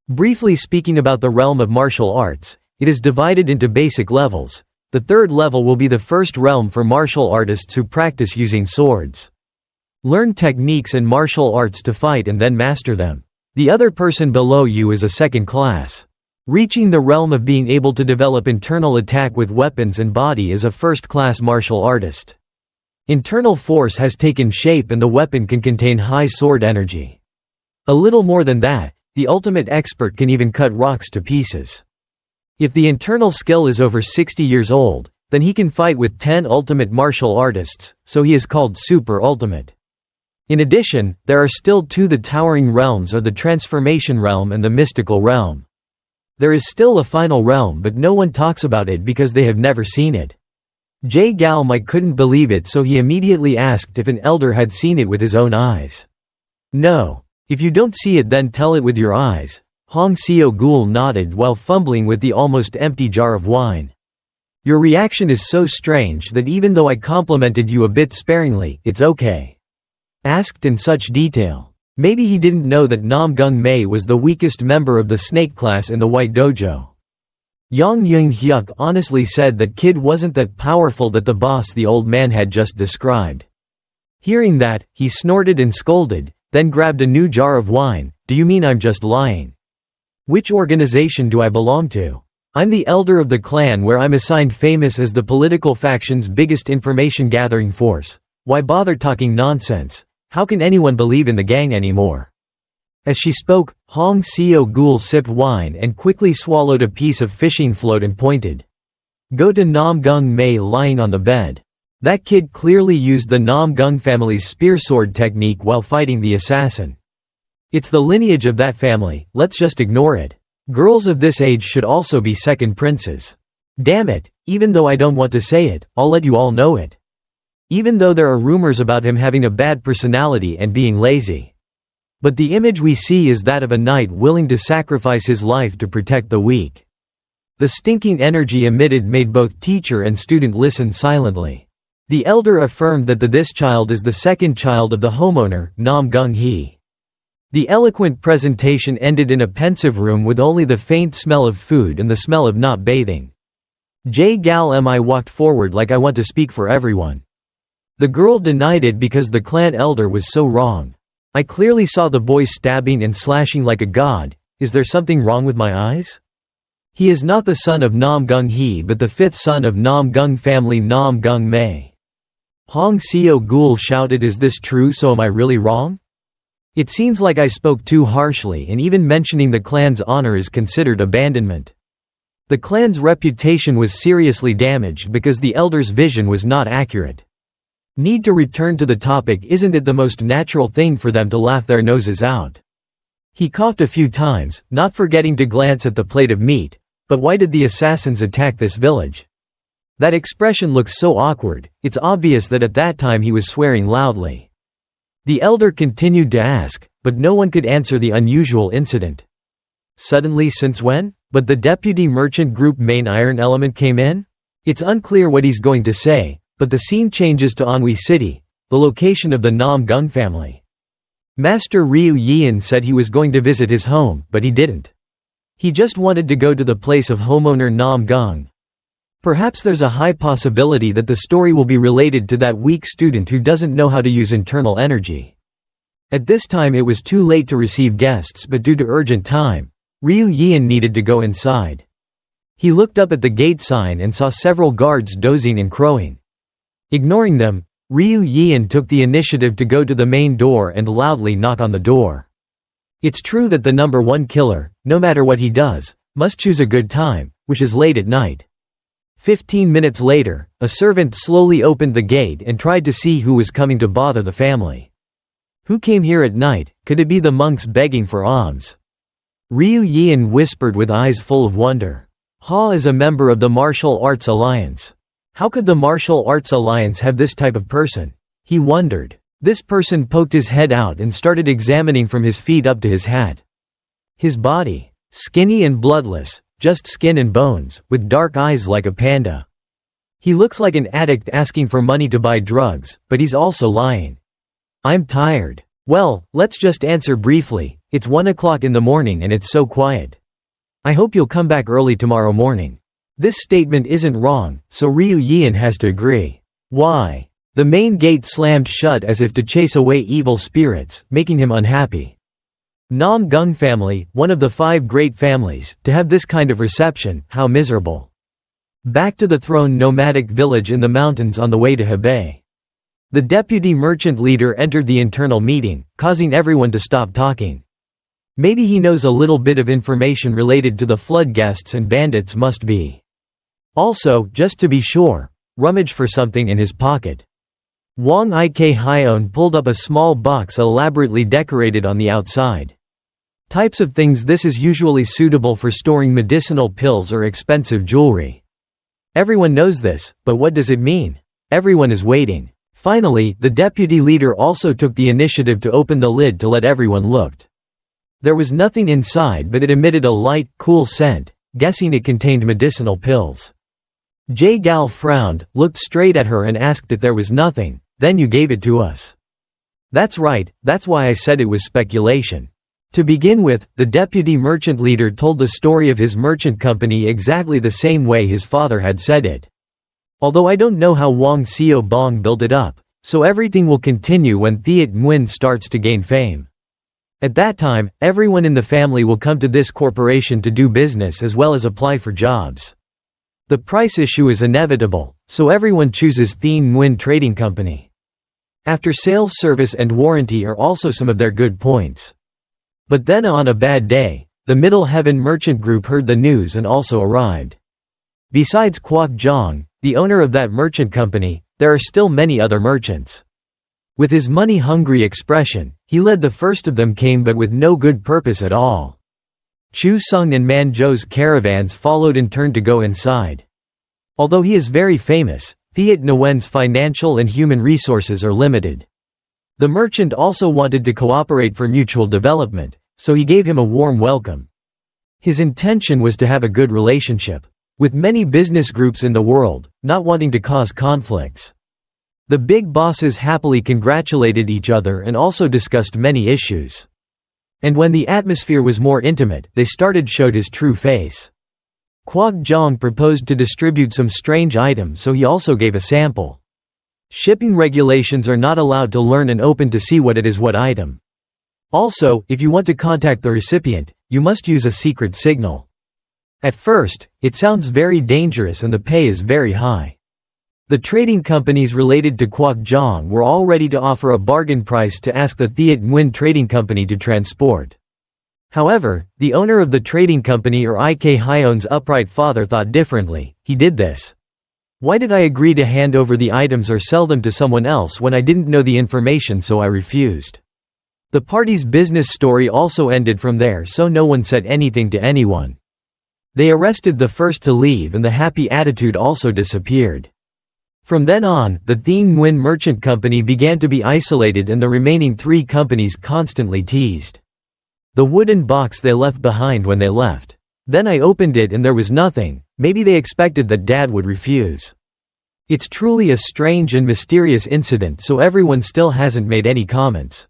Briefly speaking about the realm of martial arts, it is divided into basic levels. The 3rd level will be the first realm for martial artists who practice using swords. Learn techniques and martial arts to fight and then master them. The other person below you is a 2nd class. Reaching the realm of being able to develop internal attack with weapons and body is a 1st-class martial artist. Internal force has taken shape and the weapon can contain high sword energy. A little more than that, the ultimate expert can even cut rocks to pieces. If the internal skill is over 60 years old, then he can fight with 10 ultimate martial artists, so he is called super ultimate. In addition, there are still 2: the towering realms, or the transformation realm, and the mystical realm. There is still a final realm, but no one talks about it because they have never seen it. Jae Galmai couldn't believe it, so he immediately asked if an elder had seen it with his own eyes. No. If you don't see it, then tell it with your eyes. Hong Seo-gul nodded while fumbling with the almost empty jar of wine. Your reaction is so strange that even though I complimented you a bit sparingly, it's okay. Asked in such detail. Maybe he didn't know that Namgung Mae was the weakest member of the snake class in the White Dojo. Yang Hyuk honestly said that kid wasn't that powerful that the boss the old man had just described. Hearing that, he snorted and scolded, then grabbed a new jar of wine. Do you mean I'm just lying? Which organization do I belong to? I'm the elder of the clan where I'm assigned famous as the political faction's biggest information gathering force. Why bother talking nonsense? How can anyone believe in the gang anymore? As she spoke, Hong Seo-gul sipped wine and quickly swallowed a piece of fishing float and pointed. Go to Namgung Mae lying on the bed. That kid clearly used the Namgung family's spear sword technique while fighting the assassin. It's the lineage of that family, let's just ignore it. Girls of this age should also be second princes. Damn it, even though I don't want to say it, I'll let you all know it. Even though there are rumors about him having a bad personality and being lazy. But the image we see is that of a knight willing to sacrifice his life to protect the weak. The stinking energy emitted made both teacher and student listen silently. The elder affirmed that this child is the 2nd child of the homeowner, Namgung Hee. The eloquent presentation ended in a pensive room with only the faint smell of food and the smell of not bathing. Jae Gal Mi walked forward like I want to speak for everyone. The girl denied it because the clan elder was so wrong. I clearly saw the boy stabbing and slashing like a god. Is there something wrong with my eyes? He is not the son of Namgung Hee but the 5th son of Namgung family, Namgung Mae. Hong Seo-gul shouted, is this true? So am I really wrong? It seems like I spoke too harshly, and even mentioning the clan's honor is considered abandonment. The clan's reputation was seriously damaged because the elder's vision was not accurate. Need to return to the topic. Isn't it the most natural thing for them to laugh their noses out? He coughed a few times, not forgetting to glance at the plate of meat. But why did the assassins attack this village? That expression looks so awkward, it's obvious that at that time he was swearing loudly. The elder continued to ask, but no one could answer the unusual incident. Suddenly, since when? But the deputy merchant group main iron element came in? It's unclear what he's going to say, but the scene changes to Anhui City, the location of the Namgung family. Master Ryu Yeon said he was going to visit his home, but he didn't. He just wanted to go to the place of homeowner Namgung. Perhaps there's a high possibility that the story will be related to that weak student who doesn't know how to use internal energy. At this time it was too late to receive guests, but due to urgent time, Ryu Yeon needed to go inside. He looked up at the gate sign and saw several guards dozing and crowing. Ignoring them, Ryu Yeon took the initiative to go to the main door and loudly knock on the door. It's true that the number one killer, no matter what he does, must choose a good time, which is late at night. 15 minutes later, a servant slowly opened the gate and tried to see who was coming to bother the family. Who came here at night? Could it be the monks begging for alms? Ryu Yeon whispered with eyes full of wonder. Ha is a member of the Martial Arts Alliance. How could the Martial Arts Alliance have this type of person? He wondered. This person poked his head out and started examining from his feet up to his hat. His body, skinny and bloodless, just skin and bones, with dark eyes like a panda. He looks like an addict asking for money to buy drugs, but he's also lying. I'm tired. Well, let's just answer briefly. It's 1 o'clock in the morning and it's so quiet. I hope you'll come back early tomorrow morning. This statement isn't wrong, so Ryu Yeon has to agree. Why? The main gate slammed shut as if to chase away evil spirits, making him unhappy. Namgung family, one of the 5 great families, to have this kind of reception, how miserable. Back to the throne nomadic village in the mountains on the way to Hebei. The deputy merchant leader entered the internal meeting, causing everyone to stop talking. Maybe he knows a little bit of information related to the flood guests and bandits must be. Also, just to be sure, rummage for something in his pocket. Wang Ik Hyeon pulled up a small box elaborately decorated on the outside. Types of things. This is usually suitable for storing medicinal pills or expensive jewelry. Everyone knows this, but what does it mean? Everyone is waiting. Finally, the deputy leader also took the initiative to open the lid to let everyone look. There was nothing inside, but it emitted a light, cool scent, guessing it contained medicinal pills. Jae Gal frowned, looked straight at her and asked if there was nothing. Then you gave it to us. That's right, that's why I said it was speculation. To begin with, the deputy merchant leader told the story of his merchant company exactly the same way his father had said it. Although I don't know how Wang Seo Bong built it up, so everything will continue when Thiet Nguyen starts to gain fame. At that time, everyone in the family will come to this corporation to do business as well as apply for jobs. The price issue is inevitable, so everyone chooses Thiet Nguyen Trading Company. After sales service and warranty are also some of their good points. But then on a bad day, the Middle Heaven Merchant Group heard the news and also arrived. Besides Kwok Jong, the owner of that merchant company, there are still many other merchants. With his money-hungry expression, he led the first of them came but with no good purpose at all. Chu Sung and Man Zhou's caravans followed in turn to go inside. Although he is very famous, Thiet Nguyen's financial and human resources are limited. The merchant also wanted to cooperate for mutual development, so he gave him a warm welcome. His intention was to have a good relationship with many business groups in the world, not wanting to cause conflicts. The big bosses happily congratulated each other and also discussed many issues. And when the atmosphere was more intimate, they showed his true face. Kwok Jong proposed to distribute some strange items, so he also gave a sample. Shipping regulations are not allowed to learn and open to see what it is, what item. Also, if you want to contact the recipient, you must use a secret signal. At first, it sounds very dangerous and the pay is very high. The trading companies related to Kwok Jong were all ready to offer a bargain price to ask the Thiet Nguyen Trading Company to transport. However, the owner of the trading company or Ik Hyeon's upright father thought differently. He did this. Why did I agree to hand over the items or sell them to someone else when I didn't know the information, so I refused. The party's business story also ended from there, so no one said anything to anyone. They arrested the first to leave and the happy attitude also disappeared. From then on, the Thien Nguyen Merchant Company began to be isolated and the remaining 3 companies constantly teased the wooden box they left behind when they left. Then I opened it and there was nothing. Maybe they expected that Dad would refuse. It's truly a strange and mysterious incident, so everyone still hasn't made any comments.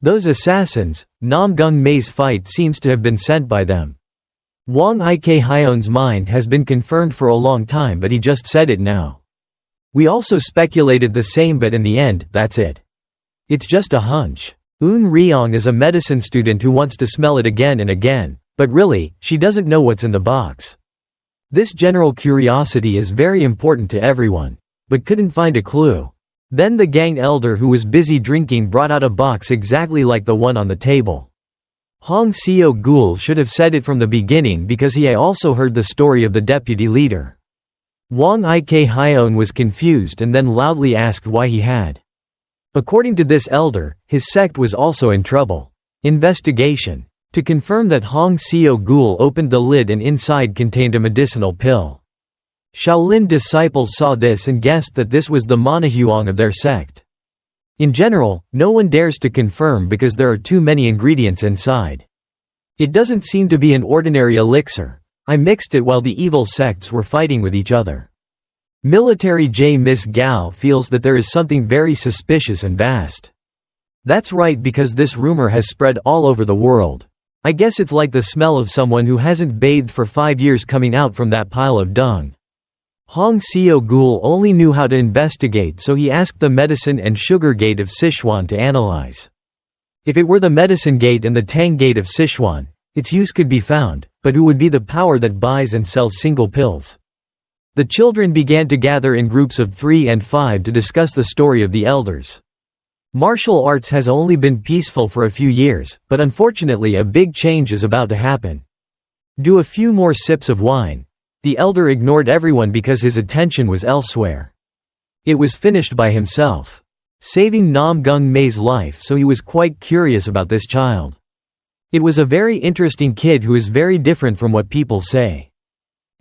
Those assassins, Namgung Mae's fight seems to have been sent by them. Wang Ik Hyeon's mind has been confirmed for a long time, but he just said it now. We also speculated the same, but in the end, that's it. It's just a hunch. Eun Ryong is a medicine student who wants to smell it again and again, but really, she doesn't know what's in the box. This general curiosity is very important to everyone, but couldn't find a clue. Then the gang elder who was busy drinking brought out a box exactly like the one on the table. Hong Seo-gul should have said it from the beginning because he also heard the story of the deputy leader. Wang Ik Hyeon was confused and then loudly asked why he had. According to this elder, his sect was also in trouble. Investigation. To confirm that Hong Seo-gul opened the lid and inside contained a medicinal pill. Shaolin disciples saw this and guessed that this was the manhua of their sect. In general, no one dares to confirm because there are too many ingredients inside. It doesn't seem to be an ordinary elixir. I mixed it while the evil sects were fighting with each other. Military J. Miss Gao feels that there is something very suspicious and vast. That's right, because this rumor has spread all over the world. I guess it's like the smell of someone who hasn't bathed for 5 years coming out from that pile of dung. Hong Seo-gul only knew how to investigate, so he asked the medicine and sugar gate of Sichuan to analyze. If it were the medicine gate and the tang gate of Sichuan, its use could be found, but who would be the power that buys and sells single pills? The children began to gather in groups of 3 and 5 to discuss the story of the elders. Martial arts has only been peaceful for a few years, but unfortunately a big change is about to happen. Do a few more sips of wine. The elder ignored everyone because his attention was elsewhere. It was finished by himself, saving Namgung Mae's life, so he was quite curious about this child. It was a very interesting kid who is very different from what people say.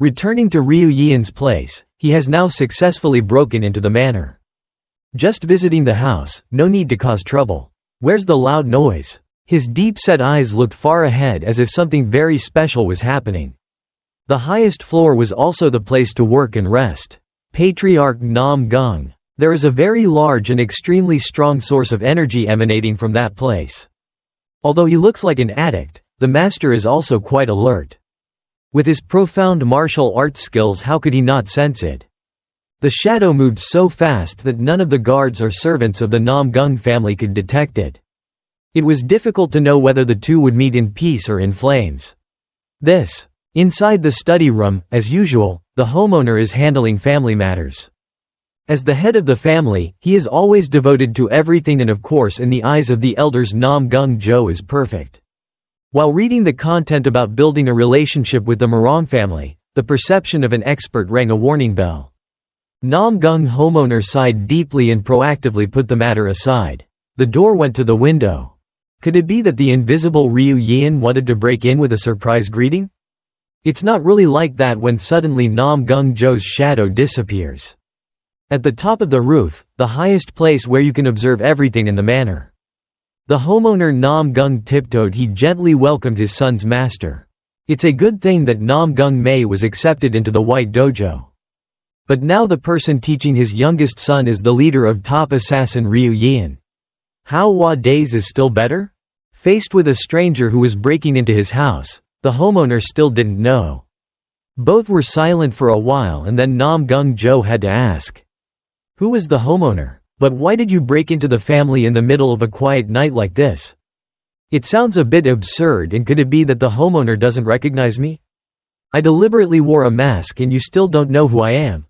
Returning to Ryu Yian's place, he has now successfully broken into the manor. Just visiting the house, no need to cause trouble. Where's the loud noise? His deep-set eyes looked far ahead as if something very special was happening. The highest floor was also the place to work and rest. Patriarch Namgung. There is a very large and extremely strong source of energy emanating from that place. Although he looks like an addict, the master is also quite alert. With his profound martial arts skills, how could he not sense it? The shadow moved so fast that none of the guards or servants of the Namgung family could detect it. It was difficult to know whether the two would meet in peace or in flames. Inside the study room, as usual, the homeowner is handling family matters. As the head of the family, he is always devoted to everything, and of course in the eyes of the elders Namgung Jo is perfect. While reading the content about building a relationship with the Morong family, the perception of an expert rang a warning bell. Namgung homeowner sighed deeply and proactively put the matter aside. The door went to the window. Could it be that the invisible Ryu Yian wanted to break in with a surprise greeting? It's not really like that when suddenly Namgung Jo's shadow disappears. At the top of the roof, the highest place where you can observe everything in the manor. The homeowner Namgung tiptoed. He gently welcomed his son's master. It's a good thing that Namgung Mae was accepted into the White Dojo. But now the person teaching his youngest son is the leader of top assassin Ryu Yian. How Hwa Days is still better? Faced with a stranger who was breaking into his house, the homeowner still didn't know. Both were silent for a while and then Namgung Jo had to ask. Who was the homeowner? But why did you break into the family in the middle of a quiet night like this? It sounds a bit absurd, and could it be that the homeowner doesn't recognize me? I deliberately wore a mask and you still don't know who I am.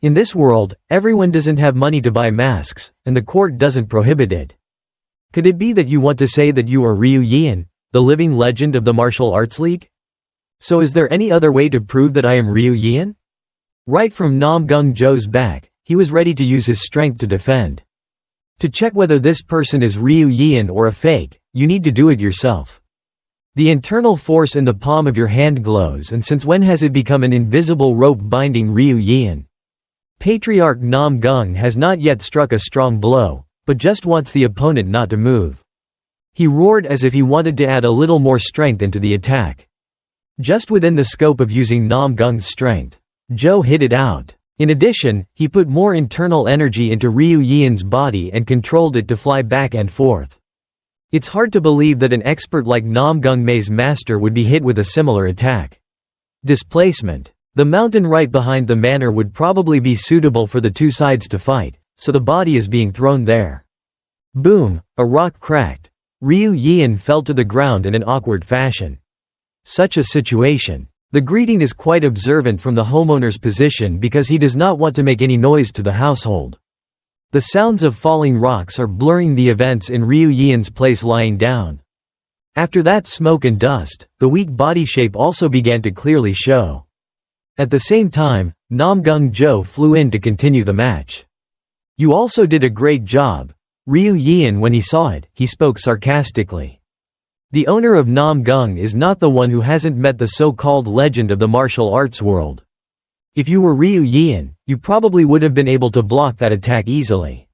In this world, everyone doesn't have money to buy masks, and the court doesn't prohibit it. Could it be that you want to say that you are Ryu Yian, the living legend of the Martial Arts League? So is there any other way to prove that I am Ryu Yian? Right from Namgung Jo's back, he was ready to use his strength to defend. To check whether this person is Ryu Yian or a fake, you need to do it yourself. The internal force in the palm of your hand glows, and since when has it become an invisible rope binding Ryu Yeon? Patriarch Namgung has not yet struck a strong blow, but just wants the opponent not to move. He roared as if he wanted to add a little more strength into the attack. Just within the scope of using Namgung's strength, Joe hit it out. In addition, he put more internal energy into Ryu Yeon's body and controlled it to fly back and forth. It's hard to believe that an expert like Namgung Mae's master would be hit with a similar attack. Displacement. The mountain right behind the manor would probably be suitable for the two sides to fight, so the body is being thrown there. Boom, a rock cracked. Ryu Yeon fell to the ground in an awkward fashion. Such a situation. The greeting is quite observant from the homeowner's position because he does not want to make any noise to the household. The sounds of falling rocks are blurring the events in Ryu Yeon's place lying down. After that smoke and dust, the weak body shape also began to clearly show. At the same time, Namgung Jo flew in to continue the match. "You also did a great job." Ryu Yeon, when he saw it, he spoke sarcastically. The owner of Namgung is not the one who hasn't met the so-called legend of the martial arts world. If you were Ryu Yeon, you probably would have been able to block that attack easily.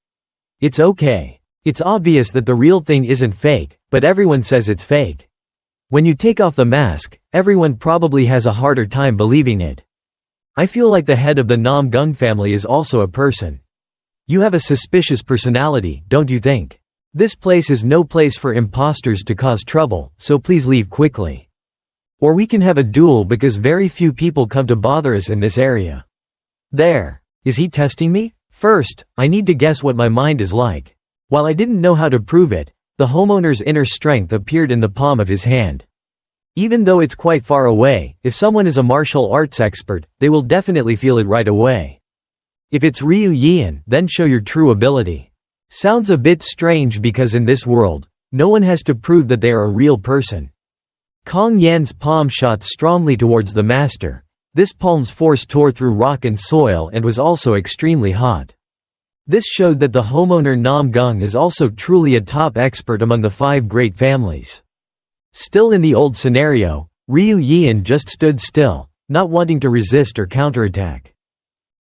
It's okay. It's obvious that the real thing isn't fake, but everyone says it's fake. When you take off the mask, everyone probably has a harder time believing it. I feel like the head of the Namgung family is also a person. You have a suspicious personality, don't you think? This place is no place for imposters to cause trouble, so please leave quickly. Or we can have a duel because very few people come to bother us in this area. There. Is he testing me? First, I need to guess what my mind is like. While I didn't know how to prove it, the homeowner's inner strength appeared in the palm of his hand. Even though it's quite far away, if someone is a martial arts expert, they will definitely feel it right away. If it's Ryu Yeon, then show your true ability. Sounds a bit strange because in this world, no one has to prove that they are a real person. Kong Yan's palm shot strongly towards the master. This palm's force tore through rock and soil and was also extremely hot. This showed that the homeowner Namgung is also truly a top expert among the 5 great families. Still in the old scenario, Ryu Yeon just stood still, not wanting to resist or counterattack.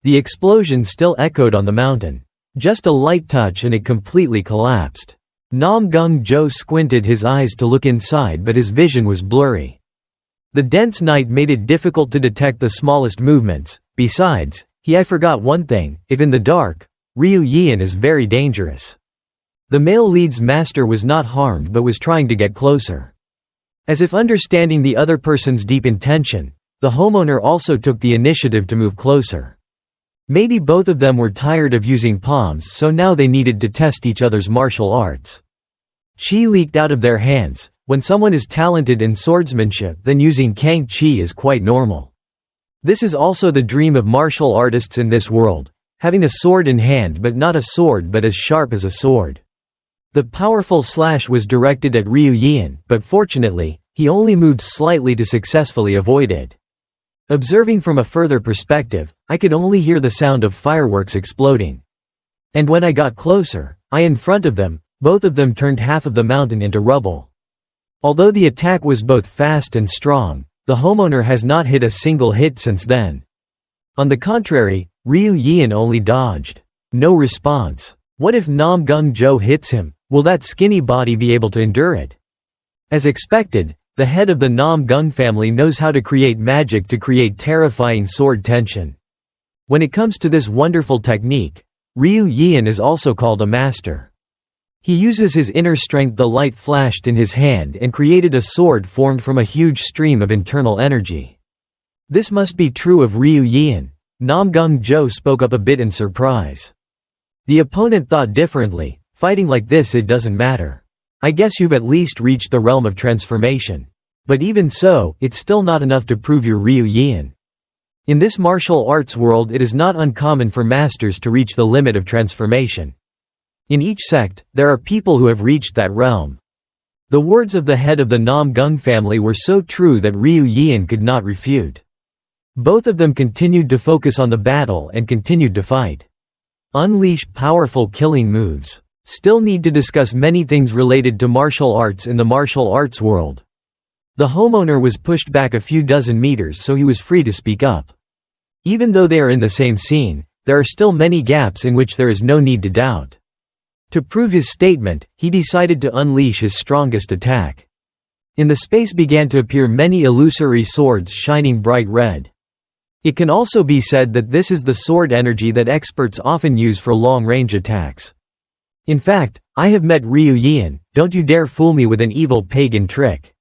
The explosion still echoed on the mountain. Just a light touch and it completely collapsed. Namgung Jo squinted his eyes to look inside, but his vision was blurry. The dense night made it difficult to detect the smallest movements. Besides, I forgot one thing, if in the dark, Ryu Yeon is very dangerous. The male lead's master was not harmed but was trying to get closer. As if understanding the other person's deep intention, the homeowner also took the initiative to move closer. Maybe both of them were tired of using palms, so now they needed to test each other's martial arts. Qi leaked out of their hands. When someone is talented in swordsmanship, then using Kang Qi is quite normal. This is also the dream of martial artists in this world, having a sword in hand but not a sword but as sharp as a sword. The powerful slash was directed at Ryu Yeon, but fortunately, he only moved slightly to successfully avoid it. Observing from a further perspective, I could only hear the sound of fireworks exploding. And when I got closer, in front of them, both of them turned half of the mountain into rubble. Although the attack was both fast and strong, the homeowner has not hit a single hit since then. On the contrary, Ryu Yeon only dodged. No response. What if Namgung Jo hits him? Will that skinny body be able to endure it? As expected, the head of the Namgung family knows how to create magic to create terrifying sword tension. When it comes to this wonderful technique, Ryu Yeon is also called a master. He uses his inner strength. The light flashed in his hand and created a sword formed from a huge stream of internal energy. This must be true of Ryu Yeon. Namgung Jo spoke up a bit in surprise. The opponent thought differently. Fighting like this, it doesn't matter. I guess you've at least reached the realm of transformation. But even so, it's still not enough to prove you're Ryu Yeon. In this martial arts world, it is not uncommon for masters to reach the limit of transformation. In each sect, there are people who have reached that realm. The words of the head of the Namgung family were so true that Ryu Yeon could not refute. Both of them continued to focus on the battle and continued to fight. Unleash powerful killing moves. Still need to discuss many things related to martial arts in the martial arts world. The homeowner was pushed back a few dozen meters so he was free to speak up. Even though they are in the same scene, there are still many gaps in which there is no need to doubt. To prove his statement, he decided to unleash his strongest attack. In the space began to appear many illusory swords shining bright red. It can also be said that this is the sword energy that experts often use for long-range attacks. In fact, I have met Ryu Yeon, don't you dare fool me with an evil pagan trick.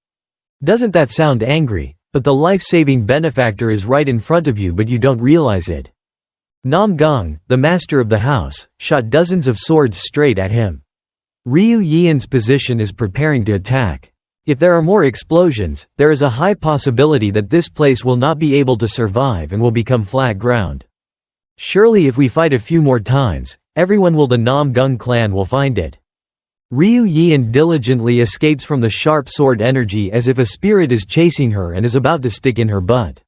Doesn't that sound angry? But the life-saving benefactor is right in front of you but you don't realize it. Namgung, the master of the house, shot dozens of swords straight at him. Ryu Yeon's position is preparing to attack. If there are more explosions, there is a high possibility that this place will not be able to survive and will become flat ground. Surely if we fight a few more times, everyone will the Namgung clan will find it. Ryu Yeon diligently escapes from the sharp sword energy as if a spirit is chasing her and is about to stick in her butt.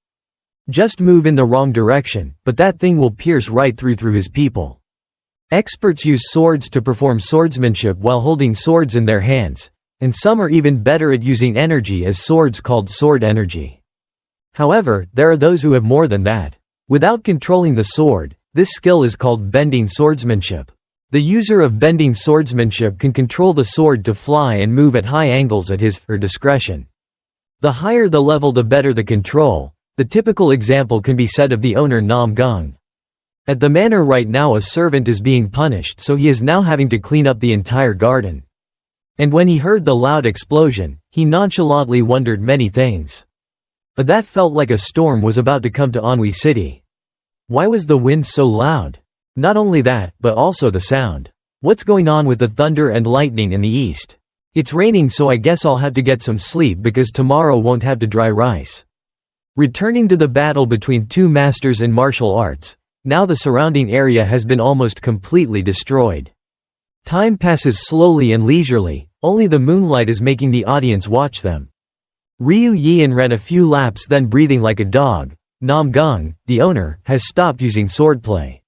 Just move in the wrong direction, but that thing will pierce right through his people. Experts use swords to perform swordsmanship while holding swords in their hands, and some are even better at using energy as swords called sword energy. However, there are those who have more than that. Without controlling the sword, this skill is called bending swordsmanship. The user of bending swordsmanship can control the sword to fly and move at high angles at his/her discretion. The higher the level the better the control. The typical example can be said of the owner Namgung. At the manor right now a servant is being punished so he is now having to clean up the entire garden. And when he heard the loud explosion, he nonchalantly wondered many things. But that felt like a storm was about to come to Anhui City. Why was the wind so loud? Not only that, but also the sound. What's going on with the thunder and lightning in the east? It's raining so I guess I'll have to get some sleep because tomorrow won't have to dry rice. Returning to the battle between two masters in martial arts, now the surrounding area has been almost completely destroyed. Time passes slowly and leisurely, only the moonlight is making the audience watch them. Ryu Yeon ran a few laps then breathing like a dog. Namgung, the owner, has stopped using swordplay.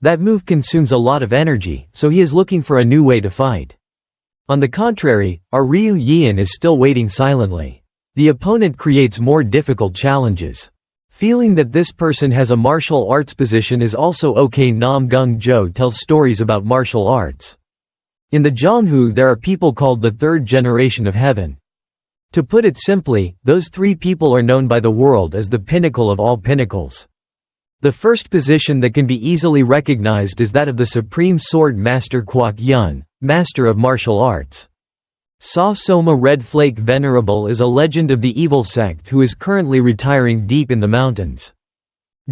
That move consumes a lot of energy, so he is looking for a new way to fight. On the contrary, our Ryu Yeon is still waiting silently. The opponent creates more difficult challenges. Feeling that this person has a martial arts position is also okay. Namgung Jo tells stories about martial arts. In the Zhonghu there are people called the third generation of heaven. To put it simply, those three people are known by the world as the pinnacle of all pinnacles. The first position that can be easily recognized is that of the Supreme Sword Master Kwak Yun, Master of Martial Arts. Sa Soma Red Flake Venerable is a legend of the evil sect who is currently retiring deep in the mountains.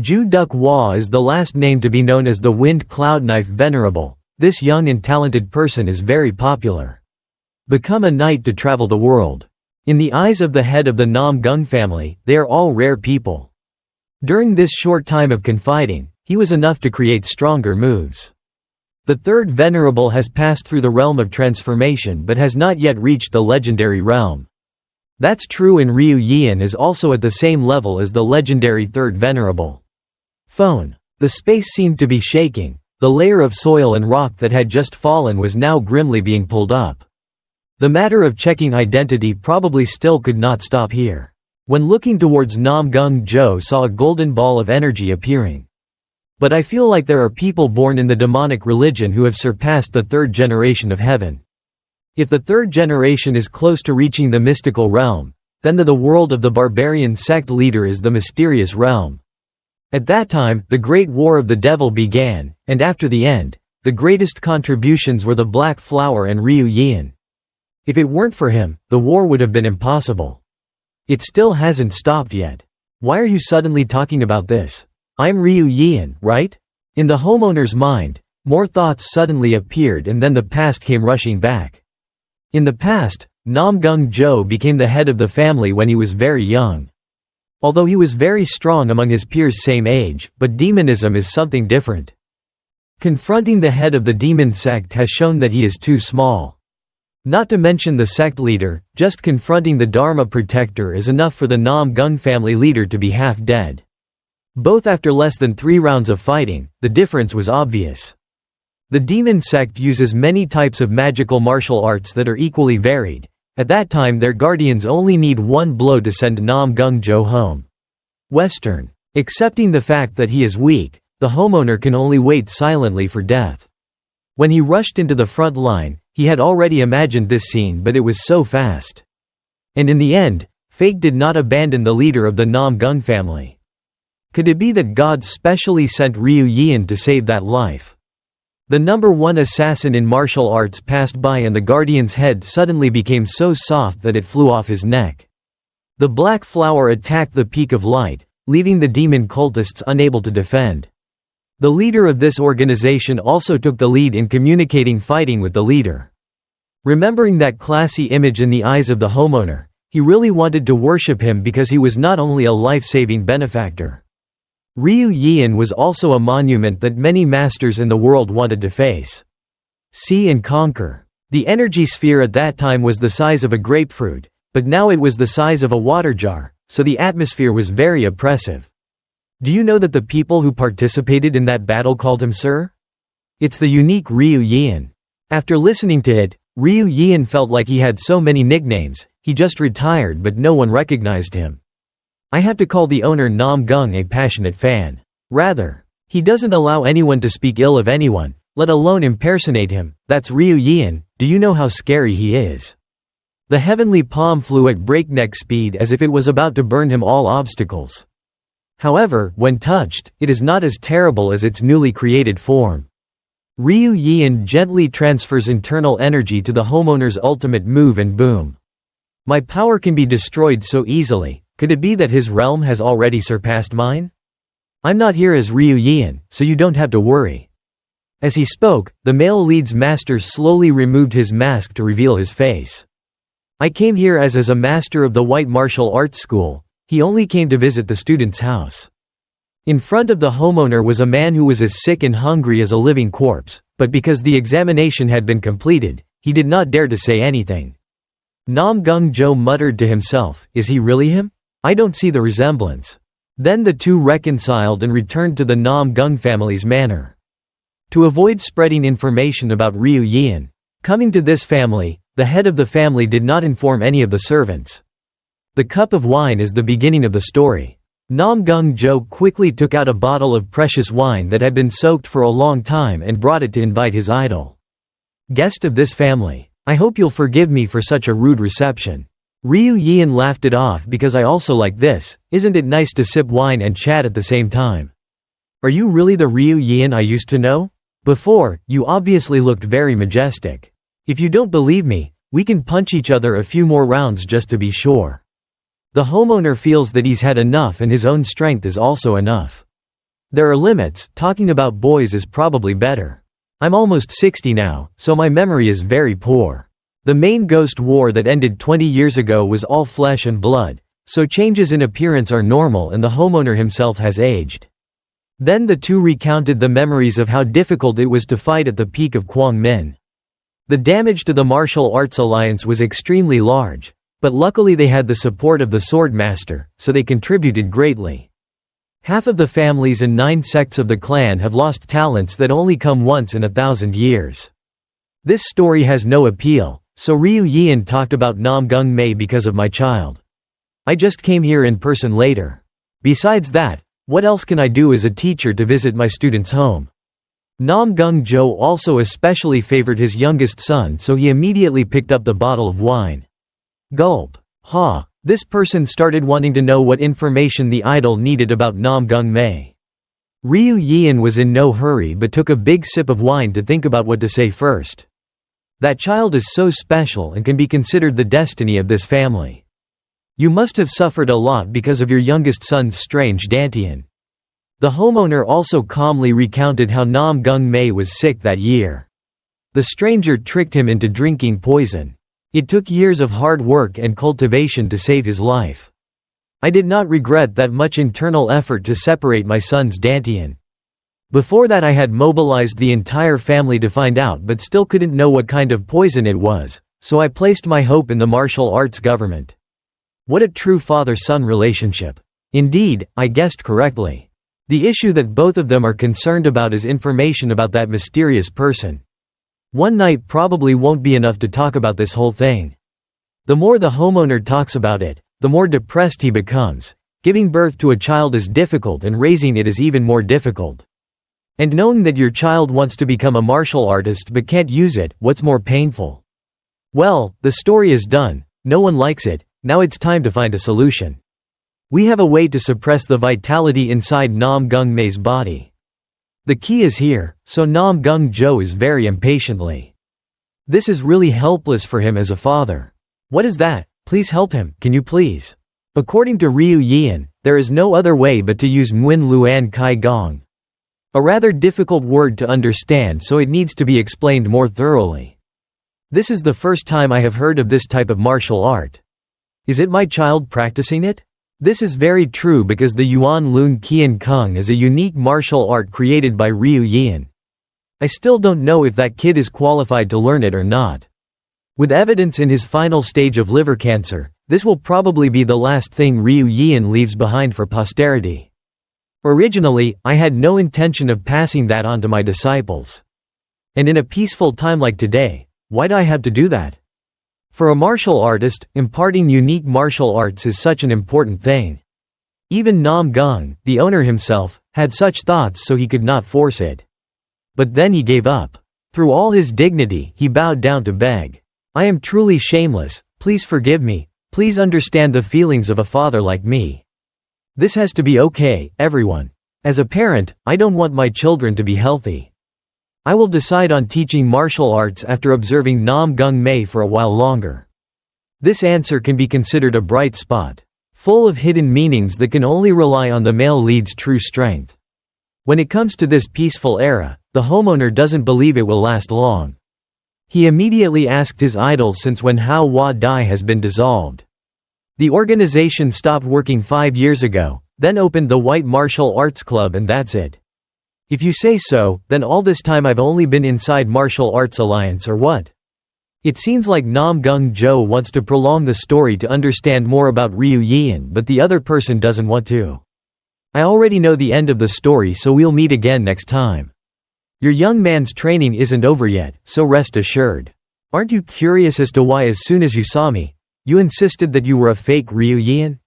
Ju Duk Hwa is the last name to be known as the Wind Cloud Knife Venerable. This young and talented person is very popular. Become a knight to travel the world. In the eyes of the head of the Namgung family, they are all rare people. During this short time of confiding, he was enough to create stronger moves. The third venerable has passed through the realm of transformation but has not yet reached the legendary realm. That's true, and Ryu Yeon is also at the same level as the legendary third venerable. Phone. The space seemed to be shaking. The layer of soil and rock that had just fallen was now grimly being pulled up. The matter of checking identity probably still could not stop here. When looking towards Namgung Jo saw a golden ball of energy appearing. But I feel like there are people born in the demonic religion who have surpassed the third generation of heaven. If the third generation is close to reaching the mystical realm, then the world of the barbarian sect leader is the mysterious realm. At that time, the Great War of the Devil began, and after the end, the greatest contributions were the Black Flower and Ryu Yeon. If it weren't for him, the war would have been impossible. It still hasn't stopped yet. Why are you suddenly talking about this? I'm Ryu Yeon, right? In the homeowner's mind, more thoughts suddenly appeared and then the past came rushing back. In the past, Namgung Jo became the head of the family when he was very young. Although he was very strong among his peers same age, but demonism is something different. Confronting the head of the demon sect has shown that he is too small. Not to mention the sect leader, just confronting the Dharma protector is enough for the Namgung family leader to be half dead. Both after less than 3 rounds of fighting, the difference was obvious. The demon sect uses many types of magical martial arts that are equally varied, At that time their guardians only need one blow to send Namgung home. Western. Accepting the fact that he is weak, the homeowner can only wait silently for death. When he rushed into the front line, he had already imagined this scene, but it was so fast. And in the end, fate did not abandon the leader of the Namgung family. Could it be that God specially sent Ryu Yeon to save that life? The number one assassin in martial arts passed by and the guardian's head suddenly became so soft that it flew off his neck. The black flower attacked the peak of light, leaving the demon cultists unable to defend. The leader of this organization also took the lead in communicating fighting with the leader. Remembering that classy image in the eyes of the homeowner, he really wanted to worship him because he was not only a life-saving benefactor. Ryu Yeon was also a monument that many masters in the world wanted to face. See and conquer. The energy sphere at that time was the size of a grapefruit, but now it was the size of a water jar, so the atmosphere was very oppressive. Do you know that the people who participated in that battle called him Sir? It's the unique Ryu Yeon. After listening to it, Ryu Yeon felt like he had so many nicknames, he just retired but no one recognized him. I have to call the owner Namgung a passionate fan. Rather, he doesn't allow anyone to speak ill of anyone, let alone impersonate him. That's Ryu Yeon. Do you know how scary he is? The heavenly palm flew at breakneck speed as if it was about to burn him all obstacles. However, when touched, it is not as terrible as its newly created form. Ryu Yeon gently transfers internal energy to the homeowner's ultimate move and boom. My power can be destroyed so easily. Could it be that his realm has already surpassed mine? I'm not here as Ryu Yeon, so you don't have to worry. As he spoke, the male lead's master slowly removed his mask to reveal his face. I came here as a master of the White Martial Arts School. He only came to visit the student's house. In front of the homeowner was a man who was as sick and hungry as a living corpse, but because the examination had been completed, he did not dare to say anything. Namgung muttered to himself, is he really him? I don't see the resemblance. Then the two reconciled and returned to the Namgung family's manor. To avoid spreading information about Ryu Yeon coming to this family, the head of the family did not inform any of the servants. The cup of wine is the beginning of the story. Namgung quickly took out a bottle of precious wine that had been soaked for a long time and brought it to invite his idol. Guest of this family, I hope you'll forgive me for such a rude reception. Ryu Yeon laughed it off because I also like this, isn't it nice to sip wine and chat at the same time? Are you really the Ryu Yeon I used to know? Before, you obviously looked very majestic. If you don't believe me, we can punch each other a few more rounds just to be sure. The homeowner feels that he's had enough and his own strength is also enough. There are limits, talking about boys is probably better. I'm almost 60 now, so my memory is very poor. The main ghost war that ended 20 years ago was all flesh and blood, so changes in appearance are normal and the homeowner himself has aged. Then the two recounted the memories of how difficult it was to fight at the peak of Kwangmin. The damage to the martial arts alliance was extremely large, but luckily they had the support of the sword master, so they contributed greatly. Half of the families and 9 sects of the clan have lost talents that only come once in 1,000 years. This story has no appeal. So Ryu Yeon talked about Namgung because of my child. I just came here in person later. Besides that, what else can I do as a teacher to visit my student's home? Namgung also especially favored his youngest son, so he immediately picked up the bottle of wine. Gulp. Ha. This person started wanting to know what information the idol needed about Namgung. Ryu Yeon was in no hurry but took a big sip of wine to think about what to say first. That child is so special and can be considered the destiny of this family. You must have suffered a lot because of your youngest son's strange dantian. The homeowner also calmly recounted how Namgung was sick that year. The stranger tricked him into drinking poison. It took years of hard work and cultivation to save his life. I did not regret that much internal effort to separate my son's dantian. Before that I had mobilized the entire family to find out but still couldn't know what kind of poison it was, so I placed my hope in the martial arts government. What a true father-son relationship. Indeed, I guessed correctly. The issue that both of them are concerned about is information about that mysterious person. One night probably won't be enough to talk about this whole thing. The more the homeowner talks about it, the more depressed he becomes. Giving birth to a child is difficult and raising it is even more difficult. And knowing that your child wants to become a martial artist but can't use it, what's more painful? Well, the story is done, no one likes it, now it's time to find a solution. We have a way to suppress the vitality inside Namgung Mae's body. The key is here, so Namgung-jo is very impatiently. This is really helpless for him as a father. What is that? Please help him, can you please? According to Ryu Yeon, there is no other way but to use Nguyen Luan Kai Gong. A rather difficult word to understand, so it needs to be explained more thoroughly. This is the first time I have heard of this type of martial art. Is it my child practicing it? This is very true because the Yuan Lun Kian Kung is a unique martial art created by Ryu Yeon. I still don't know if that kid is qualified to learn it or not. With evidence in his final stage of liver cancer, this will probably be the last thing Ryu Yeon leaves behind for posterity. Originally, I had no intention of passing that on to my disciples. And in a peaceful time like today, why'd I have to do that? For a martial artist, imparting unique martial arts is such an important thing. Even Namgung, the owner himself, had such thoughts, so he could not force it. But then he gave up. Through all his dignity, he bowed down to beg. I am truly shameless, please forgive me, please understand the feelings of a father like me. This has to be okay, everyone. As a parent, I don't want my children to be healthy. I will decide on teaching martial arts after observing Namgung Mae for a while longer. This answer can be considered a bright spot, full of hidden meanings that can only rely on the male lead's true strength. When it comes to this peaceful era, the homeowner doesn't believe it will last long. He immediately asked his idol since when How Wa Dai has been dissolved. The organization stopped working 5 years ago, then opened the White Martial Arts Club, and that's it. If you say so, then all this time I've only been inside Martial Arts Alliance or what? It seems like Namgung-jo wants to prolong the story to understand more about Ryu Yeon, but the other person doesn't want to. I already know the end of the story, so we'll meet again next time. Your young man's training isn't over yet, so rest assured. Aren't you curious as to why as soon as you saw me, you insisted that you were a fake Ryu Yeon?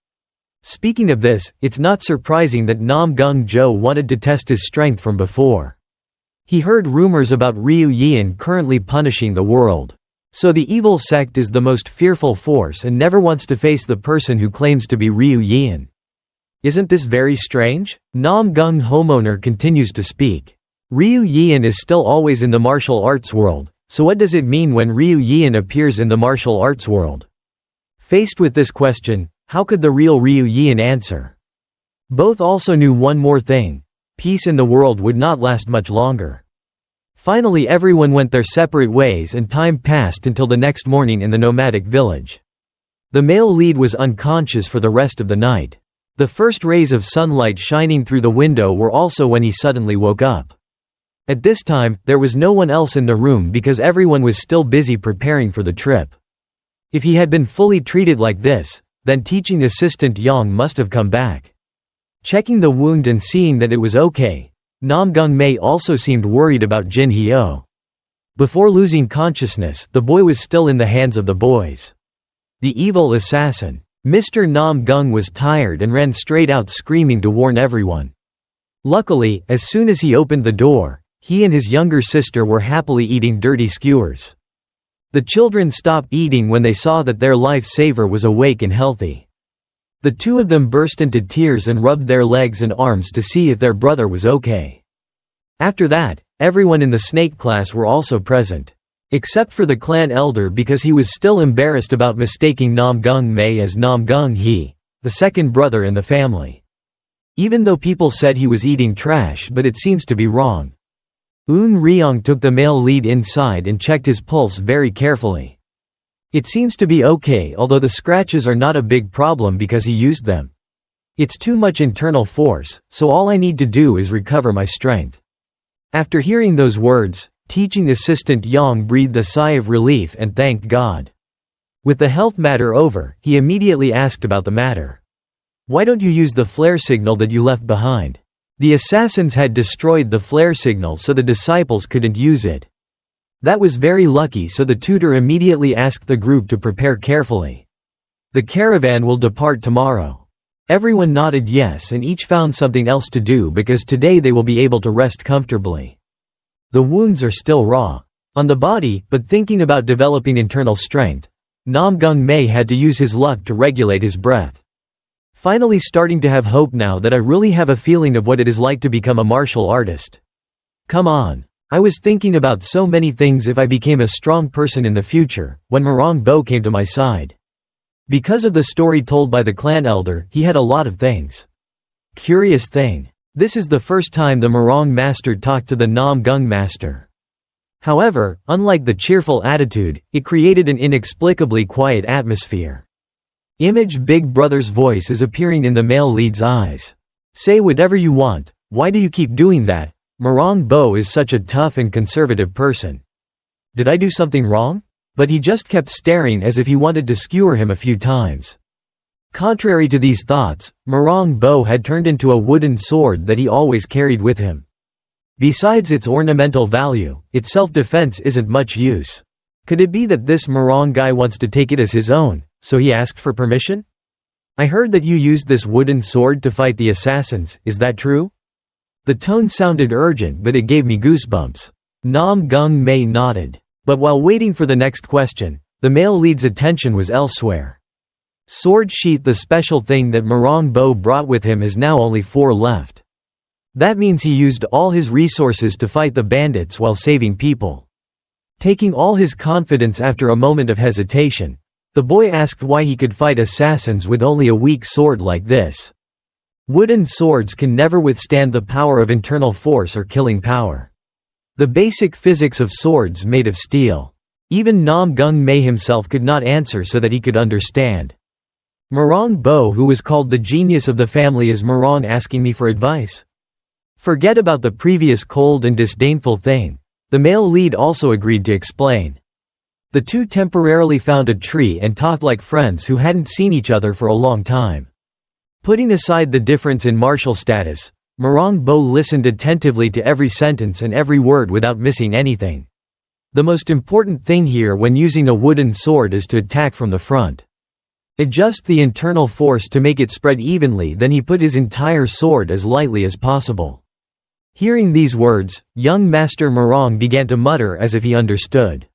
Speaking of this, it's not surprising that Namgung-jo wanted to test his strength from before. He heard rumors about Ryu Yeon currently punishing the world. So the evil sect is the most fearful force and never wants to face the person who claims to be Ryu Yeon. Isn't this very strange? Namgung homeowner continues to speak. Ryu Yeon is still always in the martial arts world, so what does it mean when Ryu Yeon appears in the martial arts world? Faced with this question, how could the real Ryu Yeon answer? Both also knew one more thing. Peace in the world would not last much longer. Finally everyone went their separate ways and time passed until the next morning in the nomadic village. The male lead was unconscious for the rest of the night. The first rays of sunlight shining through the window were also when he suddenly woke up. At this time, there was no one else in the room because everyone was still busy preparing for the trip. If he had been fully treated like this, then teaching assistant Yang must have come back. Checking the wound and seeing that it was okay, Namgung Mae also seemed worried about Jin Hyo. Before losing consciousness, the boy was still in the hands of the boys. The evil assassin. Mr. Namgung was tired and ran straight out screaming to warn everyone. Luckily, as soon as he opened the door, he and his younger sister were happily eating dirty skewers. The children stopped eating when they saw that their life-saver was awake and healthy. The two of them burst into tears and rubbed their legs and arms to see if their brother was okay. After that, everyone in the snake class were also present. Except for the clan elder because he was still embarrassed about mistaking Namgung Mae as Namgung Hee, the second brother in the family. Even though people said he was eating trash, but it seems to be wrong. Eun Ryong took the male lead inside and checked his pulse very carefully. It seems to be okay, although the scratches are not a big problem because he used them. It's too much internal force, so all I need to do is recover my strength. After hearing those words, teaching assistant Yang breathed a sigh of relief and thanked God. With the health matter over, he immediately asked about the matter. Why don't you use the flare signal that you left behind? The assassins had destroyed the flare signal so the disciples couldn't use it. That was very lucky, so the tutor immediately asked the group to prepare carefully. The caravan will depart tomorrow. Everyone nodded yes, and each found something else to do because today they will be able to rest comfortably. The wounds are still raw on the body, but thinking about developing internal strength, Namgung had to use his luck to regulate his breath. Finally starting to have hope now that I really have a feeling of what it is like to become a martial artist. Come on. I was thinking about so many things if I became a strong person in the future, when Bo came to my side. Because of the story told by the clan elder, he had a lot of things. Curious thing. This is the first time the Morong master talked to the Namgung master. However, unlike the cheerful attitude, it created an inexplicably quiet atmosphere. Image Big Brother's voice is appearing in the male lead's eyes. Say whatever you want, why do you keep doing that? Bo is such a tough and conservative person. Did I do something wrong? But he just kept staring as if he wanted to skewer him a few times. Contrary to these thoughts, Bo had turned into a wooden sword that he always carried with him. Besides its ornamental value, its self-defense isn't much use. Could it be that this Morong guy wants to take it as his own, so he asked for permission? I heard that you used this wooden sword to fight the assassins, is that true? The tone sounded urgent, but it gave me goosebumps. Namgung nodded. But while waiting for the next question, the male lead's attention was elsewhere. Sword sheath. The special thing that Bo brought with him is now only 4 left. That means he used all his resources to fight the bandits while saving people. Taking all his confidence after a moment of hesitation, the boy asked why he could fight assassins with only a weak sword like this. Wooden swords can never withstand the power of internal force or killing power. The basic physics of swords made of steel. Even Namgung himself could not answer so that he could understand. Bo, who was called the genius of the family, is asking me for advice? Forget about the previous cold and disdainful thing. The male lead also agreed to explain. The two temporarily found a tree and talked like friends who hadn't seen each other for a long time. Putting aside the difference in martial status, Bo listened attentively to every sentence and every word without missing anything. The most important thing here when using a wooden sword is to attack from the front. Adjust the internal force to make it spread evenly, then he put his entire sword as lightly as possible. Hearing these words, young Master Morong began to mutter as if he understood.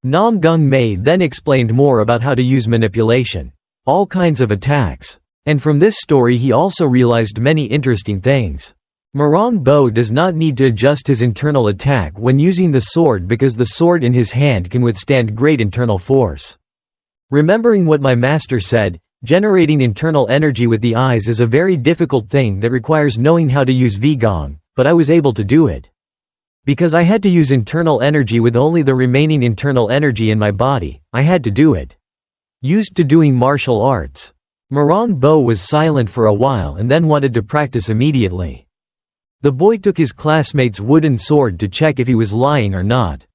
Namgung then explained more about how to use manipulation. All kinds of attacks. And from this story he also realized many interesting things. Bo does not need to adjust his internal attack when using the sword because the sword in his hand can withstand great internal force. Remembering what my master said, generating internal energy with the eyes is a very difficult thing that requires knowing how to use Vigong, but I was able to do it. Because I had to use internal energy with only the remaining internal energy in my body, I had to do it. Used to doing martial arts. Bo was silent for a while and then wanted to practice immediately. The boy took his classmate's wooden sword to check if he was lying or not.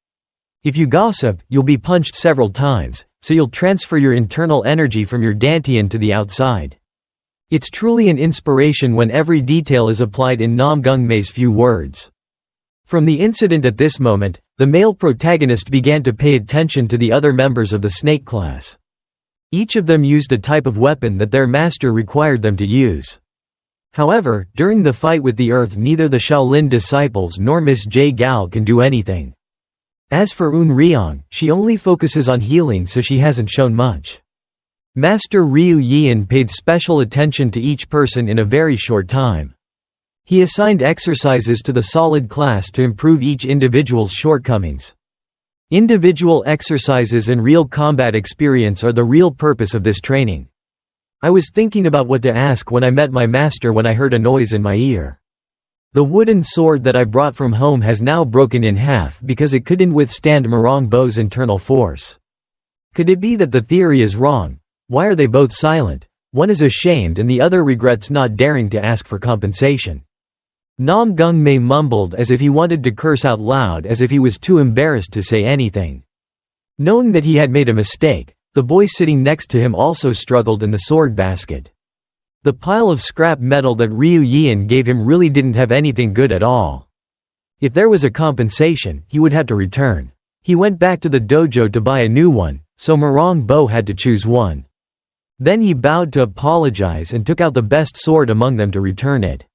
If you gossip, you'll be punched several times, so you'll transfer your internal energy from your dantian to the outside. It's truly an inspiration when every detail is applied in Namgung few words. From the incident at this moment, the male protagonist began to pay attention to the other members of the snake class. Each of them used a type of weapon that their master required them to use. However, during the fight with the earth, neither the Shaolin disciples nor Miss J. Gal can do anything. As for Un Ryong, she only focuses on healing, so she hasn't shown much. Master Ryu Yian paid special attention to each person in a very short time. He assigned exercises to the solid class to improve each individual's shortcomings. Individual exercises and real combat experience are the real purpose of this training. I was thinking about what to ask when I met my master when I heard a noise in my ear. The wooden sword that I brought from home has now broken in half because it couldn't withstand Bo's internal force. Could it be that the theory is wrong? Why are they both silent? One is ashamed and the other regrets not daring to ask for compensation. Namgung mumbled as if he wanted to curse out loud, as if he was too embarrassed to say anything. Knowing that he had made a mistake, the boy sitting next to him also struggled in the sword basket. The pile of scrap metal that Ryu Yian gave him really didn't have anything good at all. If there was a compensation, he would have to return. He went back to the dojo to buy a new one, so Murong Bo had to choose one. Then he bowed to apologize and took out the best sword among them to return it.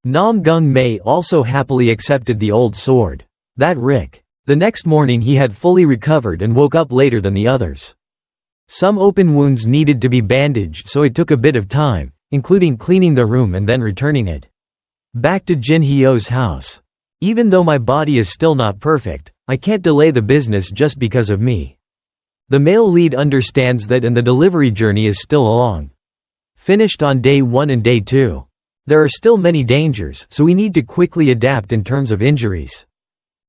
Namgung Mae also happily accepted the old sword. That Rick. The next morning he had fully recovered and woke up later than the others. Some open wounds needed to be bandaged, so it took a bit of time, including cleaning the room and then returning it back to Jin Hyo's house. Even though my body is still not perfect, I can't delay the business just because of me. The male lead understands that, and the delivery journey is still long. Finished on day 1 and day 2. There are still many dangers, so we need to quickly adapt in terms of injuries.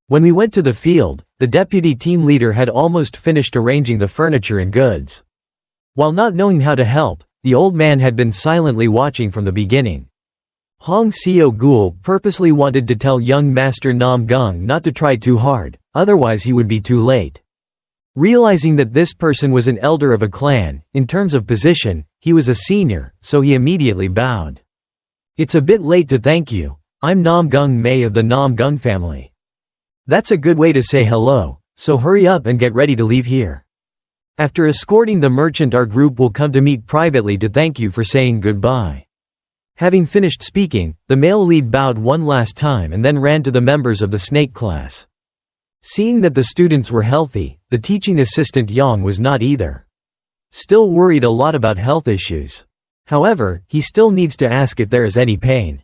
When we went to the field, the deputy team leader had almost finished arranging the furniture and goods. While not knowing how to help, the old man had been silently watching from the beginning. Hong Seo-gul purposely wanted to tell young Master Namgung not to try too hard, otherwise he would be too late. Realizing that this person was an elder of a clan, in terms of position, he was a senior, so he immediately bowed. "It's a bit late to thank you. I'm Namgung Mae of the Namgung family." That's a good way to say hello, so hurry up and get ready to leave here. After escorting the merchant, our group will come to meet privately to thank you for saying goodbye. Having finished speaking, the male lead bowed one last time and then ran to the members of the snake class. Seeing that the students were healthy, the teaching assistant Yang was not either. Still worried a lot about health issues. However, he still needs to ask if there is any pain.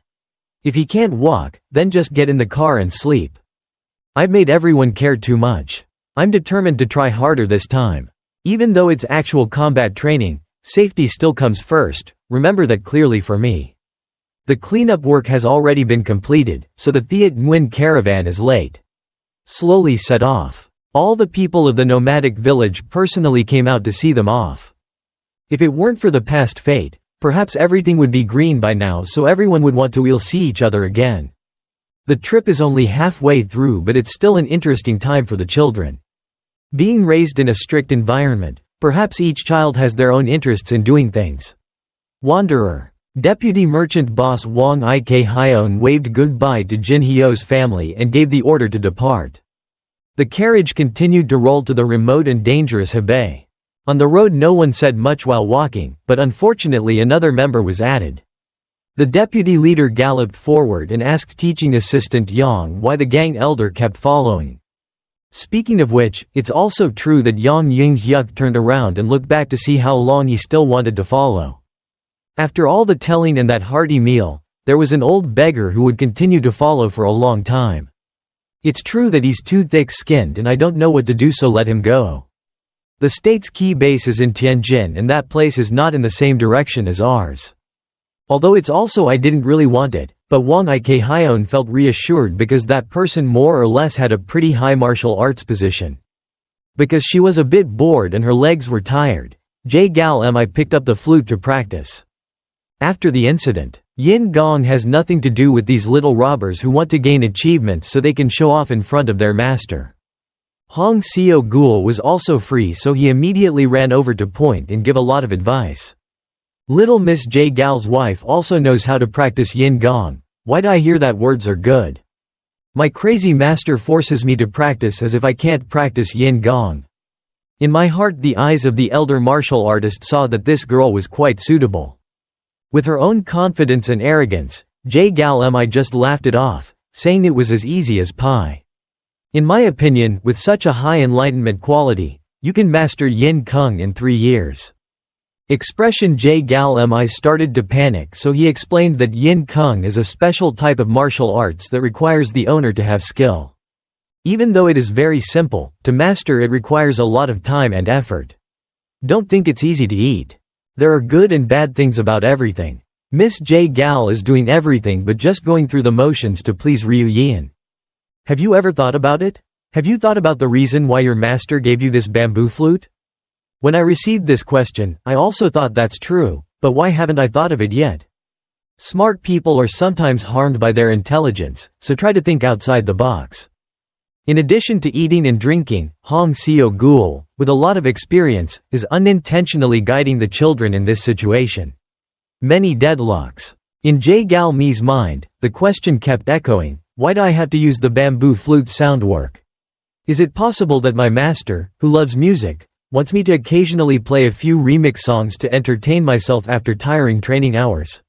If he can't walk, then just get in the car and sleep. I've made everyone care too much. I'm determined to try harder this time. Even though it's actual combat training, safety still comes first, remember that clearly for me. The cleanup work has already been completed, so the Thiet Nguyen caravan is late. Slowly set off. All the people of the nomadic village personally came out to see them off. If it weren't for the past fate, perhaps everything would be green by now, so everyone would want to see each other again. The trip is only halfway through, but it's still an interesting time for the children. Being raised in a strict environment, perhaps each child has their own interests in doing things. Wanderer. Deputy Merchant Boss Wang Ik Hyon waved goodbye to Jin Hyo's family and gave the order to depart. The carriage continued to roll to the remote and dangerous Hebei. On the road no one said much while walking, but unfortunately another member was added. The deputy leader galloped forward and asked teaching assistant Yang why the gang elder kept following. Speaking of which, it's also true that Yang Ying-hyuk turned around and looked back to see how long he still wanted to follow. After all the telling and that hearty meal, there was an old beggar who would continue to follow for a long time. It's true that he's too thick-skinned and I don't know what to do, so let him go. The state's key base is in Tianjin and that place is not in the same direction as ours. Although it's also I didn't really want it, but Wang Ik Hyon felt reassured because that person more or less had a pretty high martial arts position. Because she was a bit bored and her legs were tired, Gal Mi picked up the flute to practice. After the incident, Yin Gong has nothing to do with these little robbers who want to gain achievements so they can show off in front of their master. Hong Seo-gul was also free, so he immediately ran over to point and give a lot of advice. Little Miss Gal's wife also knows how to practice Yin Gong. Why'd I hear that words are good? My crazy master forces me to practice as if I can't practice Yin Gong. In my heart the eyes of the elder martial artist saw that this girl was quite suitable. With her own confidence and arrogance, Gal Mi just laughed it off, saying it was as easy as pie. In my opinion, with such a high enlightenment quality, you can master Yin Kung in 3 years. Expression Gal Mi started to panic, so he explained that Yin Kung is a special type of martial arts that requires the owner to have skill. Even though it is very simple, to master it requires a lot of time and effort. Don't think it's easy to eat. There are good and bad things about everything. Miss Gal is doing everything but just going through the motions to please Ryu Yin. Have you ever thought about it? Have you thought about the reason why your master gave you this bamboo flute? When I received this question, I also thought that's true, but why haven't I thought of it yet? Smart people are sometimes harmed by their intelligence, so try to think outside the box. In addition to eating and drinking, Hong Seo-gul, with a lot of experience, is unintentionally guiding the children in this situation. Many deadlocks. In Gal Mi's mind, the question kept echoing, why do I have to use the bamboo flute sound work? Is it possible that my master, who loves music, wants me to occasionally play a few remix songs to entertain myself after tiring training hours?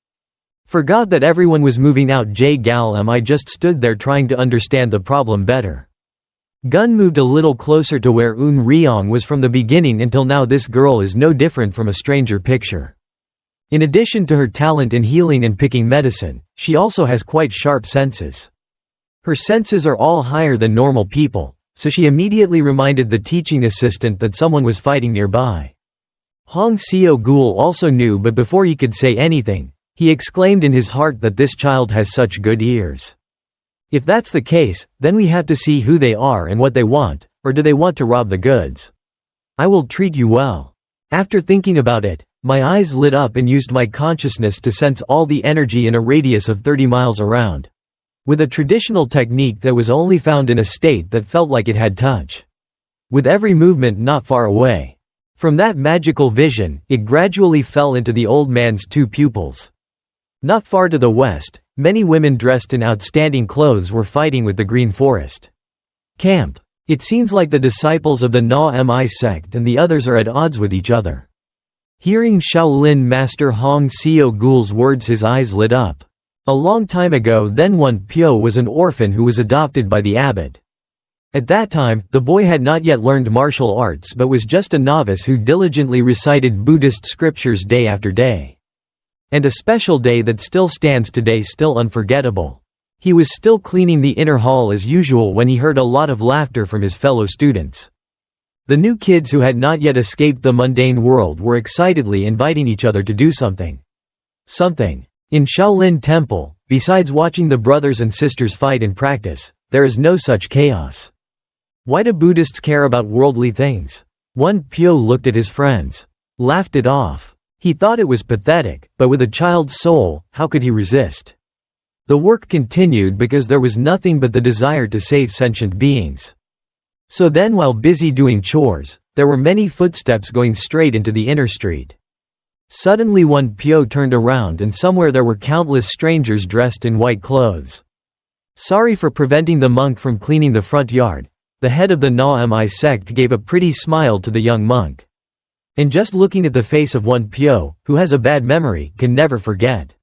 Forgot that everyone was moving out. I just stood there trying to understand the problem better. Gun moved a little closer to where Eun Ryong was from the beginning until now. This girl is no different from a stranger picture. In addition to her talent in healing and picking medicine, she also has quite sharp senses. Her senses are all higher than normal people, so she immediately reminded the teaching assistant that someone was fighting nearby. Hong Seo-gul also knew, but before he could say anything, he exclaimed in his heart that this child has such good ears. If that's the case, then we have to see who they are and what they want, or do they want to rob the goods? I will treat you well. After thinking about it, my eyes lit up and used my consciousness to sense all the energy in a radius of 30 miles around. With a traditional technique that was only found in a state that felt like it had touch. With every movement not far away. From that magical vision, it gradually fell into the old man's two pupils. Not far to the west, many women dressed in outstanding clothes were fighting with the Green Forest camp. It seems like the disciples of the Na-Mi sect and the others are at odds with each other. Hearing Shaolin Master Hong Seo-gul's words, his eyes lit up. A long time ago, then Won Pyo was an orphan who was adopted by the abbot. At that time, the boy had not yet learned martial arts but was just a novice who diligently recited Buddhist scriptures day after day. And a special day that still stands today, still unforgettable. He was still cleaning the inner hall as usual when he heard a lot of laughter from his fellow students. The new kids who had not yet escaped the mundane world were excitedly inviting each other to do something. In Shaolin Temple, besides watching the brothers and sisters fight and practice, there is no such chaos. Why do Buddhists care about worldly things? Won Pyo looked at his friends. Laughed it off. He thought it was pathetic, but with a child's soul, how could he resist? The work continued because there was nothing but the desire to save sentient beings. So then, while busy doing chores, there were many footsteps going straight into the inner street. Suddenly Won Pyo turned around and somewhere there were countless strangers dressed in white clothes. Sorry for preventing the monk from cleaning the front yard. The head of the Na-Mi sect gave a pretty smile to the young monk. And just looking at the face of Won Pyo, who has a bad memory, can never forget.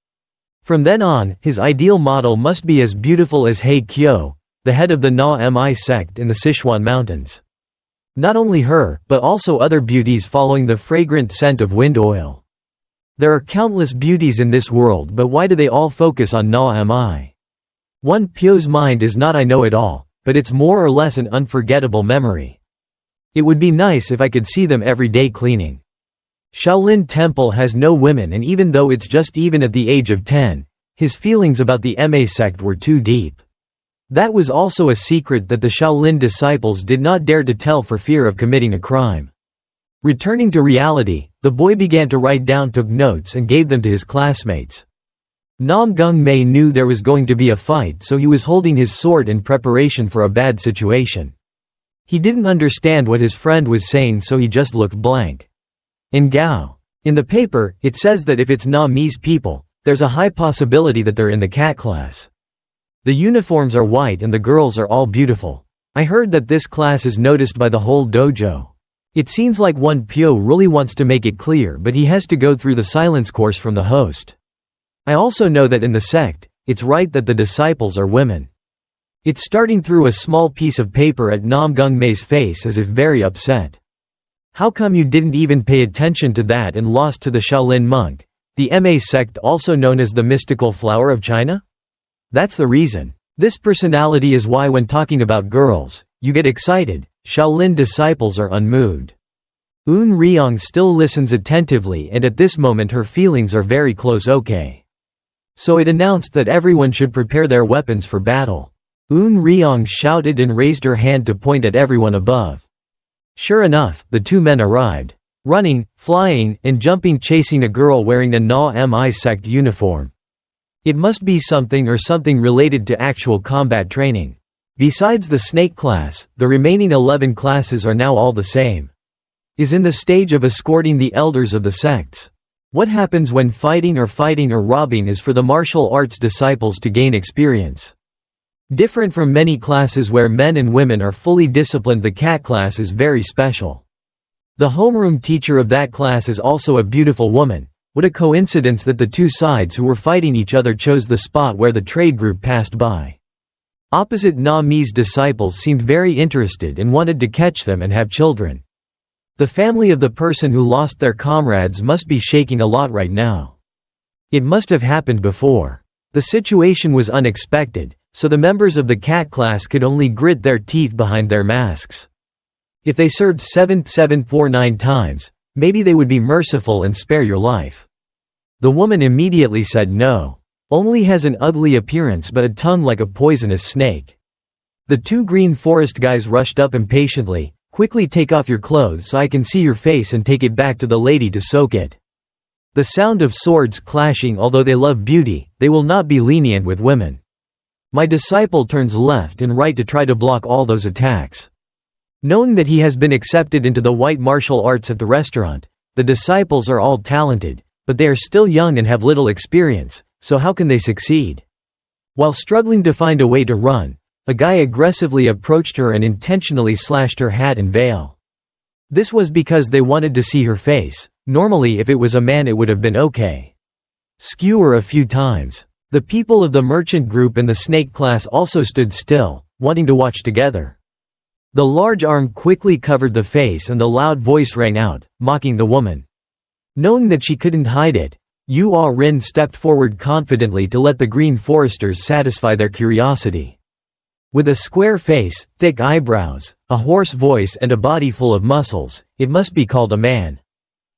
From then on, his ideal model must be as beautiful as Hae Kyo, the head of the Na-Mi sect in the Sichuan mountains. Not only her, but also other beauties following the fragrant scent of wind oil. There are countless beauties in this world, but why do they all focus on Na-Mi? Won Pyo's mind is not I know it all, but it's more or less an unforgettable memory. It would be nice if I could see them every day cleaning. Shaolin Temple has no women, and even though it's just even at the age of 10, his feelings about the Ma sect were too deep. That was also a secret that the Shaolin disciples did not dare to tell for fear of committing a crime. Returning to reality, the boy began to write down, took notes and gave them to his classmates. Namgung Mae knew there was going to be a fight, so he was holding his sword in preparation for a bad situation. He didn't understand what his friend was saying, so he just looked blank. In Gao. In the paper, it says that if it's Na-Mi's people, there's a high possibility that they're in the cat class. The uniforms are white and the girls are all beautiful. I heard that this class is noticed by the whole dojo. It seems like Won Pyo really wants to make it clear, but he has to go through the silence course from the host. I also know that in the sect, it's right that the disciples are women. It's starting through a small piece of paper at Namgung Mae's face as if very upset. How come you didn't even pay attention to that and lost to the Shaolin monk, the Ma sect also known as the mystical flower of China? That's the reason. This personality is why when talking about girls, you get excited. Shaolin disciples are unmoved. Eun Ryong still listens attentively, and at this moment her feelings are very close. Okay. So it announced that everyone should prepare their weapons for battle. Eun Ryong shouted and raised her hand to point at everyone above. Sure enough, the two men arrived. Running, flying, and jumping, chasing a girl wearing a Na-Mi sect uniform. It must be something related to actual combat training. Besides the snake class, the remaining 11 classes are now all the same. Is in the stage of escorting the elders of the sects. What happens when fighting or robbing is for the martial arts disciples to gain experience. Different from many classes where men and women are fully disciplined, the cat class is very special. The homeroom teacher of that class is also a beautiful woman. What a coincidence that the two sides who were fighting each other chose the spot where the trade group passed by. Opposite Na Mi's disciples seemed very interested and wanted to catch them and have children. The family of the person who lost their comrades must be shaking a lot right now. It must have happened before. The situation was unexpected, so the members of the cat class could only grit their teeth behind their masks. If they served 749 times, maybe they would be merciful and spare your life. The woman immediately said no. Only has an ugly appearance but a tongue like a poisonous snake. The two green forest guys rushed up impatiently. Quickly take off your clothes so I can see your face and take it back to the lady to soak it. The sound of swords clashing. Although they love beauty, they will not be lenient with women. My disciple turns left and right to try to block all those attacks. Knowing that he has been accepted into the white martial arts at the restaurant, the disciples are all talented, but they are still young and have little experience, so how can they succeed? While struggling to find a way to run, a guy aggressively approached her and intentionally slashed her hat and veil. This was because they wanted to see her face. Normally if it was a man it would have been okay. Skewer a few times. The people of the merchant group and the snake class also stood still, wanting to watch together. The large arm quickly covered the face and the loud voice rang out, mocking the woman. Knowing that she couldn't hide it, Yu Ah Rin stepped forward confidently to let the green foresters satisfy their curiosity. With a square face, thick eyebrows, a hoarse voice and a body full of muscles, it must be called a man.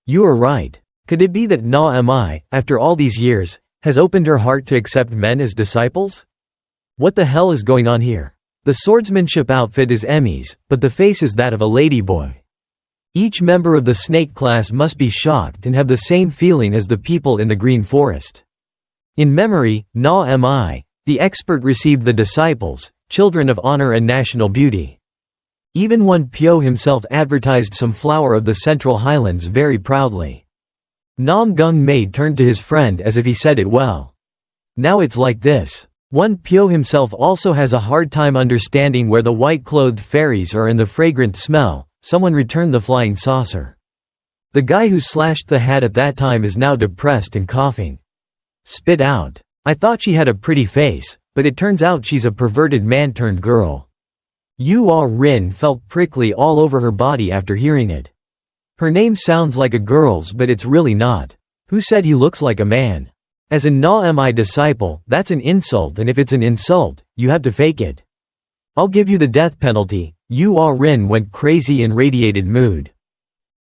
You are right. Could it be that Na Mi, after all these years, has opened her heart to accept men as disciples? What the hell is going on here? The swordsmanship outfit is Emmy's, but the face is that of a ladyboy. Each member of the snake class must be shocked and have the same feeling as the people in the green forest. In memory, Na Mi, the expert received the disciples, children of honor and national beauty. Even Won Pyo himself advertised some flower of the Central Highlands very proudly. Namgung Mae turned to his friend as if he said it well. Now it's like this. Won Pyo himself also has a hard time understanding where the white-clothed fairies are in the fragrant smell. Someone returned the flying saucer. The guy who slashed the hat at that time is now depressed and coughing. Spit out. I thought she had a pretty face, but it turns out she's a perverted man-turned-girl. Yu Ah Rin felt prickly all over her body after hearing it. Her name sounds like a girl's but it's really not. Who said he looks like a man? As a Na Mi disciple, that's an insult, and if it's an insult, you have to fake it. I'll give you the death penalty. Yu Ah Rin went crazy in radiated mood.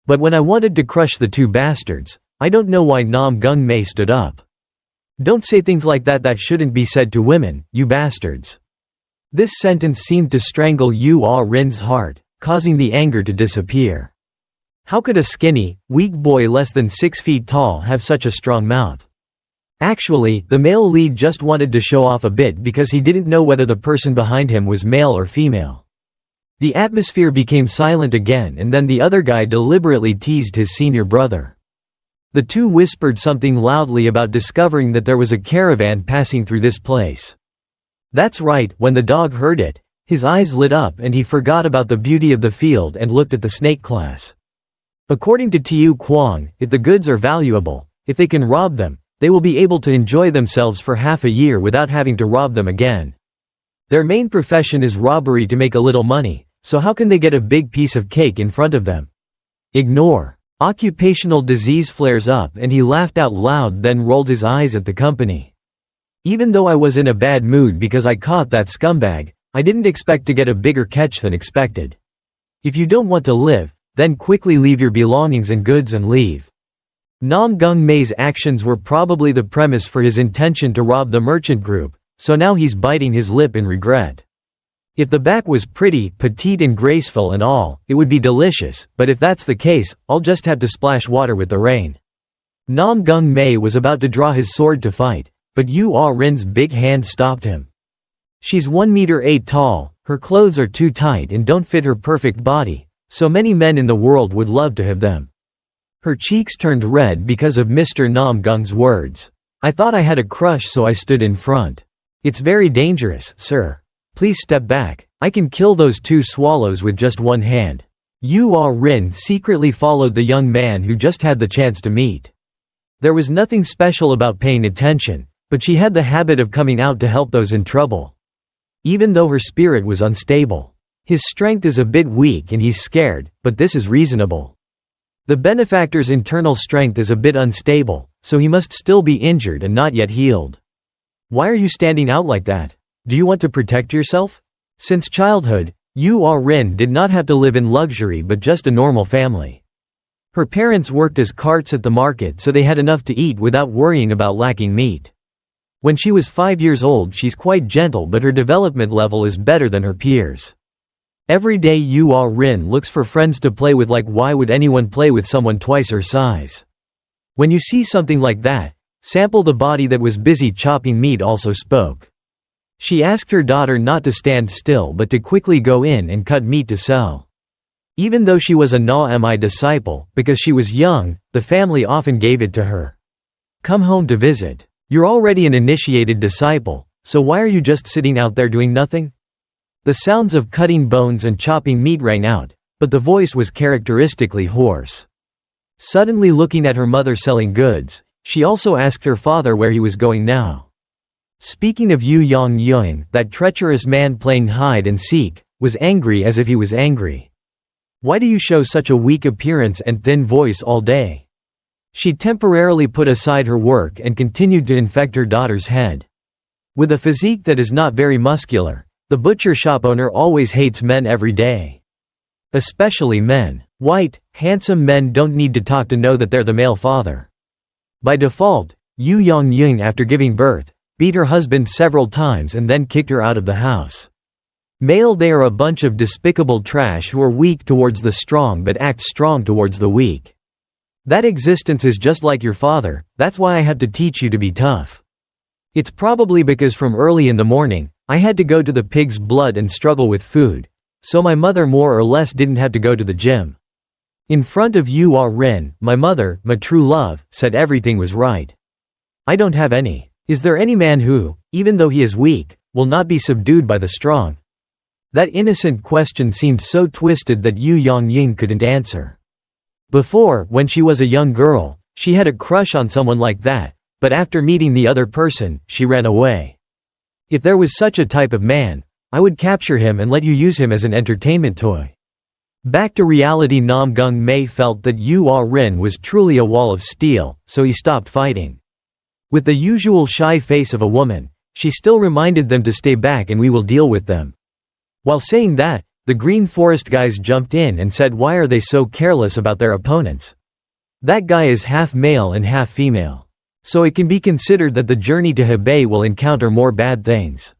But when I wanted to crush the two bastards, I don't know why Namgung Mae stood up. Don't say things like that. That shouldn't be said to women, you bastards. This sentence seemed to strangle Yu Ah Rin's heart, causing the anger to disappear. How could a skinny, weak boy less than 6 feet tall have such a strong mouth? Actually, the male lead just wanted to show off a bit because he didn't know whether the person behind him was male or female. The atmosphere became silent again, and then the other guy deliberately teased his senior brother. The two whispered something loudly about discovering that there was a caravan passing through this place. That's right, when the dog heard it, his eyes lit up and he forgot about the beauty of the field and looked at the snake class. According to Tiu Kwang, if the goods are valuable, if they can rob them, they will be able to enjoy themselves for half a year without having to rob them again. Their main profession is robbery to make a little money, so how can they get a big piece of cake in front of them? Ignore. Occupational disease flares up and he laughed out loud, then rolled his eyes at the company. Even though I was in a bad mood because I caught that scumbag, I didn't expect to get a bigger catch than expected. If you don't want to live, then quickly leave your belongings and goods and leave. Namgung Mae's actions were probably the premise for his intention to rob the merchant group, so now he's biting his lip in regret. If the back was pretty, petite and graceful and all, it would be delicious, but if that's the case, I'll just have to splash water with the rain. Namgung Mae was about to draw his sword to fight, but Yu Ah Rin's big hand stopped him. She's 1 meter 8 tall, her clothes are too tight and don't fit her perfect body. So many men in the world would love to have them. Her cheeks turned red because of Mr. Namgung's words. I thought I had a crush, so I stood in front. It's very dangerous, sir. Please step back. I can kill those 2 swallows with just one hand. Yu Rin secretly followed the young man who just had the chance to meet. There was nothing special about paying attention, but she had the habit of coming out to help those in trouble. Even though her spirit was unstable. His strength is a bit weak and he's scared, but this is reasonable. The benefactor's internal strength is a bit unstable, so he must still be injured and not yet healed. Why are you standing out like that? Do you want to protect yourself? Since childhood, Yu Rin did not have to live in luxury but just a normal family. Her parents worked as carts at the market so they had enough to eat without worrying about lacking meat. When she was 5 years old she's quite gentle but her development level is better than her peers. Every day Yu Rin looks for friends to play with, like why would anyone play with someone twice her size? When you see something like that, Sample the body that was busy chopping meat also spoke. She asked her daughter not to stand still but to quickly go in and cut meat to sell. Even though she was a Na-mi disciple, because she was young, the family often gave it to her. Come home to visit. You're already an initiated disciple, so why are you just sitting out there doing nothing? The sounds of cutting bones and chopping meat rang out, but the voice was characteristically hoarse. Suddenly looking at her mother selling goods, she also asked her father where he was going now. Speaking of Yu Yang, that treacherous man playing hide and seek, was angry as if he was angry. Why do you show such a weak appearance and thin voice all day? She temporarily put aside her work and continued to infect her daughter's head. With a physique that is not very muscular, the butcher shop owner always hates men every day. Especially men. White, handsome men don't need to talk to know that they're the male father. By default, Yu Yang, after giving birth, beat her husband several times and then kicked her out of the house. Male, they are a bunch of despicable trash who are weak towards the strong but act strong towards the weak. That existence is just like your father, that's why I have to teach you to be tough. It's probably because from early in the morning, I had to go to the pig's blood and struggle with food, so my mother more or less didn't have to go to the gym. In front of Yu Rin, my mother, my true love, said everything was right. I don't have any. Is there any man who, even though he is weak, will not be subdued by the strong? That innocent question seemed so twisted that Yu Yang couldn't answer. Before, when she was a young girl, she had a crush on someone like that, but after meeting the other person, she ran away. If there was such a type of man, I would capture him and let you use him as an entertainment toy. Back to reality. Namgung Mae felt that Yu Rin was truly a wall of steel, so he stopped fighting. With the usual shy face of a woman, she still reminded them to stay back and we will deal with them. While saying that, the Green Forest guys jumped in and said why are they so careless about their opponents? That guy is half male and half female. So it can be considered that the journey to Hebei will encounter more bad things.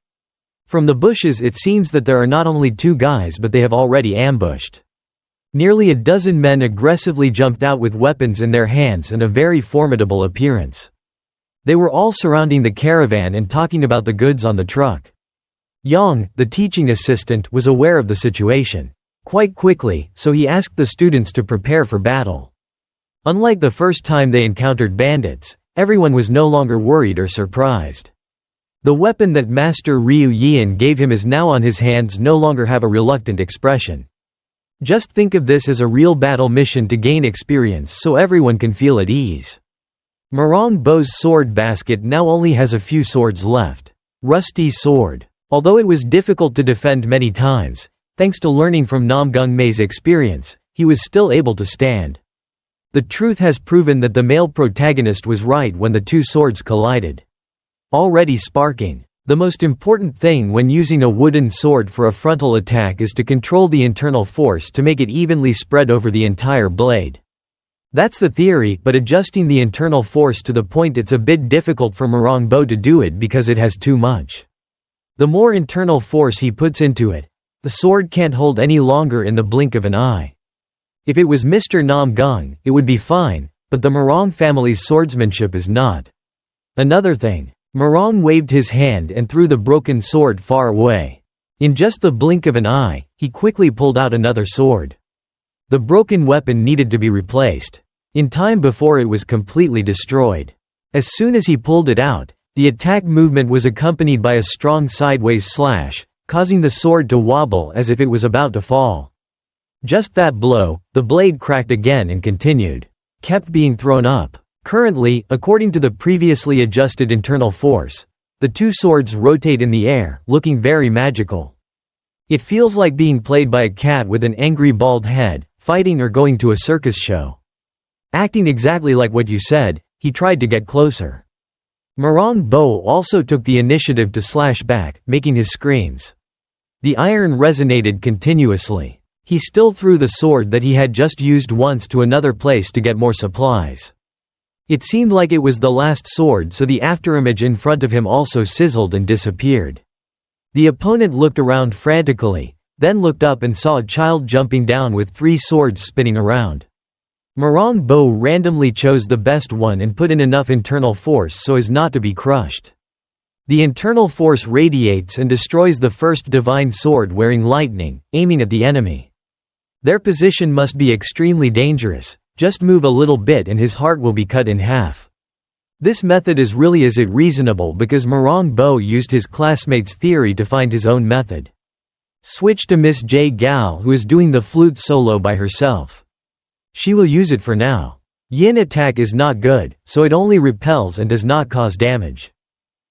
From the bushes it seems that there are not only 2 guys but they have already ambushed. Nearly a dozen men aggressively jumped out with weapons in their hands and a very formidable appearance. They were all surrounding the caravan and talking about the goods on the truck. Yang, the teaching assistant, was aware of the situation quite quickly, so he asked the students to prepare for battle. Unlike the first time they encountered bandits, everyone was no longer worried or surprised. The weapon that Master Ryu Yian gave him is now on his hands no longer have a reluctant expression. Just think of this as a real battle mission to gain experience so everyone can feel at ease. Marong Bo's sword basket now only has a few swords left. Rusty sword. Although it was difficult to defend many times, thanks to learning from Namgung Mae's experience, he was still able to stand. The truth has proven that the male protagonist was right when the 2 swords collided. Already sparking. The most important thing when using a wooden sword for a frontal attack is to control the internal force to make it evenly spread over the entire blade. That's the theory, but adjusting the internal force to the point it's a bit difficult for Marong Bo to do it because it has too much. The more internal force he puts into it, the sword can't hold any longer in the blink of an eye. If it was Mr. Namgung, it would be fine, but the Marong family's swordsmanship is not. Another thing. Marong waved his hand and threw the broken sword far away. In just the blink of an eye, he quickly pulled out another sword. The broken weapon needed to be replaced. In time before it was completely destroyed. As soon as he pulled it out, the attack movement was accompanied by a strong sideways slash, causing the sword to wobble as if it was about to fall. Just that blow, the blade cracked again and continued. Kept being thrown up. Currently, according to the previously adjusted internal force, the two swords rotate in the air, looking very magical. It feels like being played by a cat with an angry bald head, fighting or going to a circus show. Acting exactly like what you said, he tried to get closer. Marang Bo also took the initiative to slash back, making his screams. The iron resonated continuously. He still threw the sword that he had just used once to another place to get more supplies. It seemed like it was the last sword, so the afterimage in front of him also sizzled and disappeared. The opponent looked around frantically, then looked up and saw a child jumping down with 3 swords spinning around. Marang Bo randomly chose the best one and put in enough internal force so as not to be crushed. The internal force radiates and destroys the first divine sword wearing lightning, aiming at the enemy. Their position must be extremely dangerous. Just move a little bit and his heart will be cut in half. This method is really reasonable because Marang Bo used his classmate's theory to find his own method. Switch to Miss J Gal, who is doing the flute solo by herself. She will use it for now. Yin attack is not good, so it only repels and does not cause damage.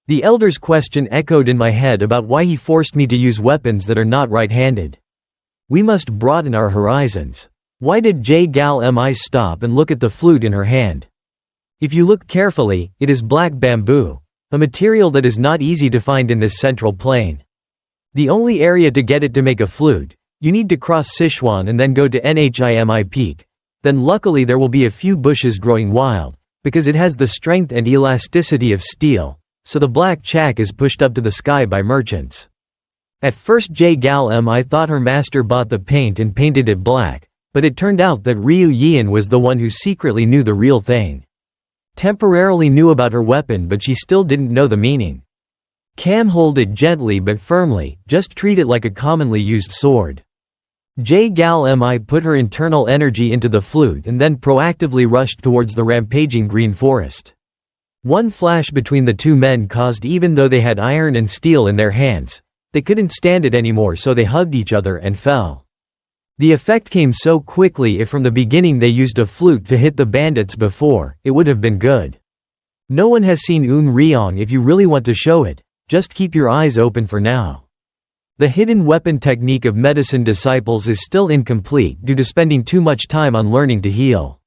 The elder's question echoed in my head about why he forced me to use weapons that are not right-handed. We must broaden our horizons. Why did J Gal Mi stop and look at the flute in her hand? If you look carefully, it is black bamboo, a material that is not easy to find in this central plain. The only area to get it to make a flute, you need to cross Sichuan and then go to Nhimi Peak. Then luckily there will be a few bushes growing wild, because it has the strength and elasticity of steel, so the black chak is pushed up to the sky by merchants. At first J Gal Mi thought her master bought the paint and painted it black, but it turned out that Ryu Yian was the one who secretly knew the real thing. Temporarily knew about her weapon, but she still didn't know the meaning. Cam, hold it gently but firmly, just treat it like a commonly used sword. J Gal Mi put her internal energy into the flute and then proactively rushed towards the rampaging green forest. One flash between the two men caused, even though they had iron and steel in their hands, they couldn't stand it anymore, so they hugged each other and fell. The effect came so quickly. If from the beginning they used a flute to hit the bandits before, it would have been good. No one has seen Un Ryong. If you really want to show it, just keep your eyes open for now. The hidden weapon technique of medicine disciples is still incomplete due to spending too much time on learning to heal.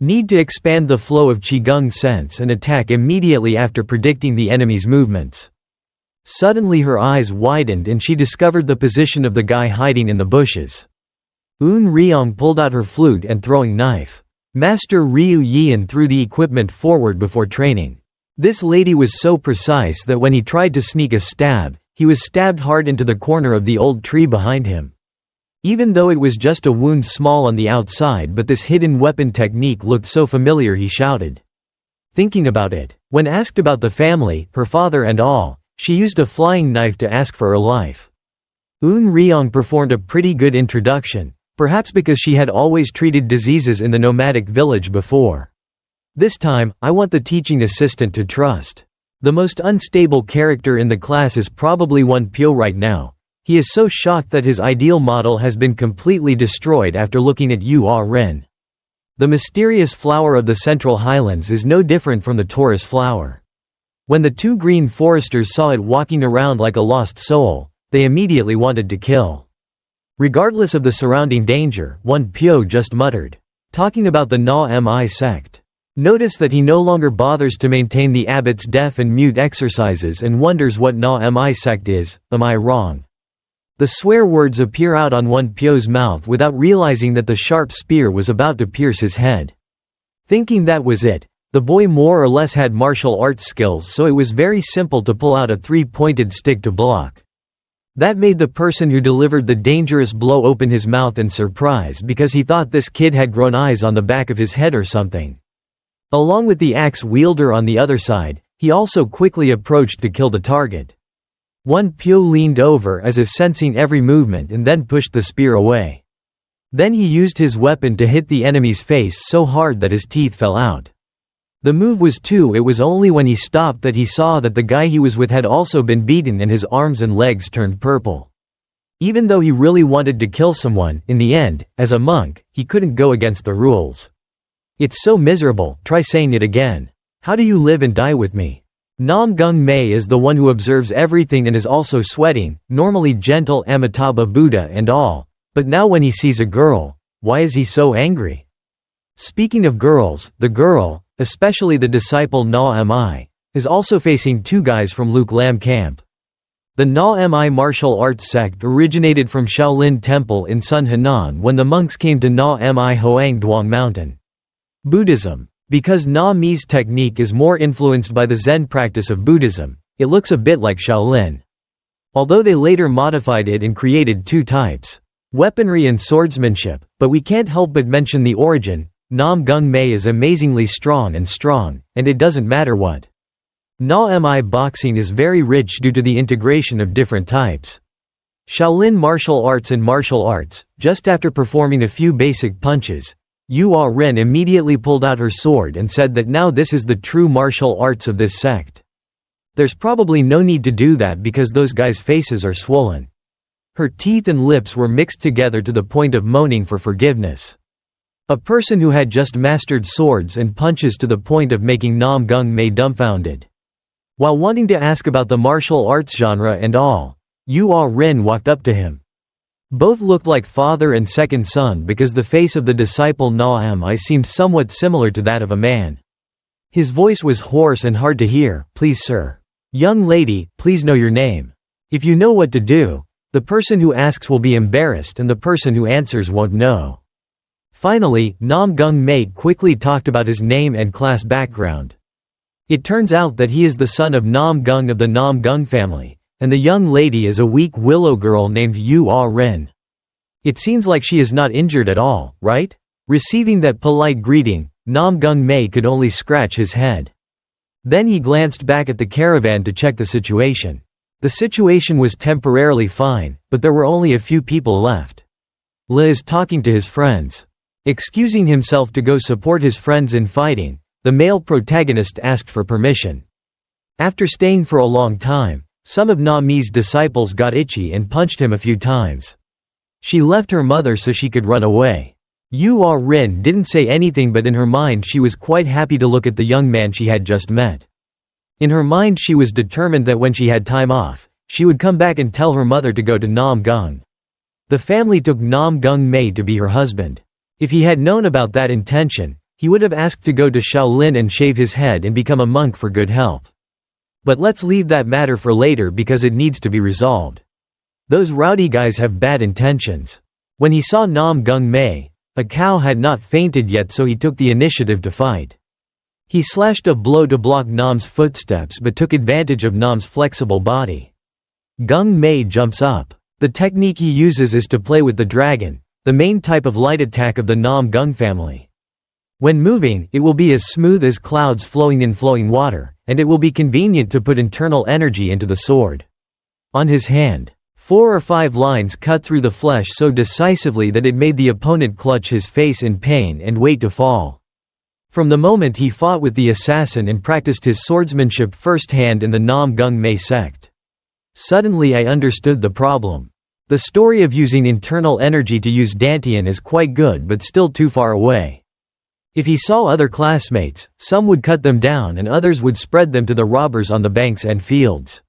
Need to expand the flow of Qigong sense and attack immediately after predicting the enemy's movements. Suddenly her eyes widened and she discovered the position of the guy hiding in the bushes. Un Ryong pulled out her flute and throwing knife. Master Ryu Yian threw the equipment forward before training. This lady was so precise that when he tried to sneak a stab, he was stabbed hard into the corner of the old tree behind him. Even though it was just a wound small on the outside, but this hidden weapon technique looked so familiar, he shouted. Thinking about it, when asked about the family, her father and all, she used a flying knife to ask for her life. Un Ryong performed a pretty good introduction, perhaps because she had always treated diseases in the nomadic village before. This time, I want the teaching assistant to trust. The most unstable character in the class is probably One Pyo right now. He is so shocked that his ideal model has been completely destroyed after looking at Yu Ah Ren. The mysterious flower of the Central Highlands is no different from the Taurus flower. When the two green foresters saw it walking around like a lost soul, they immediately wanted to kill. Regardless of the surrounding danger, One Pyo just muttered, talking about the Na Mi sect. Notice that he no longer bothers to maintain the abbot's deaf and mute exercises and wonders what Na Mi sect is. Am I wrong? The swear words appear out on One Pyo's mouth without realizing that the sharp spear was about to pierce his head. Thinking that was it, the boy more or less had martial arts skills, so it was very simple to pull out a 3-pointed stick to block. That made the person who delivered the dangerous blow open his mouth in surprise because he thought this kid had grown eyes on the back of his head or something. Along with the axe wielder on the other side, he also quickly approached to kill the target. One Pyo leaned over as if sensing every movement and then pushed the spear away. Then he used his weapon to hit the enemy's face so hard that his teeth fell out. The move was too. It was only when he stopped that he saw that the guy he was with had also been beaten and his arms and legs turned purple. Even though he really wanted to kill someone, in the end, as a monk, he couldn't go against the rules. It's so miserable, try saying it again. How do you live and die with me? Namgung Mae is the one who observes everything and is also sweating, normally gentle Amitabha Buddha and all, but now when he sees a girl, why is he so angry? Speaking of girls, the girl, especially the disciple Na Mi, is also facing two guys from Luke Lam camp. The Na Mi martial arts sect originated from Shaolin Temple in Sun Henan when the monks came to Na Mi Hoang Duong Mountain. Buddhism. Because Na Mi's technique is more influenced by the Zen practice of Buddhism, it looks a bit like Shaolin. Although they later modified it and created two types, weaponry and swordsmanship, but we can't help but mention the origin. Namgung Mae is amazingly strong, and it doesn't matter what. Na Mi boxing is very rich due to the integration of different types. Shaolin martial arts and martial arts, just after performing a few basic punches, Yu Ren immediately pulled out her sword and said that now this is the true martial arts of this sect. There's probably no need to do that because those guys' faces are swollen. Her teeth and lips were mixed together to the point of moaning for forgiveness. A person who had just mastered swords and punches to the point of making Namgung Mae dumbfounded. While wanting to ask about the martial arts genre and all, Yu Ren walked up to him. Both looked like father and second son because the face of the disciple Na Mi seemed somewhat similar to that of a man. His voice was hoarse and hard to hear. Please sir. Young lady, please know your name. If you know what to do, the person who asks will be embarrassed and the person who answers won't know. Finally, Namgung Mae quickly talked about his name and class background. It turns out that he is the son of Namgung of the Namgung family, and the young lady is a weak willow girl named Yu Ren. It seems like she is not injured at all, right? Receiving that polite greeting, Namgung Mae could only scratch his head. Then he glanced back at the caravan to check the situation. The situation was temporarily fine, but there were only a few people left. Le is talking to his friends. Excusing himself to go support his friends in fighting, the male protagonist asked for permission. After staying for a long time, some of Na Mi's disciples got itchy and punched him a few times. She left her mother so she could run away. Yu Ren didn't say anything, but in her mind she was quite happy to look at the young man she had just met. In her mind she was determined that when she had time off, she would come back and tell her mother to go to Namgung. The family took Namgung Mae to be her husband. If he had known about that intention, he would have asked to go to Shaolin and shave his head and become a monk for good health. But let's leave that matter for later because it needs to be resolved. Those rowdy guys have bad intentions. When he saw Namgung Mae, a cow had not fainted yet, so he took the initiative to fight. He slashed a blow to block Nam's footsteps but took advantage of Nam's flexible body. Gung Mae jumps up. The technique he uses is to play with the dragon, the main type of light attack of the Namgung family. When moving, it will be as smooth as clouds flowing in flowing water, and it will be convenient to put internal energy into the sword. On his hand, 4 or 5 lines cut through the flesh so decisively that it made the opponent clutch his face in pain and wait to fall. From the moment he fought with the assassin and practiced his swordsmanship firsthand in the Namgung Mae sect. Suddenly I understood the problem. The story of using internal energy to use Dantian is quite good but still too far away. If he saw other classmates, some would cut them down and others would spread them to the robbers on the banks and fields.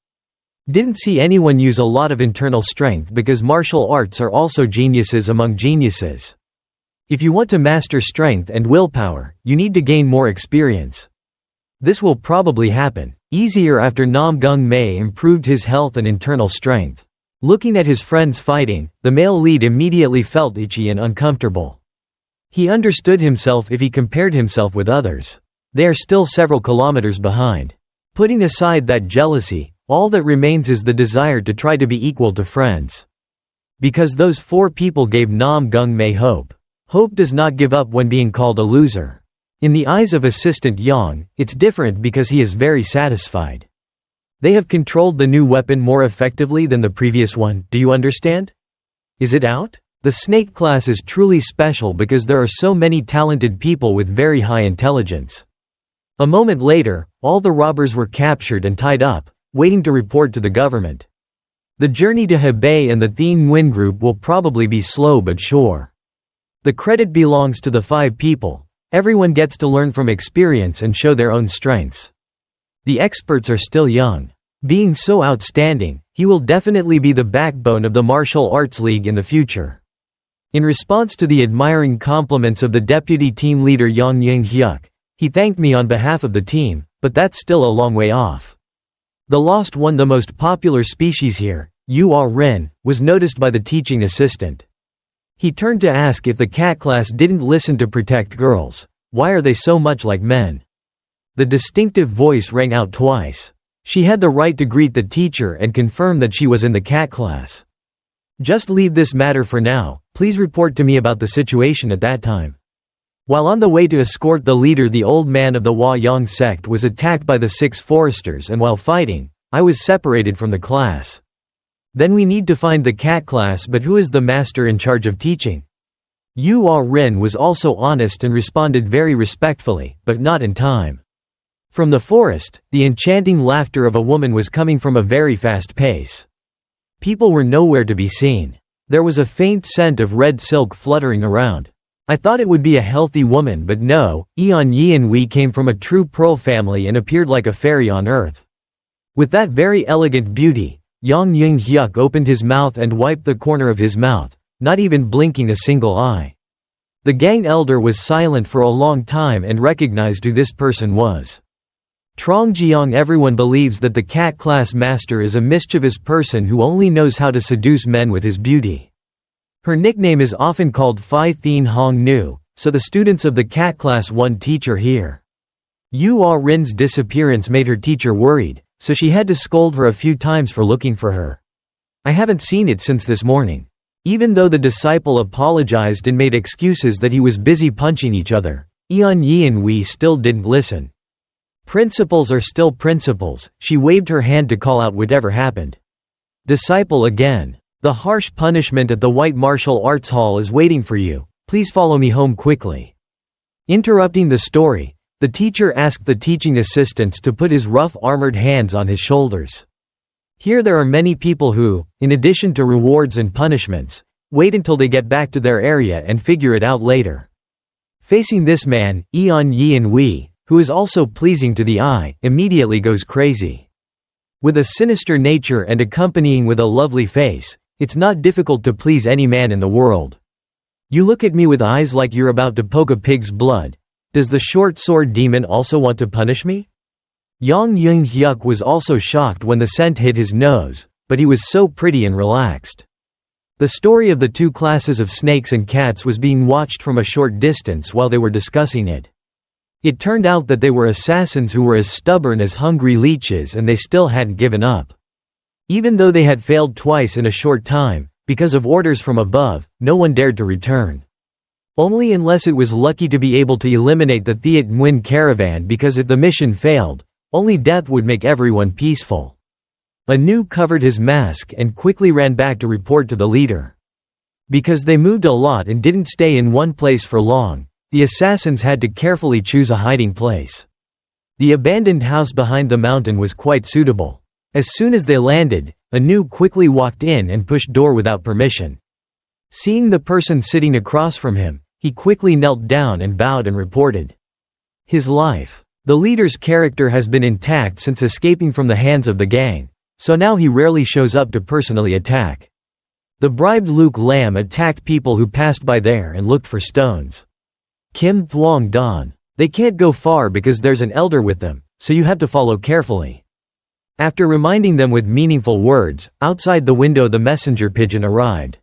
Didn't see anyone use a lot of internal strength because martial arts are also geniuses among geniuses. If you want to master strength and willpower, you need to gain more experience. This will probably happen easier after Namgung Mae improved his health and internal strength. Looking at his friends fighting, the male lead immediately felt itchy and uncomfortable. He understood himself if he compared himself with others. They are still several kilometers behind. Putting aside that jealousy, all that remains is the desire to try to be equal to friends. Because those 4 people gave Namgung Mae hope. Hope does not give up when being called a loser. In the eyes of Assistant Yang, it's different because he is very satisfied. They have controlled the new weapon more effectively than the previous one, do you understand? Is it out? The snake class is truly special because there are so many talented people with very high intelligence. A moment later, all the robbers were captured and tied up, waiting to report to the government. The journey to Hebei and the Thien Nguyen group will probably be slow but sure. The credit belongs to the 5 people. Everyone gets to learn from experience and show their own strengths. The experts are still young. Being so outstanding, he will definitely be the backbone of the martial arts league in the future. In response to the admiring compliments of the deputy team leader Yang Hyuk, he thanked me on behalf of the team, but that's still a long way off. The lost one, the most popular species here, Ren, was noticed by the teaching assistant. He turned to ask if the cat class didn't listen to protect girls. Why are they so much like men? The distinctive voice rang out twice. She had the right to greet the teacher and confirm that she was in the cat class. Just leave this matter for now, please report to me about the situation at that time. While on the way to escort the leader, the old man of the Hua Yang sect was attacked by the 6 foresters, and while fighting, I was separated from the class. Then we need to find the cat class, but who is the master in charge of teaching? Ren was also honest and responded very respectfully, but not in time. From the forest, the enchanting laughter of a woman was coming from a very fast pace. People were nowhere to be seen. There was a faint scent of red silk fluttering around. I thought it would be a healthy woman, but no, Eon Yin came from a true pearl family and appeared like a fairy on earth. With that very elegant beauty, Yang Hyuk opened his mouth and wiped the corner of his mouth, not even blinking a single eye. The gang elder was silent for a long time and recognized who this person was. Trong Jiang. Everyone believes that the cat class master is a mischievous person who only knows how to seduce men with his beauty. Her nickname is often called Phi Thien Hong Nu, so the students of the cat class 1 teach her here. Ren's disappearance made her teacher worried, so she had to scold her a few times for looking for her. I haven't seen it since this morning. Even though the disciple apologized and made excuses that he was busy punching each other, Eon Yin still didn't listen. Principles are still principles. She waved her hand to call out whatever happened. Disciple again. The harsh punishment at the White Martial Arts Hall is waiting for you. Please follow me home quickly. Interrupting the story, the teacher asked the teaching assistants to put his rough armored hands on his shoulders. Here there are many people who, in addition to rewards and punishments, wait until they get back to their area and figure it out later. Facing this man, Eon who is also pleasing to the eye, immediately goes crazy. With a sinister nature and accompanying with a lovely face, it's not difficult to please any man in the world. You look at me with eyes like you're about to poke a pig's blood. Does the short sword demon also want to punish me? Yang Hyuk was also shocked when the scent hit his nose, but he was so pretty and relaxed. The story of the 2 classes of snakes and cats was being watched from a short distance while they were discussing it. It turned out that they were assassins who were as stubborn as hungry leeches, and they still hadn't given up. Even though they had failed twice in a short time, because of orders from above, no one dared to return. Only unless it was lucky to be able to eliminate the Thien Nguyen caravan, because if the mission failed, only death would make everyone peaceful. Anu covered his mask and quickly ran back to report to the leader. Because they moved a lot and didn't stay in one place for long, the assassins had to carefully choose a hiding place. The abandoned house behind the mountain was quite suitable. As soon as they landed, Anu quickly walked in and pushed door without permission. Seeing the person sitting across from him, he quickly knelt down and bowed and reported his life. The leader's character has been intact since escaping from the hands of the gang, so now he rarely shows up to personally attack. The bribed Luke Lam attacked people who passed by there and looked for stones. Kim Thuong Don. They can't go far because there's an elder with them, so you have to follow carefully. After reminding them with meaningful words, outside the window the messenger pigeon arrived.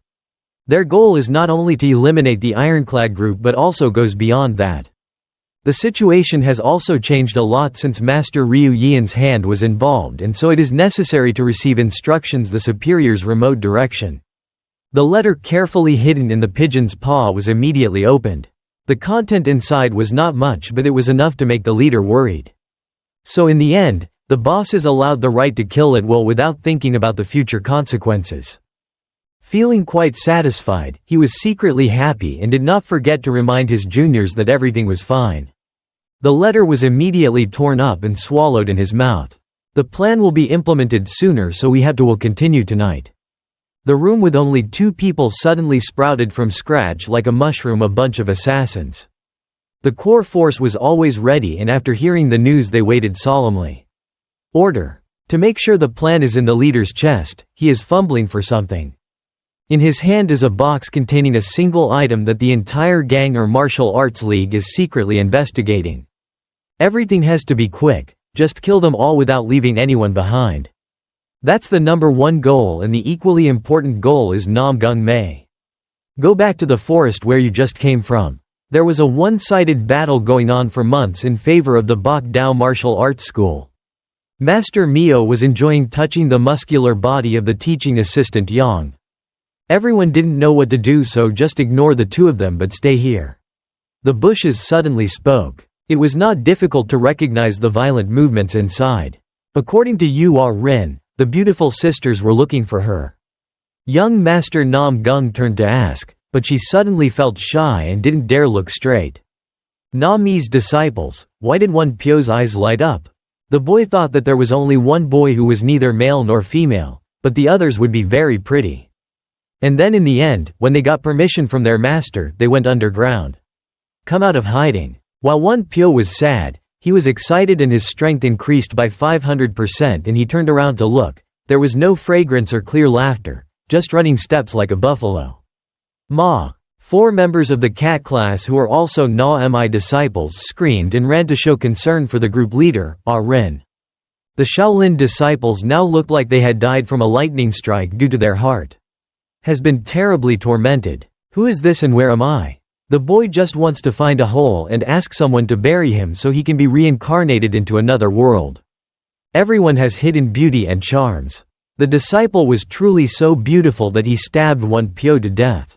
Their goal is not only to eliminate the ironclad group but also goes beyond that. The situation has also changed a lot since Master Ryu Yian's hand was involved, and so it is necessary to receive instructions the superior's remote direction. The letter carefully hidden in the pigeon's paw was immediately opened. The content inside was not much, but it was enough to make the leader worried. So in the end, the bosses allowed the right to kill at will without thinking about the future consequences. Feeling quite satisfied, he was secretly happy and did not forget to remind his juniors that everything was fine. The letter was immediately torn up and swallowed in his mouth. The plan will be implemented sooner, so we have to will continue tonight. The room with only 2 people suddenly sprouted from scratch like a mushroom, a bunch of assassins. The core force was always ready, and after hearing the news they waited solemnly. Order. To make sure the plan is in the leader's chest, he is fumbling for something. In his hand is a box containing a single item that the entire gang or martial arts league is secretly investigating. Everything has to be quick, just kill them all without leaving anyone behind. That's the number 1 goal, and the equally important goal is Namgung Mae. Go back to the forest where you just came from. There was a one-sided battle going on for months in favor of the Bok Dao martial arts school. Master Mio was enjoying touching the muscular body of the teaching assistant Yang. Everyone didn't know what to do, so just ignore the 2 of them but stay here. The bushes suddenly spoke. It was not difficult to recognize the violent movements inside. According to Yua Rin, the beautiful sisters were looking for her. Young Master Namgung turned to ask, but she suddenly felt shy and didn't dare look straight. Nami's disciples, why did One Pyo's eyes light up? The boy thought that there was only one boy who was neither male nor female, but the others would be very pretty. And then in the end, when they got permission from their master, they went underground. Come out of hiding. While One Pyo was sad, he was excited and his strength increased by 500%, and he turned around to look. There was no fragrance or clear laughter, just running steps like a buffalo. Ma. 4 members of the cat class who are also Na-Mi disciples screamed and ran to show concern for the group leader, Ah Rin. The Shaolin disciples now looked like they had died from a lightning strike due to their heart. Has been terribly tormented. Who is this and where am I? The boy just wants to find a hole and ask someone to bury him so he can be reincarnated into another world. Everyone has hidden beauty and charms. The disciple was truly so beautiful that he stabbed One Pyo to death.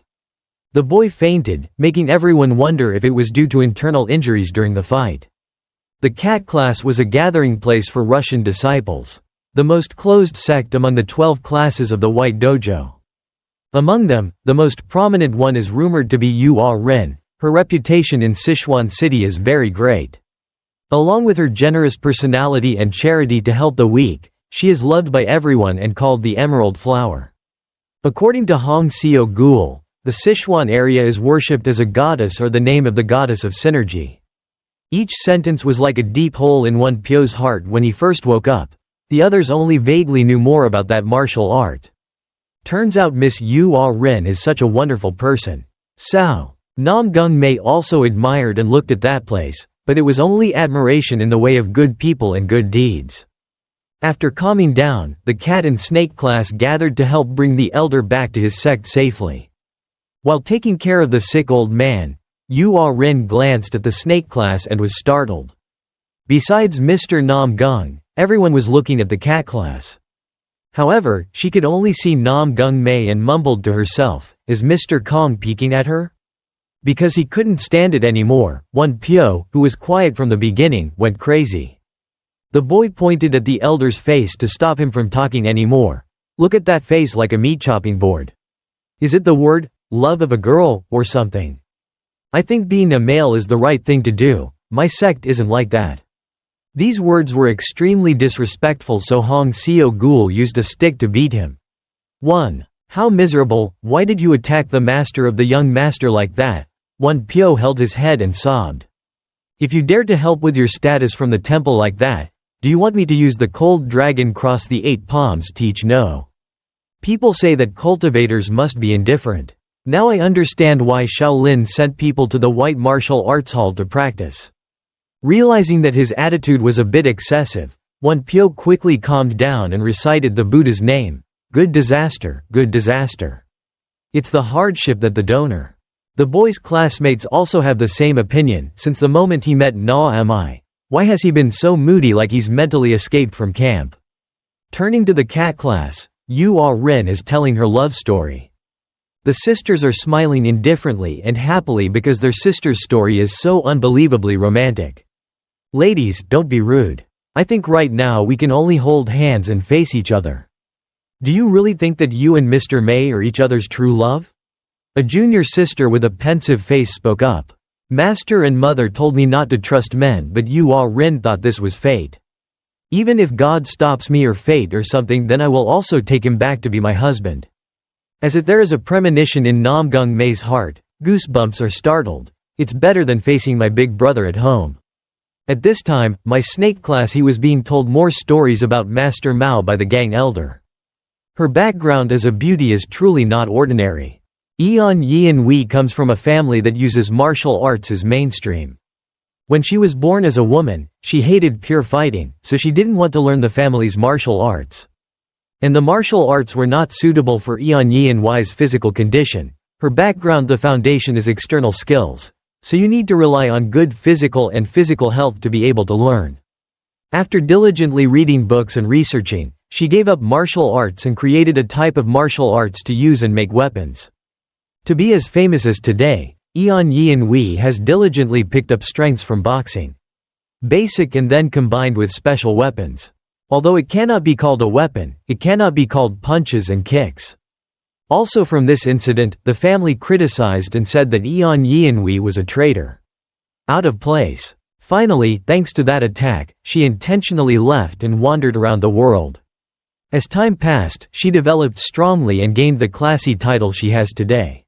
The boy fainted, making everyone wonder if it was due to internal injuries during the fight. The cat class was a gathering place for Russian disciples, the most closed sect among the 12 classes of the White Dojo. Among them, the most prominent one is rumored to be Yua Rin. Her reputation in Sichuan City is very great. Along with her generous personality and charity to help the weak, she is loved by everyone and called the Emerald Flower. According to Hong Seo Gul, the Sichuan area is worshipped as a goddess or the name of the goddess of synergy. Each sentence was like a deep hole in One Pyo's heart when he first woke up. The others only vaguely knew more about that martial art. Turns out Miss Yua Rin is such a wonderful person. Sao. Namgung Mae also admired and looked at that place, but it was only admiration in the way of good people and good deeds. After calming down, the cat and snake class gathered to help bring the elder back to his sect safely. While taking care of the sick old man, Yua Rin glanced at the snake class and was startled. Besides Mr. Namgung, everyone was looking at the cat class. However, she could only see Namgung Mae and mumbled to herself, "Is Mr. Kong peeking at her?" Because he couldn't stand it anymore, One Pyo, who was quiet from the beginning, went crazy. The boy pointed at the elder's face to stop him from talking anymore. Look at that face like a meat chopping board. Is it the word, love of a girl, or something? I think being a male is the right thing to do. My sect isn't like that. These words were extremely disrespectful, so Hong Seo Gul used a stick to beat him. 1. How miserable, why did you attack the master of the young master like that? One Pyo held his head and sobbed. If you dare to help with your status from the temple like that, do you want me to use the cold dragon cross the 8 palms teach? No. People say that cultivators must be indifferent. Now I understand why Shaolin sent people to the White Martial Arts Hall to practice. Realizing that his attitude was a bit excessive, One Pyo quickly calmed down and recited the Buddha's name. Good disaster, good disaster. It's the hardship that the donor. The boy's classmates also have the same opinion. Since the moment he met Na-Mi, why has he been so moody, like he's mentally escaped from camp? Turning to the cat class, Yua Rin is telling her love story. The sisters are smiling indifferently and happily because their sister's story is so unbelievably romantic. Ladies, don't be rude. I think right now we can only hold hands and face each other. Do you really think that you and Mr. Mae are each other's true love? A junior sister with a pensive face spoke up. Master and mother told me not to trust men, but Yu Ah Rin thought this was fate. Even if God stops me or fate or something, then I will also take him back to be my husband. As if there is a premonition in Namgung Mae's heart, goosebumps are startled. It's better than facing my big brother at home. At this time, my snake class, he was being told more stories about Master Mao by the gang elder. Her background as a beauty is truly not ordinary. Eon Yeon Wee comes from a family that uses martial arts as mainstream. When she was born as a woman, she hated pure fighting, so she didn't want to learn the family's martial arts. And the martial arts were not suitable for Eon Yeon Wee's physical condition. Her background, the foundation is external skills, so you need to rely on good physical health to be able to learn. After diligently reading books and researching, she gave up martial arts and created a type of martial arts to use and make weapons. To be as famous as today, Eon Yeon Wee has diligently picked up strengths from boxing. Basic and then combined with special weapons. Although it cannot be called a weapon, it cannot be called punches and kicks. Also from this incident, the family criticized and said that Eon Yeon Wee was a traitor. Out of place. Finally, thanks to that attack, she intentionally left and wandered around the world. As time passed, she developed strongly and gained the classy title she has today.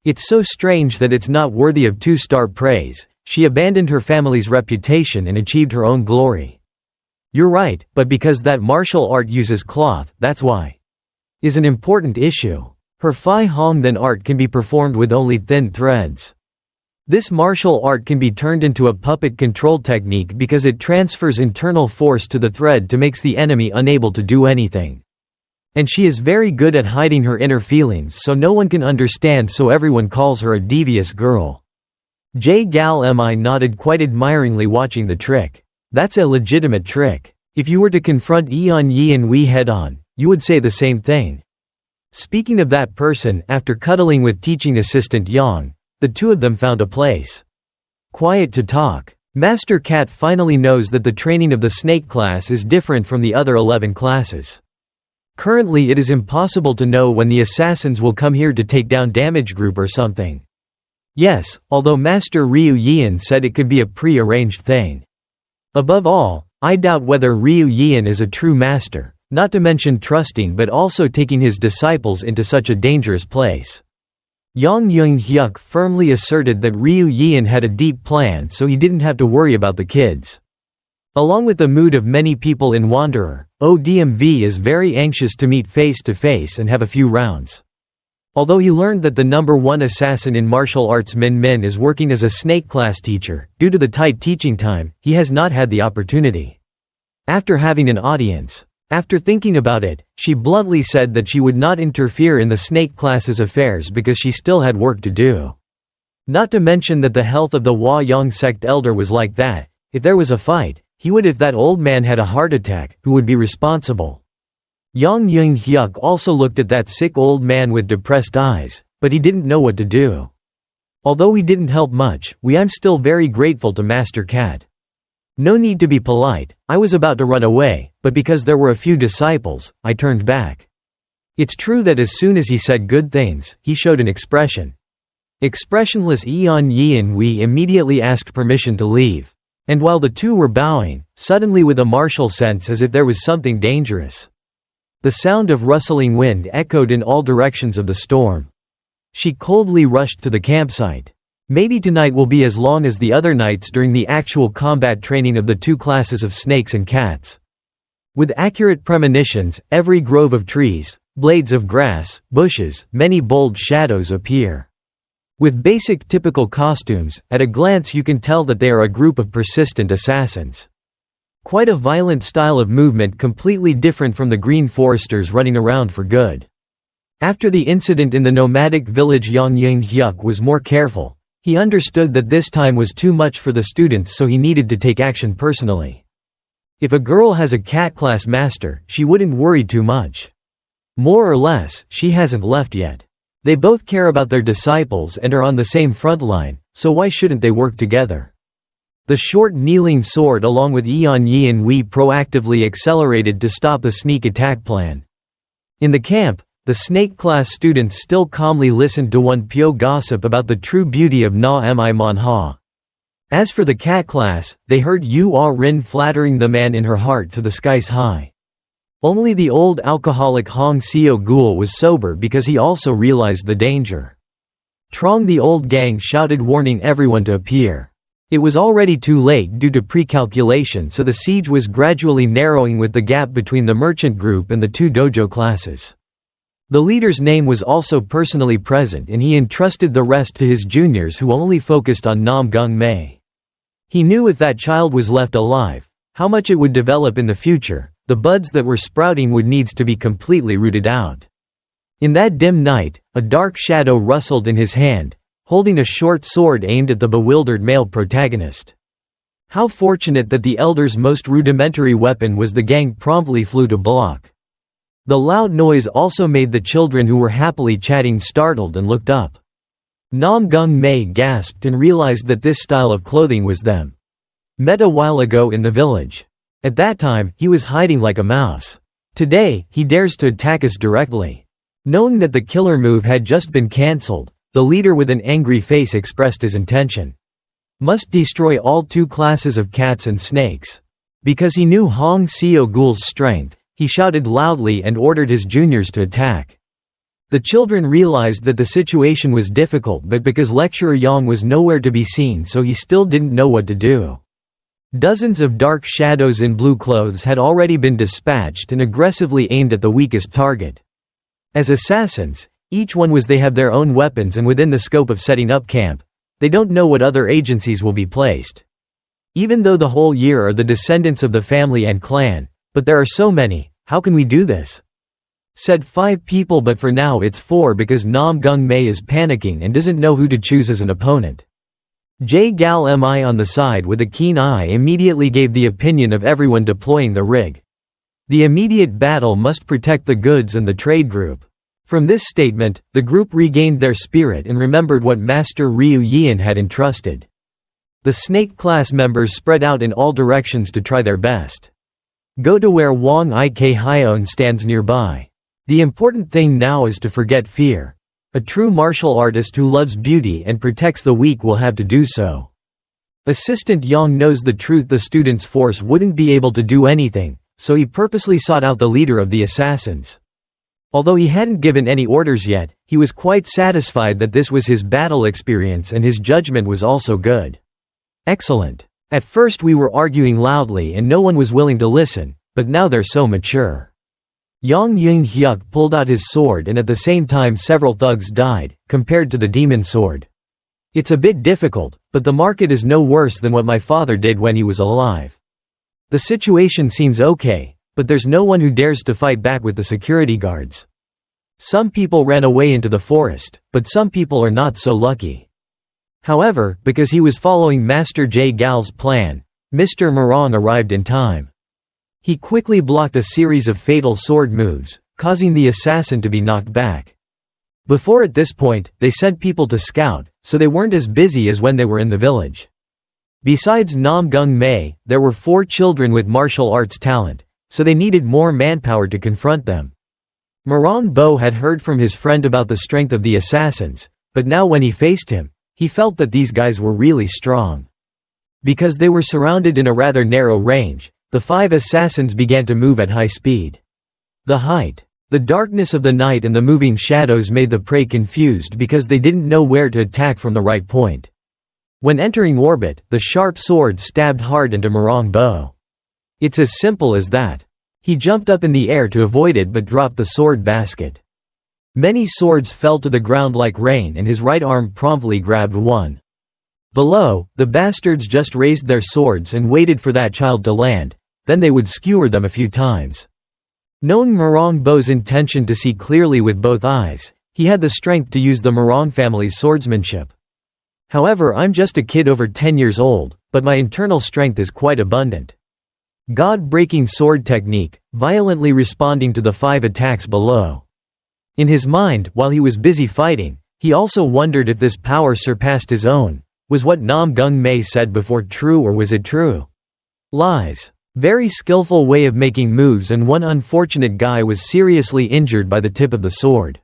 It's so strange that it's not worthy of two-star praise. She abandoned her family's reputation and achieved her own glory. You're right, but because that martial art uses cloth, that's why. Is an important issue. Her Phi Hong then art can be performed with only thin threads. This martial art can be turned into a puppet control technique because it transfers internal force to the thread to makes the enemy unable to do anything. And she is very good at hiding her inner feelings so no one can understand, so everyone calls her a devious girl. J. Gal Mi nodded quite admiringly watching the trick. That's a legitimate trick. If you were to confront Eon Yeon Wee head-on, you would say the same thing. Speaking of that person, after cuddling with teaching assistant Yang, the two of them found a place. Quiet to talk. Master Cat finally knows that the training of the snake class is different from the other 11 classes. Currently it is impossible to know when the assassins will come here to take down damage group or something. Yes, although Master Ryu Yeon said it could be a pre-arranged thing. Above all, I doubt whether Ryu Yeon is a true master, not to mention trusting but also taking his disciples into such a dangerous place. Yang Young-hyuk firmly asserted that Ryu Yeon had a deep plan so he didn't have to worry about the kids. Along with the mood of many people in Wanderer, ODMV is very anxious to meet face to face and have a few rounds. Although he learned that the #1 assassin in martial arts Min Min is working as a snake class teacher, due to the tight teaching time, he has not had the opportunity. After having an audience, after thinking about it, she bluntly said that she would not interfere in the snake class's affairs because she still had work to do. Not to mention that the health of the Hua Yang sect elder was like that. If there was a fight, he would. If that old man had a heart attack, who would be responsible? Yang Young-hyuk also looked at that sick old man with depressed eyes, but he didn't know what to do. Although we didn't help much, I'm still very grateful to Master Cat. No need to be polite, I was about to run away, but because there were a few disciples, I turned back. It's true that as soon as he said good things, he showed an expression. Expressionless Eon Yeon Wee immediately asked permission to leave. And while the two were bowing, suddenly with a martial sense as if there was something dangerous. The sound of rustling wind echoed in all directions of the storm. She coldly rushed to the campsite. Maybe tonight will be as long as the other nights during the actual combat training of the two classes of snakes and cats. With accurate premonitions, every grove of trees, blades of grass, bushes, many bold shadows appear. With basic typical costumes, at a glance you can tell that they are a group of persistent assassins. Quite a violent style of movement, completely different from the Green Foresters running around for good. After the incident in the nomadic village, Yang Young-hyuk was more careful. He understood that this time was too much for the students, so he needed to take action personally. If a girl has a cat class master, she wouldn't worry too much. More or less, she hasn't left yet. They both care about their disciples and are on the same front line, so why shouldn't they work together? The short kneeling sword along with Eon Yeon Wee proactively accelerated to stop the sneak attack plan. In the camp, The snake class students still calmly listened to one pyo gossip about the true beauty of na mi manhwa. As for the cat class, they heard Yu Ah Rin flattering the man in her heart to the skies high. Only the old alcoholic Hong Seo Gul was sober because he also realized the danger. Trong the old gang shouted warning everyone to appear. It was already too late due to pre-calculation, so the siege was gradually narrowing with the gap between the merchant group and the two dojo classes. The leader's name was also personally present and he entrusted the rest to his juniors who only focused on Namgung Mae. He knew if that child was left alive, how much it would develop in the future. The buds that were sprouting would needs to be completely rooted out. In that dim night, a dark shadow rustled in his hand, holding a short sword aimed at the bewildered male protagonist. How fortunate that the elder's most rudimentary weapon was the gang promptly flew to block. The loud noise also made the children who were happily chatting startled and looked up. Namgung Mae gasped and realized that this style of clothing was them. Met a while ago in the village. At that time, he was hiding like a mouse. Today, he dares to attack us directly. Knowing that the killer move had just been cancelled, the leader with an angry face expressed his intention. Must destroy all two classes of cats and snakes. Because he knew Hong Seo Gul's strength, he shouted loudly and ordered his juniors to attack. The children realized that the situation was difficult, but because lecturer Yang was nowhere to be seen, so he still didn't know what to do. Dozens of dark shadows in blue clothes had already been dispatched and aggressively aimed at the weakest target. As assassins, each one they have their own weapons, and within the scope of setting up camp, they don't know what other agencies will be placed. Even though the whole year are the descendants of the family and clan, but there are so many, how can we do this? Said 5 people, but for now it's 4 because Namgung Mae is panicking and doesn't know who to choose as an opponent. J. Gal Mi on the side with a keen eye immediately gave the opinion of everyone deploying the rig. The immediate battle must protect the goods and the trade group. From this statement, the group regained their spirit and remembered what Master Ryu Yian had entrusted. The snake class members spread out in all directions to try their best. Go to where Wang Ik Hyeon stands nearby. The important thing now is to forget fear. A true martial artist who loves beauty and protects the weak will have to do so. Assistant Yang knows the truth: the students' force wouldn't be able to do anything, so he purposely sought out the leader of the assassins. Although he hadn't given any orders yet, he was quite satisfied that this was his battle experience and his judgment was also good. Excellent. At first we were arguing loudly and no one was willing to listen, but now they're so mature. Yang Ying Hyuk pulled out his sword and at the same time several thugs died, compared to the demon sword. It's a bit difficult, but the market is no worse than what my father did when he was alive. The situation seems okay, but there's no one who dares to fight back with the security guards. Some people ran away into the forest, but some people are not so lucky. However, because he was following Master J. Gal's plan, Mr. Morong arrived in time. He quickly blocked a series of fatal sword moves, causing the assassin to be knocked back. Before at this point, they sent people to scout, so they weren't as busy as when they were in the village. Besides Namgung Mae, there were 4 children with martial arts talent, so they needed more manpower to confront them. Morong Bo had heard from his friend about the strength of the assassins, but now when he faced him, he felt that these guys were really strong. Because they were surrounded in a rather narrow range, the 5 assassins began to move at high speed. The height, the darkness of the night and the moving shadows made the prey confused because they didn't know where to attack from the right point. When entering orbit, the sharp sword stabbed hard into Morong Bo. It's as simple as that. He jumped up in the air to avoid it but dropped the sword basket. Many swords fell to the ground like rain and his right arm promptly grabbed one. Below, the bastards just raised their swords and waited for that child to land, then they would skewer them a few times. Knowing Morong Bo's intention to see clearly with both eyes, he had the strength to use the Morong family's swordsmanship. However, I'm just a kid over 10 years old, but my internal strength is quite abundant. God-breaking sword technique, violently responding to the 5 attacks below. In his mind, while he was busy fighting, he also wondered if this power surpassed his own. Was what Namgung Mae said before true, or was it true? Lies. Very skillful way of making moves, and one unfortunate guy was seriously injured by the tip of the sword.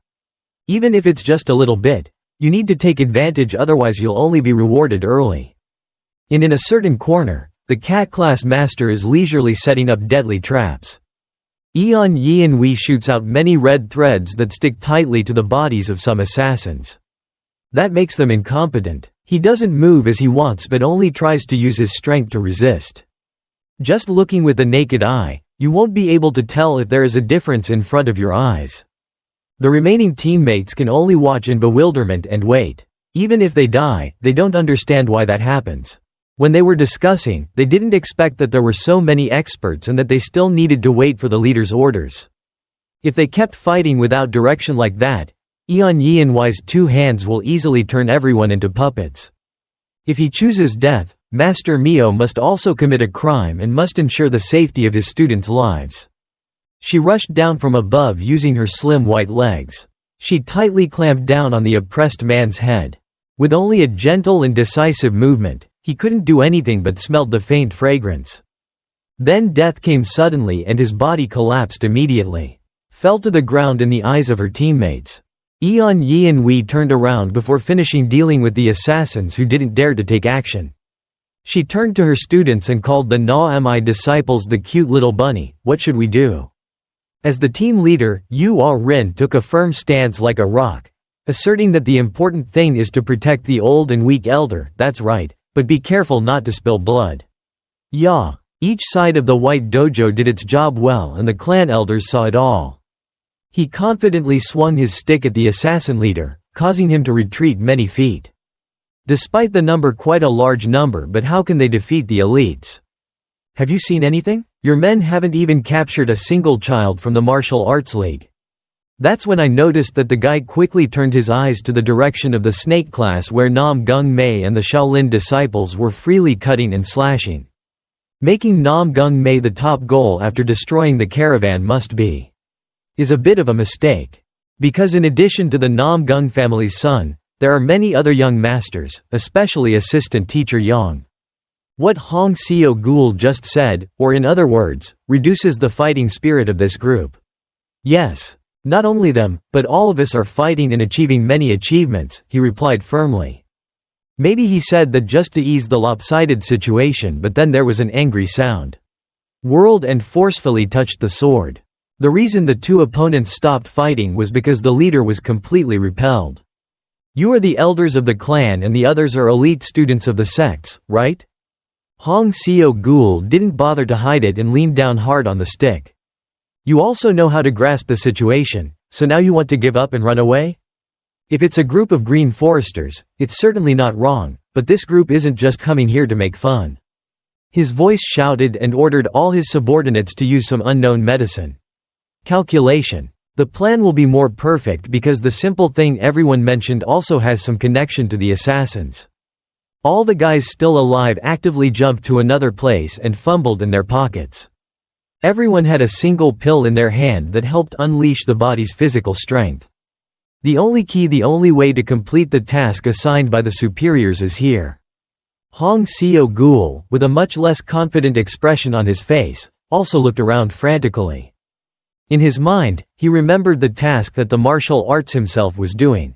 Even if it's just a little bit, you need to take advantage, otherwise you'll only be rewarded early. In a certain corner, the cat class master is leisurely setting up deadly traps. Eon Yeon-wee shoots out many red threads that stick tightly to the bodies of some assassins. That makes them incompetent. He doesn't move as he wants but only tries to use his strength to resist. Just looking with the naked eye, you won't be able to tell if there is a difference in front of your eyes. The remaining teammates can only watch in bewilderment and wait. Even if they die, they don't understand why that happens. When they were discussing, they didn't expect that there were so many experts and that they still needed to wait for the leader's orders. If they kept fighting without direction like that, Eon Yeon-wee's 2 hands will easily turn everyone into puppets. If he chooses death, Master Mio must also commit a crime and must ensure the safety of his students' lives. She rushed down from above using her slim white legs. She tightly clamped down on the oppressed man's head. With only a gentle and decisive movement, he couldn't do anything but smelled the faint fragrance. Then death came suddenly and his body collapsed immediately. Fell to the ground in the eyes of her teammates. Eon Yeon-wee turned around before finishing dealing with the assassins who didn't dare to take action. She turned to her students and called the Na-mi disciples the cute little bunny. What should we do? As the team leader, Yu Ah-rin took a firm stance like a rock, asserting that the important thing is to protect the old and weak elder. That's right. But be careful not to spill blood. Yeah. Each side of the white dojo did its job well and the clan elders saw it all. He confidently swung his stick at the assassin leader, causing him to retreat many feet. Despite the number, quite a large number, but how can they defeat the elites? Have you seen anything? Your men haven't even captured a single child from the martial arts league. That's when I noticed that the guy quickly turned his eyes to the direction of the snake class where Namgung-mae and the Shaolin disciples were freely cutting and slashing. Making Namgung-mae the top goal after destroying the caravan is a bit of a mistake. Because in addition to the Namgung family's son, there are many other young masters, especially assistant teacher Yang. What Hong Seo-gul just said, or in other words, reduces the fighting spirit of this group. Yes. Not only them, but all of us are fighting and achieving many achievements, he replied firmly. Maybe he said that just to ease the lopsided situation, but then there was an angry sound. Whirled and forcefully touched the sword. The reason the 2 opponents stopped fighting was because the leader was completely repelled. You are the elders of the clan and the others are elite students of the sects, right? Hong Seo-gul didn't bother to hide it and leaned down hard on the stick. You also know how to grasp the situation, so now you want to give up and run away? If it's a group of green foresters, it's certainly not wrong, but this group isn't just coming here to make fun. His voice shouted and ordered all his subordinates to use some unknown medicine. Calculation. The plan will be more perfect because the simple thing everyone mentioned also has some connection to the assassins. All the guys still alive actively jumped to another place and fumbled in their pockets. Everyone had a single pill in their hand that helped unleash the body's physical strength. The only way to complete the task assigned by the superiors is here. Hong Seo-gul, with a much less confident expression on his face, also looked around frantically. In his mind, he remembered the task that the martial arts himself was doing.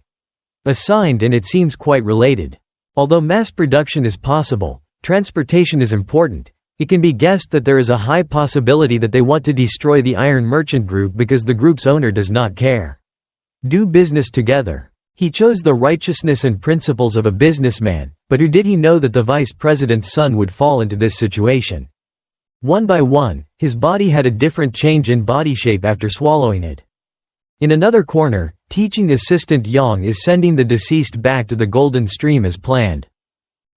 Assigned, and it seems quite related. Although mass production is possible, transportation is important. It can be guessed that there is a high possibility that they want to destroy the Iron Merchant Group because the group's owner does not care. Do business together. He chose the righteousness and principles of a businessman, but who did he know that the vice president's son would fall into this situation? One by one, his body had a different change in body shape after swallowing it. In another corner, teaching assistant Yang is sending the deceased back to the Golden Stream as planned.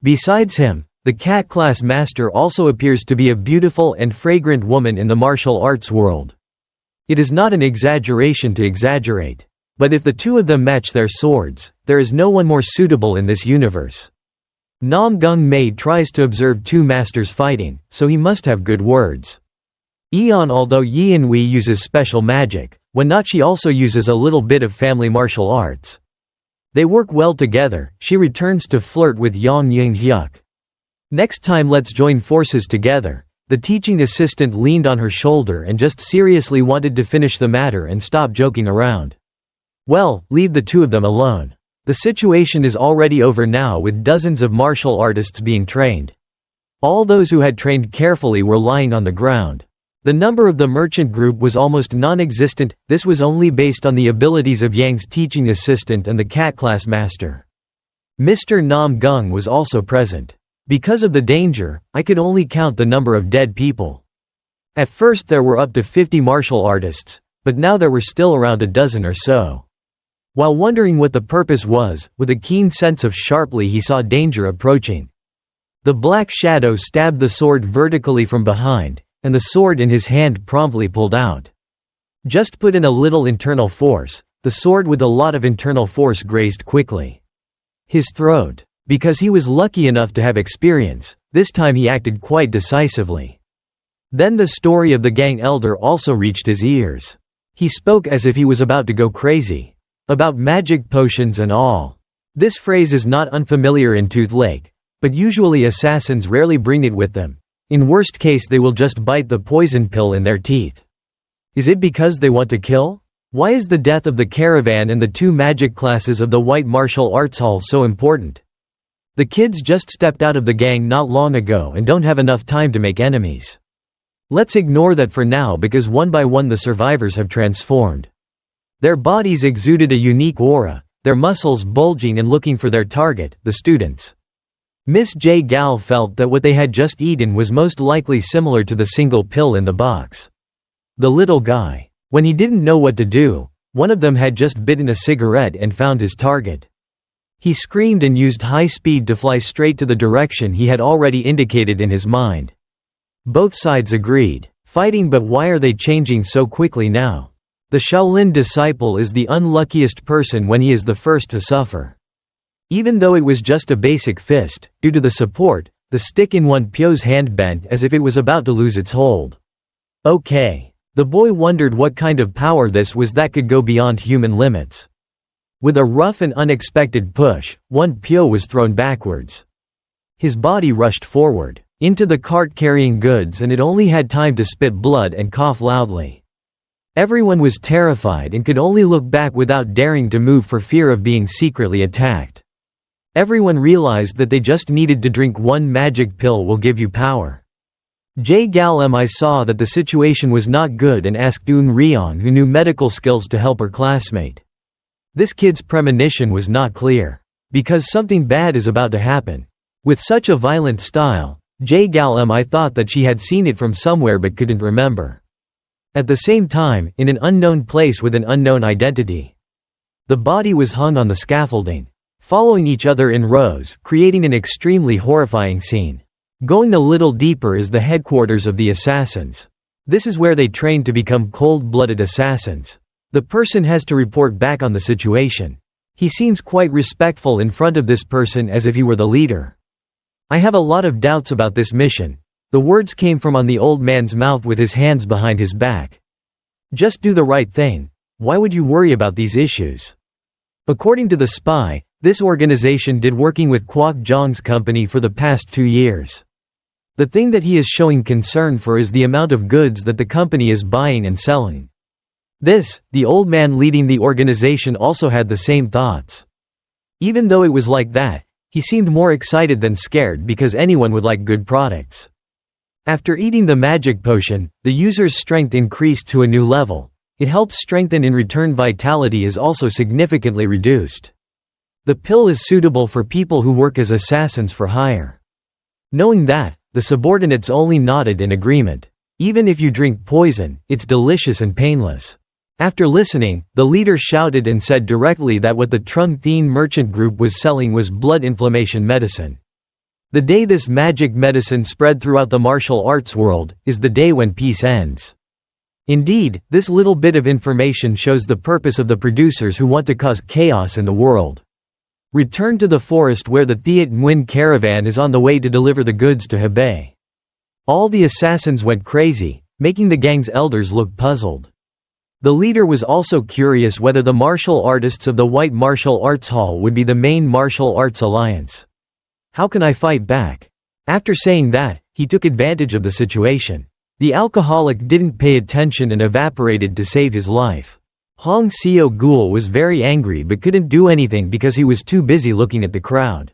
Besides him, the cat class master also appears to be a beautiful and fragrant woman in the martial arts world. It is not an exaggeration to exaggerate. But if the 2 of them match their swords, there is no one more suitable in this universe. Namgung-mae tries to observe 2 masters fighting, so he must have good words. Eon, although Yeon-wee uses special magic, when not she also uses a little bit of family martial arts. They work well together. She returns to flirt with Yang Ying-hyuk. Next time let's join forces together. The teaching assistant leaned on her shoulder and just seriously wanted to finish the matter and stop joking around. Well, leave the two of them alone. The situation is already over now with dozens of martial artists being trained. All those who had trained carefully were lying on the ground. The number of the merchant group was almost non-existent. This was only based on the abilities of Yang's teaching assistant and the cat class master. Mr. Namgung was also present. Because of the danger, I could only count the number of dead people. At first there were up to 50 martial artists, but now there were still around a dozen or so. While wondering what the purpose was, with a keen sense of sharply he saw danger approaching. The black shadow stabbed the sword vertically from behind, and the sword in his hand promptly pulled out. Just put in a little internal force, the sword with a lot of internal force grazed quickly his throat. Because he was lucky enough to have experience, this time he acted quite decisively. Then the story of the gang elder also reached his ears. He spoke as if he was about to go crazy. About magic potions and all. This phrase is not unfamiliar in Tooth Lake, but usually assassins rarely bring it with them. In worst case they will just bite the poison pill in their teeth. Is it because they want to kill? Why is the death of the caravan and the two magic classes of the White Martial Arts Hall so important? The kids just stepped out of the gang not long ago and don't have enough time to make enemies. Let's ignore that for now because one by one the survivors have transformed. Their bodies exuded a unique aura, their muscles bulging and looking for their target, the students. Miss J. Gal felt that what they had just eaten was most likely similar to the single pill in the box. The little guy. When he didn't know what to do, one of them had just bitten a cigarette and found his target. He screamed and used high speed to fly straight to the direction he had already indicated in his mind. Both sides agreed. Fighting, but why are they changing so quickly now? The Shaolin disciple is the unluckiest person when he is the first to suffer. Even though it was just a basic fist, due to the support, the stick in one Pyo's hand bent as if it was about to lose its hold. Okay. The boy wondered what kind of power this was that could go beyond human limits. With a rough and unexpected push, one Pyo was thrown backwards. His body rushed forward, into the cart carrying goods, and it only had time to spit blood and cough loudly. Everyone was terrified and could only look back without daring to move for fear of being secretly attacked. Everyone realized that they just needed to drink one magic pill will give you power. J. Gal Mi saw that the situation was not good and asked Eun Ryeon, who knew medical skills, to help her classmate. This kid's premonition was not clear. Because something bad is about to happen. With such a violent style, J. Gal Mi thought that she had seen it from somewhere but couldn't remember. At the same time, in an unknown place with an unknown identity. The body was hung on the scaffolding, following each other in rows, creating an extremely horrifying scene. Going a little deeper is the headquarters of the assassins. This is where they train to become cold-blooded assassins. The person has to report back on the situation. He seems quite respectful in front of this person as if he were the leader. I have a lot of doubts about this mission. The words came from on the old man's mouth with his hands behind his back. Just do the right thing. Why would you worry about these issues? According to the spy, this organization did working with Kwok Jong's company for the past 2 years. The thing that he is showing concern for is the amount of goods that the company is buying and selling. The old man leading the organization also had the same thoughts. Even though it was like that, he seemed more excited than scared because anyone would like good products. After eating the magic potion, the user's strength increased to a new level. It helps strengthen, in return vitality is also significantly reduced. The pill is suitable for people who work as assassins for hire. Knowing that, the subordinates only nodded in agreement. Even if you drink poison, it's delicious and painless. After listening, the leader shouted and said directly that what the Trung Thien merchant group was selling was blood inflammation medicine. The day this magic medicine spread throughout the martial arts world, is the day when peace ends. Indeed, this little bit of information shows the purpose of the producers who want to cause chaos in the world. Return to the forest where the Thiet Nguyen caravan is on the way to deliver the goods to Hebei. All the assassins went crazy, making the gang's elders look puzzled. The leader was also curious whether the martial artists of the White Martial Arts Hall would be the main martial arts alliance. How can I fight back? After saying that, he took advantage of the situation. The alcoholic didn't pay attention and evaporated to save his life. Hong Seo-gul was very angry but couldn't do anything because he was too busy looking at the crowd.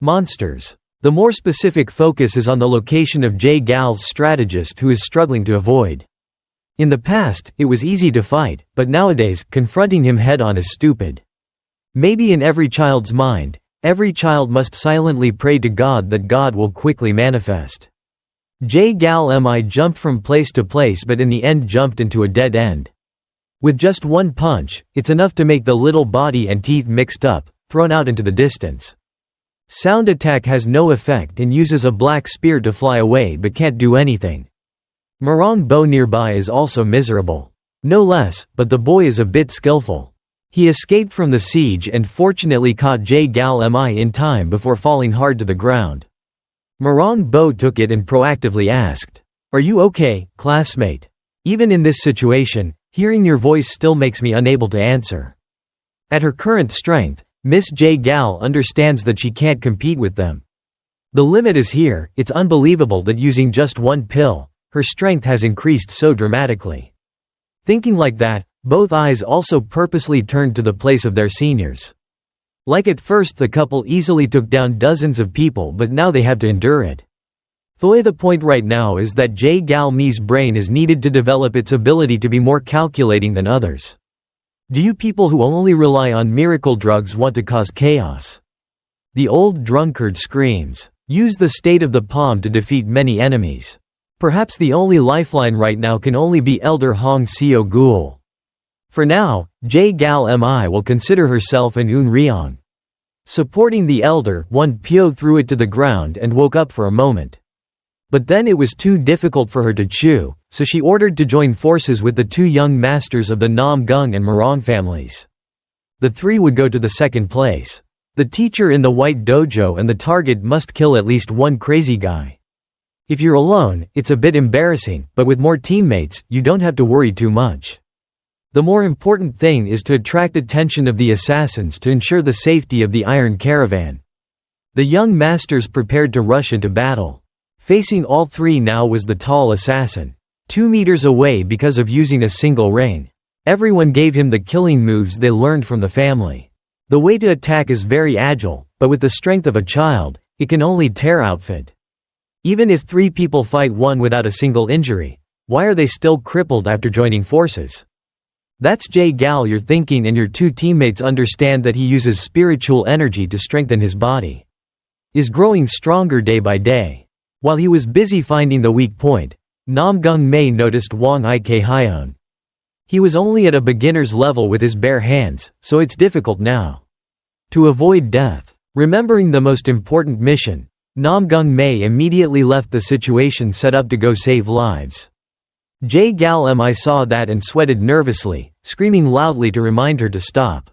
Monsters. The more specific focus is on the location of Jae-gal's strategist who is struggling to avoid. In the past, it was easy to fight, but nowadays, confronting him head-on is stupid. Maybe in every child's mind, every child must silently pray to God that God will quickly manifest. Jae-gal jumped from place to place but in the end jumped into a dead end. With just one punch, it's enough to make the little body and teeth mixed up, thrown out into the distance. Sound attack has no effect and uses a black spear to fly away but can't do anything. Marong Bo nearby is also miserable. No less, but the boy is a bit skillful. He escaped from the siege and fortunately caught Jae-gal in time before falling hard to the ground. Marong Bo took it and proactively asked, "Are you okay, classmate? Even in this situation, hearing your voice still makes me unable to answer." At her current strength, Miss Jae-gal understands that she can't compete with them. The limit is here. It's unbelievable that using just one pill, her strength has increased so dramatically. Thinking like that, both eyes also purposely turned to the place of their seniors. Like at first the couple easily took down dozens of people but now they have to endure it. The point right now is that Jae-gal Mi's brain is needed to develop its ability to be more calculating than others. Do you people who only rely on miracle drugs want to cause chaos? The old drunkard screams, "Use the state of the palm to defeat many enemies." Perhaps the only lifeline right now can only be Elder Hong Seo-gul. For now, Jae-gal will consider herself an Unryong. Supporting the elder, Won Pyo threw it to the ground and woke up for a moment. But then it was too difficult for her to chew, so she ordered to join forces with the two young masters of the Namgung and Marong families. The three would go to the second place. The teacher in the white dojo and the target must kill at least one crazy guy. If you're alone, it's a bit embarrassing, but with more teammates, you don't have to worry too much. The more important thing is to attract attention of the assassins to ensure the safety of the Iron Caravan. The young masters prepared to rush into battle. Facing all three now was the tall assassin. 2 meters away because of using a single ring. Everyone gave him the killing moves they learned from the family. The way to attack is very agile, but with the strength of a child, it can only tear outfit. Even if 3 people fight one without a single injury, why are they still crippled after joining forces? That's Jae-gal you're thinking, and your 2 teammates understand that he uses spiritual energy to strengthen his body. Is growing stronger day by day. While he was busy finding the weak point, Namgung Mae noticed Wang Ik-hyeon. He was only at a beginner's level with his bare hands, so it's difficult now. To avoid death. Remembering the most important mission, Namgung Mae immediately left the situation set up to go save lives. Jae-gal saw that and sweated nervously, screaming loudly to remind her to stop.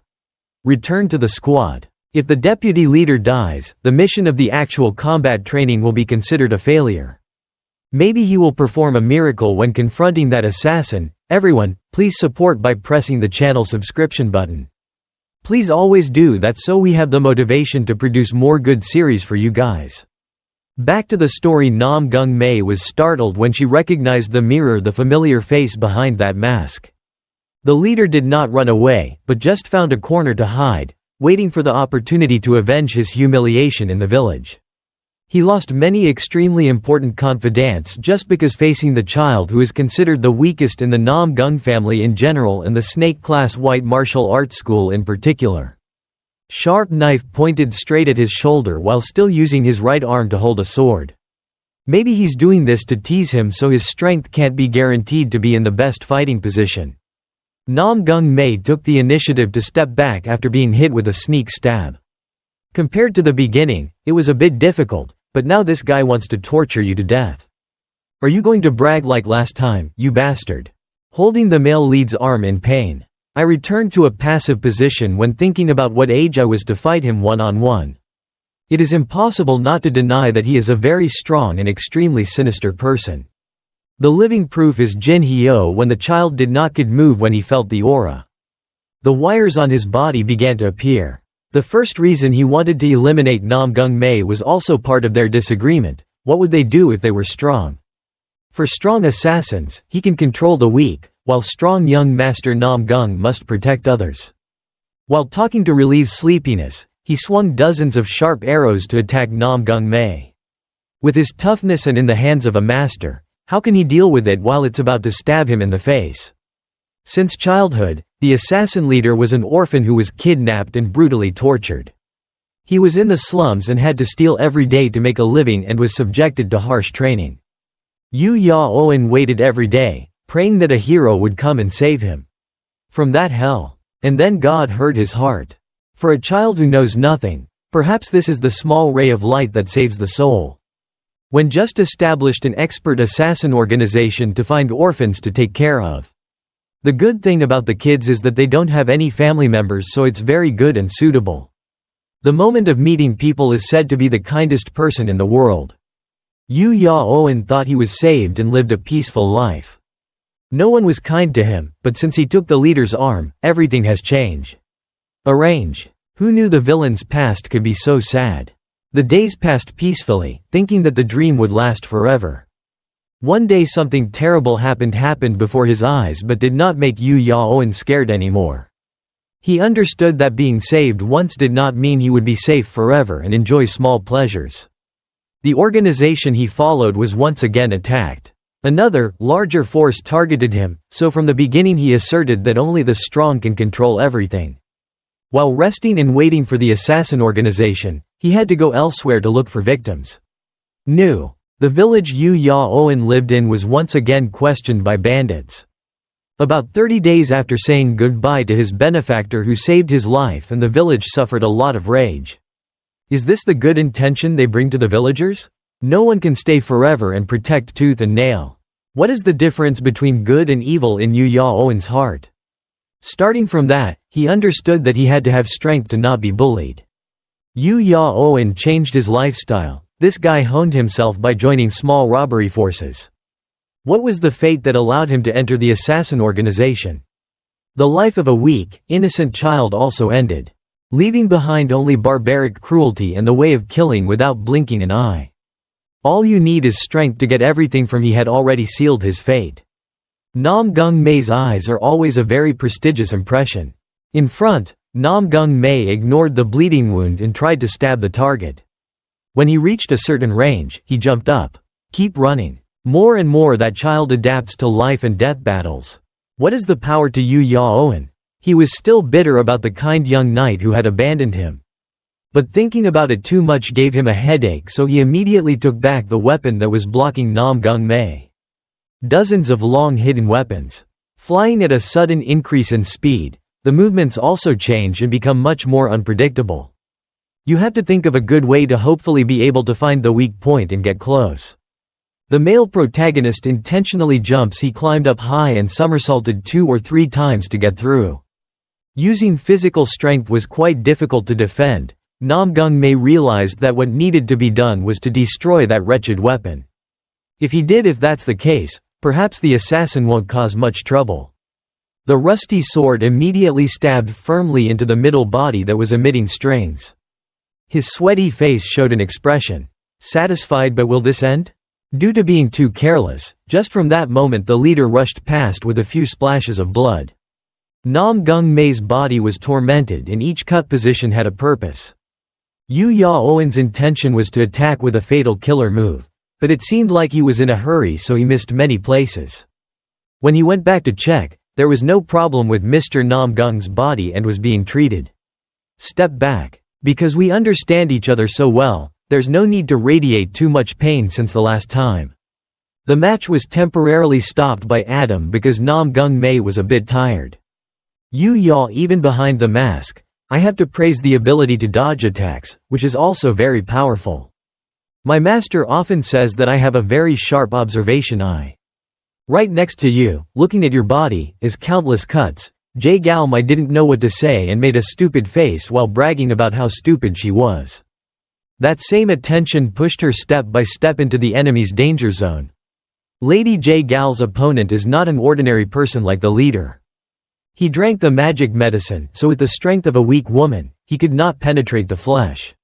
Return to the squad. If the deputy leader dies, the mission of the actual combat training will be considered a failure. Maybe he will perform a miracle when confronting that assassin. Everyone, please support by pressing the channel subscription button. Please always do that so we have the motivation to produce more good series for you guys. Back to the story. Namgung Mae was startled when she recognized the mirror, the familiar face behind that mask. The leader did not run away, but just found a corner to hide, waiting for the opportunity to avenge his humiliation in the village. He lost many extremely important confidants just because facing the child who is considered the weakest in the Namgung family in general and the snake class white martial arts school in particular. Sharp knife pointed straight at his shoulder while still using his right arm to hold a sword. Maybe he's doing this to tease him so his strength can't be guaranteed to be in the best fighting position. Namgung Mae took the initiative to step back after being hit with a sneak stab. Compared to the beginning, it was a bit difficult, but now this guy wants to torture you to death. Are you going to brag like last time, you bastard? Holding the male lead's arm in pain. I returned to a passive position when thinking about what age I was to fight him one-on-one. It is impossible not to deny that he is a very strong and extremely sinister person. The living proof is Jin Hyo when the child did not could move when he felt the aura. The wires on his body began to appear. The first reason he wanted to eliminate Namgung Mae was also part of their disagreement. what would they do if they were strong? For strong assassins, he can control the weak, while strong young Master Namgung must protect others. While talking to relieve sleepiness, he swung dozens of sharp arrows to attack Namgung Mae. With his toughness and in the hands of a master, how can he deal with it while it's about to stab him in the face? Since childhood, the assassin leader was an orphan who was kidnapped and brutally tortured. He was in the slums and had to steal every day to make a living and was subjected to harsh training. Yu Ya-oen waited every day, praying that a hero would come and save him from that hell. And then God heard his heart. For a child who knows nothing, perhaps this is the small ray of light that saves the soul. When just established an expert assassin organization to find orphans to take care of. The good thing about the kids is that they don't have any family members, so it's very good and suitable. The moment of meeting people is said to be the kindest person in the world. Yu Ya-oen thought he was saved and lived a peaceful life. No one was kind to him, but since he took the leader's arm, everything has changed. Arrange. Who knew the villain's past could be so sad? The days passed peacefully, thinking that the dream would last forever. One day something terrible happened before his eyes but did not make Yu Ya-oen scared anymore. He understood that being saved once did not mean he would be safe forever and enjoy small pleasures. The organization he followed was once again attacked. Another, larger force targeted him, so from the beginning he asserted that only the strong can control everything. While resting and waiting for the assassin organization, he had to go elsewhere to look for victims. The village Yu Ya-oen lived in was once again questioned by bandits. About 30 days after saying goodbye to his benefactor who saved his life, and the village suffered a lot of rage. Is this the good intention they bring to the villagers? No one can stay forever and protect tooth and nail. What is the difference between good and evil in Yu Ya-oen's heart? Starting from that, he understood that he had to have strength to not be bullied. Yu Ya-oen changed his lifestyle. This guy honed himself by joining small robbery forces. What was the fate that allowed him to enter the assassin organization? The life of a weak, innocent child also ended, leaving behind only barbaric cruelty and the way of killing without blinking an eye. All you need is strength to get everything from he had already sealed his fate. Namgung Mae's eyes are always a very prestigious impression. In front, Namgung Mae ignored the bleeding wound and tried to stab the target. When he reached a certain range, he jumped up. Keep running. More and more that child adapts to life and death battles. What is the power to Yu Ya-oen? He was still bitter about the kind young knight who had abandoned him. But thinking about it too much gave him a headache, so he immediately took back the weapon that was blocking Namgung Mae. Dozens of long hidden weapons. Flying at a sudden increase in speed, the movements also change and become much more unpredictable. You have to think of a good way to hopefully be able to find the weak point and get close. The male protagonist intentionally jumps. He climbed up high and somersaulted 2 or 3 times to get through. Using physical strength was quite difficult to defend. Namgung Mae realized that what needed to be done was to destroy that wretched weapon. If that's the case, perhaps the assassin won't cause much trouble. The rusty sword immediately stabbed firmly into the middle body that was emitting strings. His sweaty face showed an expression. Satisfied, but will this end? Due to being too careless, just from that moment the leader rushed past with a few splashes of blood. Namgung Mae's body was tormented and each cut position had a purpose. Yu Ya-oen's intention was to attack with a fatal killer move, but it seemed like he was in a hurry, so he missed many places. When he went back to check, there was no problem with Mr. Namgung's body and was being treated. Step back. Because we understand each other so well, there's no need to radiate too much pain since the last time. The match was temporarily stopped by Adam because Namgung Mae was a bit tired. Yu Ya, even behind the mask, I have to praise the ability to dodge attacks, which is also very powerful. My master often says that I have a very sharp observation eye. Right next to you, looking at your body, is countless cuts. Jae Mai didn't know what to say and made a stupid face while bragging about how stupid she was. That same attention pushed her step by step into the enemy's danger zone. Lady Jae-gal's opponent is not an ordinary person like the leader. He drank the magic medicine, so with the strength of a weak woman, he could not penetrate the flesh.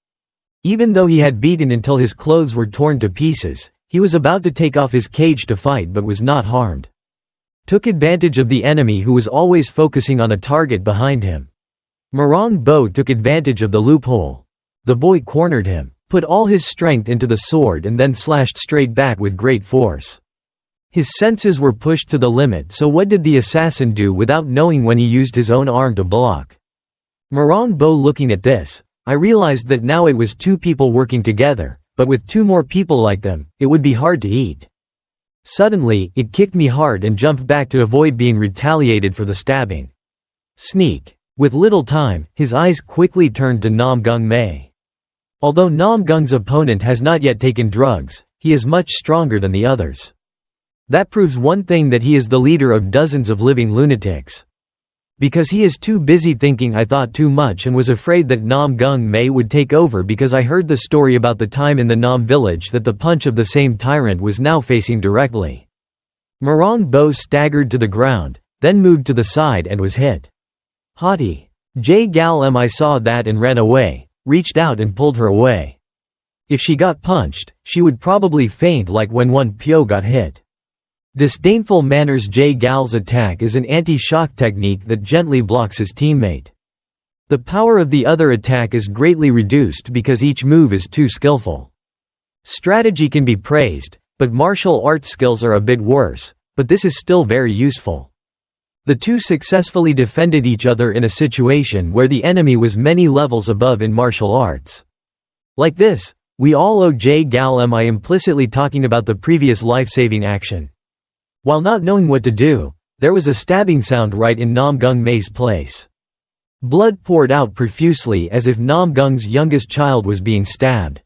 Even though he had beaten until his clothes were torn to pieces, he was about to take off his cage to fight but was not harmed. Took advantage of the enemy who was always focusing on a target behind him. Mae Bo took advantage of the loophole. The boy cornered him, put all his strength into the sword and then slashed straight back with great force. His senses were pushed to the limit, so what did the assassin do without knowing when he used his own arm to block? Mae Bo looking at this, I realized that now it was two people working together, but with two more people like them, it would be hard to eat. Suddenly, it kicked me hard and jumped back to avoid being retaliated for the stabbing. Sneak. With little time, his eyes quickly turned to Mae. Although Namgung's opponent has not yet taken drugs, he is much stronger than the others. That proves one thing, that he is the leader of dozens of living lunatics. Because he is too busy thinking I thought too much and was afraid that Mae would take over, because I heard the story about the time in the Nam village that the punch of the same tyrant was now facing directly. Mae Bo staggered to the ground, then moved to the side and was hit. Haughty. I saw that and ran away, reached out and pulled her away. If she got punched, she would probably faint like when one Pyo got hit. Disdainful manners. Gal's attack is an anti-shock technique that gently blocks his teammate. The power of the other attack is greatly reduced because each move is too skillful. Strategy can be praised, but martial arts skills are a bit worse, but this is still very useful. The two successfully defended each other in a situation where the enemy was many levels above in martial arts. Like this, we all owe Gal implicitly talking about the previous life-saving action. While not knowing what to do, there was a stabbing sound right in Mae's place. Blood poured out profusely as if Namgung's youngest child was being stabbed.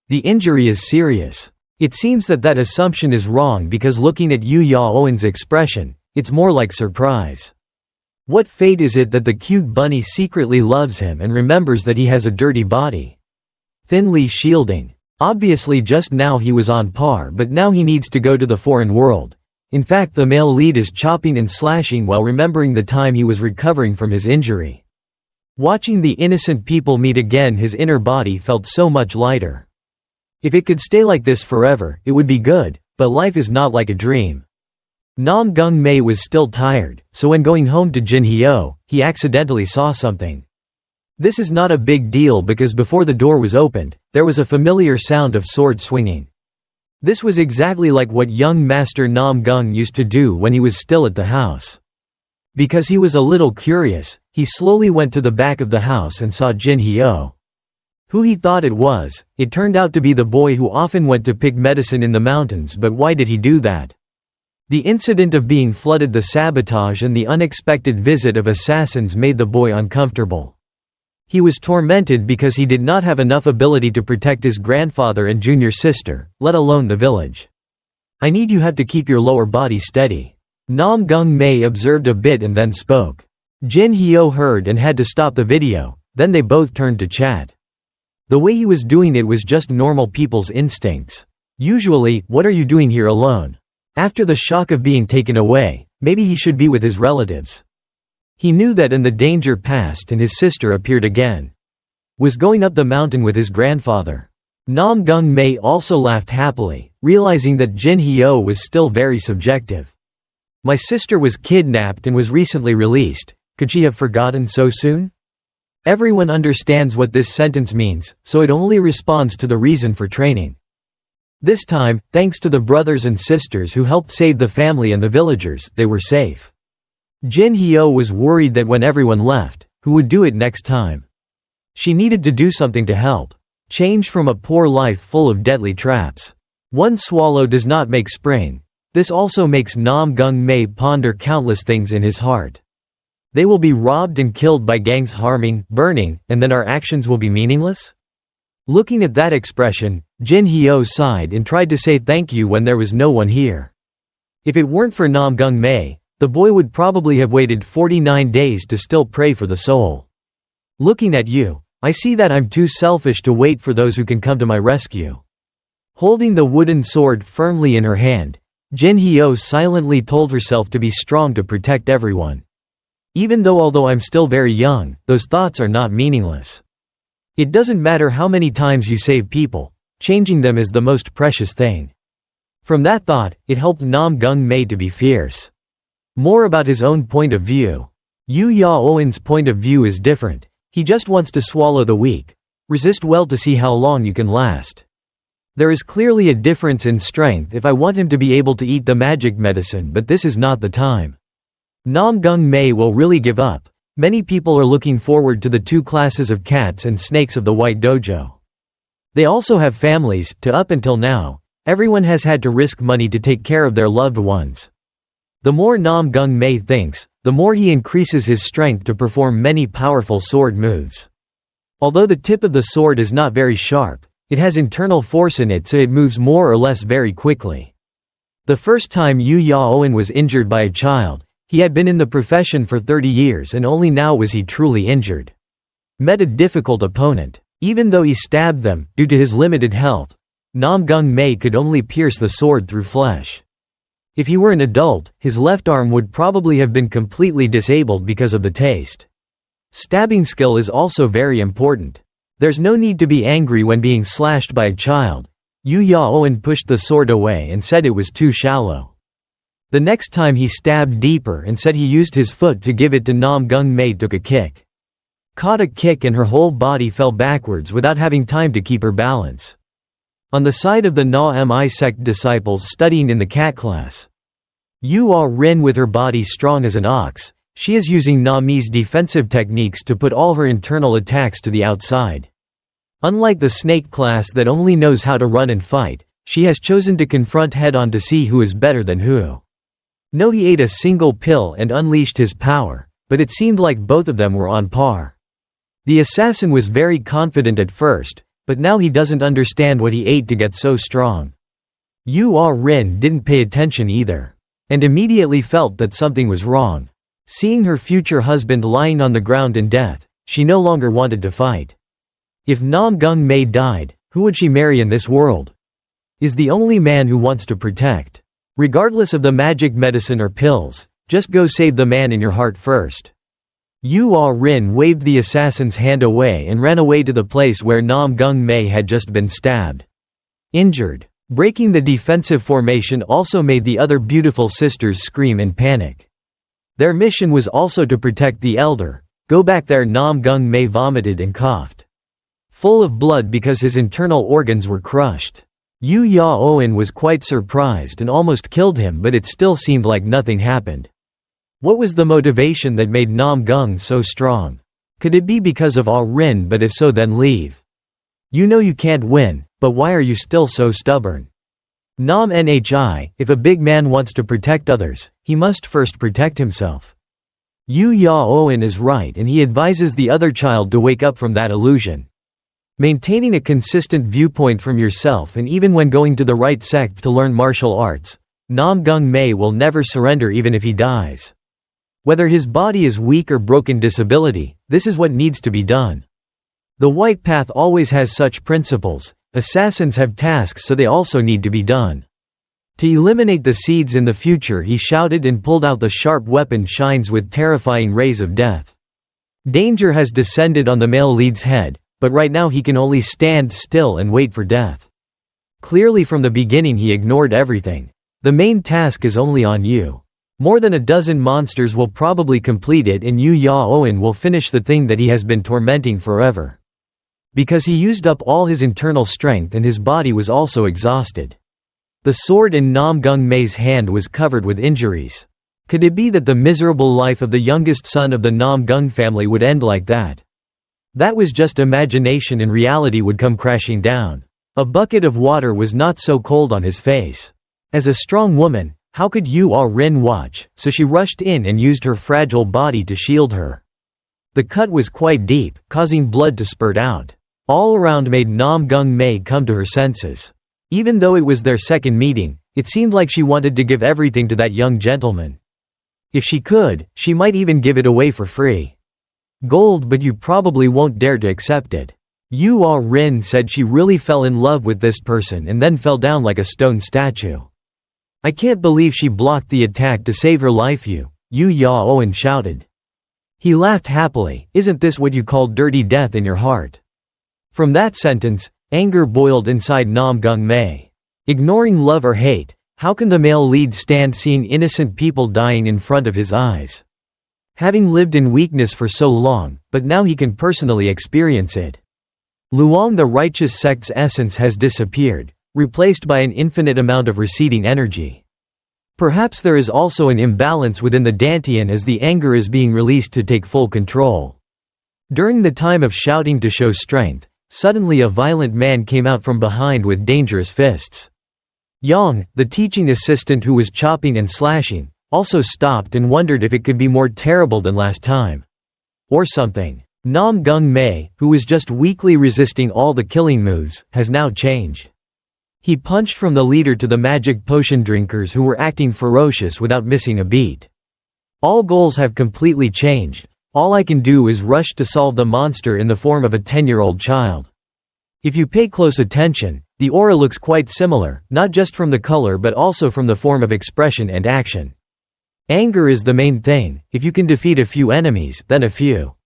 The injury is serious. It seems that assumption is wrong, because looking at Yu Yaoen's expression, it's more like surprise. What fate is it that the cute bunny secretly loves him and remembers that he has a dirty body? Thinly shielding. Obviously just now he was on par, but now he needs to go to the foreign world. In fact, the male lead is chopping and slashing while remembering the time he was recovering from his injury. Watching the innocent people meet again, his inner body felt so much lighter. If it could stay like this forever, it would be good, but life is not like a dream. Mae was still tired, so when going home to Jinhyo, he accidentally saw something. This is not a big deal because before the door was opened, there was a familiar sound of sword swinging. This was exactly like what young Master Namgung used to do when he was still at the house. Because he was a little curious, he slowly went to the back of the house and saw Jinhyo. Who he thought it was, it turned out to be the boy who often went to pick medicine in the mountains. But why did he do that? The incident of being flooded, the sabotage and the unexpected visit of assassins made the boy uncomfortable. He was tormented because he did not have enough ability to protect his grandfather and junior sister, let alone the village. I need you have to keep your lower body steady. Mae observed a bit and then spoke. Jinhyo heard and had to stop the video, then they both turned to chat. The way he was doing it was just normal people's instincts. Usually, what are you doing here alone? After the shock of being taken away, maybe he should be with his relatives. He knew that, and the danger passed and his sister appeared again. Was going up the mountain with his grandfather. Mae also laughed happily, realizing that Jinhyo was still very subjective. My sister was kidnapped and was recently released. Could she have forgotten so soon? Everyone understands what this sentence means, so it only responds to the reason for training. This time, thanks to the brothers and sisters who helped save the family and the villagers, they were safe. Jinhyo was worried that when everyone left, who would do it next time? She needed to do something to help. Change from a poor life full of deadly traps. One swallow does not make spring. This also makes Mae ponder countless things in his heart. They will be robbed and killed by gangs, harming, burning, and then our actions will be meaningless? Looking at that expression, Jinhyo sighed and tried to say thank you when there was no one here. If it weren't for Mae, the boy would probably have waited 49 days to still pray for the soul. Looking at you, I see that I'm too selfish to wait for those who can come to my rescue. Holding the wooden sword firmly in her hand, Jinhyo silently told herself to be strong to protect everyone. Although I'm still very young, those thoughts are not meaningless. It doesn't matter how many times you save people, changing them is the most precious thing. From that thought, it helped Mae to be fierce. More about his own point of view. Yu Yaoen's point of view is different. He just wants to swallow the weak. Resist well to see how long you can last. There is clearly a difference in strength if I want him to be able to eat the magic medicine, but this is not the time. Mae will really give up. Many people are looking forward to the two classes of cats and snakes of the White Dojo. They also have families. Up until now, everyone has had to risk money to take care of their loved ones. The more Mae thinks, the more he increases his strength to perform many powerful sword moves. Although the tip of the sword is not very sharp, it has internal force in it, so it moves more or less very quickly. The first time Yu Yaoen was injured by a child, he had been in the profession for 30 years and only now was he truly injured. Met a difficult opponent. Even though he stabbed them, due to his limited health, Mae could only pierce the sword through flesh. If he were an adult, his left arm would probably have been completely disabled because of the taste. Stabbing skill is also very important. There's no need to be angry when being slashed by a child. Yu Yaoen pushed the sword away and said it was too shallow. The next time he stabbed deeper and said he used his foot to give it to Mae took a kick. Caught a kick and her whole body fell backwards without having time to keep her balance. On the side of the Mi sect disciples studying in the cat class, Yu Rin with her body strong as an ox, she is using Nami's defensive techniques to put all her internal attacks to the outside. Unlike the snake class that only knows how to run and fight, she has chosen to confront head-on to see who is better than who. No, he ate a single pill and unleashed his power, but it seemed like both of them were on par. The assassin was very confident at first, but now he doesn't understand what he ate to get so strong. Yu Rin didn't pay attention either, and immediately felt that something was wrong. Seeing her future husband lying on the ground in death, she no longer wanted to fight. If Mae died, who would she marry in this world? Is the only man who wants to protect. Regardless of the magic medicine or pills, just go save the man in your heart first. Yu Rin waved the assassin's hand away and ran away to the place where Mae had just been stabbed. Injured. Breaking the defensive formation also made the other beautiful sisters scream in panic. Their mission was also to protect the elder. Go back there. Mae vomited and coughed. Full of blood because his internal organs were crushed. Yu Yaoen was quite surprised and almost killed him, but it still seemed like nothing happened. What was the motivation that made Namgung so strong? Could it be because of Rin? But if so, then leave. You know you can't win, but why are you still so stubborn? If a big man wants to protect others, he must first protect himself. Yu Yaoen is right, and he advises the other child to wake up from that illusion. Maintaining a consistent viewpoint from yourself, and even when going to the right sect to learn martial arts, Mae will never surrender even if he dies. Whether his body is weak or broken disability, this is what needs to be done. The White Path always has such principles. Assassins have tasks, so they also need to be done. To eliminate the seeds in the future, he shouted and pulled out the sharp weapon shines with terrifying rays of death. Danger has descended on the male lead's head, but right now he can only stand still and wait for death. Clearly from the beginning he ignored everything. The main task is only on you. More than a dozen monsters will probably complete it, and Yu Yaoen will finish the thing that he has been tormenting forever. Because he used up all his internal strength and his body was also exhausted. The sword in Mae's hand was covered with injuries. Could it be that the miserable life of the youngest son of the Namgung family would end like that? That was just imagination, and reality would come crashing down. A bucket of water was not so cold on his face. As a strong woman, how could Yu Rin watch? So she rushed in and used her fragile body to shield her. The cut was quite deep, causing blood to spurt out. All around made Mae come to her senses. Even though it was their second meeting, it seemed like she wanted to give everything to that young gentleman. If she could, she might even give it away for free. Gold, but you probably won't dare to accept it. Yu Rin said she really fell in love with this person and then fell down like a stone statue. I can't believe she blocked the attack to save her life. Yu Yaoen shouted. He laughed happily. Isn't this what you call dirty death in your heart? From that sentence, anger boiled inside Namgung Mae. Ignoring love or hate, how can the male lead stand seeing innocent people dying in front of his eyes? Having lived in weakness for so long, but now he can personally experience it. Luong, the righteous sect's essence has disappeared, replaced by an infinite amount of receding energy. Perhaps there is also an imbalance within the Dantian as the anger is being released to take full control. During the time of shouting to show strength, suddenly a violent man came out from behind with dangerous fists. Yang, the teaching assistant who was chopping and slashing, also stopped and wondered if it could be more terrible than last time. Or something. Namgung Mae, who was just weakly resisting all the killing moves, has now changed. He punched from the leader to the magic potion drinkers who were acting ferocious without missing a beat. All goals have completely changed. All I can do is rush to solve the monster in the form of a 10-year-old child. If you pay close attention, the aura looks quite similar, not just from the color but also from the form of expression and action. Anger is the main thing. If you can defeat a few enemies, then a few.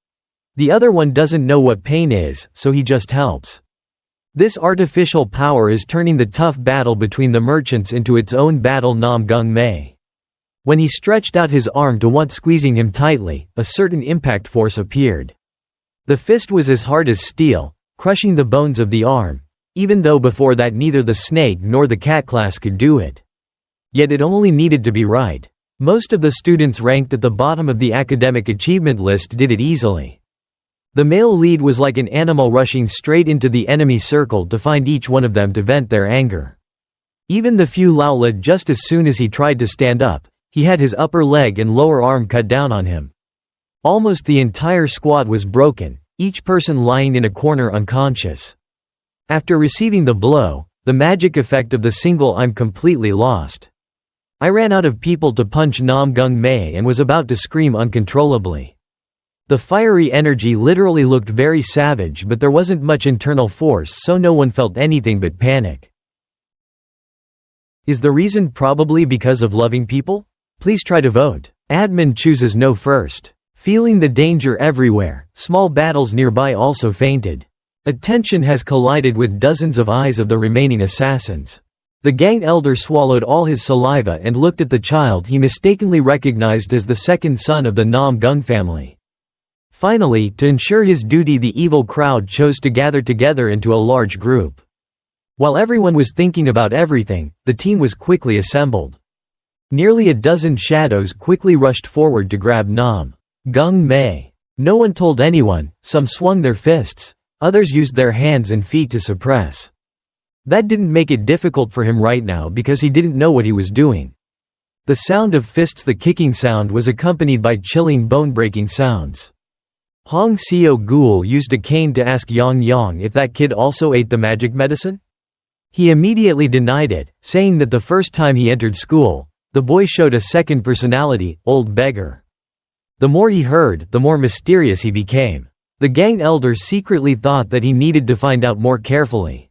The other one doesn't know what pain is, so he just helps. This artificial power is turning the tough battle between the merchants into its own battle. Namgung Mae. When he stretched out his arm to want squeezing him tightly, a certain impact force appeared. The fist was as hard as steel, crushing the bones of the arm, even though before that neither the snake nor the cat class could do it. Yet it only needed to be right. Most of the students ranked at the bottom of the academic achievement list did it easily. The male lead was like an animal rushing straight into the enemy circle to find each one of them to vent their anger. Even the few Laola, just as soon as he tried to stand up, he had his upper leg and lower arm cut down on him. Almost the entire squad was broken, each person lying in a corner unconscious. After receiving the blow, the magic effect of the single "I'm completely lost. I ran out of people to punch Namgung Mae and was about to scream uncontrollably. The fiery energy literally looked very savage, but there wasn't much internal force, so no one felt anything but panic. Is the reason probably because of loving people? Please try to vote. Admin chooses no first. Feeling the danger everywhere, small battles nearby also fainted. Attention has collided with dozens of eyes of the remaining assassins. The gang elder swallowed all his saliva and looked at the child he mistakenly recognized as the second son of the Namgung family. Finally, to ensure his duty, the evil crowd chose to gather together into a large group. While everyone was thinking about everything, the team was quickly assembled. Nearly a dozen shadows quickly rushed forward to grab Namgung Mae. No one told anyone, some swung their fists, others used their hands and feet to suppress. That didn't make it difficult for him right now because he didn't know what he was doing. The sound of fists, the kicking sound, was accompanied by chilling bone-breaking sounds. Hong Seo Ghoul used a cane to ask Yang if that kid also ate the magic medicine. He immediately denied it, saying that the first time he entered school, the boy showed a second personality, old beggar. The more he heard, the more mysterious he became. The gang elder secretly thought that he needed to find out more carefully.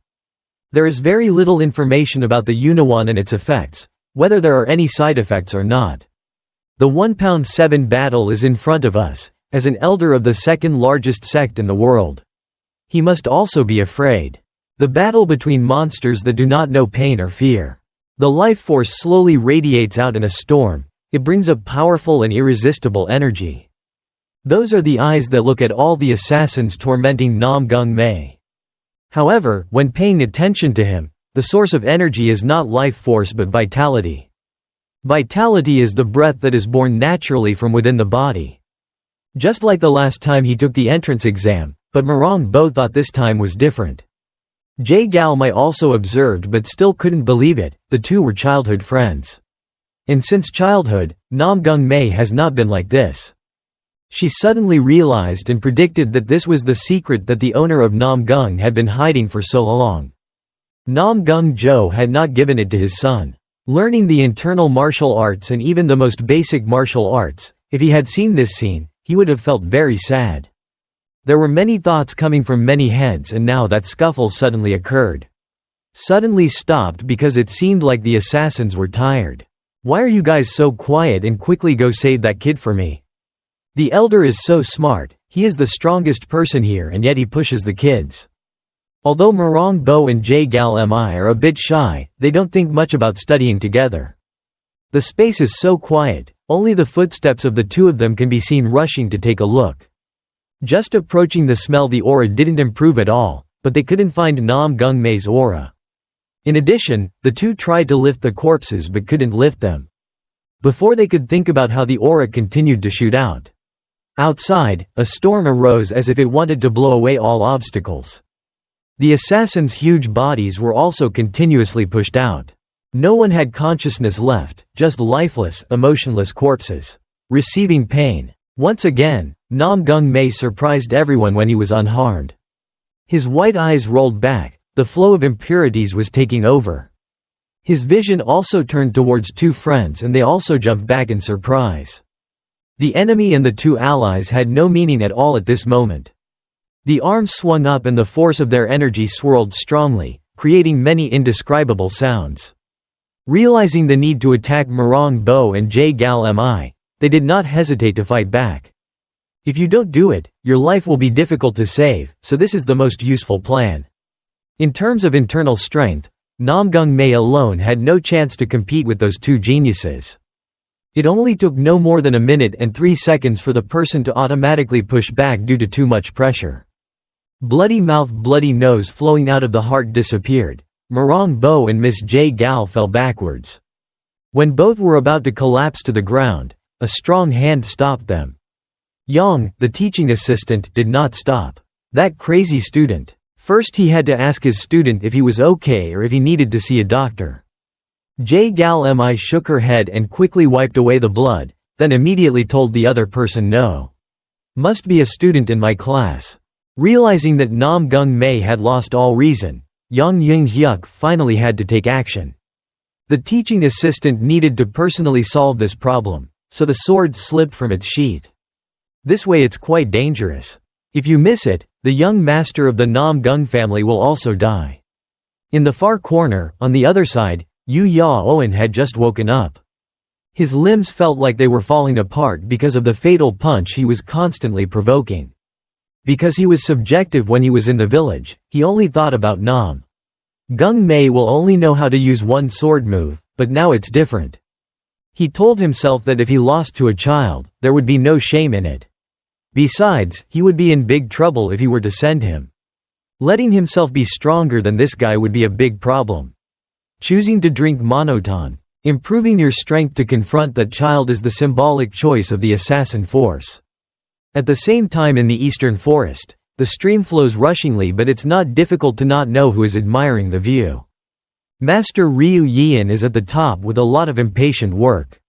There is very little information about the Uniwan and its effects, whether there are any side effects or not. The 1-7 battle is in front of us, as an elder of the second largest sect in the world. He must also be afraid. The battle between monsters that do not know pain or fear. The life force slowly radiates out in a storm. It brings a powerful and irresistible energy. Those are the eyes that look at all the assassins tormenting Namgung Mae. However, when paying attention to him, the source of energy is not life force but vitality. Vitality is the breath that is born naturally from within the body. Just like the last time he took the entrance exam, but Morong Bo thought this time was different. Jay Gao Mai also observed but still couldn't believe it, the two were childhood friends. And since childhood, Namgung Mae has not been like this. She suddenly realized and predicted that this was the secret that the owner of Namgung had been hiding for so long. Namgung Jo had not given it to his son. Learning the internal martial arts and even the most basic martial arts, if he had seen this scene, he would have felt very sad. There were many thoughts coming from many heads, and now that scuffle suddenly occurred. Suddenly stopped because it seemed like the assassins were tired. Why are you guys so quiet, and quickly go save that kid for me? The elder is so smart, he is the strongest person here and yet he pushes the kids. Although Marong Bo and Jae-gal Mi are a bit shy, they don't think much about studying together. The space is so quiet, only the footsteps of the two of them can be seen rushing to take a look. Just approaching the smell, the aura didn't improve at all, but they couldn't find Nam Gung Mae's aura. In addition, the two tried to lift the corpses but couldn't lift them. Before they could think about how the aura continued to shoot out. Outside, a storm arose as if it wanted to blow away all obstacles. The assassins' huge bodies were also continuously pushed out. No one had consciousness left, just lifeless, emotionless corpses. Receiving pain. Once again, Nam Gung Mae surprised everyone when he was unharmed. His white eyes rolled back, the flow of impurities was taking over. His vision also turned towards two friends and they also jumped back in surprise. The enemy and the two allies had no meaning at all at this moment. The arms swung up and the force of their energy swirled strongly, creating many indescribable sounds. Realizing the need to attack Marong Bo and Jae-gal Mi, they did not hesitate to fight back. If you don't do it, your life will be difficult to save, so this is the most useful plan. In terms of internal strength, Nam Gung Mae alone had no chance to compete with those two geniuses. It only took no more than a minute and 3 seconds for the person to automatically push back due to too much pressure. Bloody mouth, bloody nose flowing out of the heart disappeared. Marong Bo and Miss Jae-gal fell backwards. When both were about to collapse to the ground, a strong hand stopped them. Yang, the teaching assistant, did not stop. That crazy student. First he had to ask his student if he was okay or if he needed to see a doctor. Jae-gal Mi shook her head and quickly wiped away the blood, then immediately told the other person no. Must be a student in my class. Realizing that Nam Gung Mae had lost all reason, Yang Yung-hyuk finally had to take action. The teaching assistant needed to personally solve this problem, so the sword slipped from its sheath. This way it's quite dangerous. If you miss it, the young master of the Nam Gung family will also die. In the far corner, on the other side, Yu Ya-oen had just woken up. His limbs felt like they were falling apart because of the fatal punch he was constantly provoking. Because he was subjective when he was in the village, he only thought about Nam Gung Mae will only know how to use one sword move, but now it's different. He told himself that if he lost to a child, there would be no shame in it. Besides, he would be in big trouble if he were to send him. Letting himself be stronger than this guy would be a big problem. Choosing to drink monoton. Improving your strength to confront that child is the symbolic choice of the assassin force. At the same time in the eastern forest, the stream flows rushingly, but it's not difficult to not know who is admiring the view. Master Ryu Yeon is at the top with a lot of impatient work.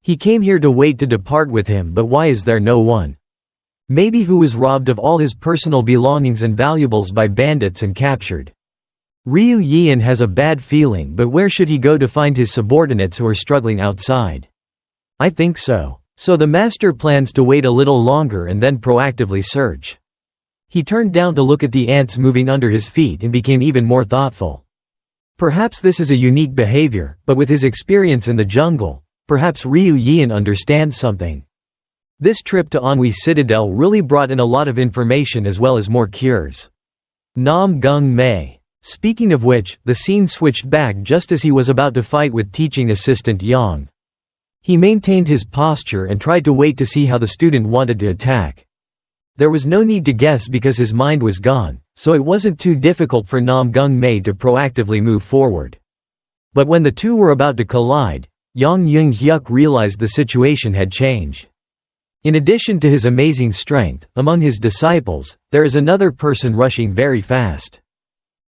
He came here to wait to depart with him, but why is there no one? Maybe who was robbed of all his personal belongings and valuables by bandits and captured. Ryu Yeon has a bad feeling, but where should he go to find his subordinates who are struggling outside? I think so. So the master plans to wait a little longer and then proactively search. He turned down to look at the ants moving under his feet and became even more thoughtful. Perhaps this is a unique behavior, but with his experience in the jungle, perhaps Ryu Yeon understands something. This trip to Anhui Citadel really brought in a lot of information as well as more cures. Nam Gung Mae. Speaking of which, the scene switched back just as he was about to fight with teaching assistant Yang. He maintained his posture and tried to wait to see how the student wanted to attack. There was no need to guess because his mind was gone, so it wasn't too difficult for Nam Gung Mae to proactively move forward. But when the two were about to collide, Yang Yung-hyuk realized the situation had changed. In addition to his amazing strength, among his disciples, there is another person rushing very fast.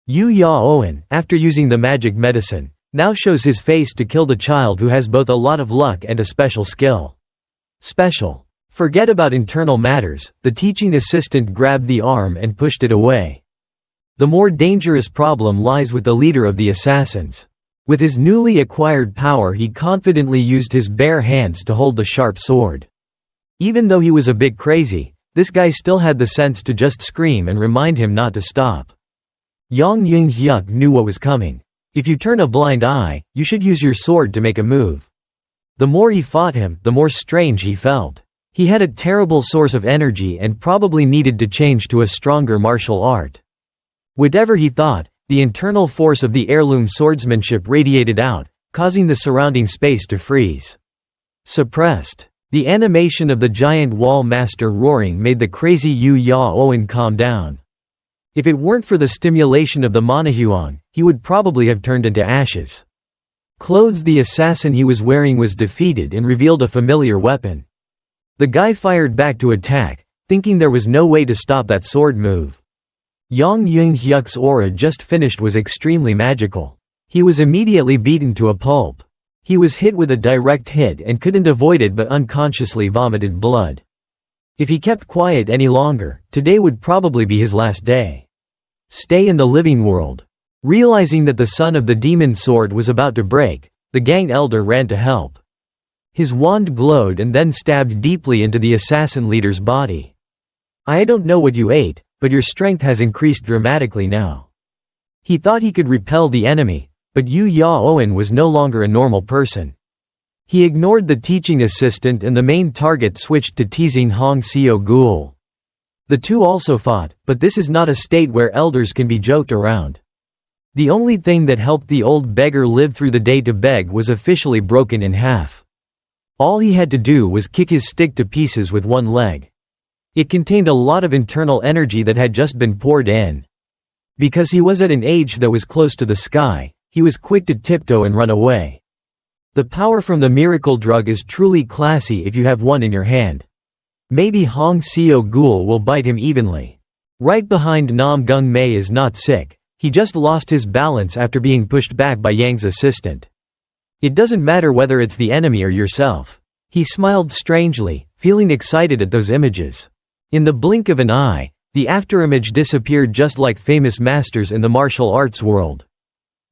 Yu Ya-oen, after using the magic medicine, now shows his face to kill the child who has both a lot of luck and a special skill. Special. Forget about internal matters, the teaching assistant grabbed the arm and pushed it away. The more dangerous problem lies with the leader of the assassins. With his newly acquired power, he confidently used his bare hands to hold the sharp sword. Even though he was a bit crazy, this guy still had the sense to just scream and remind him not to stop. Yang Yung-hyuk knew what was coming. If you turn a blind eye, you should use your sword to make a move. The more he fought him, the more strange he felt. He had a terrible source of energy and probably needed to change to a stronger martial art. Whatever he thought, the internal force of the heirloom swordsmanship radiated out, causing the surrounding space to freeze. Suppressed. The animation of the giant wall master roaring made the crazy Yu Ya-oen calm down. If it weren't for the stimulation of the manhua, he would probably have turned into ashes. Clothes the assassin he was wearing was defeated and revealed a familiar weapon. The guy fired back to attack, thinking there was no way to stop that sword move. Yang Yun-hyuk's aura just finished was extremely magical. He was immediately beaten to a pulp. He was hit with a direct hit and couldn't avoid it but unconsciously vomited blood. If he kept quiet any longer, today would probably be his last day. Stay in the living world. Realizing that the son of the demon sword was about to break, the gang elder ran to help. His wand glowed and then stabbed deeply into the assassin leader's body. I don't know what you ate, but your strength has increased dramatically now. He thought he could repel the enemy, but Yu Ya-oen was no longer a normal person. He ignored the teaching assistant and the main target switched to teasing Hong Seo-gul. The two also fought, but this is not a state where elders can be joked around. The only thing that helped the old beggar live through the day to beg was officially broken in half. All he had to do was kick his stick to pieces with one leg. It contained a lot of internal energy that had just been poured in. Because he was at an age that was close to the sky, he was quick to tiptoe and run away. The power from the miracle drug is truly classy if you have one in your hand. Maybe Hong Seo-gul will bite him evenly. Right behind Namgung Mae is not sick, he just lost his balance after being pushed back by Yang's assistant. It doesn't matter whether it's the enemy or yourself. He smiled strangely, feeling excited at those images. In the blink of an eye, the afterimage disappeared just like famous masters in the martial arts world.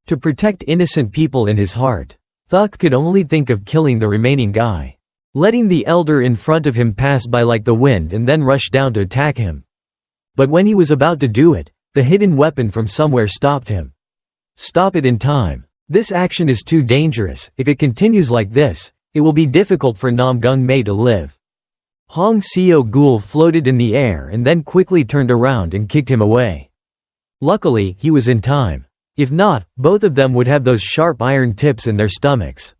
To protect innocent people in his heart, Thuk could only think of killing the remaining guy. Letting the elder in front of him pass by like the wind and then rush down to attack him. But when he was about to do it, the hidden weapon from somewhere stopped him. Stop it in time. This action is too dangerous. If it continues like this, it will be difficult for Namgung Mae to live. Hong Seo-gul floated in the air and then quickly turned around and kicked him away. Luckily, he was in time. If not, both of them would have those sharp iron tips in their stomachs.